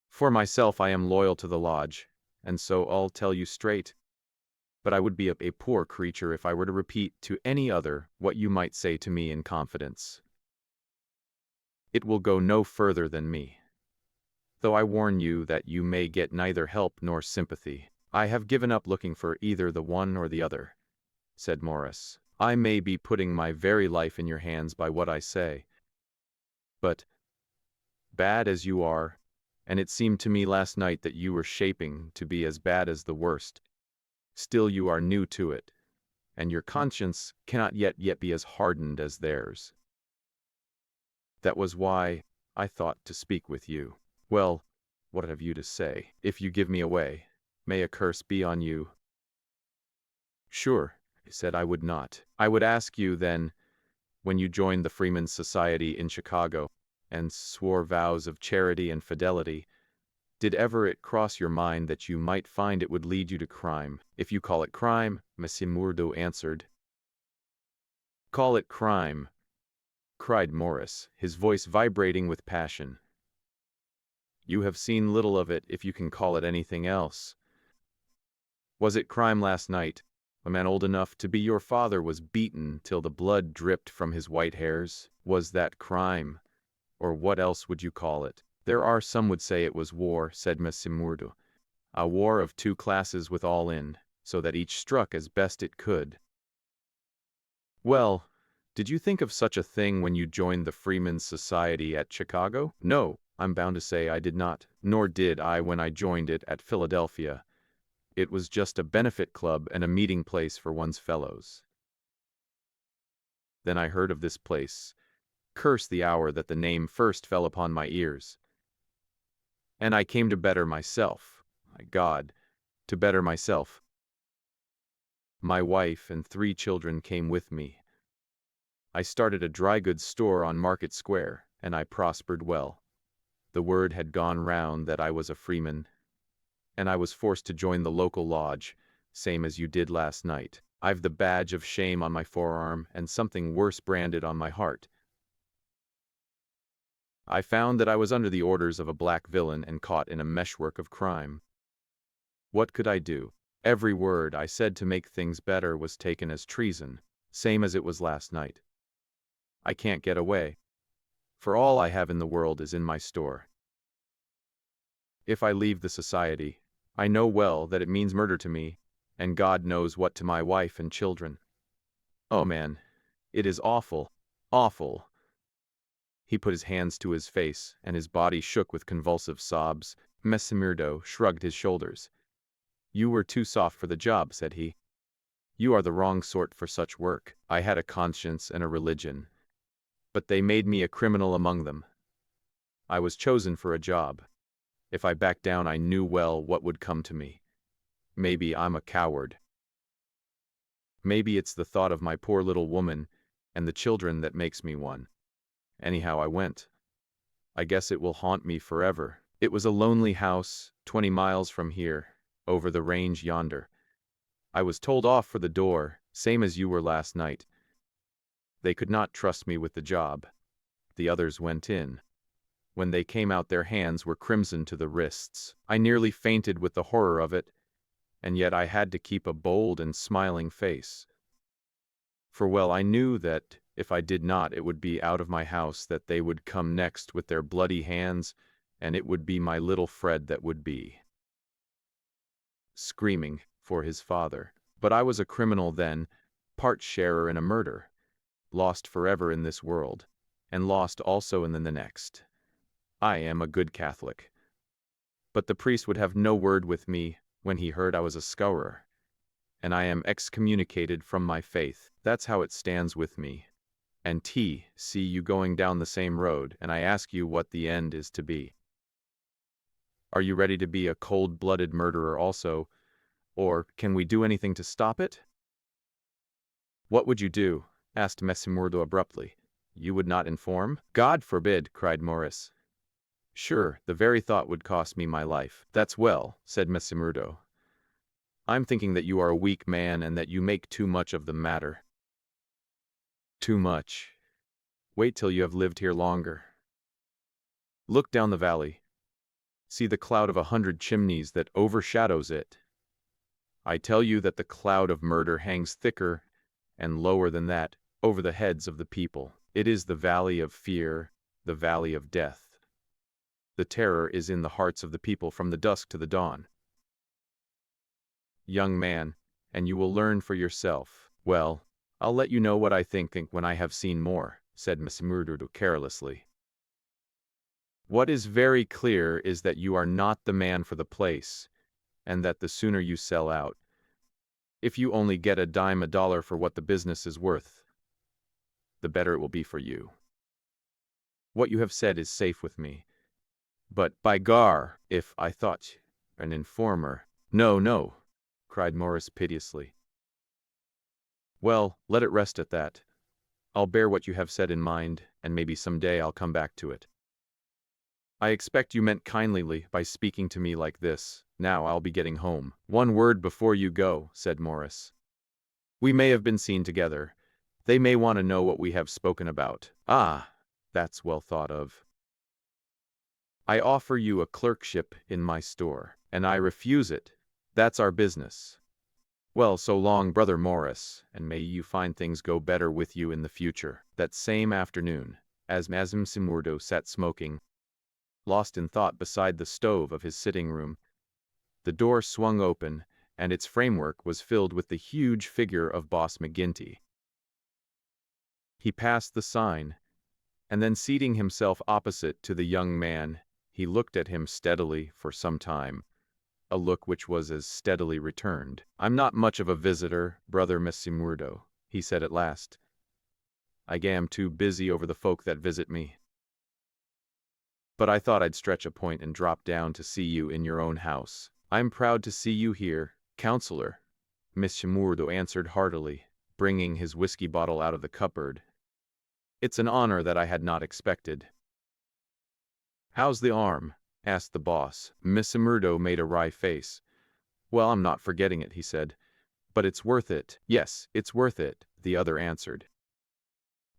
For myself, I am loyal to the lodge, and so I'll tell you straight. But I would be a poor creature if I were to repeat to any other what you might say to me in confidence. It will go no further than me. Though I warn you that you may get neither help nor sympathy. I have given up looking for either the one or the other, said Morris. I may be putting my very life in your hands by what I say. But, bad as you are, and it seemed to me last night that you were shaping to be as bad as the worst, still you are new to it, and your conscience cannot yet be as hardened as theirs. That was why I thought to speak with you. Well, what have you to say? If you give me away, may a curse be on you. Sure, he said, I would not. I would ask you, then, when you joined the Freemen's Society in Chicago, and swore vows of charity and fidelity, did ever it cross your mind that you might find it would lead you to crime? If you call it crime, Massimurdo answered. Call it crime, cried Morris, his voice vibrating with passion. You have seen little of it, if you can call it anything else. Was it crime last night? A man old enough to be your father was beaten till the blood dripped from his white hairs. Was that crime? Or what else would you call it? There are some would say it was war, said Massimurdo. A war of two classes with all in, so that each struck as best it could. Well, did you think of such a thing when you joined the Freemen's Society at Chicago? No, I'm bound to say I did not, nor did I when I joined it at Philadelphia. It was just a benefit club and a meeting place for one's fellows. Then I heard of this place. Curse the hour that the name first fell upon my ears. And I came to better myself. My God, to better myself. My wife and 3 children came with me. I started a dry goods store on Market Square, and I prospered well. The word had gone round that I was a freeman, and I was forced to join the local lodge, same as you did last night. I've the badge of shame on my forearm and something worse branded on my heart. I found that I was under the orders of a black villain and caught in a meshwork of crime. What could I do? Every word I said to make things better was taken as treason, same as it was last night. I can't get away, for all I have in the world is in my store. If I leave the society, I know well that it means murder to me, and God knows what to my wife and children. Oh man, it is awful, awful. He put his hands to his face, and his body shook with convulsive sobs. Massimurdo shrugged his shoulders. You were too soft for the job, said he. You are the wrong sort for such work. I had a conscience and a religion, but they made me a criminal among them. I was chosen for a job. If I backed down, I knew well what would come to me. Maybe I'm a coward. Maybe it's the thought of my poor little woman and the children that makes me one. Anyhow, I went. I guess it will haunt me forever. It was a lonely house, 20 miles from here, over the range yonder. I was told off for the door, same as you were last night. They could not trust me with the job. The others went in. When they came out, their hands were crimson to the wrists. I nearly fainted with the horror of it, and yet I had to keep a bold and smiling face. For well I knew that if I did not, it would be out of my house that they would come next with their bloody hands, and it would be my little Fred that would be screaming for his father. But I was a criminal then, part sharer in a murder, lost forever in this world, and lost also in the next. I am a good Catholic. But the priest would have no word with me when he heard I was a scourer, and I am excommunicated from my faith. That's how it stands with me. And see you going down the same road, and I ask you what the end is to be. Are you ready to be a cold-blooded murderer also, or can we do anything to stop it? What would you do? Asked Messimurdo abruptly. You would not inform? God forbid, cried Morris. Sure, the very thought would cost me my life. That's well, said Messimurdo. I'm thinking that you are a weak man and that you make too much of the matter. Too much. Wait till you have lived here longer. Look down the valley. See the cloud of 100 chimneys that overshadows it. I tell you that the cloud of murder hangs thicker and lower than that over the heads of the people. It is the valley of fear, the valley of death. The terror is in the hearts of the people from the dusk to the dawn. Young man, and you will learn for yourself. Well, I'll let you know what I think when I have seen more, said Messimurdo carelessly. What is very clear is that you are not the man for the place, and that the sooner you sell out, if you only get a dime a dollar for what the business is worth, the better it will be for you. What you have said is safe with me. But, by gar, if I thought an informer— No, no, cried Morris piteously. Well, let it rest at that. I'll bear what you have said in mind, and maybe some day I'll come back to it. I expect you meant kindly by speaking to me like this. Now I'll be getting home. One word before you go, said Morris. We may have been seen together. They may want to know what we have spoken about. Ah, that's well thought of. I offer you a clerkship in my store, and I refuse it. That's our business. Well, so long, Brother Morris, and may you find things go better with you in the future. That same afternoon, as Messimurdo sat smoking, lost in thought beside the stove of his sitting room, the door swung open, and its framework was filled with the huge figure of Boss McGinty. He passed the sign, and then seating himself opposite to the young man, he looked at him steadily for some time, a look which was as steadily returned. I'm not much of a visitor, Brother Messimurdo, he said at last. I am too busy over the folk that visit me. But I thought I'd stretch a point and drop down to see you in your own house. I'm proud to see you here, counselor, Messimurdo answered heartily, bringing his whiskey bottle out of the cupboard. It's an honor that I had not expected. How's the arm? Asked the boss. Messimurdo made a wry face. Well, I'm not forgetting it, he said. But it's worth it. Yes, it's worth it, the other answered.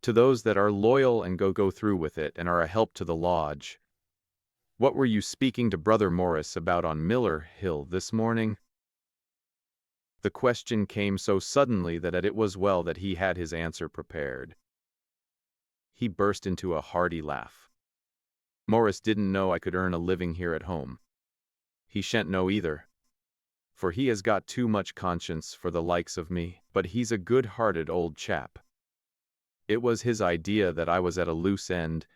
To those that are loyal and go through with it and are a help to the lodge. What were you speaking to Brother Morris about on Miller Hill this morning? The question came so suddenly that it was well that he had his answer prepared. He burst into a hearty laugh. Morris didn't know I could earn a living here at home. He shan't know either, for he has got too much conscience for the likes of me, but he's a good-hearted old chap. It was his idea that I was at a loose end,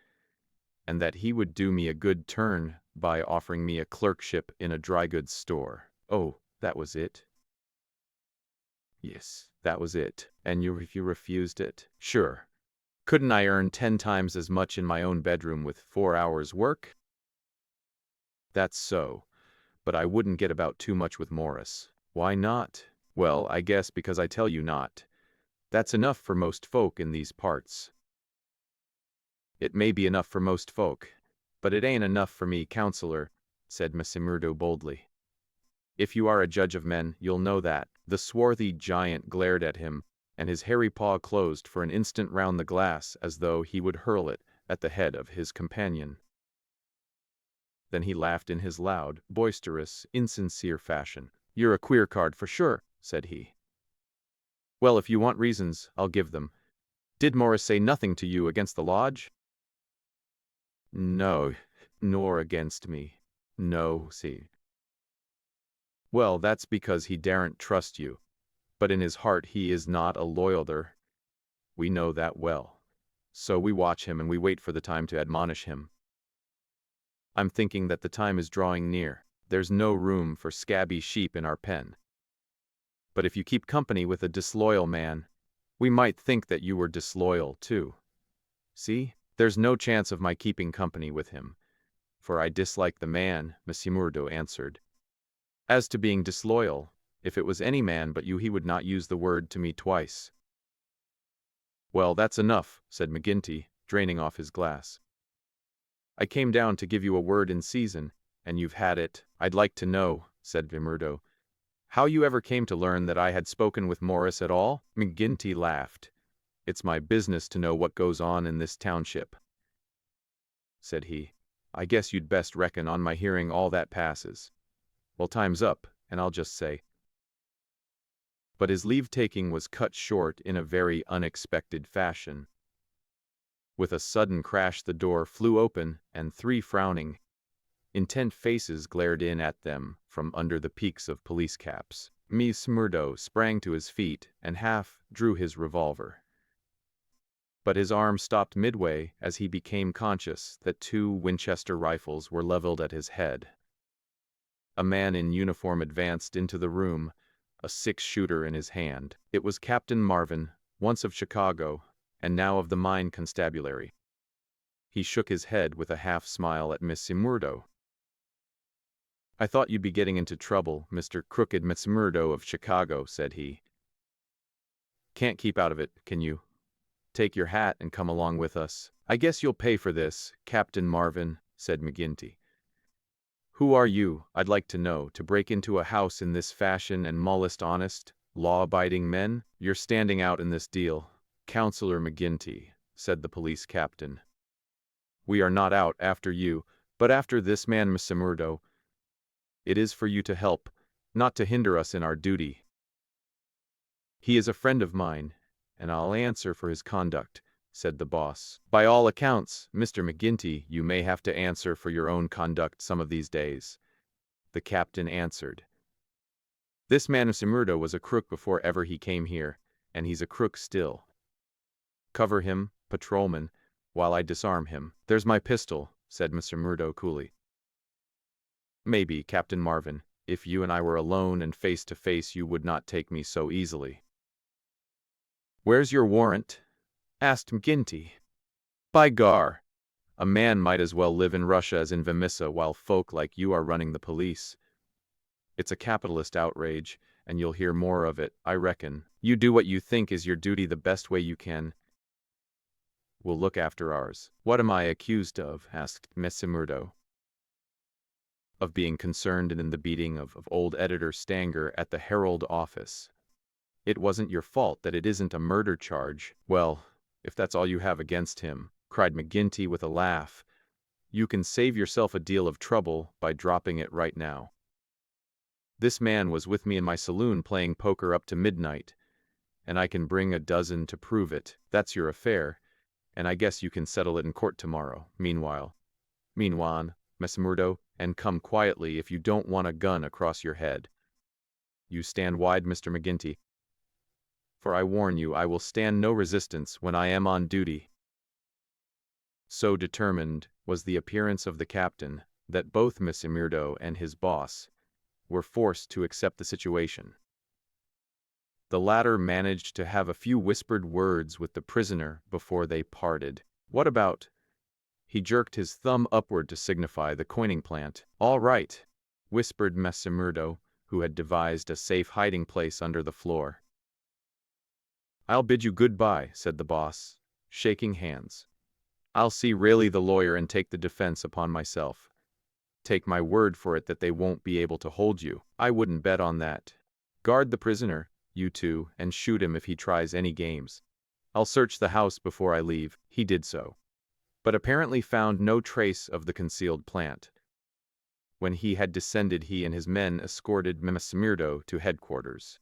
and that he would do me a good turn by offering me a clerkship in a dry goods store. Oh, that was it? Yes, that was it. And if you refused it? Sure. Couldn't I earn 10 times as much in my own bedroom with 4 hours' work? That's so, but I wouldn't get about too much with Morris. Why not? Well, I guess because I tell you not. That's enough for most folk in these parts. It may be enough for most folk, but it ain't enough for me, counselor, said Messimurdo boldly. If you are a judge of men, you'll know that. The swarthy giant glared at him, and his hairy paw closed for an instant round the glass as though he would hurl it at the head of his companion. Then he laughed in his loud, boisterous, insincere fashion. "You're a queer card for sure," said he. "Well, if you want reasons, I'll give them. Did Morris say nothing to you against the lodge?" "No, nor against me. No, see. Well, that's because he daren't trust you. But in his heart he is not a loyaler. We know that well. So we watch him and we wait for the time to admonish him. I'm thinking that the time is drawing near. There's no room for scabby sheep in our pen. But if you keep company with a disloyal man, we might think that you were disloyal too. See, there's no chance of my keeping company with him, for I dislike the man," Monsieur Murdo answered. "As to being disloyal, if it was any man but you he would not use the word to me twice." "Well, that's enough," said McGinty, draining off his glass. "I came down to give you a word in season, and you've had it." "I'd like to know," said Murdo, "how you ever came to learn that I had spoken with Morris at all?" McGinty laughed. "It's my business to know what goes on in this township," said he. "I guess you'd best reckon on my hearing all that passes. Well, time's up, and I'll just say—" But his leave-taking was cut short in a very unexpected fashion. With a sudden crash the door flew open, and 3 frowning, intent faces glared in at them from under the peaks of police caps. Monsieur Murdo sprang to his feet and half drew his revolver. But his arm stopped midway as he became conscious that 2 Winchester rifles were leveled at his head. A man in uniform advanced into the room, a 6-shooter in his hand. It was Captain Marvin, once of Chicago, and now of the Mine Constabulary. He shook his head with a half-smile at Monsieur Murdo. "I thought you'd be getting into trouble, Mr. Crooked Monsieur Murdo of Chicago," said he. "Can't keep out of it, can you? Take your hat and come along with us." "I guess you'll pay for this, Captain Marvin," said McGinty. "Who are you, I'd like to know, to break into a house in this fashion and molest honest, law-abiding men? You're standing out in this deal, Counselor McGinty," said the police captain. "We are not out after you, but after this man, Monsieur Murdo. It is for you to help, not to hinder us in our duty. He is a friend of mine, and I'll answer for his conduct," said the boss. "By all accounts, Mr. McGinty, you may have to answer for your own conduct some of these days," the captain answered. "This man Monsieur Murdo was a crook before ever he came here, and he's a crook still. Cover him, patrolman, while I disarm him." "There's my pistol," said Monsieur Murdo coolly. "Maybe, Captain Marvin, if you and I were alone and face to face you would not take me so easily." "Where's your warrant?" asked McGinty. "By gar, a man might as well live in Russia as in Vimissa while folk like you are running the police. It's a capitalist outrage, and you'll hear more of it, I reckon. You do what you think is your duty the best way you can. We'll look after ours." "What am I accused of?" asked Monsieur Murdo. "Of being concerned in the beating of old editor Stanger at the Herald office. It wasn't your fault that it isn't a murder charge." "Well, if that's all you have against him," cried McGinty with a laugh, "you can save yourself a deal of trouble by dropping it right now. This man was with me in my saloon playing poker up to midnight, and I can bring a dozen to prove it. That's your affair, and I guess you can settle it in court tomorrow. Meanwhile, Monsieur Murdo, and come quietly if you don't want a gun across your head. You stand wide, Mr. McGinty, for I warn you I will stand no resistance when I am on duty." So determined was the appearance of the captain that both Monsieur Murdo and his boss were forced to accept the situation. The latter managed to have a few whispered words with the prisoner before they parted. "What about—" He jerked his thumb upward to signify the coining plant. "All right," whispered Monsieur Murdo, who had devised a safe hiding place under the floor. "I'll bid you goodbye," said the boss, shaking hands. "I'll see Rayleigh the lawyer and take the defense upon myself. Take my word for it that they won't be able to hold you." "I wouldn't bet on that." "Guard the prisoner. you two, and shoot him if he tries any games. I'll search the house before I leave." He did so, but apparently found no trace of the concealed plant. When he had descended, he and his men escorted Moriarty to headquarters.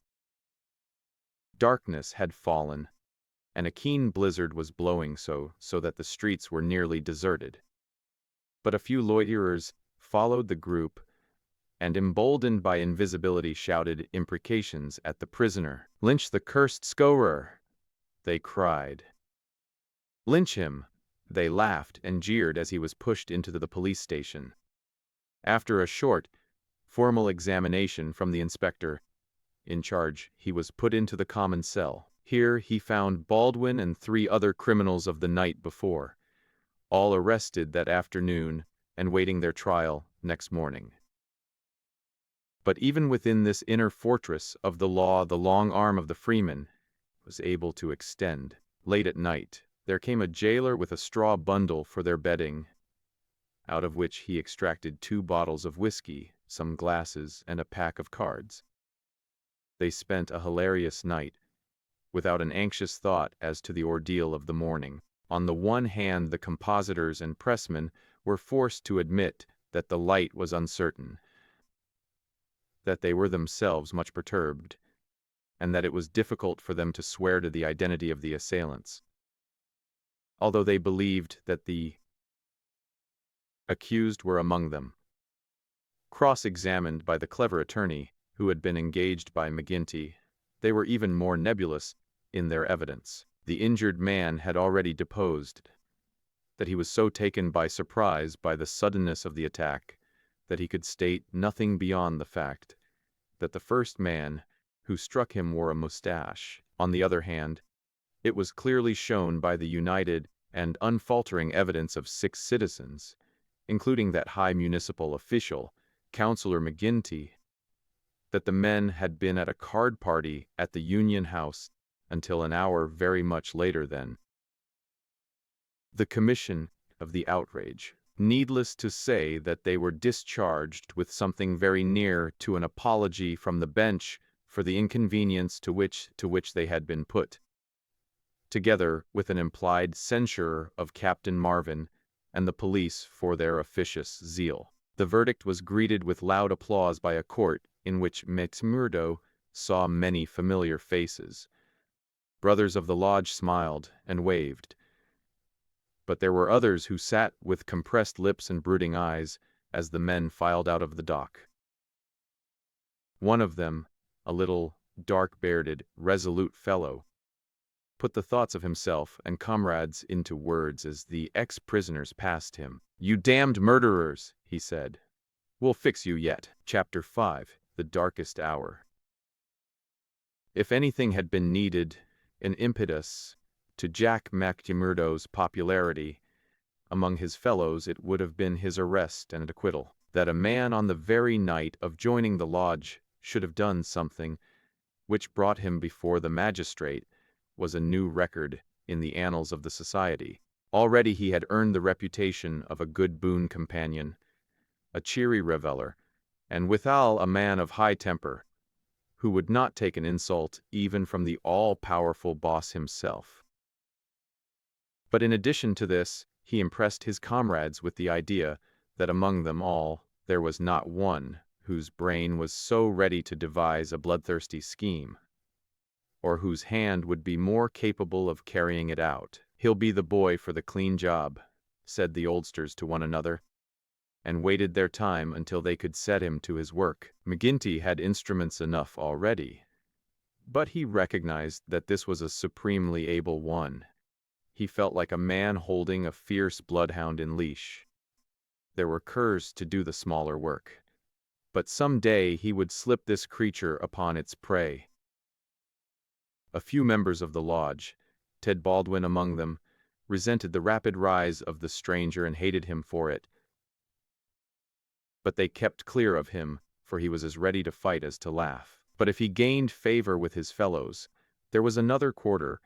Darkness had fallen, and a keen blizzard was blowing so that the streets were nearly deserted. But a few loiterers followed the group, and emboldened by invisibility shouted imprecations at the prisoner. "Lynch the cursed scorer!" they cried. "Lynch him!" They laughed and jeered as he was pushed into the police station. After a short, formal examination from the inspector in charge, he was put into the common cell. Here he found Baldwin and 3 other criminals of the night before, all arrested that afternoon and waiting their trial next morning. But even within this inner fortress of the law, the long arm of the freeman was able to extend. Late at night, there came a jailer with a straw bundle for their bedding, out of which he extracted 2 bottles of whiskey, some glasses, and a pack of cards. They spent a hilarious night, without an anxious thought as to the ordeal of the morning. On the one hand, the compositors and pressmen were forced to admit that the light was uncertain, that they were themselves much perturbed, and that it was difficult for them to swear to the identity of the assailants, although they believed that the accused were among them. Cross-examined by the clever attorney who had been engaged by McGinty, they were even more nebulous in their evidence. The injured man had already deposed that he was so taken by surprise by the suddenness of the attack that he could state nothing beyond the fact that the first man who struck him wore a mustache. On the other hand, it was clearly shown by the united and unfaltering evidence of 6 citizens, including that high municipal official, Councillor McGinty, that the men had been at a card party at the Union House until an hour very much later than the commission of the outrage. Needless to say that they were discharged with something very near to an apology from the bench for the inconvenience to which they had been put, together with an implied censure of Captain Marvin and the police for their officious zeal. The verdict was greeted with loud applause by a court in which Moriarty saw many familiar faces. Brothers of the lodge smiled and waved, but there were others who sat with compressed lips and brooding eyes as the men filed out of the dock. One of them, a little, dark-bearded, resolute fellow, put the thoughts of himself and comrades into words as the ex-prisoners passed him. "You damned murderers," he said. "We'll fix you yet." Chapter 5. The Darkest Hour. If anything had been needed, an impetus to Jack Moriarty's popularity among his fellows, it would have been his arrest and acquittal. That a man on the very night of joining the lodge should have done something which brought him before the magistrate was a new record in the annals of the society. Already he had earned the reputation of a good boon companion, a cheery reveller, and withal a man of high temper, who would not take an insult even from the all-powerful boss himself. But in addition to this, he impressed his comrades with the idea that among them all there was not one whose brain was so ready to devise a bloodthirsty scheme, or whose hand would be more capable of carrying it out. "He'll be the boy for the clean job," said the oldsters to one another, and waited their time until they could set him to his work. McGinty had instruments enough already, but he recognized that this was a supremely able one. He felt like a man holding a fierce bloodhound in leash. There were curs to do the smaller work, but some day he would slip this creature upon its prey. A few members of the lodge, Ted Baldwin among them, resented the rapid rise of the stranger and hated him for it. But they kept clear of him, for he was as ready to fight as to laugh. But if he gained favor with his fellows, there was another quarter,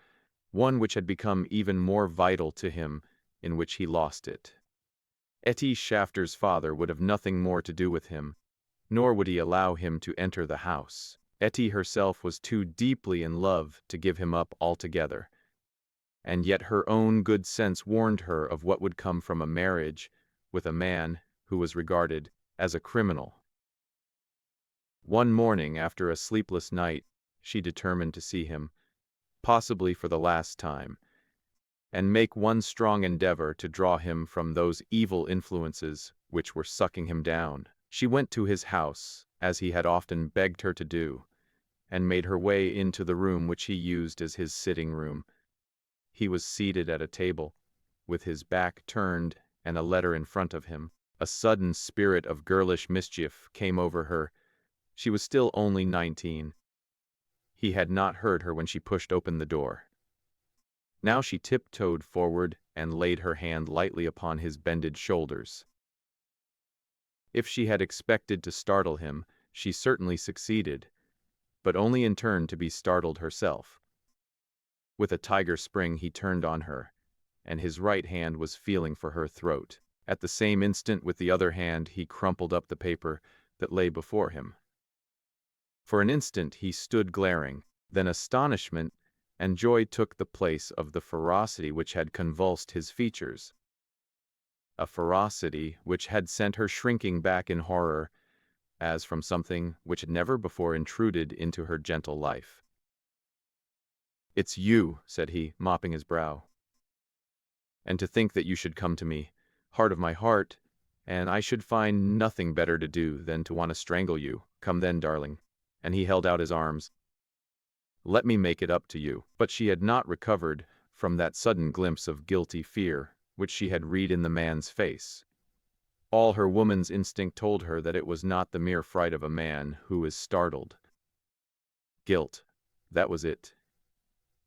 one which had become even more vital to him, in which he lost it. Etty Shafter's father would have nothing more to do with him, nor would he allow him to enter the house. Etty herself was too deeply in love to give him up altogether, and yet her own good sense warned her of what would come from a marriage with a man who was regarded as a criminal. One morning, after a sleepless night, she determined to see him, possibly for the last time, and make one strong endeavor to draw him from those evil influences which were sucking him down. She went to his house, as he had often begged her to do, and made her way into the room which he used as his sitting room. He was seated at a table, with his back turned and a letter in front of him. A sudden spirit of girlish mischief came over her. She was still only 19. He had not heard her when she pushed open the door. Now she tiptoed forward and laid her hand lightly upon his bended shoulders. If she had expected to startle him, she certainly succeeded, but only in turn to be startled herself. With a tiger spring he turned on her, and his right hand was feeling for her throat. At the same instant, with the other hand, he crumpled up the paper that lay before him. For an instant he stood glaring, then astonishment and joy took the place of the ferocity which had convulsed his features. A ferocity which had sent her shrinking back in horror, as from something which had never before intruded into her gentle life. "It's you," said he, mopping his brow. "And to think that you should come to me, heart of my heart, and I should find nothing better to do than to want to strangle you. Come then, darling." And he held out his arms. "Let me make it up to you." But she had not recovered from that sudden glimpse of guilty fear which she had read in the man's face. All her woman's instinct told her that it was not the mere fright of a man who is startled. Guilt, that was it.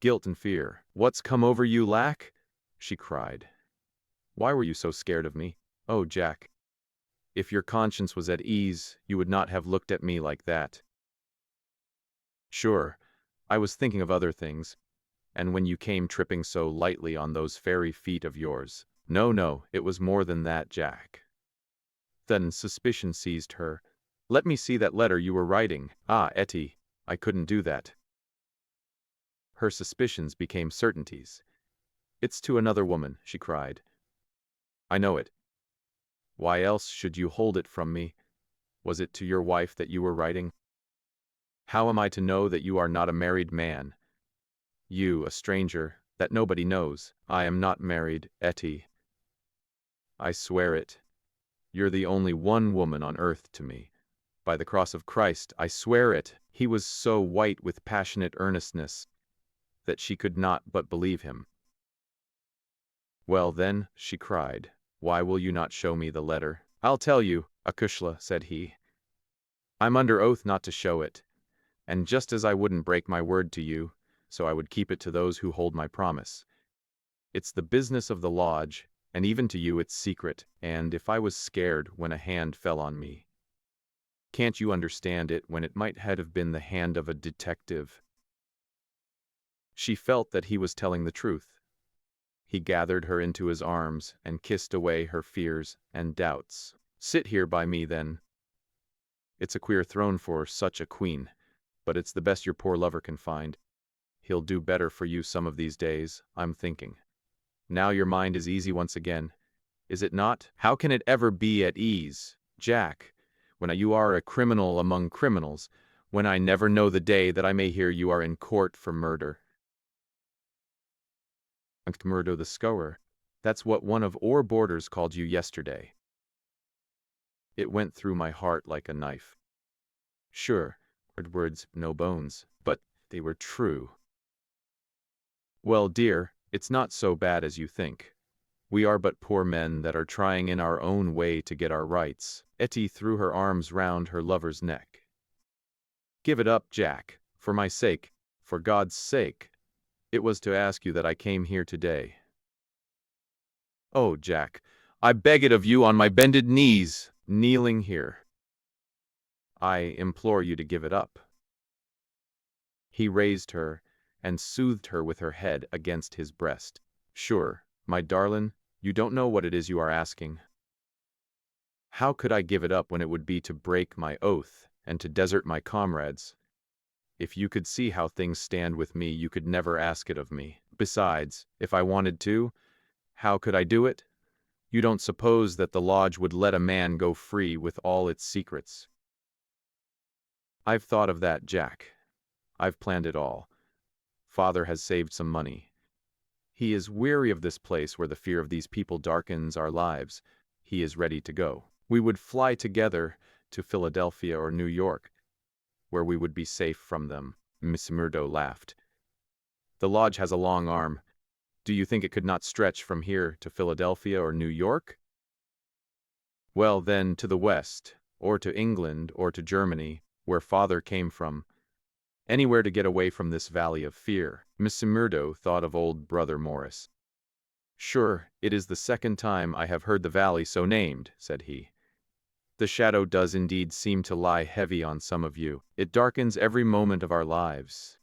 Guilt and fear. "What's come over you, lack?" she cried. "Why were you so scared of me? Oh, Jack, if your conscience was at ease, you would not have looked at me like that." "Sure, I was thinking of other things, and when you came tripping so lightly on those fairy feet of yours. No, it was more than that, Jack." Then suspicion seized her. "Let me see that letter you were writing." "Ah, Etty, I couldn't do that." Her suspicions became certainties. "It's to another woman," she cried. "I know it. Why else should you hold it from me? Was it to your wife that you were writing? How am I to know that you are not a married man? You, a stranger, that nobody knows. I am not married, Etty. I swear it. You're the only one woman on earth to me. By the cross of Christ, I swear it." He was so white with passionate earnestness that she could not but believe him. "Well then," she cried, "why will you not show me the letter?" "I'll tell you, Akushla," said he. "I'm under oath not to show it, and just as I wouldn't break my word to you, so I would keep it to those who hold my promise. It's the business of the lodge, and even to you it's secret, and if I was scared when a hand fell on me, can't you understand it when it might have been the hand of a detective?" She felt that he was telling the truth. He gathered her into his arms and kissed away her fears and doubts. "Sit here by me, then. It's a queer throne for such a queen, but it's the best your poor lover can find. He'll do better for you some of these days, I'm thinking. Now your mind is easy once again, is it not?" "How can it ever be at ease, Jack, when you are a criminal among criminals, when I never know the day that I may hear you are in court for murder?" "Murder the scorer. That's what one of our boarders called you yesterday." It went through my heart like a knife. Sure, words, no bones, but they were true. "Well, dear, it's not so bad as you think. We are but poor men that are trying in our own way to get our rights." Etty threw her arms round her lover's neck. "Give it up, Jack, for my sake, for God's sake. It was to ask you that I came here today." "Oh, Jack, I beg it of you on my bended knees, kneeling here. I implore you to give it up." He raised her and soothed her with her head against his breast. "Sure, my darling, you don't know what it is you are asking. How could I give it up when it would be to break my oath and to desert my comrades? If you could see how things stand with me, you could never ask it of me. Besides, if I wanted to, how could I do it? You don't suppose that the lodge would let a man go free with all its secrets? I've thought of that, Jack. I've planned it all. Father has saved some money. He is weary of this place where the fear of these people darkens our lives. He is ready to go. We would fly together to Philadelphia or New York, where we would be safe from them. Miss Murdo laughed. The lodge has a long arm. Do you think it could not stretch from here to Philadelphia or New York? Well, then, to the west, or to England, or to Germany, where Father came from. Anywhere to get away from this valley of fear. Miss Murdo thought of old Brother Morris. Sure, it is the second time I have heard the valley so named, said he. The shadow does indeed seem to lie heavy on some of you. It darkens every moment of our lives.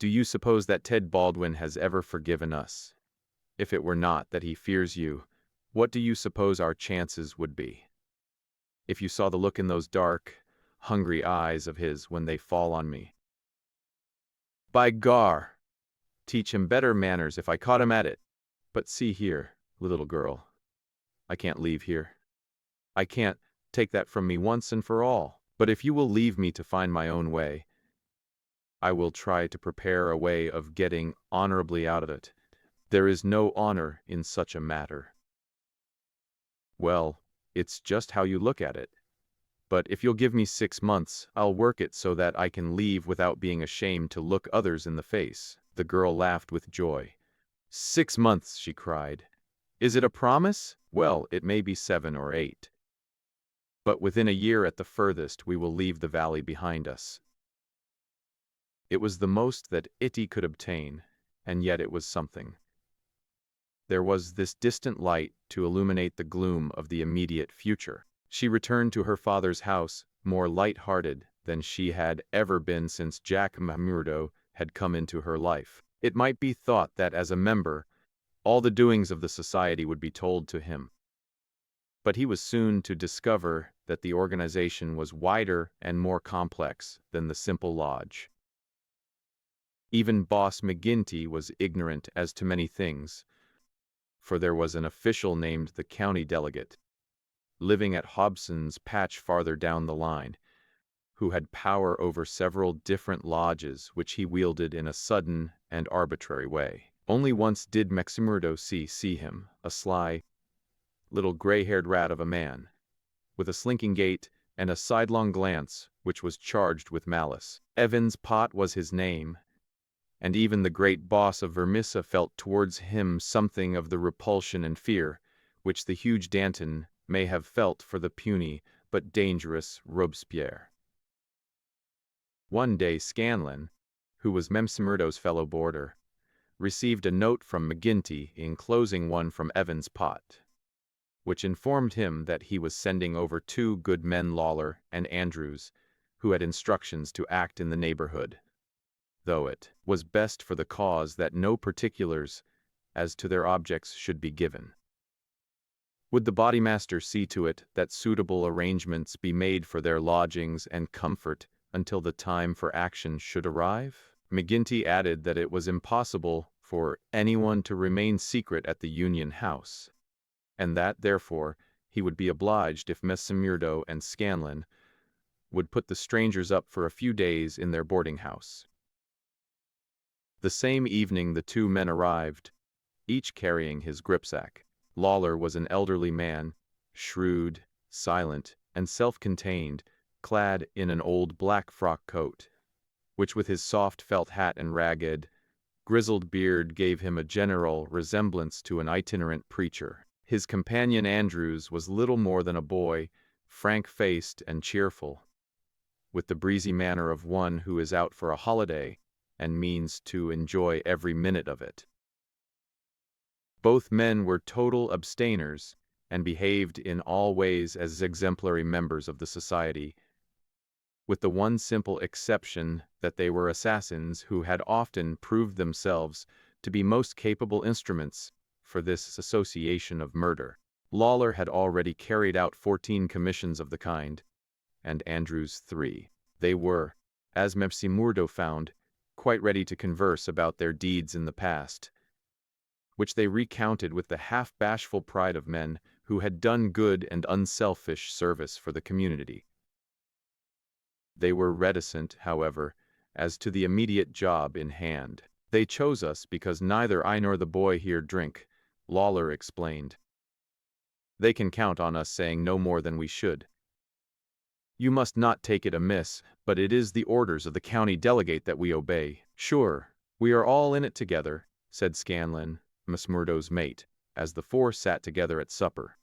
Do you suppose that Ted Baldwin has ever forgiven us? If it were not that he fears you, what do you suppose our chances would be? If you saw the look in those dark, hungry eyes of his when they fall on me. By gar! Teach him better manners if I caught him at it. But see here, little girl, I can't leave here. I can't take that from me once and for all. But if you will leave me to find my own way, I will try to prepare a way of getting honorably out of it. There is no honor in such a matter. Well, it's just how you look at it. But if you'll give me 6 months, I'll work it so that I can leave without being ashamed to look others in the face. The girl laughed with joy. 6 months, she cried. Is it a promise? Well, it may be 7 or 8. But within a year at the furthest, we will leave the valley behind us. It was the most that Itty could obtain, and yet it was something. There was this distant light to illuminate the gloom of the immediate future. She returned to her father's house, more light-hearted than she had ever been since Jack Murdo had come into her life. It might be thought that as a member, all the doings of the society would be told to him. But he was soon to discover that the organization was wider and more complex than the simple lodge. Even Boss McGinty was ignorant as to many things, for there was an official named the county delegate, living at Hobson's Patch farther down the line, who had power over several different lodges which he wielded in a sudden and arbitrary way. Only once did Murdo see him, a sly, little gray-haired rat of a man, with a slinking gait and a sidelong glance which was charged with malice. Evans Pott was his name, and even the great boss of Vermissa felt towards him something of the repulsion and fear which the huge Danton may have felt for the puny but dangerous Robespierre. One day Scanlon, who was Murdo's fellow boarder, received a note from McGinty enclosing one from Evans Pott, which informed him that he was sending over 2 good men, Lawler and Andrews, who had instructions to act in the neighborhood, though it was best for the cause that no particulars as to their objects should be given. Would the bodymaster see to it that suitable arrangements be made for their lodgings and comfort until the time for action should arrive? McGinty added that it was impossible for anyone to remain secret at the Union House, and that, therefore, he would be obliged if Murdo and Scanlon would put the strangers up for a few days in their boarding-house. The same evening the 2 men arrived, each carrying his gripsack. Lawler was an elderly man, shrewd, silent, and self-contained, clad in an old black frock coat, which with his soft felt hat and ragged, grizzled beard gave him a general resemblance to an itinerant preacher. His companion Andrews was little more than a boy, frank-faced and cheerful, with the breezy manner of one who is out for a holiday and means to enjoy every minute of it. Both men were total abstainers and behaved in all ways as exemplary members of the society, with the one simple exception that they were assassins who had often proved themselves to be most capable instruments for this association of murder. Lawler had already carried out 14 commissions of the kind, and Andrews 3. They were, as Murdo found, quite ready to converse about their deeds in the past, which they recounted with the half-bashful pride of men who had done good and unselfish service for the community. They were reticent, however, as to the immediate job in hand. They chose us because neither I nor the boy here drink, Lawler explained. They can count on us saying no more than we should. You must not take it amiss, but it is the orders of the county delegate that we obey. Sure, we are all in it together, said Scanlon, Murdo's mate, as the four sat together at supper.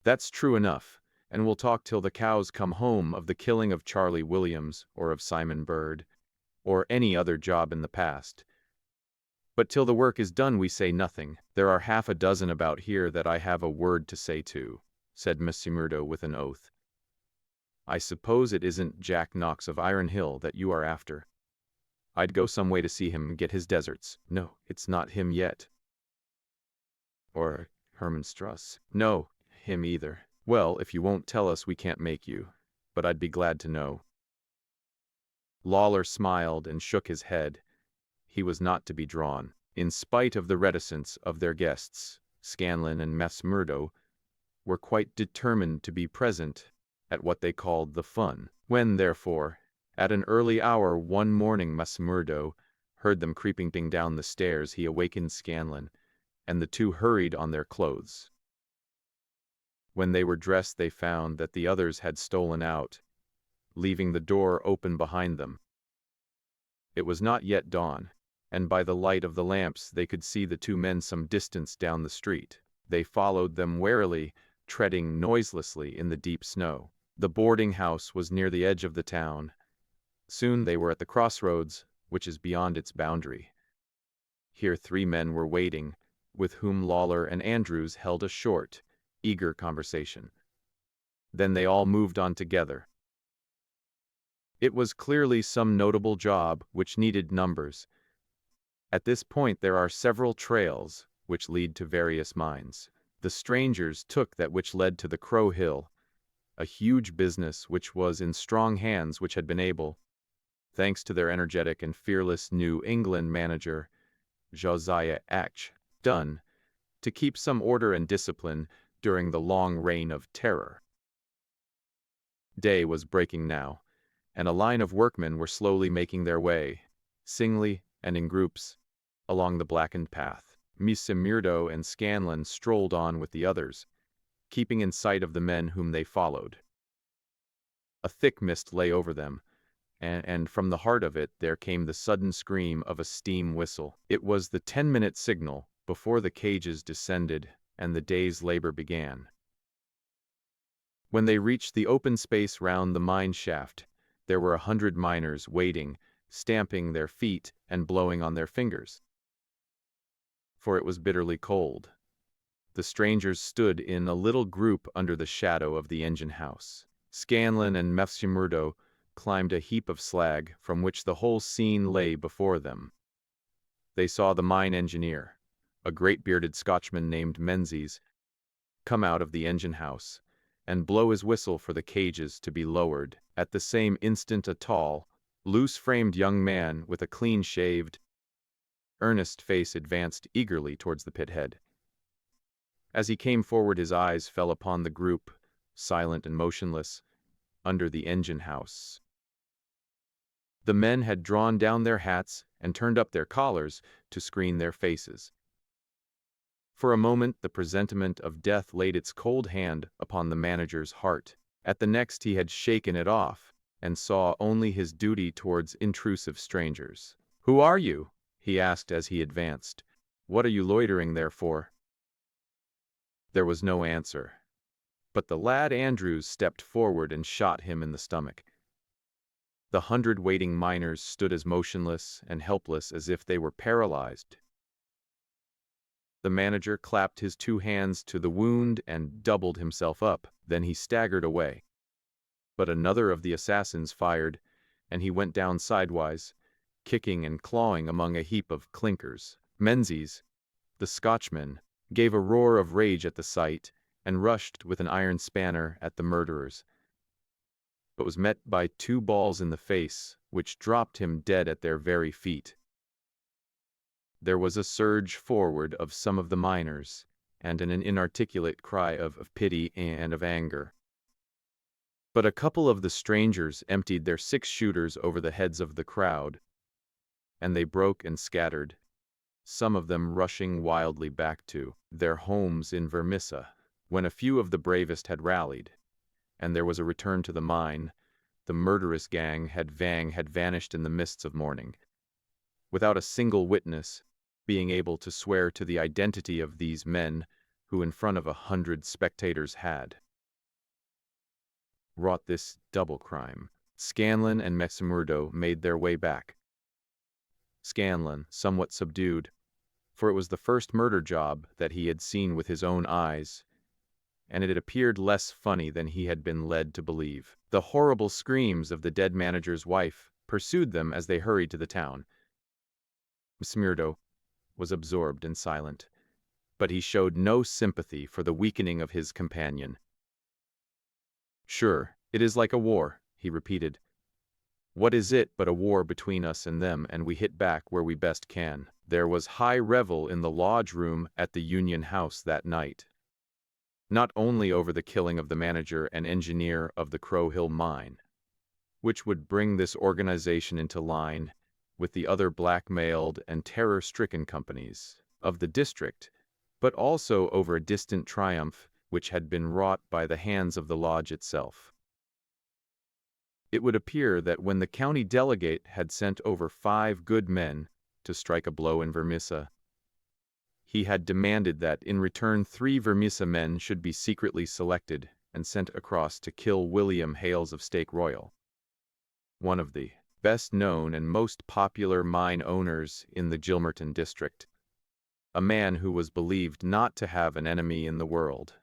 That's true enough, and we'll talk till the cows come home of the killing of Charlie Williams or of Simon Bird, or any other job in the past. But till the work is done we say nothing. There are half a dozen about here that I have a word to say to, said Murdo with an oath. I suppose it isn't Jack Knox of Iron Hill that you are after. I'd go some way to see him get his deserts. No, it's not him yet. Or Herman Struss. No, him either. Well, if you won't tell us, we can't make you, but I'd be glad to know. Lawler smiled and shook his head. He was not to be drawn. In spite of the reticence of their guests, Scanlon and Murdo were quite determined to be present at what they called the fun. When, therefore, at an early hour one morning Murdo heard them creeping down the stairs, he awakened Scanlon, and the two hurried on their clothes. When they were dressed they found that the others had stolen out, leaving the door open behind them. It was not yet dawn, and by the light of the lamps they could see the two men some distance down the street. They followed them warily, treading noiselessly in the deep snow. The boarding house was near the edge of the town. Soon they were at the crossroads, which is beyond its boundary. Here 3 men were waiting, with whom Lawler and Andrews held a short, eager conversation. Then they all moved on together. It was clearly some notable job which needed numbers. At this point there are several trails which lead to various mines. The strangers took that which led to the Crow Hill, a huge business which was in strong hands, which had been able, thanks to their energetic and fearless New England manager, Josiah H. Dunn, to keep some order and discipline during the long reign of terror. Day was breaking now, and a line of workmen were slowly making their way, singly and in groups, along the blackened path. Murdo and Scanlon strolled on with the others, keeping in sight of the men whom they followed. A thick mist lay over them, and from the heart of it there came the sudden scream of a steam whistle. It was the 10-minute signal before the cages descended and the day's labor began. When they reached the open space round the mine shaft, there were 100 miners waiting, stamping their feet and blowing on their fingers. For it was bitterly cold. The strangers stood in a little group under the shadow of the engine house. Scanlon and Murdo climbed a heap of slag from which the whole scene lay before them. They saw the mine engineer, a great bearded Scotchman named Menzies, come out of the engine house and blow his whistle for the cages to be lowered. At the same instant a tall, loose-framed young man with a clean-shaved, earnest face advanced eagerly towards the pit head. As he came forward his eyes fell upon the group, silent and motionless, under the engine house. The men had drawn down their hats and turned up their collars to screen their faces. For a moment the presentiment of death laid its cold hand upon the manager's heart. At the next he had shaken it off, and saw only his duty towards intrusive strangers. "Who are you?" he asked as he advanced. "What are you loitering there for?" There was no answer, but the lad Andrews stepped forward and shot him in the stomach. The 100 waiting miners stood as motionless and helpless as if they were paralyzed. The manager clapped his 2 hands to the wound and doubled himself up. Then he staggered away. But another of the assassins fired, and he went down sidewise, kicking and clawing among a heap of clinkers. Menzies, the Scotchman, gave a roar of rage at the sight, and rushed with an iron spanner at the murderers. but was met by 2 balls in the face, which dropped him dead at their very feet. There was a surge forward of some of the miners, and an inarticulate cry of pity and of anger. But a couple of the strangers emptied their 6-shooters over the heads of the crowd, and they broke and scattered, some of them rushing wildly back to their homes in Vermissa. When a few of the bravest had rallied, and there was a return to the mine, the murderous gang had vanished in the mists of morning, without a single witness being able to swear to the identity of these men who in front of 100 spectators had wrought this double crime. Scanlon and Messimurdo made their way back. Scanlon, somewhat subdued, for it was the first murder job that he had seen with his own eyes, and it had appeared less funny than he had been led to believe. The horrible screams of the dead manager's wife pursued them as they hurried to the town. Messimurdo was absorbed and silent, but he showed no sympathy for the weakening of his companion. "Sure, it is like a war," he repeated. "What is it but a war between us and them, and we hit back where we best can." There was high revel in the lodge room at the Union House that night, not only over the killing of the manager and engineer of the Crow Hill mine, which would bring this organization into line with the other blackmailed and terror-stricken companies of the district, but also over a distant triumph which had been wrought by the hands of the lodge itself. It would appear that when the county delegate had sent over 5 good men to strike a blow in Vermissa, he had demanded that in return 3 Vermissa men should be secretly selected and sent across to kill William Hales of Stake Royal, one of the best known and most popular mine owners in the Gilmerton district, a man who was believed not to have an enemy in the world,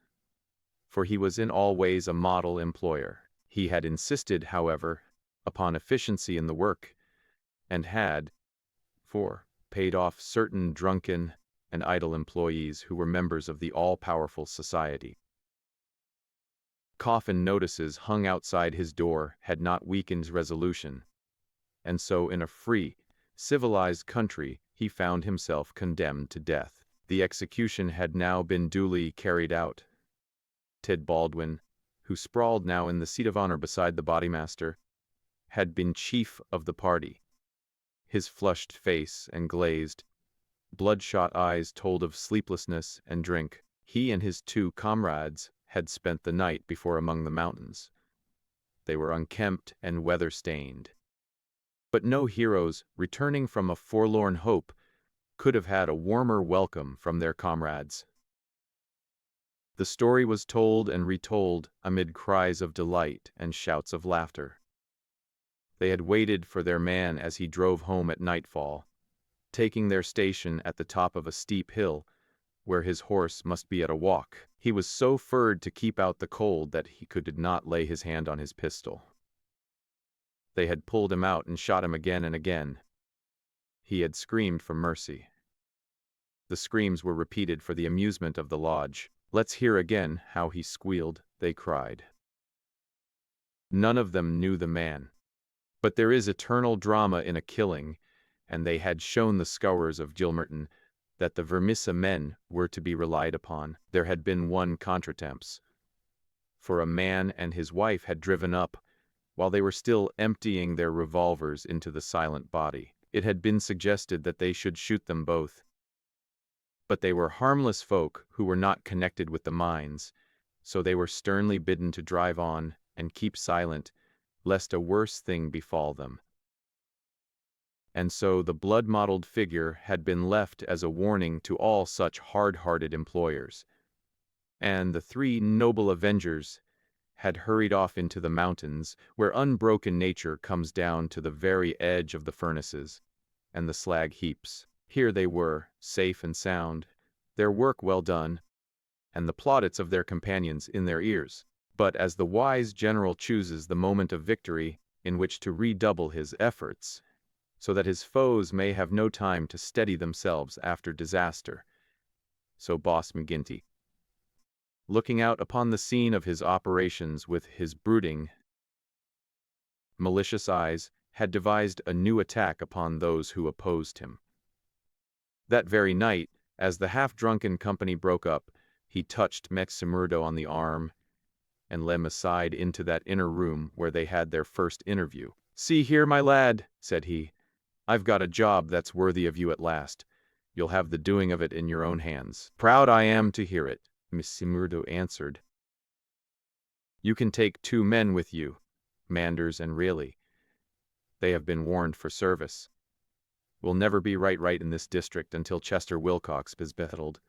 for he was in all ways a model employer. He had insisted, however, upon efficiency in the work, and had, paid off certain drunken and idle employees who were members of the all-powerful society. Coffin notices hung outside his door had not weakened his resolution, and so in a free, civilized country he found himself condemned to death. The execution had now been duly carried out. Ted Baldwin, who sprawled now in the seat of honor beside the bodymaster, had been chief of the party. His flushed face and glazed, bloodshot eyes told of sleeplessness and drink. He and his 2 comrades had spent the night before among the mountains. They were unkempt and weather-stained. But no heroes, returning from a forlorn hope, could have had a warmer welcome from their comrades. The story was told and retold amid cries of delight and shouts of laughter. They had waited for their man as he drove home at nightfall, taking their station at the top of a steep hill, where his horse must be at a walk. He was so furred to keep out the cold that he could not lay his hand on his pistol. They had pulled him out and shot him again and again. He had screamed for mercy. The screams were repeated for the amusement of the lodge. "Let's hear again how he squealed," they cried. None of them knew the man. But there is eternal drama in a killing, and they had shown the scourers of Gilmerton that the Vermissa men were to be relied upon. There had been one contretemps, for a man and his wife had driven up while they were still emptying their revolvers into the silent body. It had been suggested that they should shoot them both. But they were harmless folk who were not connected with the mines, so they were sternly bidden to drive on and keep silent, lest a worse thing befall them. And so the blood-mottled figure had been left as a warning to all such hard-hearted employers. And the 3 noble avengers had hurried off into the mountains, where unbroken nature comes down to the very edge of the furnaces and the slag heaps. Here they were, safe and sound, their work well done, and the plaudits of their companions in their ears. But as the wise general chooses the moment of victory in which to redouble his efforts, so that his foes may have no time to steady themselves after disaster, so Boss McGinty, looking out upon the scene of his operations with his brooding malicious eyes, had devised a new attack upon those who opposed him. That very night, as the half-drunken company broke up, he touched Murdo on the arm and led him aside into that inner room where they had their first interview. "See here, my lad," said he, "I've got a job that's worthy of you at last. You'll have the doing of it in your own hands." "Proud I am to hear it," Murdo answered. "You can take 2 men with you, Manders and Reilly. They have been warned for service. We'll never be right in this district until Chester Wilcox is battled.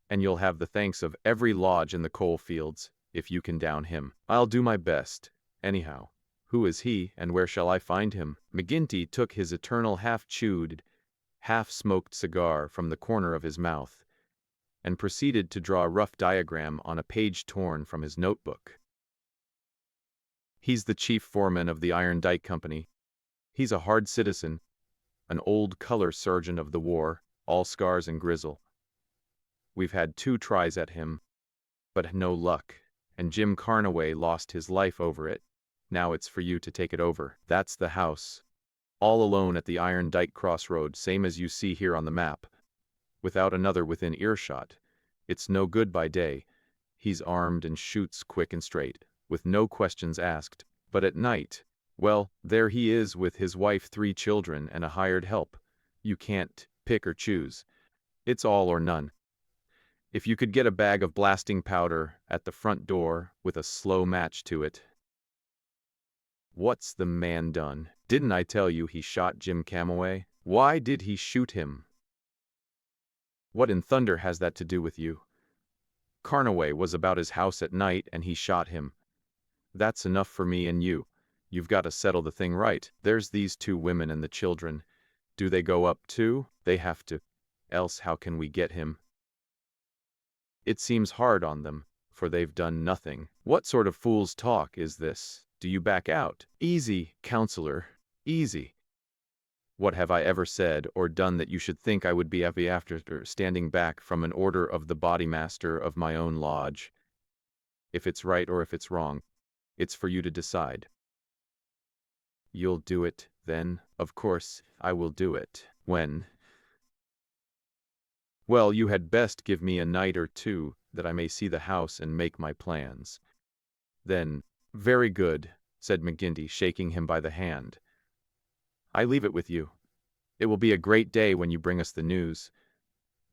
And you'll have the thanks of every lodge in the coal fields, if you can down him." "I'll do my best. Anyhow, who is he, and where shall I find him?" McGinty took his eternal half-chewed, half-smoked cigar from the corner of his mouth, and proceeded to draw a rough diagram on a page torn from his notebook. "He's the chief foreman of the Iron Dike Company. He's a hard citizen, an old color sergeant of the war, all scars and grizzle. We've had 2 tries at him, but no luck, and Jim Carnaway lost his life over it. Now it's for you to take it over. That's the house, all alone at the Iron Dike crossroad, same as you see here on the map, without another within earshot. It's no good by day. He's armed and shoots quick and straight, with no questions asked. But at night, well, there he is with his wife, 3 children, and a hired help. You can't pick or choose. It's all or none. If you could get a bag of blasting powder at the front door with a slow match to it." "What's the man done? Didn't I tell you he shot Jim Carnaway? Why did he shoot him?" "What in thunder has that to do with you?" "Carnaway was about his house at night and he shot him. That's enough for me and you. You've got to settle the thing right. There's these 2 women and the children. Do they go up too? They have to. Else how can we get him? It seems hard on them, for they've done nothing." "What sort of fool's talk is this? Do you back out?" "Easy, counselor, easy. What have I ever said or done that you should think I would be after standing back from an order of the bodymaster of my own lodge? If it's right or if it's wrong, it's for you to decide." "You'll do it, then?" "Of course, I will do it." "When?" "Well, you had best give me a night or 2, that I may see the house and make my plans." "Then, very good," said McGinty, shaking him by the hand. "I leave it with you. It will be a great day when you bring us the news.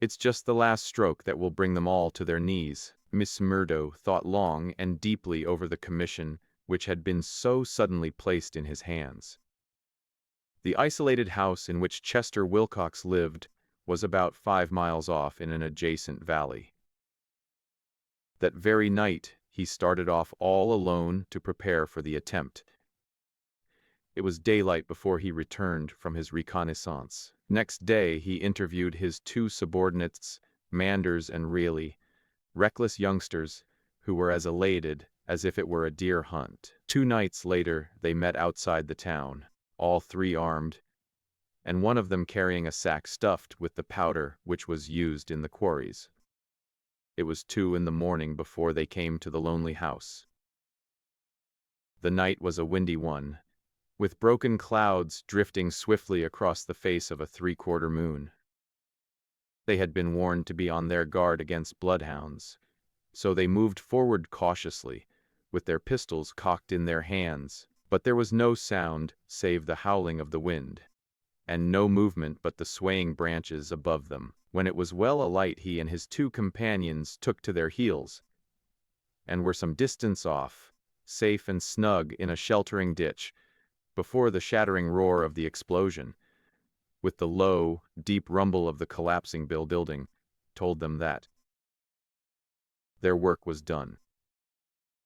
It's just the last stroke that will bring them all to their knees." Miss Murdo thought long and deeply over the commission which had been so suddenly placed in his hands. The isolated house in which Chester Wilcox lived was about 5 miles off in an adjacent valley. That very night he started off all alone to prepare for the attempt. It was daylight before he returned from his reconnaissance. Next day he interviewed his 2 subordinates, Manders and Reilly, reckless youngsters who were as elated as if it were a deer hunt. 2 nights later they met outside the town, all 3 armed, and one of them carrying a sack stuffed with the powder which was used in the quarries. It was 2 in the morning before they came to the lonely house. The night was a windy one, with broken clouds drifting swiftly across the face of a 3/4 moon. They had been warned to be on their guard against bloodhounds, so they moved forward cautiously, with their pistols cocked in their hands, but there was no sound save the howling of the wind, and no movement but the swaying branches above them. When it was well alight he and his 2 companions took to their heels, and were some distance off, safe and snug in a sheltering ditch, before the shattering roar of the explosion, with the low, deep rumble of the collapsing building, told them that their work was done.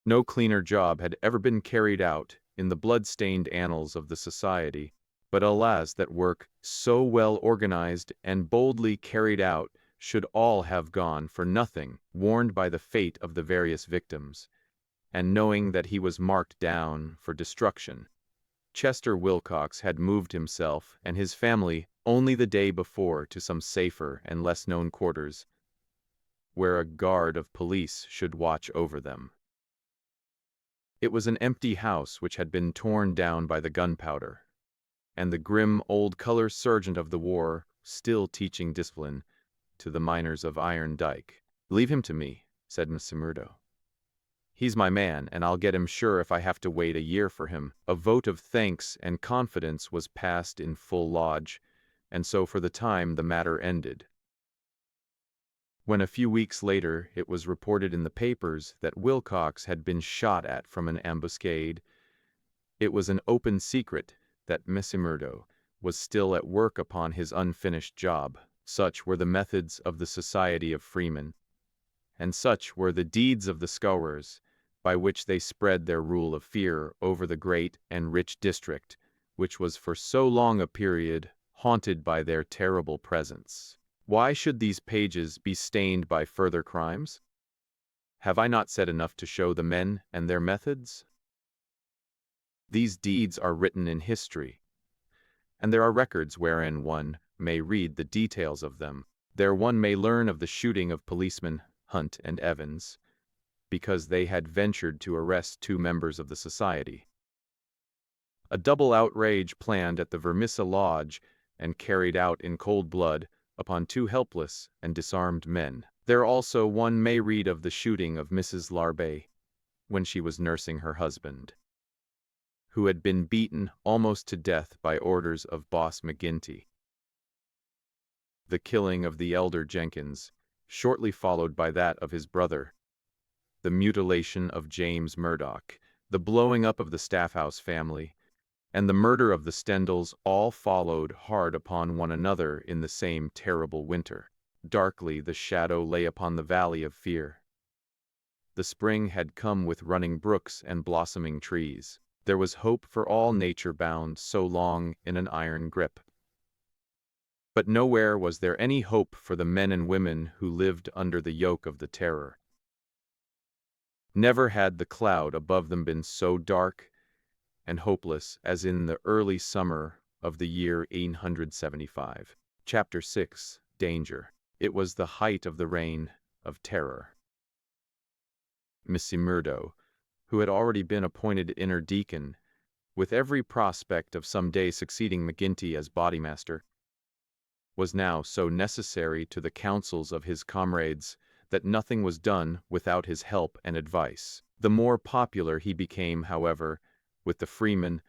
No cleaner job had ever been carried out in the blood-stained annals of the society, but alas, that work, so well organized and boldly carried out, should all have gone for nothing. Warned by the fate of the various victims, and knowing that he was marked down for destruction, Chester Wilcox had moved himself and his family only the day before to some safer and less known quarters, where a guard of police should watch over them. It was an empty house which had been torn down by the gunpowder, and the grim old color sergeant of the war still teaching discipline to the miners of Iron Dike. "Leave him to me," said Murdo. "He's my man, and I'll get him sure if I have to wait a year for him." A vote of thanks and confidence was passed in full lodge, and so for the time the matter ended. When a few weeks later it was reported in the papers that Wilcox had been shot at from an ambuscade, it was an open secret that Murdo was still at work upon his unfinished job. Such were the methods of the Society of Freemen, and such were the deeds of the Scowers, by which they spread their rule of fear over the great and rich district, which was for so long a period haunted by their terrible presence. Why should these pages be stained by further crimes? Have I not said enough to show the men and their methods? These deeds are written in history, and there are records wherein one may read the details of them. There one may learn of the shooting of policemen Hunt and Evans, because they had ventured to arrest 2 members of the society. A double outrage planned at the Vermissa Lodge and carried out in cold blood upon 2 helpless and disarmed men. There also one may read of the shooting of Mrs. Larbe when she was nursing her husband, who had been beaten almost to death by orders of Boss McGinty. The killing of the elder Jenkins, shortly followed by that of his brother, the mutilation of James Murdoch, the blowing up of the Staffhouse family, and the murder of the Stendals all followed hard upon one another in the same terrible winter. Darkly the shadow lay upon the valley of fear. The spring had come with running brooks and blossoming trees. There was hope for all nature bound so long in an iron grip. But nowhere was there any hope for the men and women who lived under the yoke of the terror. Never had the cloud above them been so dark and hopeless as in the early summer of the year 1875. Chapter 6. Danger. It was the height of the reign of terror. Murdo, who had already been appointed inner deacon, with every prospect of some day succeeding McGinty as bodymaster, was now so necessary to the counsels of his comrades that nothing was done without his help and advice. The more popular he became, however, with the freemen,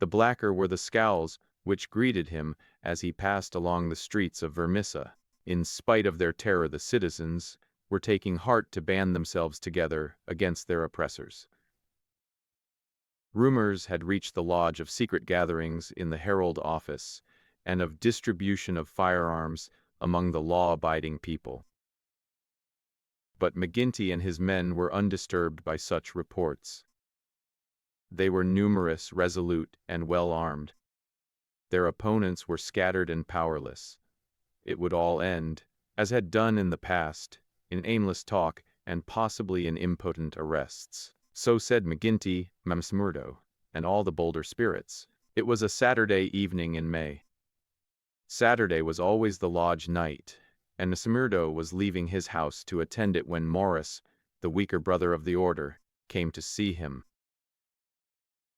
the blacker were the scowls which greeted him as he passed along the streets of Vermissa. In spite of their terror, the citizens were taking heart to band themselves together against their oppressors. Rumors had reached the lodge of secret gatherings in the Herald office and of distribution of firearms among the law-abiding people. But McGinty and his men were undisturbed by such reports. They were numerous, resolute, and well-armed. Their opponents were scattered and powerless. It would all end, as had done in the past, in aimless talk and possibly in impotent arrests. So said McGinty, Murdo, and all the bolder spirits. It was a Saturday evening in May. Saturday was always the lodge night, and Murdo was leaving his house to attend it when Morris, the weaker brother of the order, came to see him.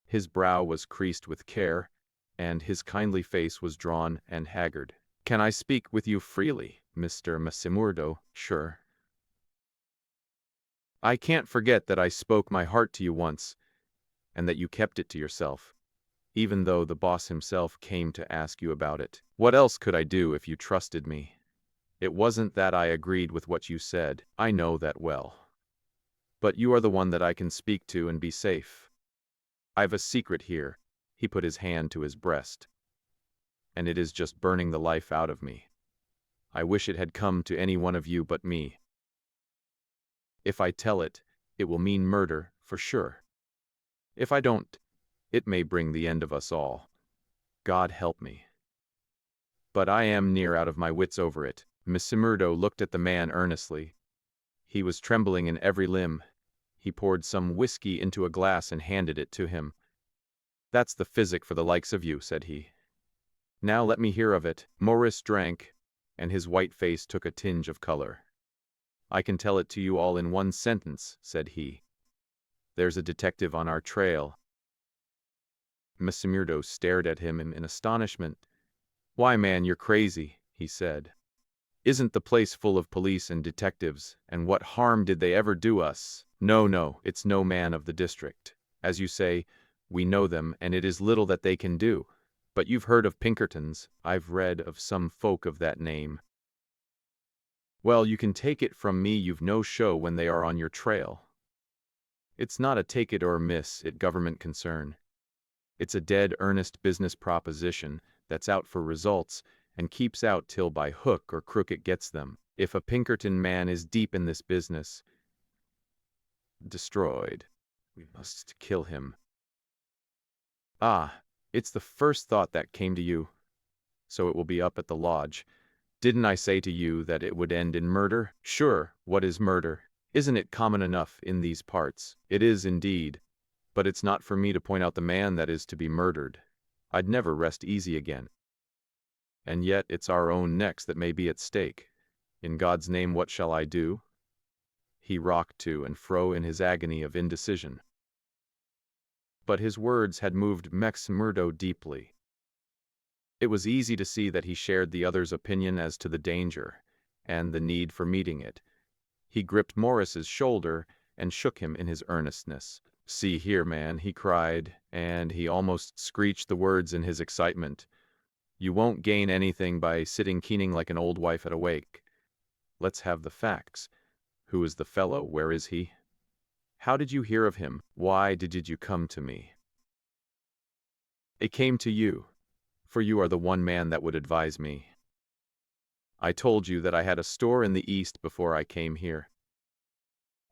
His brow was creased with care, and his kindly face was drawn and haggard. "Can I speak with you freely, Mr. Murdo?" "Sure." "I can't forget that I spoke my heart to you once, and that you kept it to yourself, even though the boss himself came to ask you about it. What else could I do if you trusted me? It wasn't that I agreed with what you said. I know that well. But you are the one that I can speak to and be safe. I've a secret here." He put his hand to his breast. "And it is just burning the life out of me. I wish it had come to any one of you but me. If I tell it, it will mean murder, for sure. If I don't, it may bring the end of us all. God help me. But I am near out of my wits over it." Murdo looked at the man earnestly. He was trembling in every limb. He poured some whiskey into a glass and handed it to him. "That's the physic for the likes of you," said he. "Now let me hear of it." Morris drank, and his white face took a tinge of color. "I can tell it to you all in one sentence," said he. There's a detective on our trail. Mesmerdo stared at him in astonishment. Why, man, you're crazy, he said. Isn't the place full of police and detectives, and what harm did they ever do us? No, it's no man of the district. As you say, we know them, and it is little that they can do. But you've heard of Pinkertons. I've read of some folk of that name. Well, you can take it from me you've no show when they are on your trail. It's not a take it or miss it government concern. It's a dead earnest business proposition that's out for results and keeps out till by hook or crook it gets them. If a Pinkerton man is deep in this business, destroyed. We must kill him. Ah, it's the first thought that came to you. So it will be up at the lodge. Didn't I say to you that it would end in murder? Sure, what is murder? Isn't it common enough in these parts? It is indeed. But it's not for me to point out the man that is to be murdered. I'd never rest easy again. And yet it's our own necks that may be at stake. In God's name, what shall I do? He rocked to and fro in his agony of indecision. But his words had moved Mesmerdo deeply. It was easy to see that he shared the other's opinion as to the danger, and the need for meeting it. He gripped Morris's shoulder and shook him in his earnestness. See here, man, he cried, and he almost screeched the words in his excitement. You won't gain anything by sitting keening like an old wife at a wake. Let's have the facts. Who is the fellow? Where is he? How did you hear of him? Why did you come to me? It came to you, for you are the one man that would advise me. I told you that I had a store in the East before I came here.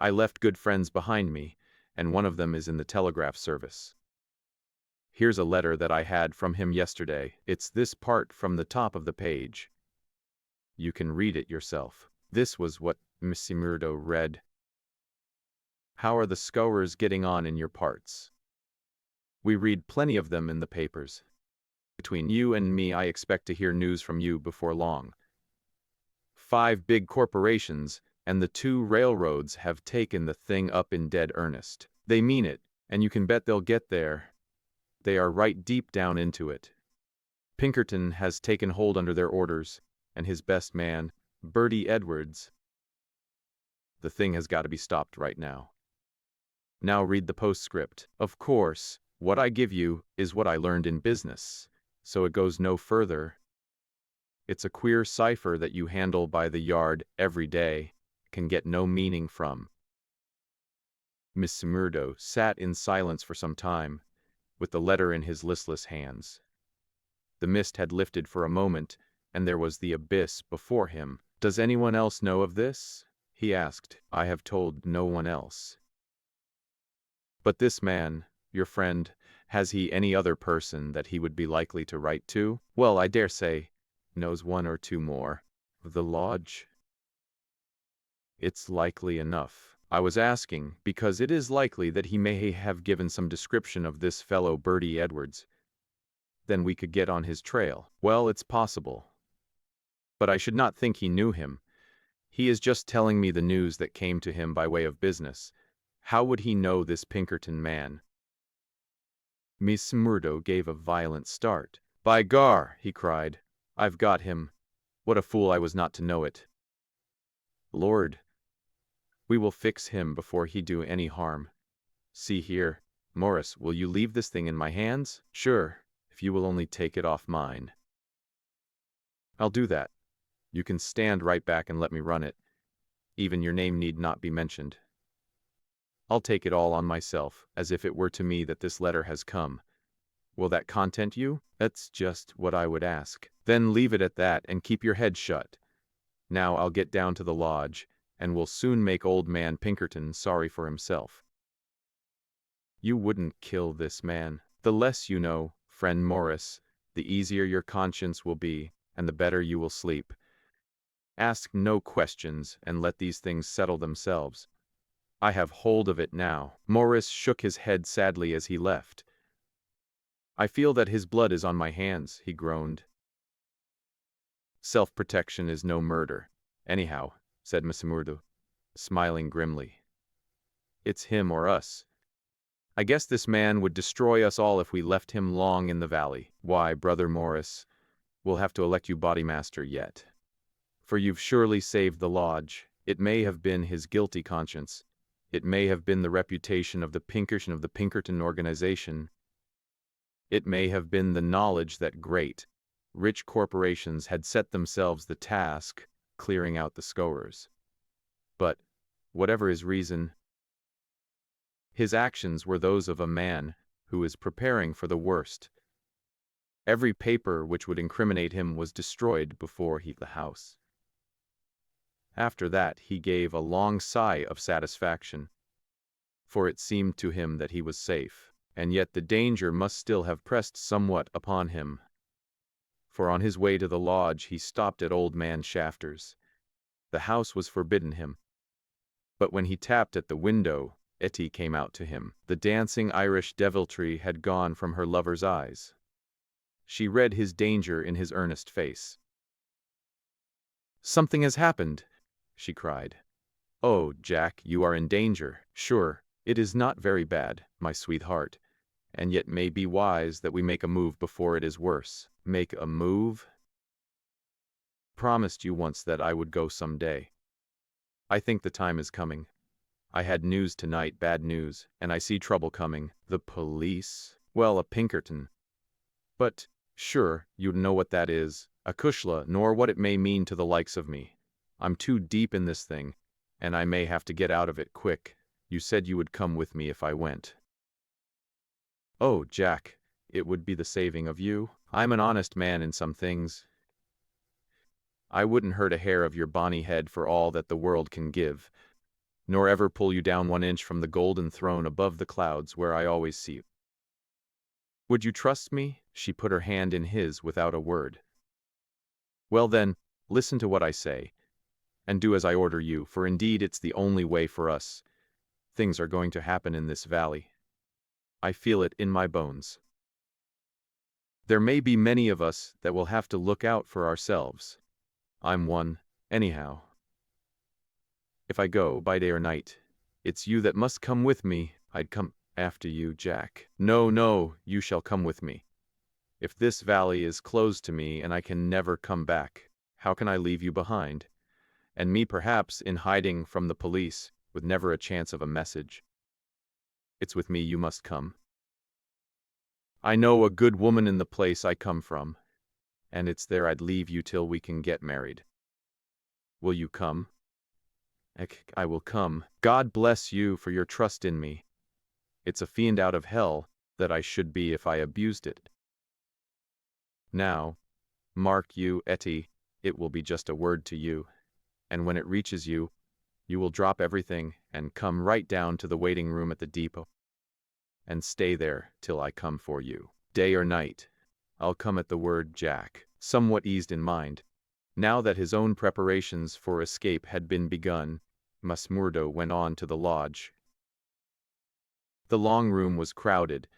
I left good friends behind me, and one of them is in the telegraph service. Here's a letter that I had from him yesterday. It's this part from the top of the page. You can read it yourself. This was what Mesmerdo read. How are the scholars getting on in your parts? We read plenty of them in the papers. Between you and me, I expect to hear news from you before long. 5 big corporations and the 2 railroads have taken the thing up in dead earnest. They mean it, and you can bet they'll get there. They are right deep down into it. Pinkerton has taken hold under their orders, and his best man, Bertie Edwards. The thing has got to be stopped right now. Now read the postscript. Of course, what I give you is what I learned in business, so it goes no further. It's a queer cipher that you handle by the yard every day, can get no meaning from. Mesmerdo sat in silence for some time, with the letter in his listless hands. The mist had lifted for a moment, and there was the abyss before him. Does anyone else know of this? He asked. I have told no one else. But this man, your friend, has he any other person that he would be likely to write to? Well, I dare say, knows 1 or 2 more. The lodge? It's likely enough. I was asking, because it is likely that he may have given some description of this fellow Bertie Edwards. Then we could get on his trail. Well, it's possible. But I should not think he knew him. He is just telling me the news that came to him by way of business. How would he know this Pinkerton man? Mesmerdo gave a violent start. By gar, he cried, I've got him. What a fool I was not to know it. Lord, we will fix him before he do any harm. See here, Morris, will you leave this thing in my hands? Sure, if you will only take it off mine. I'll do that. You can stand right back and let me run it. Even your name need not be mentioned. I'll take it all on myself, as if it were to me that this letter has come. Will that content you? That's just what I would ask. Then leave it at that and keep your head shut. Now I'll get down to the lodge, and we'll soon make old man Pinkerton sorry for himself. You wouldn't kill this man. The less you know, friend Morris, the easier your conscience will be, and the better you will sleep. Ask no questions, and let these things settle themselves. I have hold of it now. Morris shook his head sadly as he left. I feel that his blood is on my hands, he groaned. Self-protection is no murder. Anyhow, said Mesmerdo, smiling grimly. It's him or us. I guess this man would destroy us all if we left him long in the valley. Why, Brother Morris, we'll have to elect you bodymaster yet. For you've surely saved the lodge. It may have been his guilty conscience. It may have been the reputation of the Pinkerton organization. It may have been the knowledge that great, rich corporations had set themselves the task clearing out the scours. But, whatever his reason, his actions were those of a man who is preparing for the worst. Every paper which would incriminate him was destroyed before he left the house. After that he gave a long sigh of satisfaction, for it seemed to him that he was safe, and yet the danger must still have pressed somewhat upon him. For on his way to the lodge he stopped at old man Shafter's. The house was forbidden him. But when he tapped at the window, Etty came out to him. The dancing Irish deviltry had gone from her lover's eyes. She read his danger in his earnest face. "Something has happened," she cried. "Oh, Jack, you are in danger. Sure, it is not very bad, my sweetheart, and yet may be wise that we make a move before it is worse." "Make a move?" "Promised you once that I would go some day. I think the time is coming. I had news tonight, bad news, and I see trouble coming." "The police?" "Well, a Pinkerton. But, sure, you know what that is. A cushla, nor what it may mean to the likes of me. I'm too deep in this thing, and I may have to get out of it quick. You said you would come with me if I went." "Oh, Jack, it would be the saving of you. I'm an honest man in some things. I wouldn't hurt a hair of your bonny head for all that the world can give, nor ever pull you down 1 inch from the golden throne above the clouds where I always see you. Would you trust me?" She put her hand in his without a word. "Well then, listen to what I say, and do as I order you, for indeed it's the only way for us. Things are going to happen in this valley. I feel it in my bones. There may be many of us that will have to look out for ourselves. I'm one, anyhow. If I go, by day or night, it's you that must come with me. I'd come after you, Jack." "No, no, you shall come with me. If this valley is closed to me and I can never come back, how can I leave you behind? And me perhaps in hiding from the police, with never a chance of a message. It's with me you must come. I know a good woman in the place I come from, and it's there I'd leave you till we can get married. Will you come?" I will come. God bless you for your trust in me. It's a fiend out of hell that I should be if I abused it. Now, mark you, Etty, it will be just a word to you, and when it reaches you, you will drop everything and come right down to the waiting room at the depot, and stay there till I come for you. Day or night, I'll come at the word, Jack. Somewhat eased in mind, now that his own preparations for escape had been begun, Masmurdo went on to the lodge. The long room was crowded,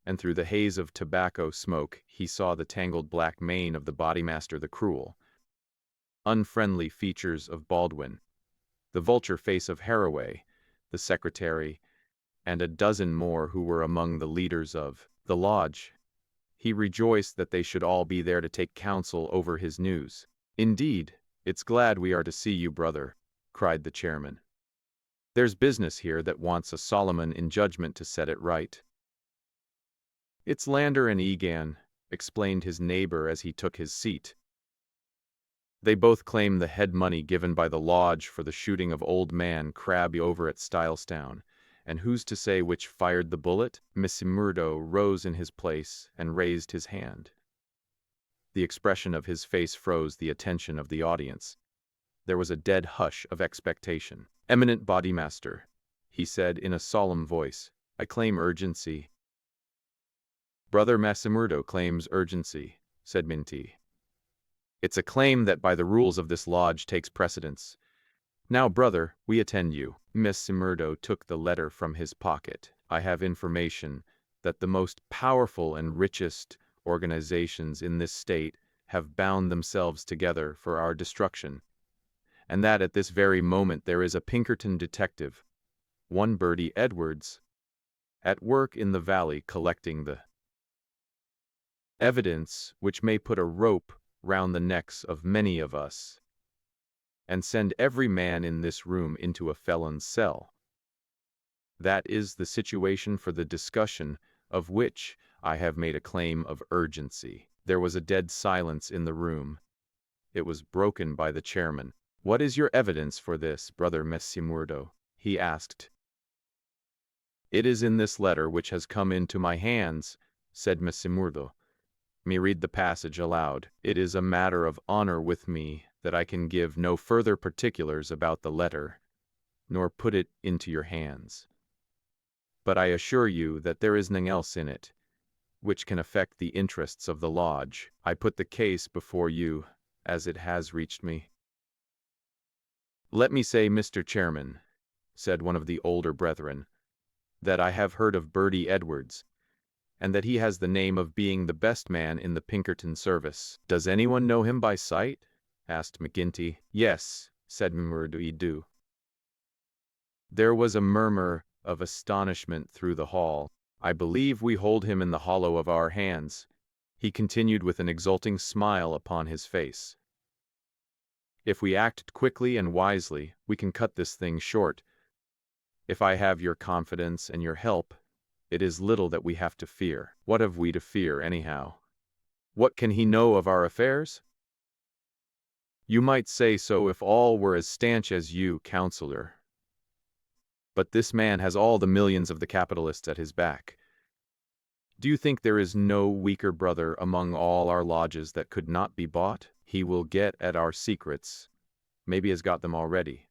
and through the haze of tobacco smoke he saw the tangled black mane of the bodymaster, the cruel, unfriendly features of Baldwin, the vulture face of Haraway, the secretary, and a dozen more who were among the leaders of the lodge. He rejoiced that they should all be there to take counsel over his news. "Indeed, it's glad we are to see you, brother," cried the chairman. "There's business here that wants a Solomon in judgment to set it right." "It's Lander and Egan," explained his neighbor as he took his seat. "They both claim the head money given by the lodge for the shooting of old man Crabbe over at Stylestown, and who's to say which fired the bullet?" Mr. Murdo rose in his place and raised his hand. The expression of his face froze the attention of the audience. There was a dead hush of expectation. "Eminent bodymaster," he said in a solemn voice, "I claim urgency." "Brother Massimurdo claims urgency," said Minty. "It's a claim that by the rules of this lodge takes precedence. Now, brother, we attend you." Massimurdo took the letter from his pocket. "I have information that the most powerful and richest organizations in this state have bound themselves together for our destruction, and that at this very moment there is a Pinkerton detective, one Bertie Edwards, at work in the valley collecting the evidence which may put a rope round the necks of many of us, and send every man in this room into a felon's cell. That is the situation for the discussion of which I have made a claim of urgency. There was a dead silence in the room. It was broken by the chairman. "What is your evidence for this, Brother Messimurdo?" he asked. "It is in this letter which has come into my hands," said Messimurdo. "Me read the passage aloud. It is a matter of honor with me that I can give no further particulars about the letter, nor put it into your hands. But I assure you that there is nothing else in it which can affect the interests of the lodge. I put the case before you as it has reached me." "Let me say, Mr. Chairman," said one of the older brethren, "that I have heard of Bertie Edwards, and that he has the name of being the best man in the Pinkerton service." "Does anyone know him by sight?" asked McGinty. "Yes," said Murdo. There was a murmur of astonishment through the hall. "I believe we hold him in the hollow of our hands," he continued with an exulting smile upon his face. "If we act quickly and wisely, we can cut this thing short. If I have your confidence and your help, it is little that we have to fear." "What have we to fear, anyhow? What can he know of our affairs?" "You might say so if all were as stanch as you, counselor. But this man has all the millions of the capitalists at his back. Do you think there is no weaker brother among all our lodges that could not be bought? He will get at our secrets, maybe has got them already.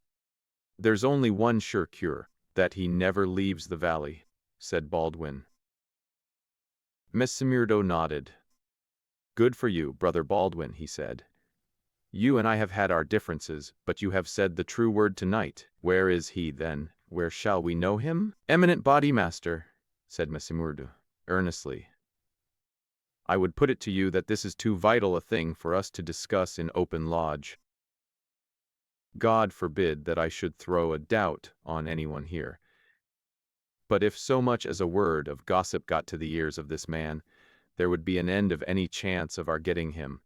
There's only one sure cure, that he never leaves the valley," said Baldwin. Messimurdo nodded. "Good for you, Brother Baldwin," he said. "You and I have had our differences, but you have said the true word tonight. Where is he, then? Where shall we know him?" "Eminent bodymaster," said Messimurdo earnestly, "I would put it to you that this is too vital a thing for us to discuss in open lodge. God forbid that I should throw a doubt on anyone here. But if so much as a word of gossip got to the ears of this man, there would be an end of any chance of our getting him.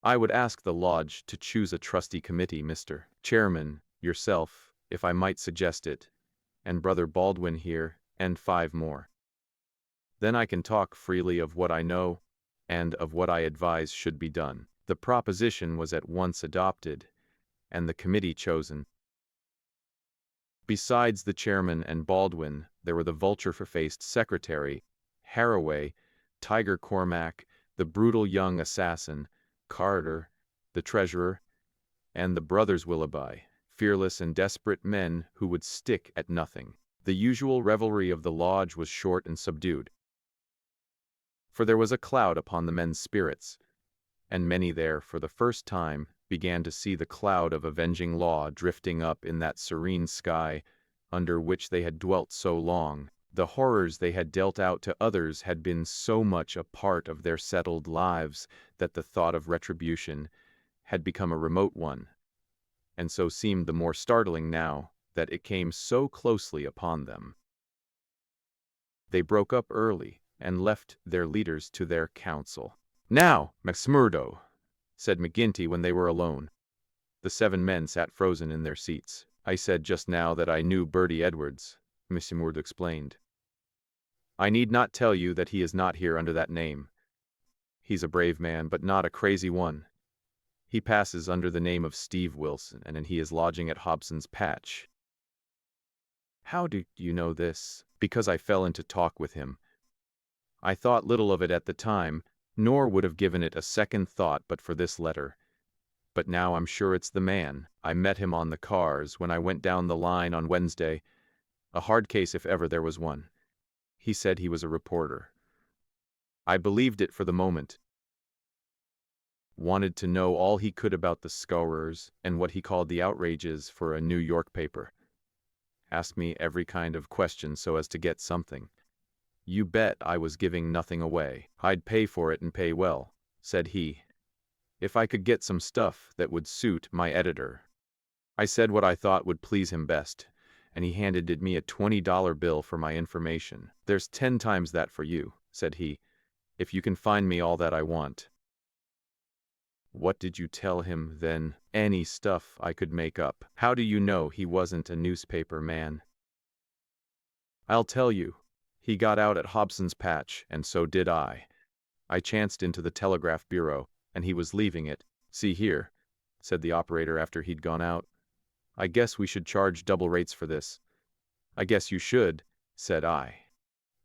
I would ask the lodge to choose a trustee committee, Mr. Chairman, yourself, if I might suggest it, and Brother Baldwin here, and 5 more. Then I can talk freely of what I know, and of what I advise should be done." The proposition was at once adopted, and the committee chosen. Besides the chairman and Baldwin, there were the vulture-faced secretary, Haraway, Tiger Cormac, the brutal young assassin, Carter, the treasurer, and the brothers Willoughby, fearless and desperate men who would stick at nothing. The usual revelry of the lodge was short and subdued, for there was a cloud upon the men's spirits, and many there, for the first time, began to see the cloud of avenging law drifting up in that serene sky under which they had dwelt so long. The horrors they had dealt out to others had been so much a part of their settled lives that the thought of retribution had become a remote one, and so seemed the more startling now that it came so closely upon them. They broke up early and left their leaders to their counsel. "Now, Messimurdo," said McGinty when they were alone. The 7 men sat frozen in their seats. "I said just now that I knew Bertie Edwards," Messimurdo explained. "I need not tell you that he is not here under that name. He's a brave man, but not a crazy one. He passes under the name of Steve Wilson, and he is lodging at Hobson's Patch." "How do you know this?" "Because I fell into talk with him. I thought little of it at the time, nor would have given it a second thought but for this letter. But now I'm sure it's the man. I met him on the cars when I went down the line on Wednesday. A hard case if ever there was one. He said he was a reporter. I believed it for the moment. Wanted to know all he could about the scourers and what he called the outrages for a New York paper. Asked me every kind of question so as to get something. You bet I was giving nothing away. I'd pay for it and pay well, said he, if I could get some stuff that would suit my editor. I said what I thought would please him best, and he handed me a $20 bill for my information. "There's 10 times that for you," said he, "if you can find me all that I want." "What did you tell him, then?" "Any stuff I could make up." "How do you know he wasn't a newspaper man?" "I'll tell you. He got out at Hobson's Patch, and so did I. I chanced into the telegraph bureau, and he was leaving it. See here," said the operator after he'd gone out. "I guess we should charge double rates for this." "I guess you should," said I.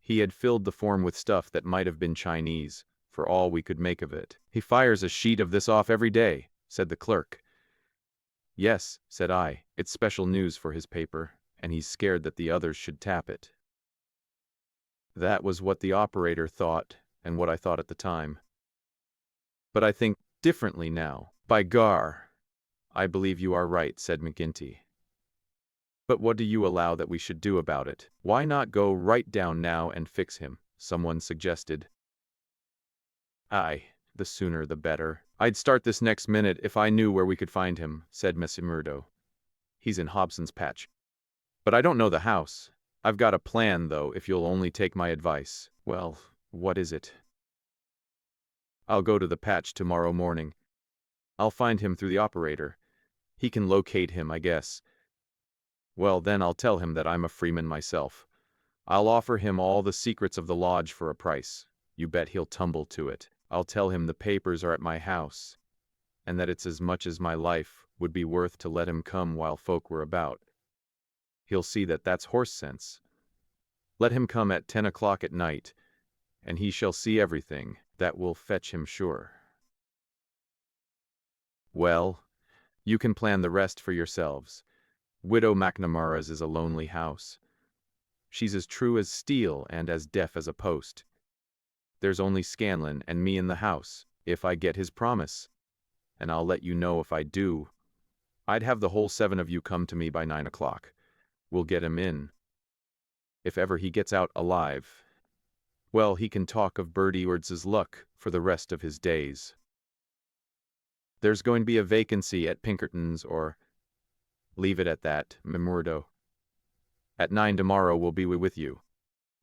He had filled the form with stuff that might have been Chinese, for all we could make of it. "He fires a sheet of this off every day," said the clerk. "Yes," said I, "it's special news for his paper, and he's scared that the others should tap it." That was what the operator thought, and what I thought at the time. But I think differently now. "By gar, I believe you are right," said McGinty. "But what do you allow that we should do about it?" "Why not go right down now and fix him?" someone suggested. "Aye, the sooner the better." "I'd start this next minute if I knew where we could find him," said Mr. Murdo. "He's in Hobson's Patch. But I don't know the house. I've got a plan, though, if you'll only take my advice." "Well, what is it?" "I'll go to the patch tomorrow morning. I'll find him through the operator. He can locate him, I guess. Well, then I'll tell him that I'm a freeman myself. I'll offer him all the secrets of the lodge for a price. You bet he'll tumble to it. I'll tell him the papers are at my house, and that it's as much as my life would be worth to let him come while folk were about. He'll see that that's horse sense. Let him come at 10 o'clock at night, and he shall see everything. That will fetch him sure. Well, you can plan the rest for yourselves. Widow McNamara's is a lonely house. She's as true as steel and as deaf as a post. There's only Scanlon and me in the house, if I get his promise. And I'll let you know if I do. I'd have the whole 7 of you come to me by 9 o'clock. We'll get him in. If ever he gets out alive, well, he can talk of Bertie Ords's luck for the rest of his days. There's going to be a vacancy at Pinkerton's, or leave it at that, Murdo. At 9 tomorrow we'll be with you.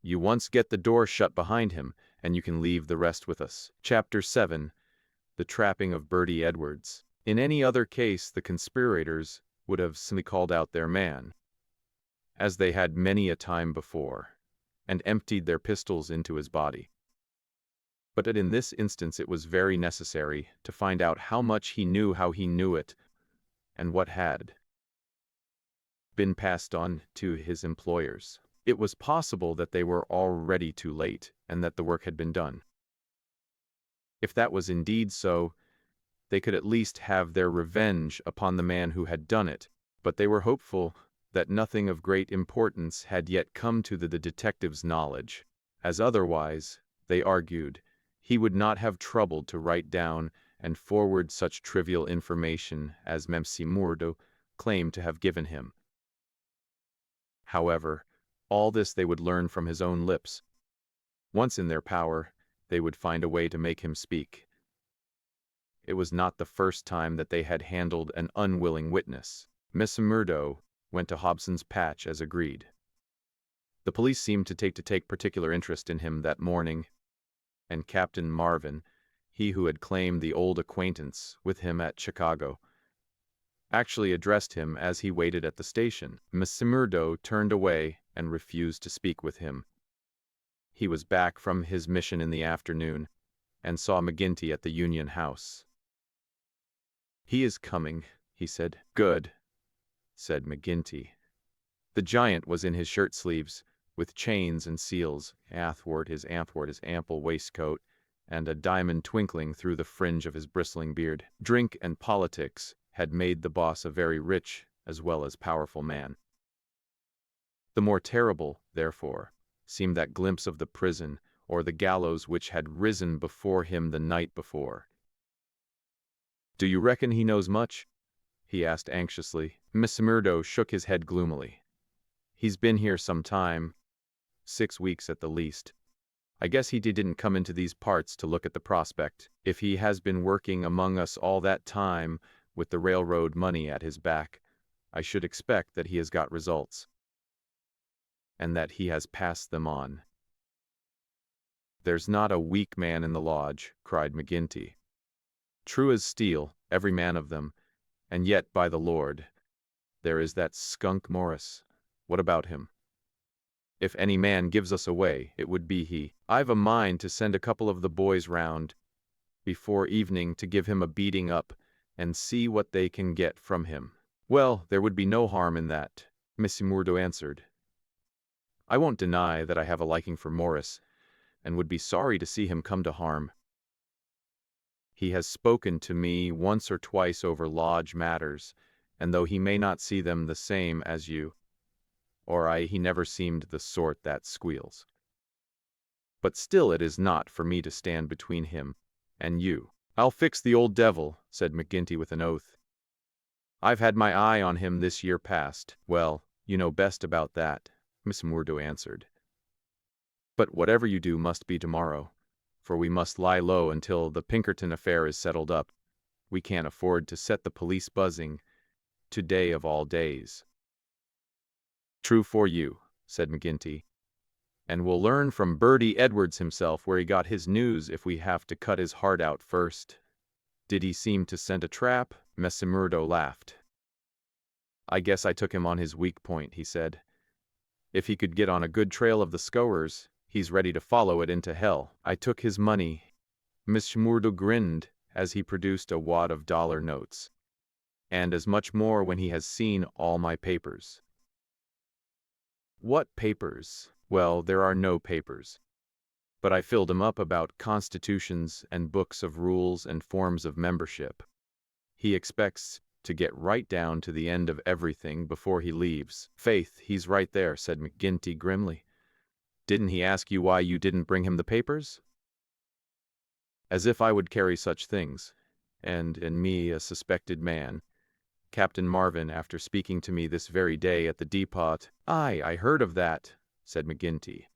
You once get the door shut behind him, and you can leave the rest with us." Chapter 7. The Trapping of Bertie Edwards. In any other case, the conspirators would have simply called out their man, as they had many a time before, and emptied their pistols into his body. But in this instance it was very necessary to find out how much he knew how he knew it, and what had been passed on to his employers. It was possible that they were already too late, and that the work had been done. If that was indeed so, they could at least have their revenge upon the man who had done it, but they were hopeful that nothing of great importance had yet come to the detective's knowledge, as otherwise, they argued, he would not have troubled to write down and forward such trivial information as Mr. Murdo claimed to have given him. However, all this they would learn from his own lips. Once in their power, they would find a way to make him speak. It was not the first time that they had handled an unwilling witness. Mr. Murdo went to Hobson's Patch as agreed. The police seemed to take particular interest in him that morning, and Captain Marvin, he who had claimed the old acquaintance with him at Chicago, actually addressed him as he waited at the station. Mr. Murdo turned away and refused to speak with him. He was back from his mission in the afternoon, and saw McGinty at the Union House. "He is coming," he said. "Good," said McGinty. The giant was in his shirt sleeves, with chains and seals athwart his ample waistcoat, and a diamond twinkling through the fringe of his bristling beard. Drink and politics had made the boss a very rich as well as powerful man. The more terrible, therefore, seemed that glimpse of the prison or the gallows which had risen before him the night before. "Do you reckon he knows much?" he asked anxiously. Mr. Murdo shook his head gloomily. "He's been here some time, 6 weeks at the least. I guess he didn't come into these parts to look at the prospect. If he has been working among us all that time with the railroad money at his back, I should expect that he has got results. and that he has passed them on. "There's not a weak man in the lodge," cried McGinty. "True as steel, every man of them, and yet, by the Lord, there is that skunk Morris. What about him? If any man gives us away, it would be he. I've a mind to send a couple of the boys round before evening to give him a beating up and see what they can get from him." "Well, there would be no harm in that," Mr. Murdo answered. "I won't deny that I have a liking for Morris, and would be sorry to see him come to harm. He has spoken to me once or twice over lodge matters, and though he may not see them the same as you, he never seemed the sort that squeals. But still it is not for me to stand between him and you." "I'll fix the old devil," said McGinty with an oath. "I've had my eye on him this year past." "Well, you know best about that," Miss Murdo answered. "But whatever you do must be tomorrow, for we must lie low until the Pinkerton affair is settled up. We can't afford to set the police buzzing today of all days." "True for you," said McGinty. "And we'll learn from Bertie Edwards himself where he got his news if we have to cut his heart out first." "Did he seem to scent a trap?" Messer Murdo laughed. "I guess I took him on his weak point," he said. "If he could get on a good trail of the scours, he's ready to follow it into hell. I took his money." Mr. Murdo grinned as he produced a wad of dollar notes. "And as much more when he has seen all my papers." "What papers?" "Well, there are no papers. But I filled him up about constitutions and books of rules and forms of membership. He expects to get right down to the end of everything before he leaves." "Faith, he's right there," said McGinty grimly. "Didn't he ask you why you didn't bring him the papers?" "As if I would carry such things, and me a suspected man. Captain Marvin, after speaking to me this very day at the depot—" "Aye, I heard of that," said McGinty.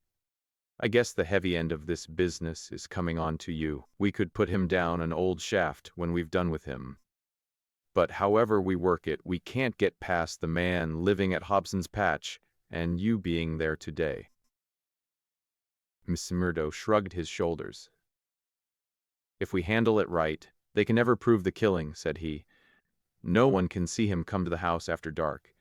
"I guess the heavy end of this business is coming on to you. We could put him down an old shaft when we've done with him. But however we work it, we can't get past the man living at Hobson's Patch, and you being there today." Mr. Murdo shrugged his shoulders. "If we handle it right, they can never prove the killing," said he. "No one can see him come to the house after dark,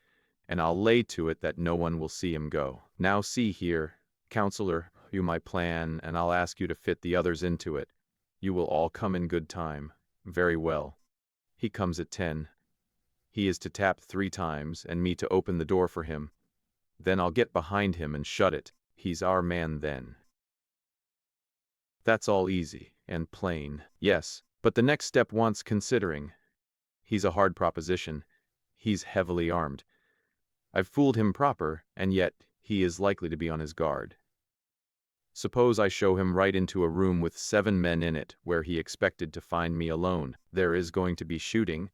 and I'll lay to it that no one will see him go. Now see here, counselor, you my plan, and I'll ask you to fit the others into it. You will all come in good time. Very well. He comes at 10. He is to tap 3 times, and me to open the door for him. Then I'll get behind him and shut it. He's our man then." "That's all easy and plain." "Yes, but the next step wants considering. He's a hard proposition. He's heavily armed. I've fooled him proper, and yet he is likely to be on his guard. Suppose I show him right into a room with 7 men in it, where he expected to find me alone. There is going to be shooting,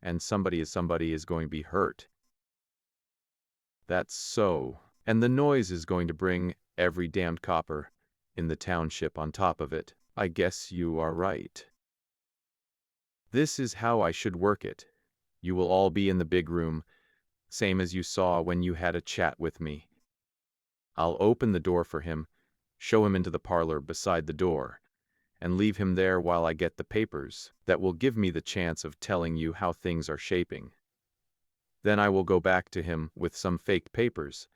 and somebody is going to be hurt." "That's so. And the noise is going to bring every damned copper in the township on top of it. I guess you are right. This is how I should work it. You will all be in the big room, same as you saw when you had a chat with me. I'll open the door for him, show him into the parlor beside the door, and leave him there while I get the papers that will give me the chance of telling you how things are shaping. Then I will go back to him with some fake papers.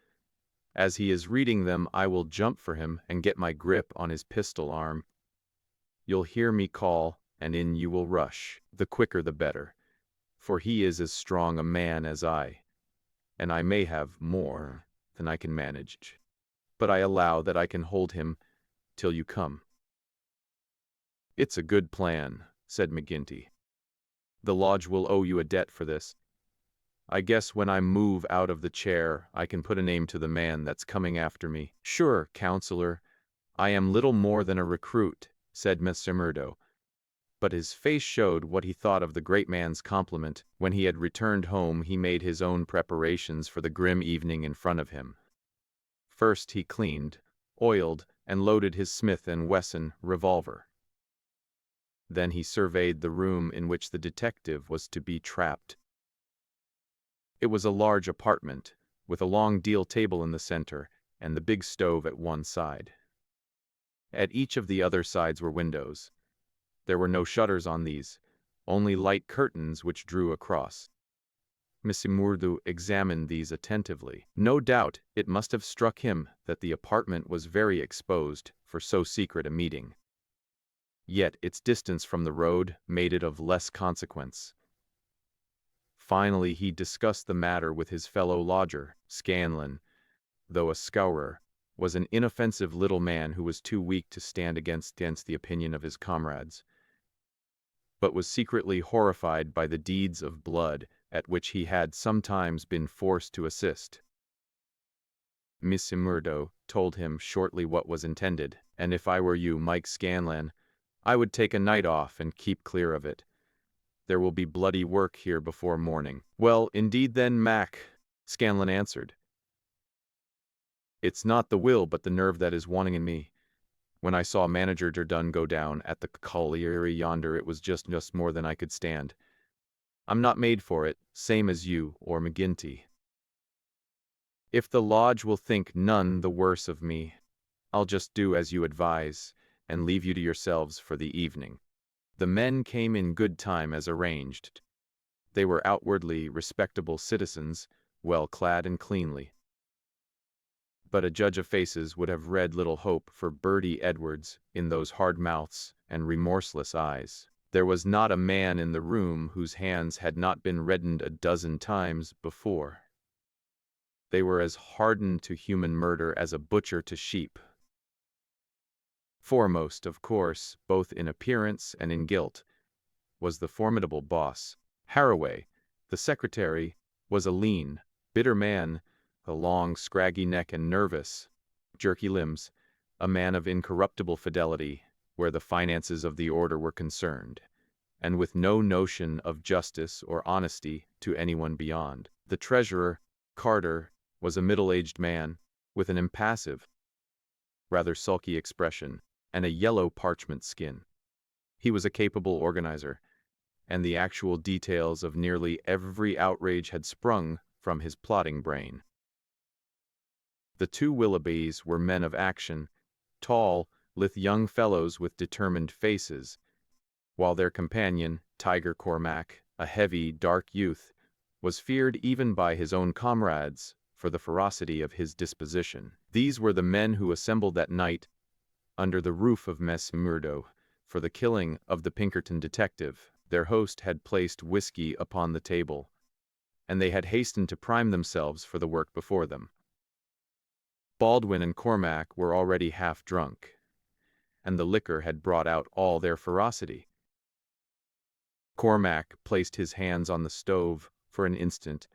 As he is reading them, I will jump for him and get my grip on his pistol arm. You'll hear me call, and in you will rush. The quicker the better, for he is as strong a man as I, and I may have more than I can manage. But I allow that I can hold him till you come." "It's a good plan," said McGinty. "The lodge will owe you a debt for this. I guess when I move out of the chair, I can put a name to the man that's coming after me." "Sure, counselor, I am little more than a recruit," said Mr. Murdo. But his face showed what he thought of the great man's compliment. When he had returned home, he made his own preparations for the grim evening in front of him. First he cleaned, oiled, and loaded his Smith & Wesson revolver. Then he surveyed the room in which the detective was to be trapped. It was a large apartment, with a long deal table in the center, and the big stove at one side. At each of the other sides were windows. There were no shutters on these, only light curtains which drew across. Messimurdo examined these attentively. No doubt it must have struck him that the apartment was very exposed for so secret a meeting. Yet its distance from the road made it of less consequence. Finally he discussed the matter with his fellow lodger. Scanlan, though a scourer, was an inoffensive little man who was too weak to stand against the opinion of his comrades, but was secretly horrified by the deeds of blood at which he had sometimes been forced to assist. Messimurdo told him shortly what was intended, and if I were you, Mike Scanlan, I would take a night off and keep clear of it. There will be bloody work here before morning. Well, indeed then, Mac, Scanlan answered. It's not the will but the nerve that is wanting in me. When I saw Manager Durdun go down at the colliery yonder, it was just more than I could stand. I'm not made for it, same as you or McGinty. If the lodge will think none the worse of me, I'll just do as you advise, and leave you to yourselves for the evening. The men came in good time as arranged. They were outwardly respectable citizens, well clad and cleanly. But a judge of faces would have read little hope for Bertie Edwards in those hard mouths and remorseless eyes. There was not a man in the room whose hands had not been reddened a dozen times before. They were as hardened to human murder as a butcher to sheep. Foremost, of course, both in appearance and in guilt, was the formidable boss. Haraway, the secretary, was a lean, bitter man, a long, scraggy neck and nervous, jerky limbs, a man of incorruptible fidelity where the finances of the order were concerned, and with no notion of justice or honesty to anyone beyond. The treasurer, Carter, was a middle-aged man with an impassive, rather sulky expression and a yellow parchment skin. He was a capable organizer, and the actual details of nearly every outrage had sprung from his plotting brain. The two Willoughbys were men of action, tall, lithe young fellows with determined faces, while their companion, Tiger Cormac, a heavy, dark youth, was feared even by his own comrades for the ferocity of his disposition. These were the men who assembled that night under the roof of Messimurdo for the killing of the Pinkerton detective. Their host had placed whiskey upon the table, and they had hastened to prime themselves for the work before them. Baldwin and Cormac were already half drunk, and the liquor had brought out all their ferocity. Cormac placed his hands on the stove for an instant.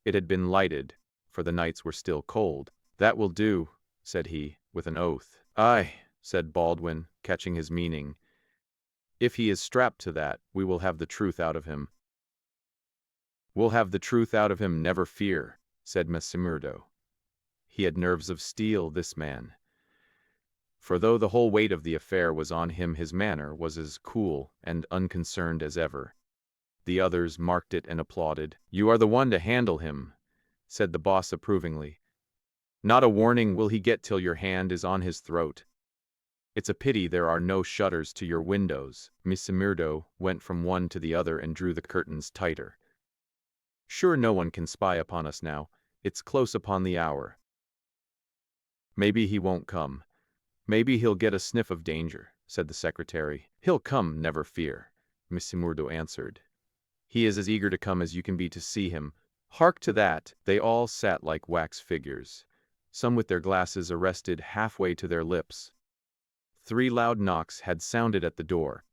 It had been lighted, for the nights were still cold. "That will do," said he, with an oath. "Aye," said Baldwin, catching his meaning. "If he is strapped to that, we will have the truth out of him." "We'll have the truth out of him, never fear," said Messimurdo. He had nerves of steel, this man. For though the whole weight of the affair was on him, his manner was as cool and unconcerned as ever. The others marked it and applauded. "You are the one to handle him," said the boss approvingly. "Not a warning will he get till your hand is on his throat. It's a pity there are no shutters to your windows." Messimurdo went from one to the other and drew the curtains tighter. "Sure no one can spy upon us now. It's close upon the hour. Maybe he won't come. Maybe he'll get a sniff of danger," said the secretary. "He'll come, never fear," Messimurdo answered. "He is as eager to come as you can be to see him." Hark to that! They all sat like wax figures, some with their glasses arrested halfway to their lips. 3 loud knocks had sounded at the door.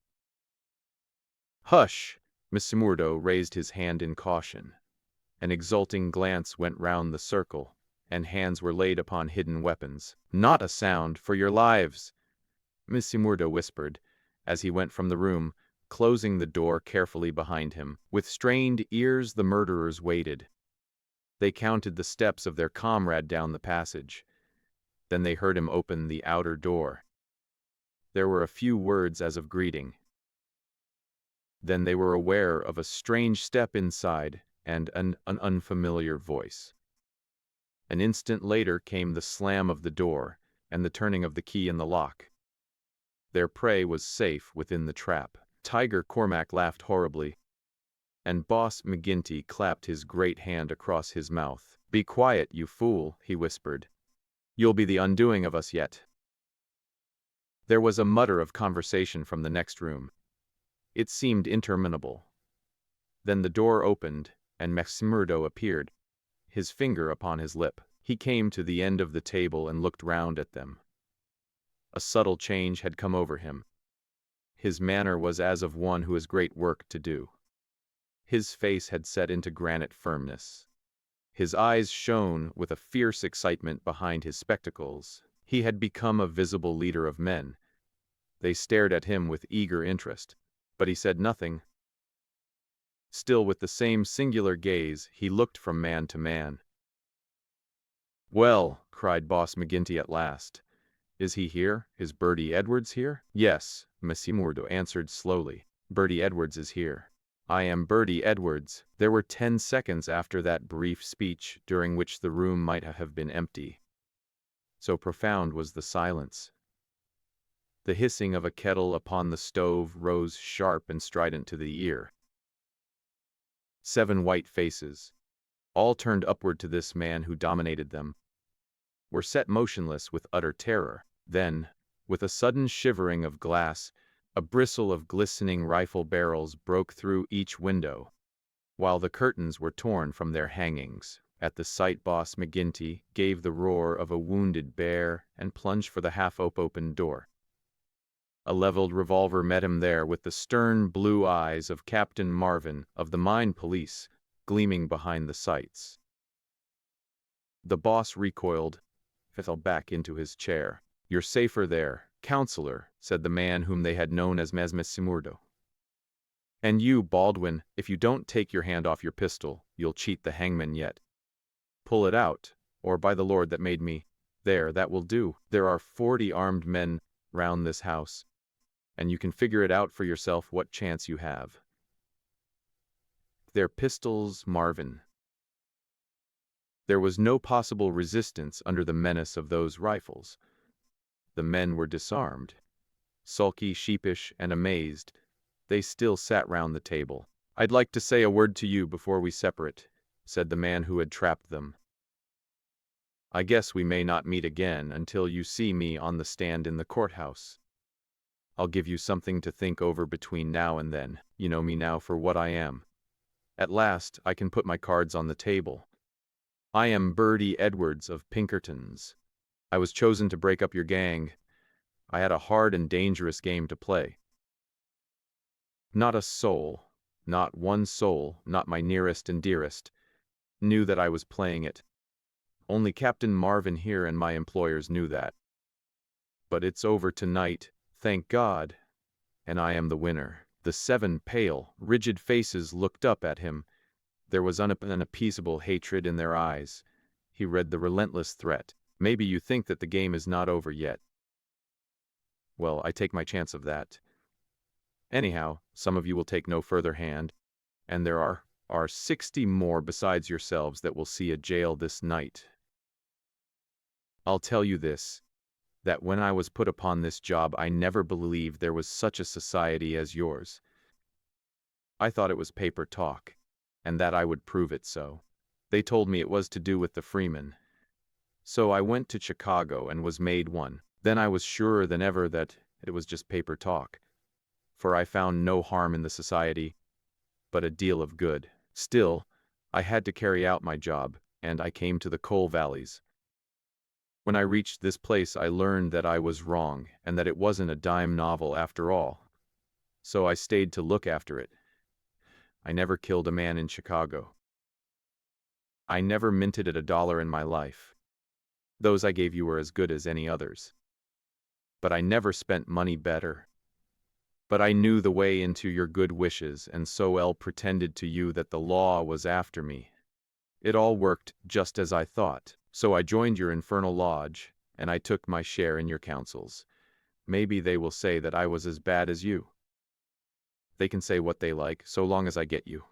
"Hush!" Messimurdo raised his hand in caution. An exulting glance went round the circle, and hands were laid upon hidden weapons. "Not a sound, for your lives!" Messimurdo whispered, as he went from the room, closing the door carefully behind him. With strained ears the murderers waited. They counted the steps of their comrade down the passage. Then they heard him open the outer door. There were a few words as of greeting. Then they were aware of a strange step inside and an unfamiliar voice. An instant later came the slam of the door and the turning of the key in the lock. Their prey was safe within the trap. Tiger Cormac laughed horribly, and Boss McGinty clapped his great hand across his mouth. "Be quiet, you fool," he whispered. "You'll be the undoing of us yet." There was a mutter of conversation from the next room. It seemed interminable. Then the door opened, and McMurdo appeared, his finger upon his lip. He came to the end of the table and looked round at them. A subtle change had come over him. His manner was as of one who has great work to do. His face had set into granite firmness. His eyes shone with a fierce excitement behind his spectacles. He had become a visible leader of men. They stared at him with eager interest, but he said nothing. Still with the same singular gaze, he looked from man to man. "Well," cried Boss McGinty at last, "is he here? Is Bertie Edwards here?" "Yes," Messimurdo answered slowly. "Bertie Edwards is here." "I am Bertie Edwards." There were 10 seconds after that brief speech during which the room might have been empty. So profound was the silence. The hissing of a kettle upon the stove rose sharp and strident to the ear. 7 white faces, all turned upward to this man who dominated them, were set motionless with utter terror. Then, with a sudden shivering of glass, a bristle of glistening rifle barrels broke through each window, while the curtains were torn from their hangings. At the sight, Boss McGinty gave the roar of a wounded bear and plunged for the half-opened door. A leveled revolver met him there, with the stern blue eyes of Captain Marvin of the Mine Police gleaming behind the sights. The boss recoiled, fell back into his chair. "You're safer there, counselor," said the man whom they had known as Messimurdo. "And you, Baldwin, if you don't take your hand off your pistol, you'll cheat the hangman yet. Pull it out, or by the Lord that made me. There, that will do. There are 40 armed men round this house, and you can figure it out for yourself what chance you have. Their pistols, Marvin." There was no possible resistance under the menace of those rifles. The men were disarmed. Sulky, sheepish, and amazed, they still sat round the table. "I'd like to say a word to you before we separate," said the man who had trapped them. "I guess we may not meet again until you see me on the stand in the courthouse. I'll give you something to think over between now and then. You know me now for what I am. At last, I can put my cards on the table. I am Bertie Edwards of Pinkerton's. I was chosen to break up your gang. I had a hard and dangerous game to play. Not a soul, not one soul, not my nearest and dearest, knew that I was playing it. Only Captain Marvin here and my employers knew that. But it's over tonight, thank God, and I am the winner." The 7 pale, rigid faces looked up at him. There was unappeasable hatred in their eyes. He read the relentless threat. "Maybe you think that the game is not over yet. Well, I take my chance of that. Anyhow, some of you will take no further hand, and there are 60 more besides yourselves that will see a jail this night. I'll tell you this, that when I was put upon this job, I never believed there was such a society as yours. I thought it was paper talk, and that I would prove it so. They told me it was to do with the freemen. So I went to Chicago and was made one. Then I was surer than ever that it was just paper talk, for I found no harm in the society, but a deal of good. Still, I had to carry out my job, and I came to the coal valleys. When I reached this place, I learned that I was wrong, and that it wasn't a dime novel after all. So I stayed to look after it. I never killed a man in Chicago. I never minted at $1 in my life. Those I gave you were as good as any others. But I never spent money better. But I knew the way into your good wishes, and so well pretended to you that the law was after me. It all worked just as I thought. So I joined your infernal lodge, and I took my share in your councils. Maybe they will say that I was as bad as you. They can say what they like, so long as I get you.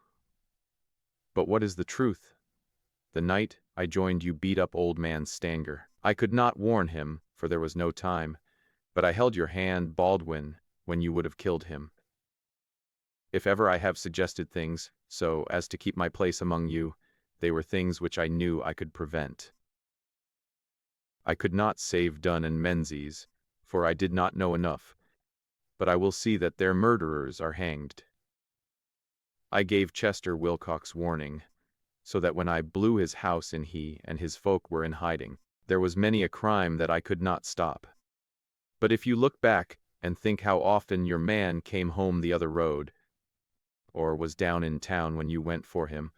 But what is the truth? The night I joined you beat up old man Stanger. I could not warn him, for there was no time, but I held your hand, Baldwin, when you would have killed him. If ever I have suggested things, so as to keep my place among you, they were things which I knew I could prevent. I could not save Dunn and Menzies, for I did not know enough, but I will see that their murderers are hanged. I gave Chester Wilcox warning, so that when I blew his house in he and his folk were in hiding, there was many a crime that I could not stop. But if you look back and think how often your man came home the other road, or was down in town when you went for him,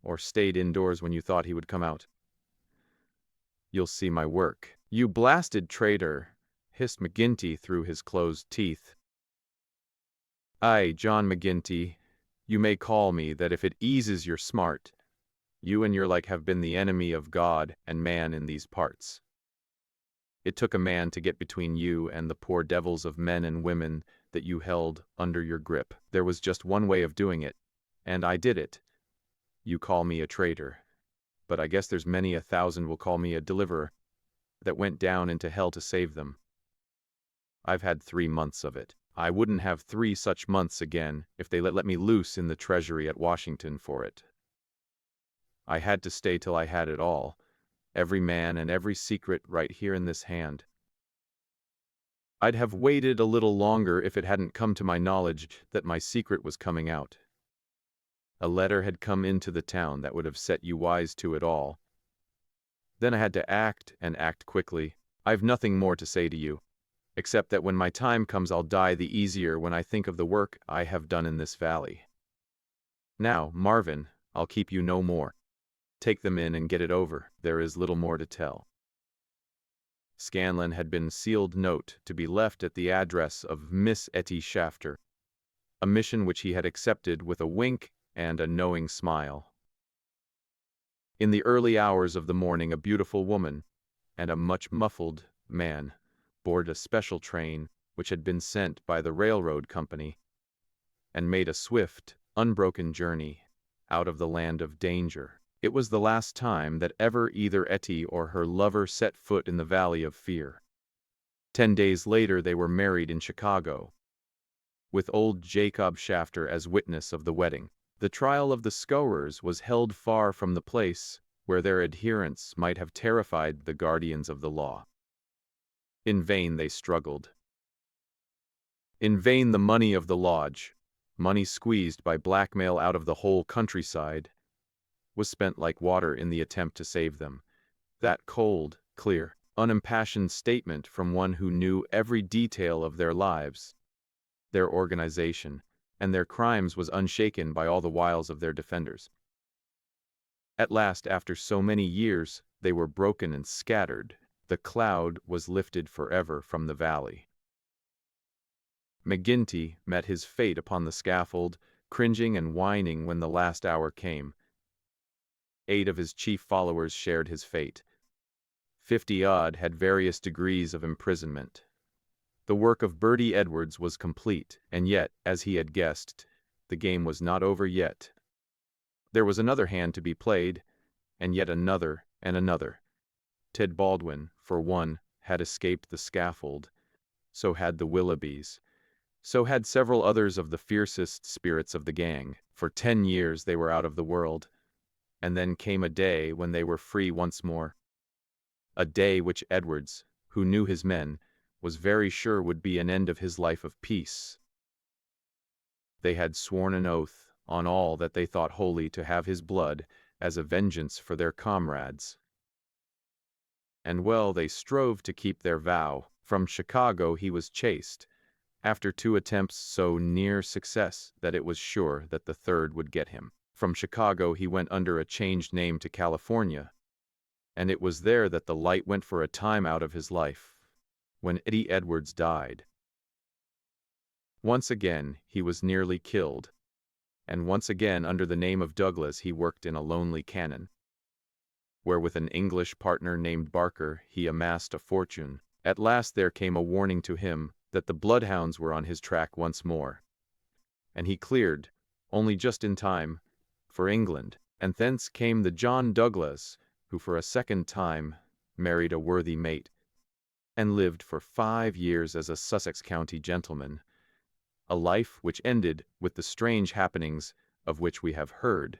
or stayed indoors when you thought he would come out, you'll see my work. You blasted traitor, hissed McGinty through his closed teeth. Aye, John McGinty, you may call me that if it eases your smart. You and your like have been the enemy of God and man in these parts. It took a man to get between you and the poor devils of men and women that you held under your grip. There was just one way of doing it, and I did it. You call me a traitor, but I guess there's many a thousand will call me a deliverer that went down into hell to save them. I've had 3 months of it. I wouldn't have 3 such months again if they let me loose in the treasury at Washington for it. I had to stay till I had it all, every man and every secret right here in this hand. I'd have waited a little longer if it hadn't come to my knowledge that my secret was coming out. A letter had come into the town that would have set you wise to it all. Then I had to act, and act quickly. I've nothing more to say to you, except that when my time comes I'll die the easier when I think of the work I have done in this valley. Now, Marvin, I'll keep you no more. Take them in and get it over. There is little more to tell. Scanlon had been sealed note to be left at the address of Miss Etty Shafter, a mission which he had accepted with a wink and a knowing smile. In the early hours of the morning a beautiful woman and a much muffled man boarded a special train which had been sent by the railroad company, and made a swift, unbroken journey out of the land of danger. It was the last time that ever either Etty or her lover set foot in the Valley of Fear. 10 days later they were married in Chicago, with old Jacob Shafter as witness of the wedding. The trial of the Scowers was held far from the place where their adherents might have terrified the guardians of the law. In vain they struggled. In vain the money of the lodge, money squeezed by blackmail out of the whole countryside, was spent like water in the attempt to save them. That cold, clear, unimpassioned statement from one who knew every detail of their lives, their organization, and their crimes was unshaken by all the wiles of their defenders. At last, after so many years, they were broken and scattered. The cloud was lifted forever from the valley. McGinty met his fate upon the scaffold, cringing and whining when the last hour came. 8 of his chief followers shared his fate. 50-odd had various degrees of imprisonment. The work of Bertie Edwards was complete, and yet, as he had guessed, the game was not over yet. There was another hand to be played, and yet another and another. Ted Baldwin, for one, had escaped the scaffold. So had the Willoughbys. So had several others of the fiercest spirits of the gang. For 10 years they were out of the world. And then came a day when they were free once more. A day which Edwards, who knew his men, was very sure would be an end of his life of peace. They had sworn an oath on all that they thought holy to have his blood as a vengeance for their comrades. And well they strove to keep their vow. From Chicago he was chased, after 2 attempts so near success that it was sure that the third would get him. From Chicago he went under a changed name to California, and it was there that the light went for a time out of his life, when Eddie Edwards died. Once again he was nearly killed, and once again under the name of Douglas he worked in a lonely cannon, where with an English partner named Barker he amassed a fortune. At last there came a warning to him that the bloodhounds were on his track once more, and he cleared, only just in time, for England. And thence came the John Douglas, who for a second time married a worthy mate, and lived for 5 years as a Sussex County gentleman, a life which ended with the strange happenings of which we have heard.